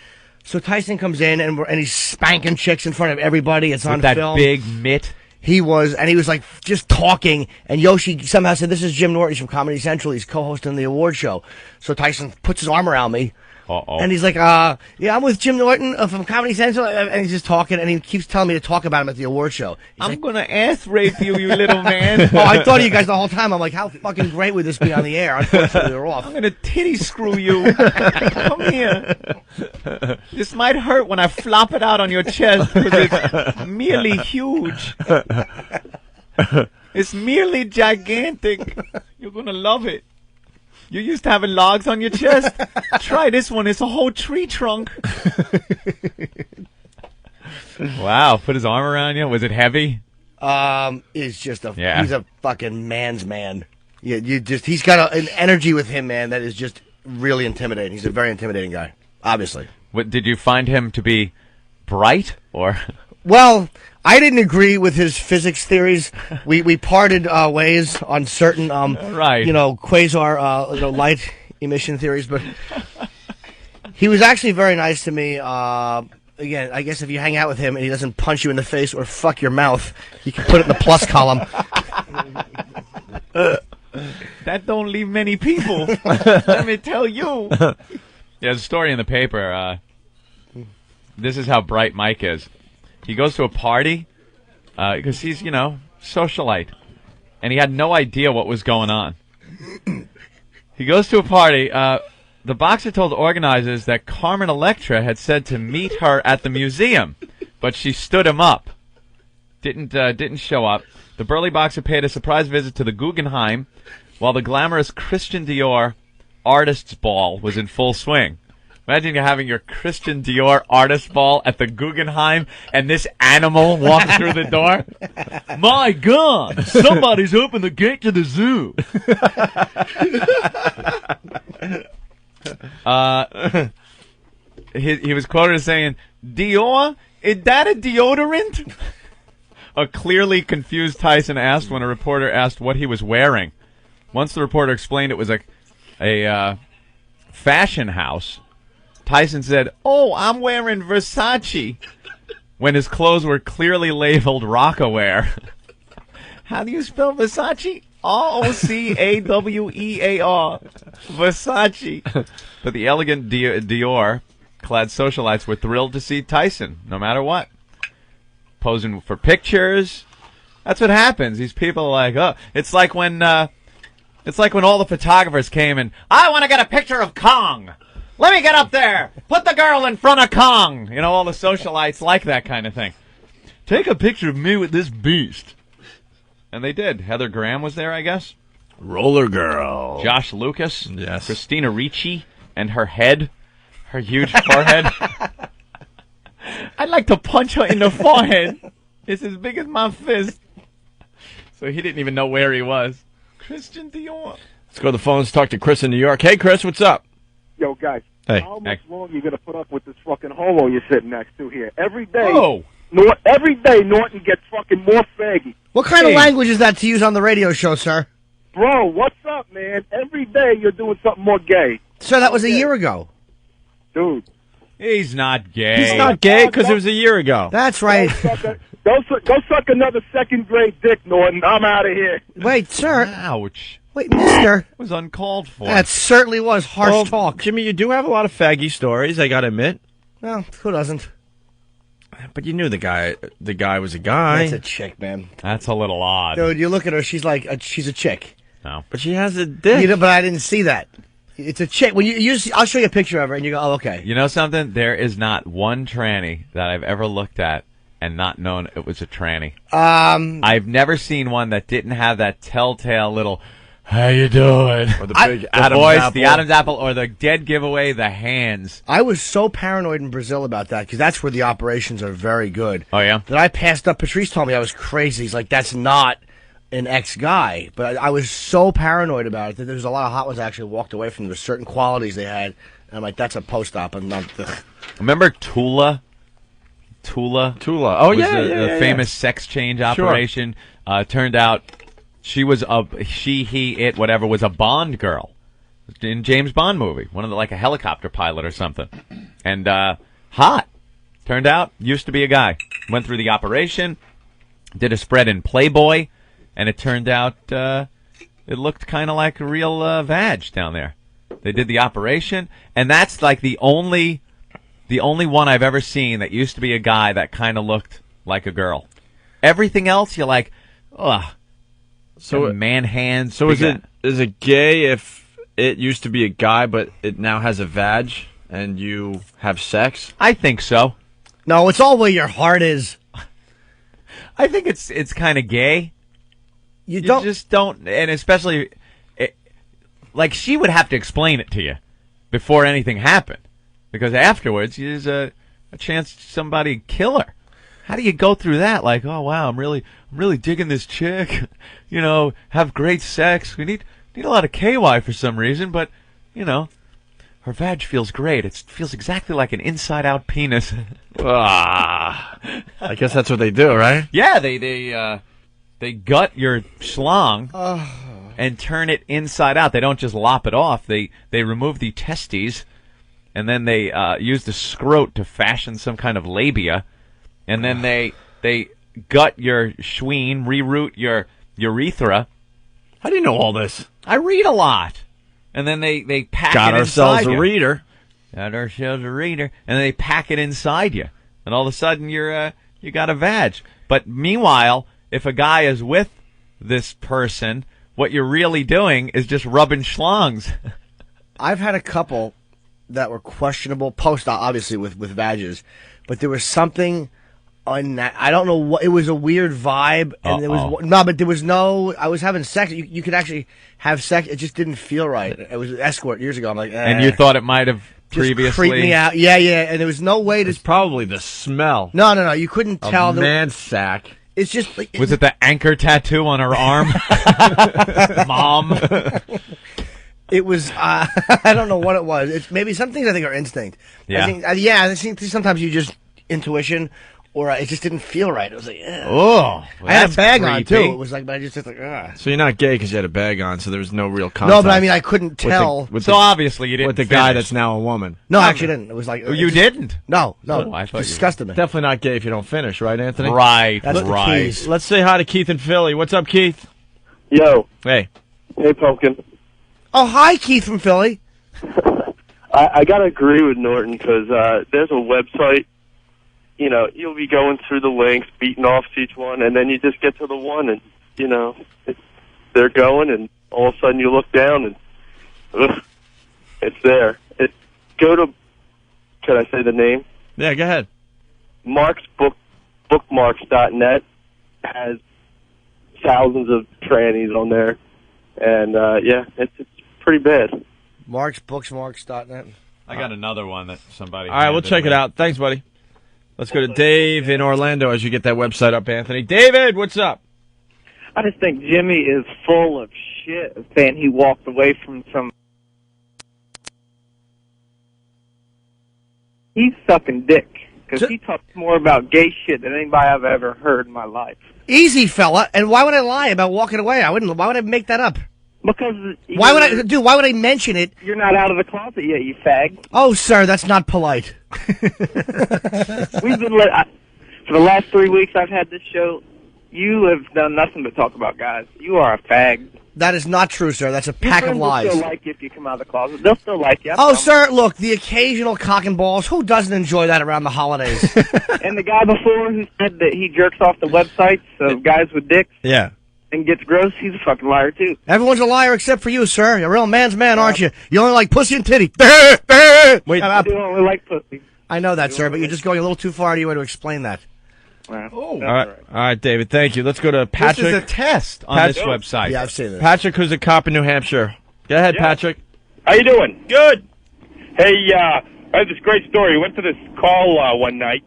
So Tyson comes in, and he's spanking chicks in front of everybody. It's on that film. Big mitt. He was like just talking, and Yoshi somehow said, "This is Jim Norton. He's from Comedy Central. He's co-hosting the award show." So Tyson puts his arm around me. And he's like, yeah, I'm with Jim Norton from Comedy Central. And he's just talking, and he keeps telling me to talk about him at the award show. I'm going to ass rape you, you little man. Oh, I thought of you guys the whole time. I'm like, how fucking great would this be on the air? Unfortunately, we're off. I'm going to titty screw you. Come here. This might hurt when I flop it out on your chest because it's merely huge. It's merely gigantic. You're going to love it. You're used to having logs on your chest. Try this one. It's a whole tree trunk. Wow. Put his arm around you. Was it heavy? He's just he's a fucking man's man. Yeah, he's got an energy with him, man, that is just really intimidating. He's a very intimidating guy, obviously. What, did you find him to be bright or? Well, I didn't agree with his physics theories. We parted ways on certain, right. quasar, light emission theories. But he was actually very nice to me. Again, I guess if you hang out with him and he doesn't punch you in the face or fuck your mouth, you can put it in the plus column. That don't leave many people. Let me tell you. Yeah, there's a story in the paper. This is how bright Mike is. He goes to a party because he's, socialite. And he had no idea what was going on. He goes to a party. The boxer told organizers that Carmen Electra had said to meet her at the museum, but she stood him up. Didn't show up. The burly boxer paid a surprise visit to the Guggenheim while the glamorous Christian Dior Artists Ball was in full swing. Imagine you're having your Christian Dior artist ball at the Guggenheim, and this animal walks through the door. My God! Somebody's opened the gate to the zoo. He was quoted as saying, "Dior, is that a deodorant?" A clearly confused Tyson asked when a reporter asked what he was wearing. Once the reporter explained it was a fashion house, Tyson said, "Oh, I'm wearing Versace," when his clothes were clearly labeled Rocawear. How do you spell Versace? Rocawear. Versace. But the elegant Dior-clad socialites were thrilled to see Tyson, no matter what. Posing for pictures. That's what happens. These people are like, oh, it's like when all the photographers came and, I want to get a picture of Kong. Let me get up there. Put the girl in front of Kong. All the socialites like that kind of thing. Take a picture of me with this beast. And they did. Heather Graham was there, I guess. Roller Girl. Josh Lucas. Yes. Christina Ricci and her head. Her huge forehead. I'd like to punch her in the forehead. It's as big as my fist. So he didn't even know where he was. Christian Dior. Let's go to the phones, talk to Chris in New York. Hey, Chris, what's up? Yo, guys. Hey. How much longer you going to put up with this fucking homo you're sitting next to here? Every day, Oh. Every day, Norton gets fucking more faggy. What kind of language is that to use on the radio show, sir? Bro, what's up, man? Every day you're doing something more gay. Sir, that was a year ago. Dude. He's not gay. He's not gay because it was a year ago. That's right. Go suck another second grade dick, Norton. I'm out of here. Wait, sir. Ouch. Wait, mister. It was uncalled for. That certainly was harsh talk. Jimmy, you do have a lot of faggy stories, I gotta admit. Well, who doesn't? But you knew the guy was a guy. That's a chick, man. That's a little odd. Dude, you look at her, she's like, she's a chick. No. But she has a dick. But I didn't see that. It's a chick. When you see, I'll show you a picture of her, and you go, oh, okay. You know something? There is not one tranny that I've ever looked at and not known it was a tranny. I've never seen one that didn't have that telltale little, how you doing? Or the big Adam's voice, apple. the Adam's apple, or the dead giveaway, the hands. I was so paranoid in Brazil about that, because that's where the operations are very good. Oh, yeah? That I passed up. Patrice told me I was crazy. He's like, that's not an ex-guy. But I was so paranoid about it that there was a lot of hot ones I actually walked away from. There were certain qualities they had. And I'm like, that's a post-op. I'm not... Remember Tula? Tula? Oh, was yeah, the famous sex change operation. Turned out she was was a Bond girl in James Bond movie. One of the, like a helicopter pilot or something. And hot. Turned out, used to be a guy. Went through the operation, did a spread in Playboy, and it turned out it looked kind of like a real vag down there. They did the operation, and that's like the only one I've ever seen that used to be a guy that kind of looked like a girl. Everything else, you're like, ugh. So man hands. So is it gay if it used to be a guy, but it now has a vag, and you have sex? I think so. No, it's all where your heart is. I think it's kind of gay. You just don't, and especially, like she would have to explain it to you before anything happened, because afterwards there's a chance somebody would kill her. How do you go through that? Like, oh wow, I'm really digging this chick. You know, have great sex. We need a lot of KY for some reason, but you know, her vag feels great. It feels exactly like an inside-out penis. I guess that's what they do, right? Yeah, they gut your schlong and turn it inside out. They don't just lop it off. They remove the testes, and then they use the scrot to fashion some kind of labia, and then they gut your schween, reroute your urethra. How do you know all this? I read a lot. And then they pack Got it ourselves inside a you. reader. Got ourselves a reader. And they pack it inside you. And all of a sudden you got a vag. But meanwhile, if a guy is with this person, what you're really doing is just rubbing schlongs. I've had a couple that were questionable post-op, obviously with vages, but there was something on that. I don't know what, it was a weird vibe, and there was no, I was having sex. You could actually have sex. It just didn't feel right. It was an escort years ago. I'm like, And you thought it might have previously creeped me out. Yeah, and there was no way to. It's probably the smell. No. You couldn't tell. A man's sack. It's just like, was it the anchor tattoo on her arm? Mom. It was, I don't know what it was. It's maybe some things I think are instinct. Yeah. I think sometimes you just intuition, or it just didn't feel right. It was like, oh, I had a bag on creepy. too. It was like, but I just like, ugh. So you're not gay because you had a bag on, so there was no real contact. No, but I mean, I couldn't tell. So obviously you didn't with the guy finish. that's now a woman. No, I actually didn't. It was like, You didn't? No. Oh, I thought you disgusted me. Definitely not gay if you don't finish, right, Anthony? Right, That's the right. keys. Let's say hi to Keith in Philly. What's up, Keith? Yo. Hey. Hey, Pumpkin. Oh, hi, Keith from Philly. I got to agree with Norton because there's a website, you know, you'll be going through the links, beating off each one, and then you just get to the one, and, you know, they're going, and all of a sudden you look down, and it's there. Go to, can I say the name? Yeah, go ahead. Bookmarks.net has thousands of trannies on there, and, yeah, it's pretty bad. Marksbooksmarks.net. I got another one that somebody. All right, we'll check it out. Thanks, buddy. Let's go to Dave in Orlando as you get that website up, Anthony. David, what's up? I just think Jimmy is full of shit saying he walked away from some... He's sucking dick. because he talks more about gay shit than anybody I've ever heard in my life. Easy, fella. And why would I lie about walking away? I wouldn't. Why would I make that up? Because why would I, dude? Why would I mention it? You're not out of the closet yet, you fag. Oh, sir, that's not polite. We've been for the last 3 weeks I've had this show. You have done nothing but talk about guys. You are a fag. That is not true, sir. That's a Your pack of friends will lies. still like you if you come out of the closet. They'll still like you. I Oh, promise. sir, look, the occasional cock and balls. Who doesn't enjoy that around the holidays? And the guy before who said that he jerks off the websites of guys with dicks Yeah. and gets gross, he's a fucking liar too. Everyone's a liar except for you, sir. You're a real man's man, aren't you? You only like pussy and titty. Wait, I do only like pussy. I know that, sir, but you're just going a little too far out of your way to explain that. All right, David. Thank you. Let's go to Patrick. This is a test on this website. Yeah, I've seen this. Patrick, who's a cop in New Hampshire. Go ahead, Patrick. How you doing? Good. Hey, I had this great story. Went to this call one night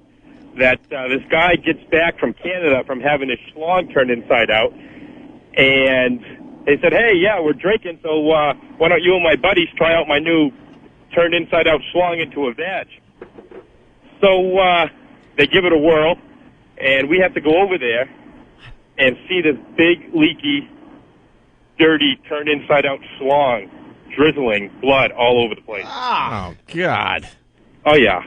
that this guy gets back from Canada from having his schlong turned inside out, and they said, "Hey, yeah, we're drinking, so why don't you and my buddies try out my new turned inside out schlong into a vag?" So they give it a whirl, and we have to go over there and see this big, leaky, dirty, turned inside out schlong, drizzling blood all over the place. Oh, God. Oh, yeah.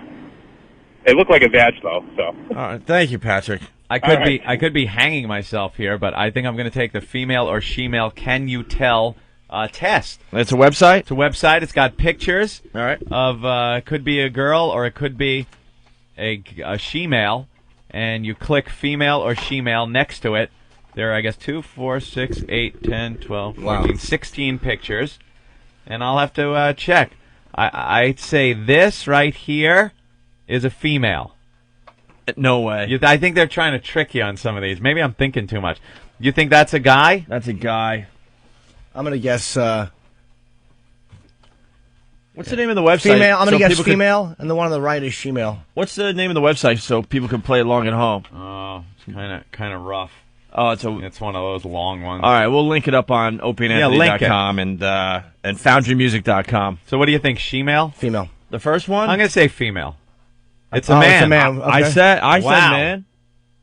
It looked like a vag, though, so. All right, thank you, Patrick. I could be hanging myself here, but I think I'm going to take the female or she-male can you tell test. It's a website? It's a website. It's got pictures All right. of it could be a girl or it could be a she-male, and you click female or she-male next to it. There are, I guess, 2, 4, 6, 8, 10, 12, 14, 16 pictures, and I'll have to check. I'd say this right here is a female. No way. I think they're trying to trick you on some of these. Maybe I'm thinking too much. You think that's a guy? That's a guy. I'm going to guess... What's the name of the website? Female. I'm going to So guess people can- female, and the one on the right is she-male. What's the name of the website so people can play along at home? Oh, it's kind of rough. Oh, It's one of those long ones. All right, we'll link it up on link opieandanthony.com and foundrymusic.com. So what do you think, she-male? Female. The first one? I'm going to say female. It's Oh, a man. it's a man. I Okay. said Wow. man.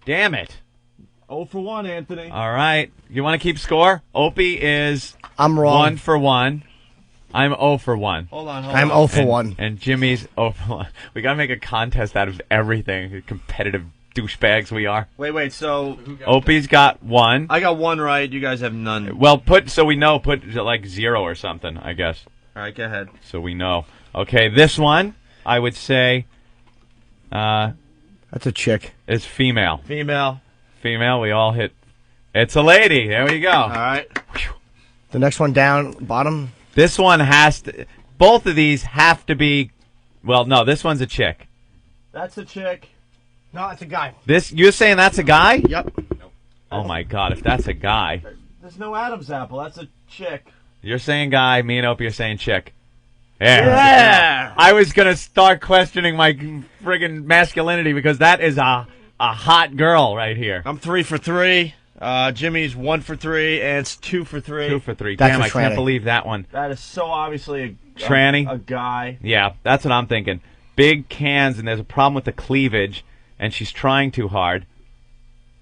Damn it. 0 for 1, Anthony. All right. You want to keep score? Opie is I'm wrong. 1 for 1. I'm 0 for 1. Hold on. I'm 0 for 1. And Jimmy's 0 for 1. We got to make a contest out of everything. Competitive douchebags we are. Wait, so... Opie's got 1. I got 1 right. You guys have none. Well, so we know, put like 0 or something, I guess. All right, go ahead. So we know. Okay, this one, I would say... That's a chick. is female. Female. Female, we all hit... It's a lady. There we go. All right. The next one down, bottom. This one has to... Both of these have to be... Well, no, this one's a chick. That's a chick. No, it's a guy. You're saying that's a guy? Yep. Oh, my God, if that's a guy... There's no Adam's apple. That's a chick. You're saying guy, me and Opie are saying chick. Yeah. Yeah. I was going to start questioning my friggin' masculinity because that is a hot girl right here. I'm 3 for 3. Jimmy's 1 for 3, and it's 2 for 3. 2 for 3. That's Damn, a I can't tranny. believe that one. That is so obviously a Tranny? a guy. Yeah, that's what I'm thinking. Big cans, and there's a problem with the cleavage, and she's trying too hard.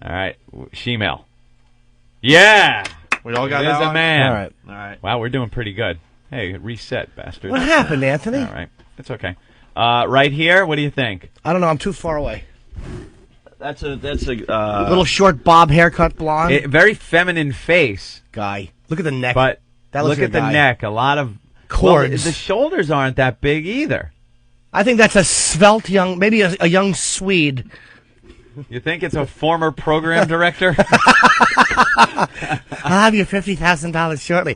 All right, she-male. Yeah! We all got It is that a one? man. All right. All right. Wow, we're doing pretty good. Hey, reset, bastard. What happened, Anthony? All right, it's okay. Right here, what do you think? I don't know. I'm too far away. That's a Little short bob haircut, blonde. Very feminine face. Guy. Look at the neck. But That looks look like at a the guy. neck. A lot of Cords. Well, the shoulders aren't that big either. I think that's a svelte young, maybe a young Swede. You think it's a former program director? I'll have you $50,000 shortly.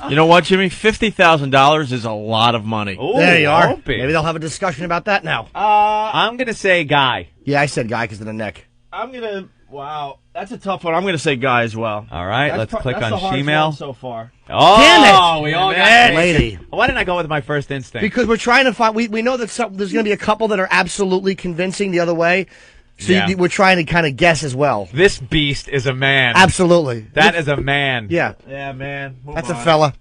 You know what, Jimmy? $50,000 is a lot of money. Ooh, There you are. Opie. Maybe they'll have a discussion about that now. I'm going to say guy. Yeah, I said guy because of the neck. I'm gonna. Wow, that's a tough one. I'm gonna say guy as well. All right, let's click that's the on hardest she-male. one so far. Oh, Damn it! we all Damn got it. Lady. Why didn't I go with my first instinct? Because we're trying to find, we know that there's going to be a couple that are absolutely convincing the other way. So Yeah. we're trying to kind of guess as well. This beast is a man. Absolutely. That is a man. Yeah. Yeah, man. Move That's on. a fella.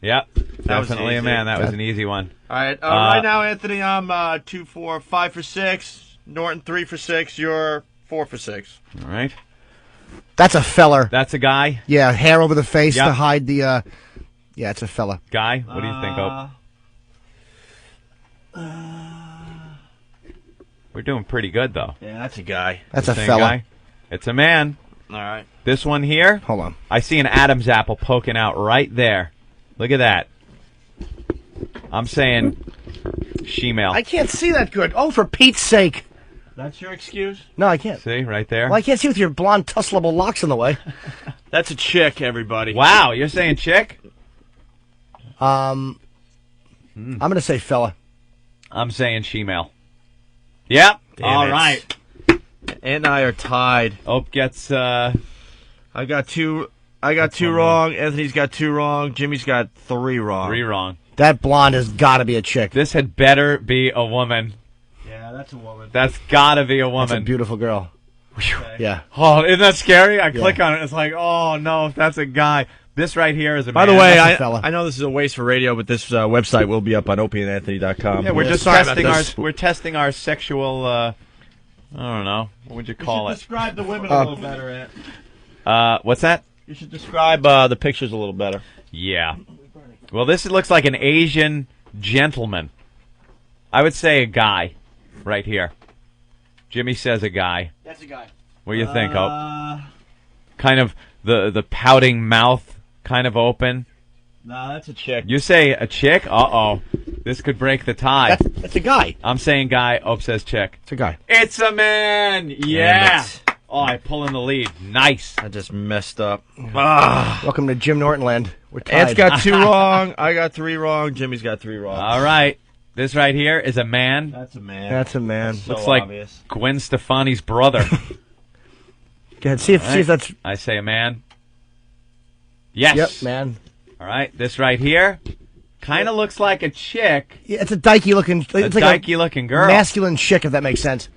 Yep, That was definitely a easy. man. That was an easy one. All right. Right now, Anthony, I'm 2 for 5 for 6. Norton 3 for 6. You're 4 for 6. All right. That's a feller. That's a guy. Yeah, hair over the face Yep. to hide the. Yeah, it's a fella. Guy. What do you think, Ope? We're doing pretty good though. Yeah, that's a guy. That's You're a saying fella. guy? It's a man. All right. This one here. Hold on. I see an Adam's apple poking out right there. Look at that. I'm saying she-male. I can't see that good. Oh, for Pete's sake. That's your excuse? No, I can't. See, right there? Well, I can't see with your blonde, tussleable locks in the way. That's a chick, everybody. Wow, you're saying chick? I'm going to say fella. I'm saying she-male. Yep. Damn All it. right. And I are tied. Ope gets, I got two wrong. Anthony's got 2 wrong. Jimmy's got 3 wrong. 3 wrong. That blonde has got to be a chick. This had better be a woman. Yeah, that's a woman. That's gotta be a That's a woman. beautiful girl. Yeah. Oh, isn't that scary? I click on it. It's like, oh no, if that's a guy. This right here is a By man. the way, That's a fella. I know this is a waste for radio, but this website will be up on opieandanthony.com. Yeah, we're just Sorry about testing this. we're testing our sexual. I don't know. What would you call it? Describe the women a little better, Ant. What's that? You should describe the pictures a little better. Yeah. Well, this looks like an Asian gentleman. I would say a guy, right here. Jimmy says a guy. That's a guy. What do you think, Hope? Kind of the pouting mouth, kind of open. Nah, that's a chick. You say a chick? Uh-oh. This could break the tie. That's a guy. I'm saying guy. Hope says chick. It's a guy. It's a man. Yeah. Oh, I pull in the lead. Nice. I just messed up. Welcome to Jim Norton land. We're tied. Ant's got 2 wrong. I got 3 wrong. Jimmy's got 3 wrong. All right. This right here is a man. That's a man. That's a man. So Looks like obvious. Gwen Stefani's brother. Go ahead. See if that's. I say a man. Yes. Yep, man. All right. This right here kind of looks like a chick. Yeah, it's a dykey looking. It's A like dykey looking girl. masculine chick, if that makes sense.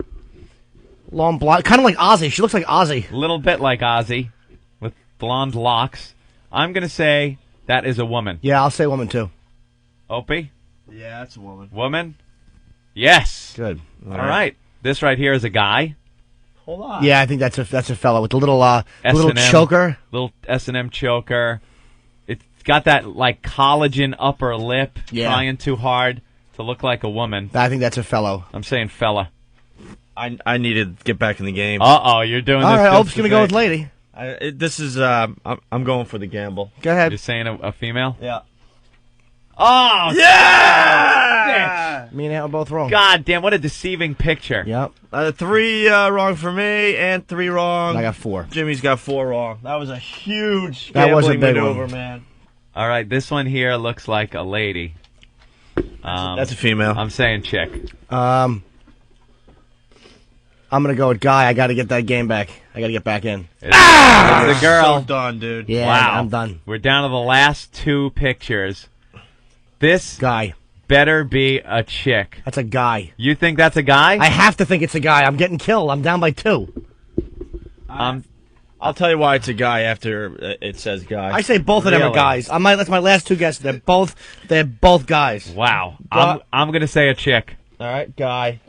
Long blonde, kind of like Ozzy. She looks like Ozzy. A little bit like Ozzy with blonde locks. I'm going to say that is a woman. Yeah, I'll say woman too. Opie? Yeah, that's a woman. Woman? Yes. Good. All right. This right here is a guy. Hold on. Yeah, I think that's a fella with the little S&M, choker. Little S&M choker. It's got that like collagen upper lip trying too hard to look like a woman. I think that's a fellow. I'm saying fella. I need to get back in the game. Uh-oh, you're doing All this. right, just Hope's to gonna go say- with lady. This is I'm going for the gamble. Go ahead. You're saying a female? Yeah. Oh, Yeah! Me and Ant were both wrong. God damn, what a deceiving picture. Yep. 3 wrong for me, and 3 wrong. I got 4. Jimmy's got 4 wrong. That was a huge That was a gambling big maneuver, one. man. All right, this one here looks like a lady. That's a female. I'm saying chick. I'm gonna go with guy. I got to get that game back. I got to get back in. It's the girl. So done, dude. Yeah, Wow. I'm done. We're down to the last 2 pictures. This Guy. better be a chick. That's a guy. You think that's a guy? I have to think it's a guy. I'm getting killed. I'm down by 2. I'll tell you why it's a guy after it says guy. I say both of them are Really? guys. That's my last 2 guesses. They're both guys. Wow. I'm going to say a chick. All right, guy.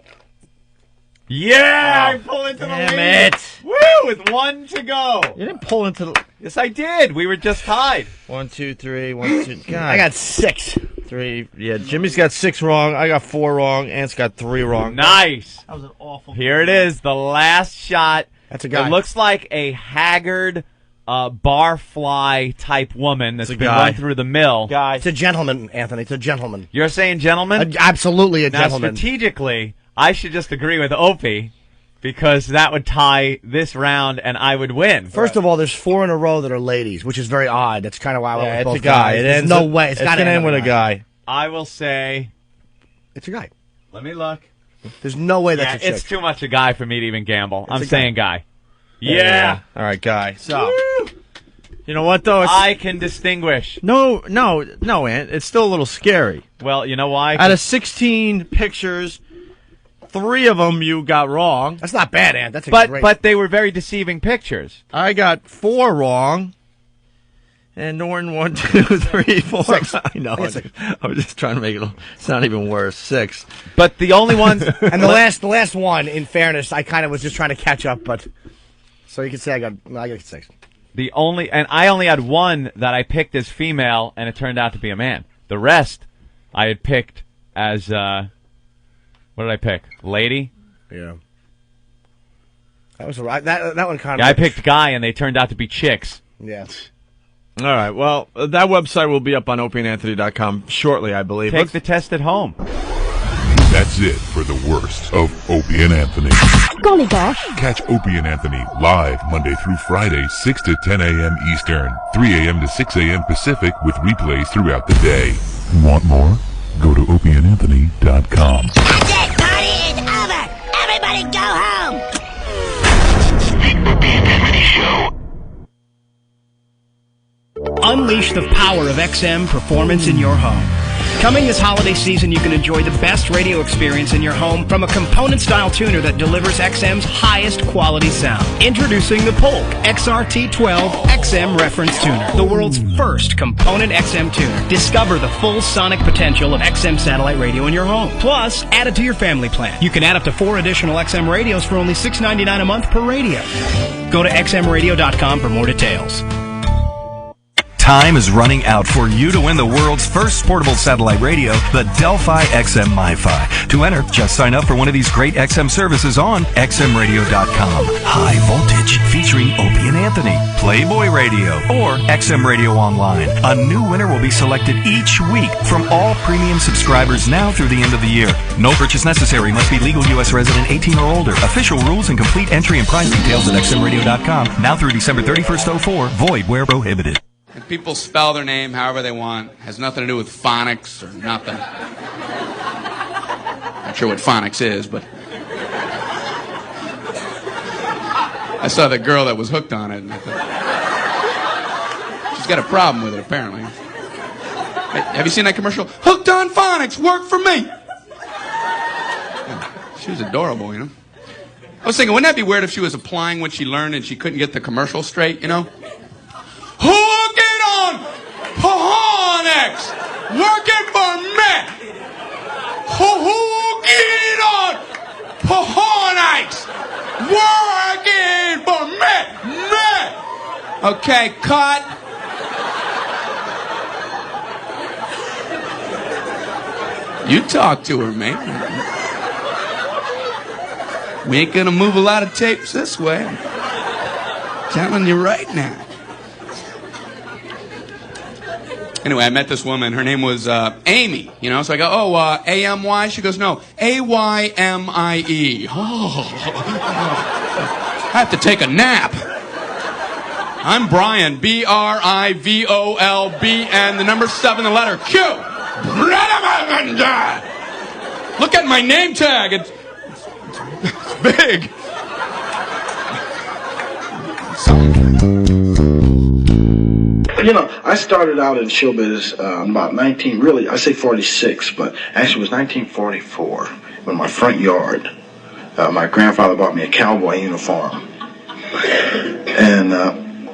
Yeah, I pull into the lead. Damn it. Woo, with 1 to go. You didn't pull into the... Yes, I did. We were just tied. 1, 2, 3, 1, 2... God. I got 6. 3. Yeah, Jimmy's got 6 wrong. I got 4 wrong. Ant's got 3 wrong. Nice. That was an awful... Here it is, the last shot. That's a guy. It looks like a haggard barfly type woman that's It's a been guy. run through the mill. Guy. It's a gentleman, Anthony. It's a gentleman. You're saying gentleman? Absolutely a Now, gentleman. strategically, I should just agree with Opie because that would tie this round and I would win. First of all, there's 4 in a row that are ladies, which is very odd. That's kind of why I went Yeah, with it's both a guy. guys. It There's ends no with- way. It's got to gonna end with a guy. I will say, It's a guy. let me look. There's no way Yeah, that's a chick. it's too much a guy for me to even gamble. I'm a saying guy. Yeah. All right, guy. So, you know what, though? It's, I can distinguish. no, Ant. It's still a little scary. Well, you know why? Out of 16 pictures, 3 of them you got wrong. That's not bad, Ant. That's a great. But they were very deceiving pictures. I got 4 wrong. And Norton 1, 2, 3, 4. 6. I know. I was just trying to make it sound even worse. 6. But the only ones, and the last one, in fairness, I kind of was just trying to catch up. But so you can say I got 6. I only had one that I picked as female, and it turned out to be a man. The rest, I had picked as what did I pick? Lady. Yeah. That was that one kind of. Yeah, I picked guy, and they turned out to be chicks. Yeah. All right. Well, that website will be up on opieandanthony.com shortly, I believe. Take the test at home. That's it for the worst of Opie and Anthony. Golly gosh. Catch Opie and Anthony live Monday through Friday, 6 to 10 a.m. Eastern, 3 a.m. to 6 a.m. Pacific, with replays throughout the day. Want more? Go to opieandanthony.com. That's it! Party is over! Everybody go home! The Opie and Anthony Show. Unleash the power of XM performance in your home. Coming this holiday season, you can enjoy the best radio experience in your home from a component-style tuner that delivers XM's highest quality sound. Introducing the Polk XRT12 XM Reference Tuner, the world's first component XM tuner. Discover the full sonic potential of XM satellite radio in your home. Plus, add it to your family plan. You can add up to 4 additional XM radios for only $6.99 a month per radio. Go to xmradio.com for more details. Time is running out for you to win the world's first portable satellite radio, the Delphi XM MiFi. To enter, just sign up for one of these great XM services on xmradio.com. High voltage, featuring Opie and Anthony, Playboy Radio, or XM Radio Online. A new winner will be selected each week from all premium subscribers now through the end of the year. No purchase necessary. Must be legal U.S. resident 18 or older. Official rules and complete entry and price details at xmradio.com. Now through December 31st, 04. Void where prohibited. And people spell their name however they want. Has nothing to do with phonics or nothing. Not sure what phonics is, but I saw the girl that was hooked on it, and I thought, she's got a problem with it, apparently. Hey, have you seen that commercial? Hooked on phonics, work for me. Yeah, she was adorable, you know. I was thinking, wouldn't that be weird if she was applying what she learned and she couldn't get the commercial straight, you know? Hooking on phonics, working for me. Hooking on phonics, working for me. Okay, cut. You talk to her, man. We ain't gonna move a lot of tapes this way. I'm telling you right now. Anyway, I met this woman. Her name was Amy, you know. So I go, A-M-Y? She goes, no, A-Y-M-I-E. Oh. I have to take a nap. I'm Brian, B-R-I-V-O-L-B-N, the number 7, the letter Q. Look at my name tag. It's big. You know, I started out in showbiz about 46, but actually it was 1944 in my front yard. My grandfather bought me a cowboy uniform. And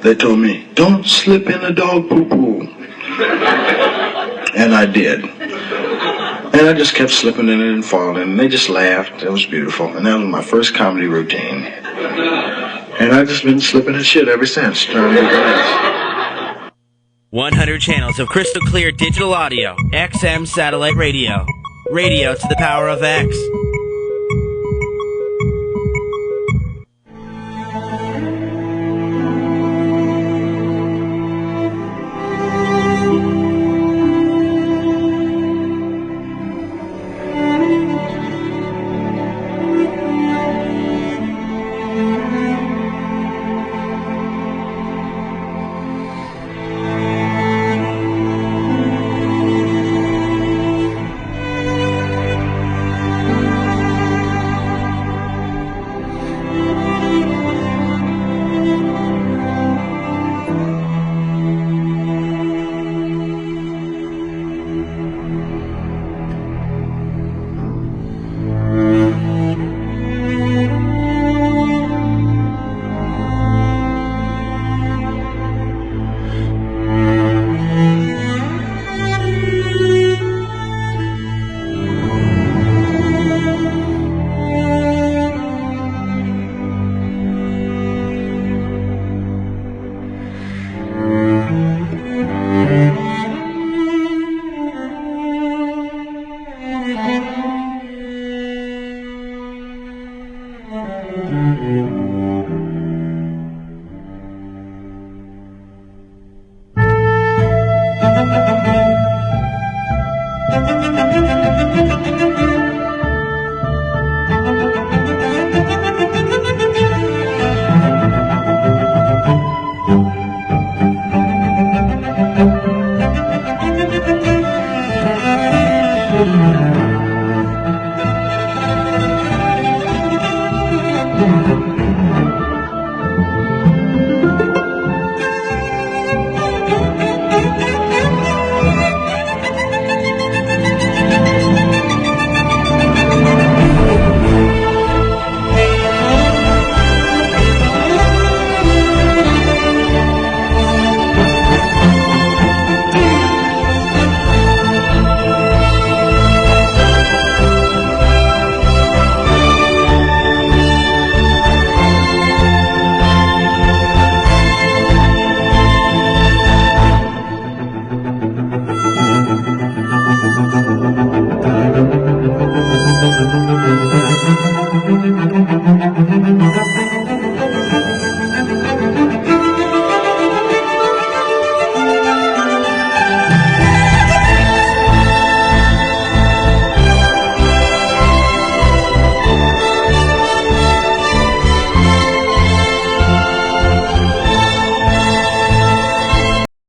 they told me, don't slip in the dog poo-poo. And I did. And I just kept slipping in it and falling, and they just laughed. It was beautiful. And that was my first comedy routine. And I've just been slipping in shit ever since, trying to be nice. 100 channels of crystal clear digital audio, XM satellite radio. Radio to the power of X.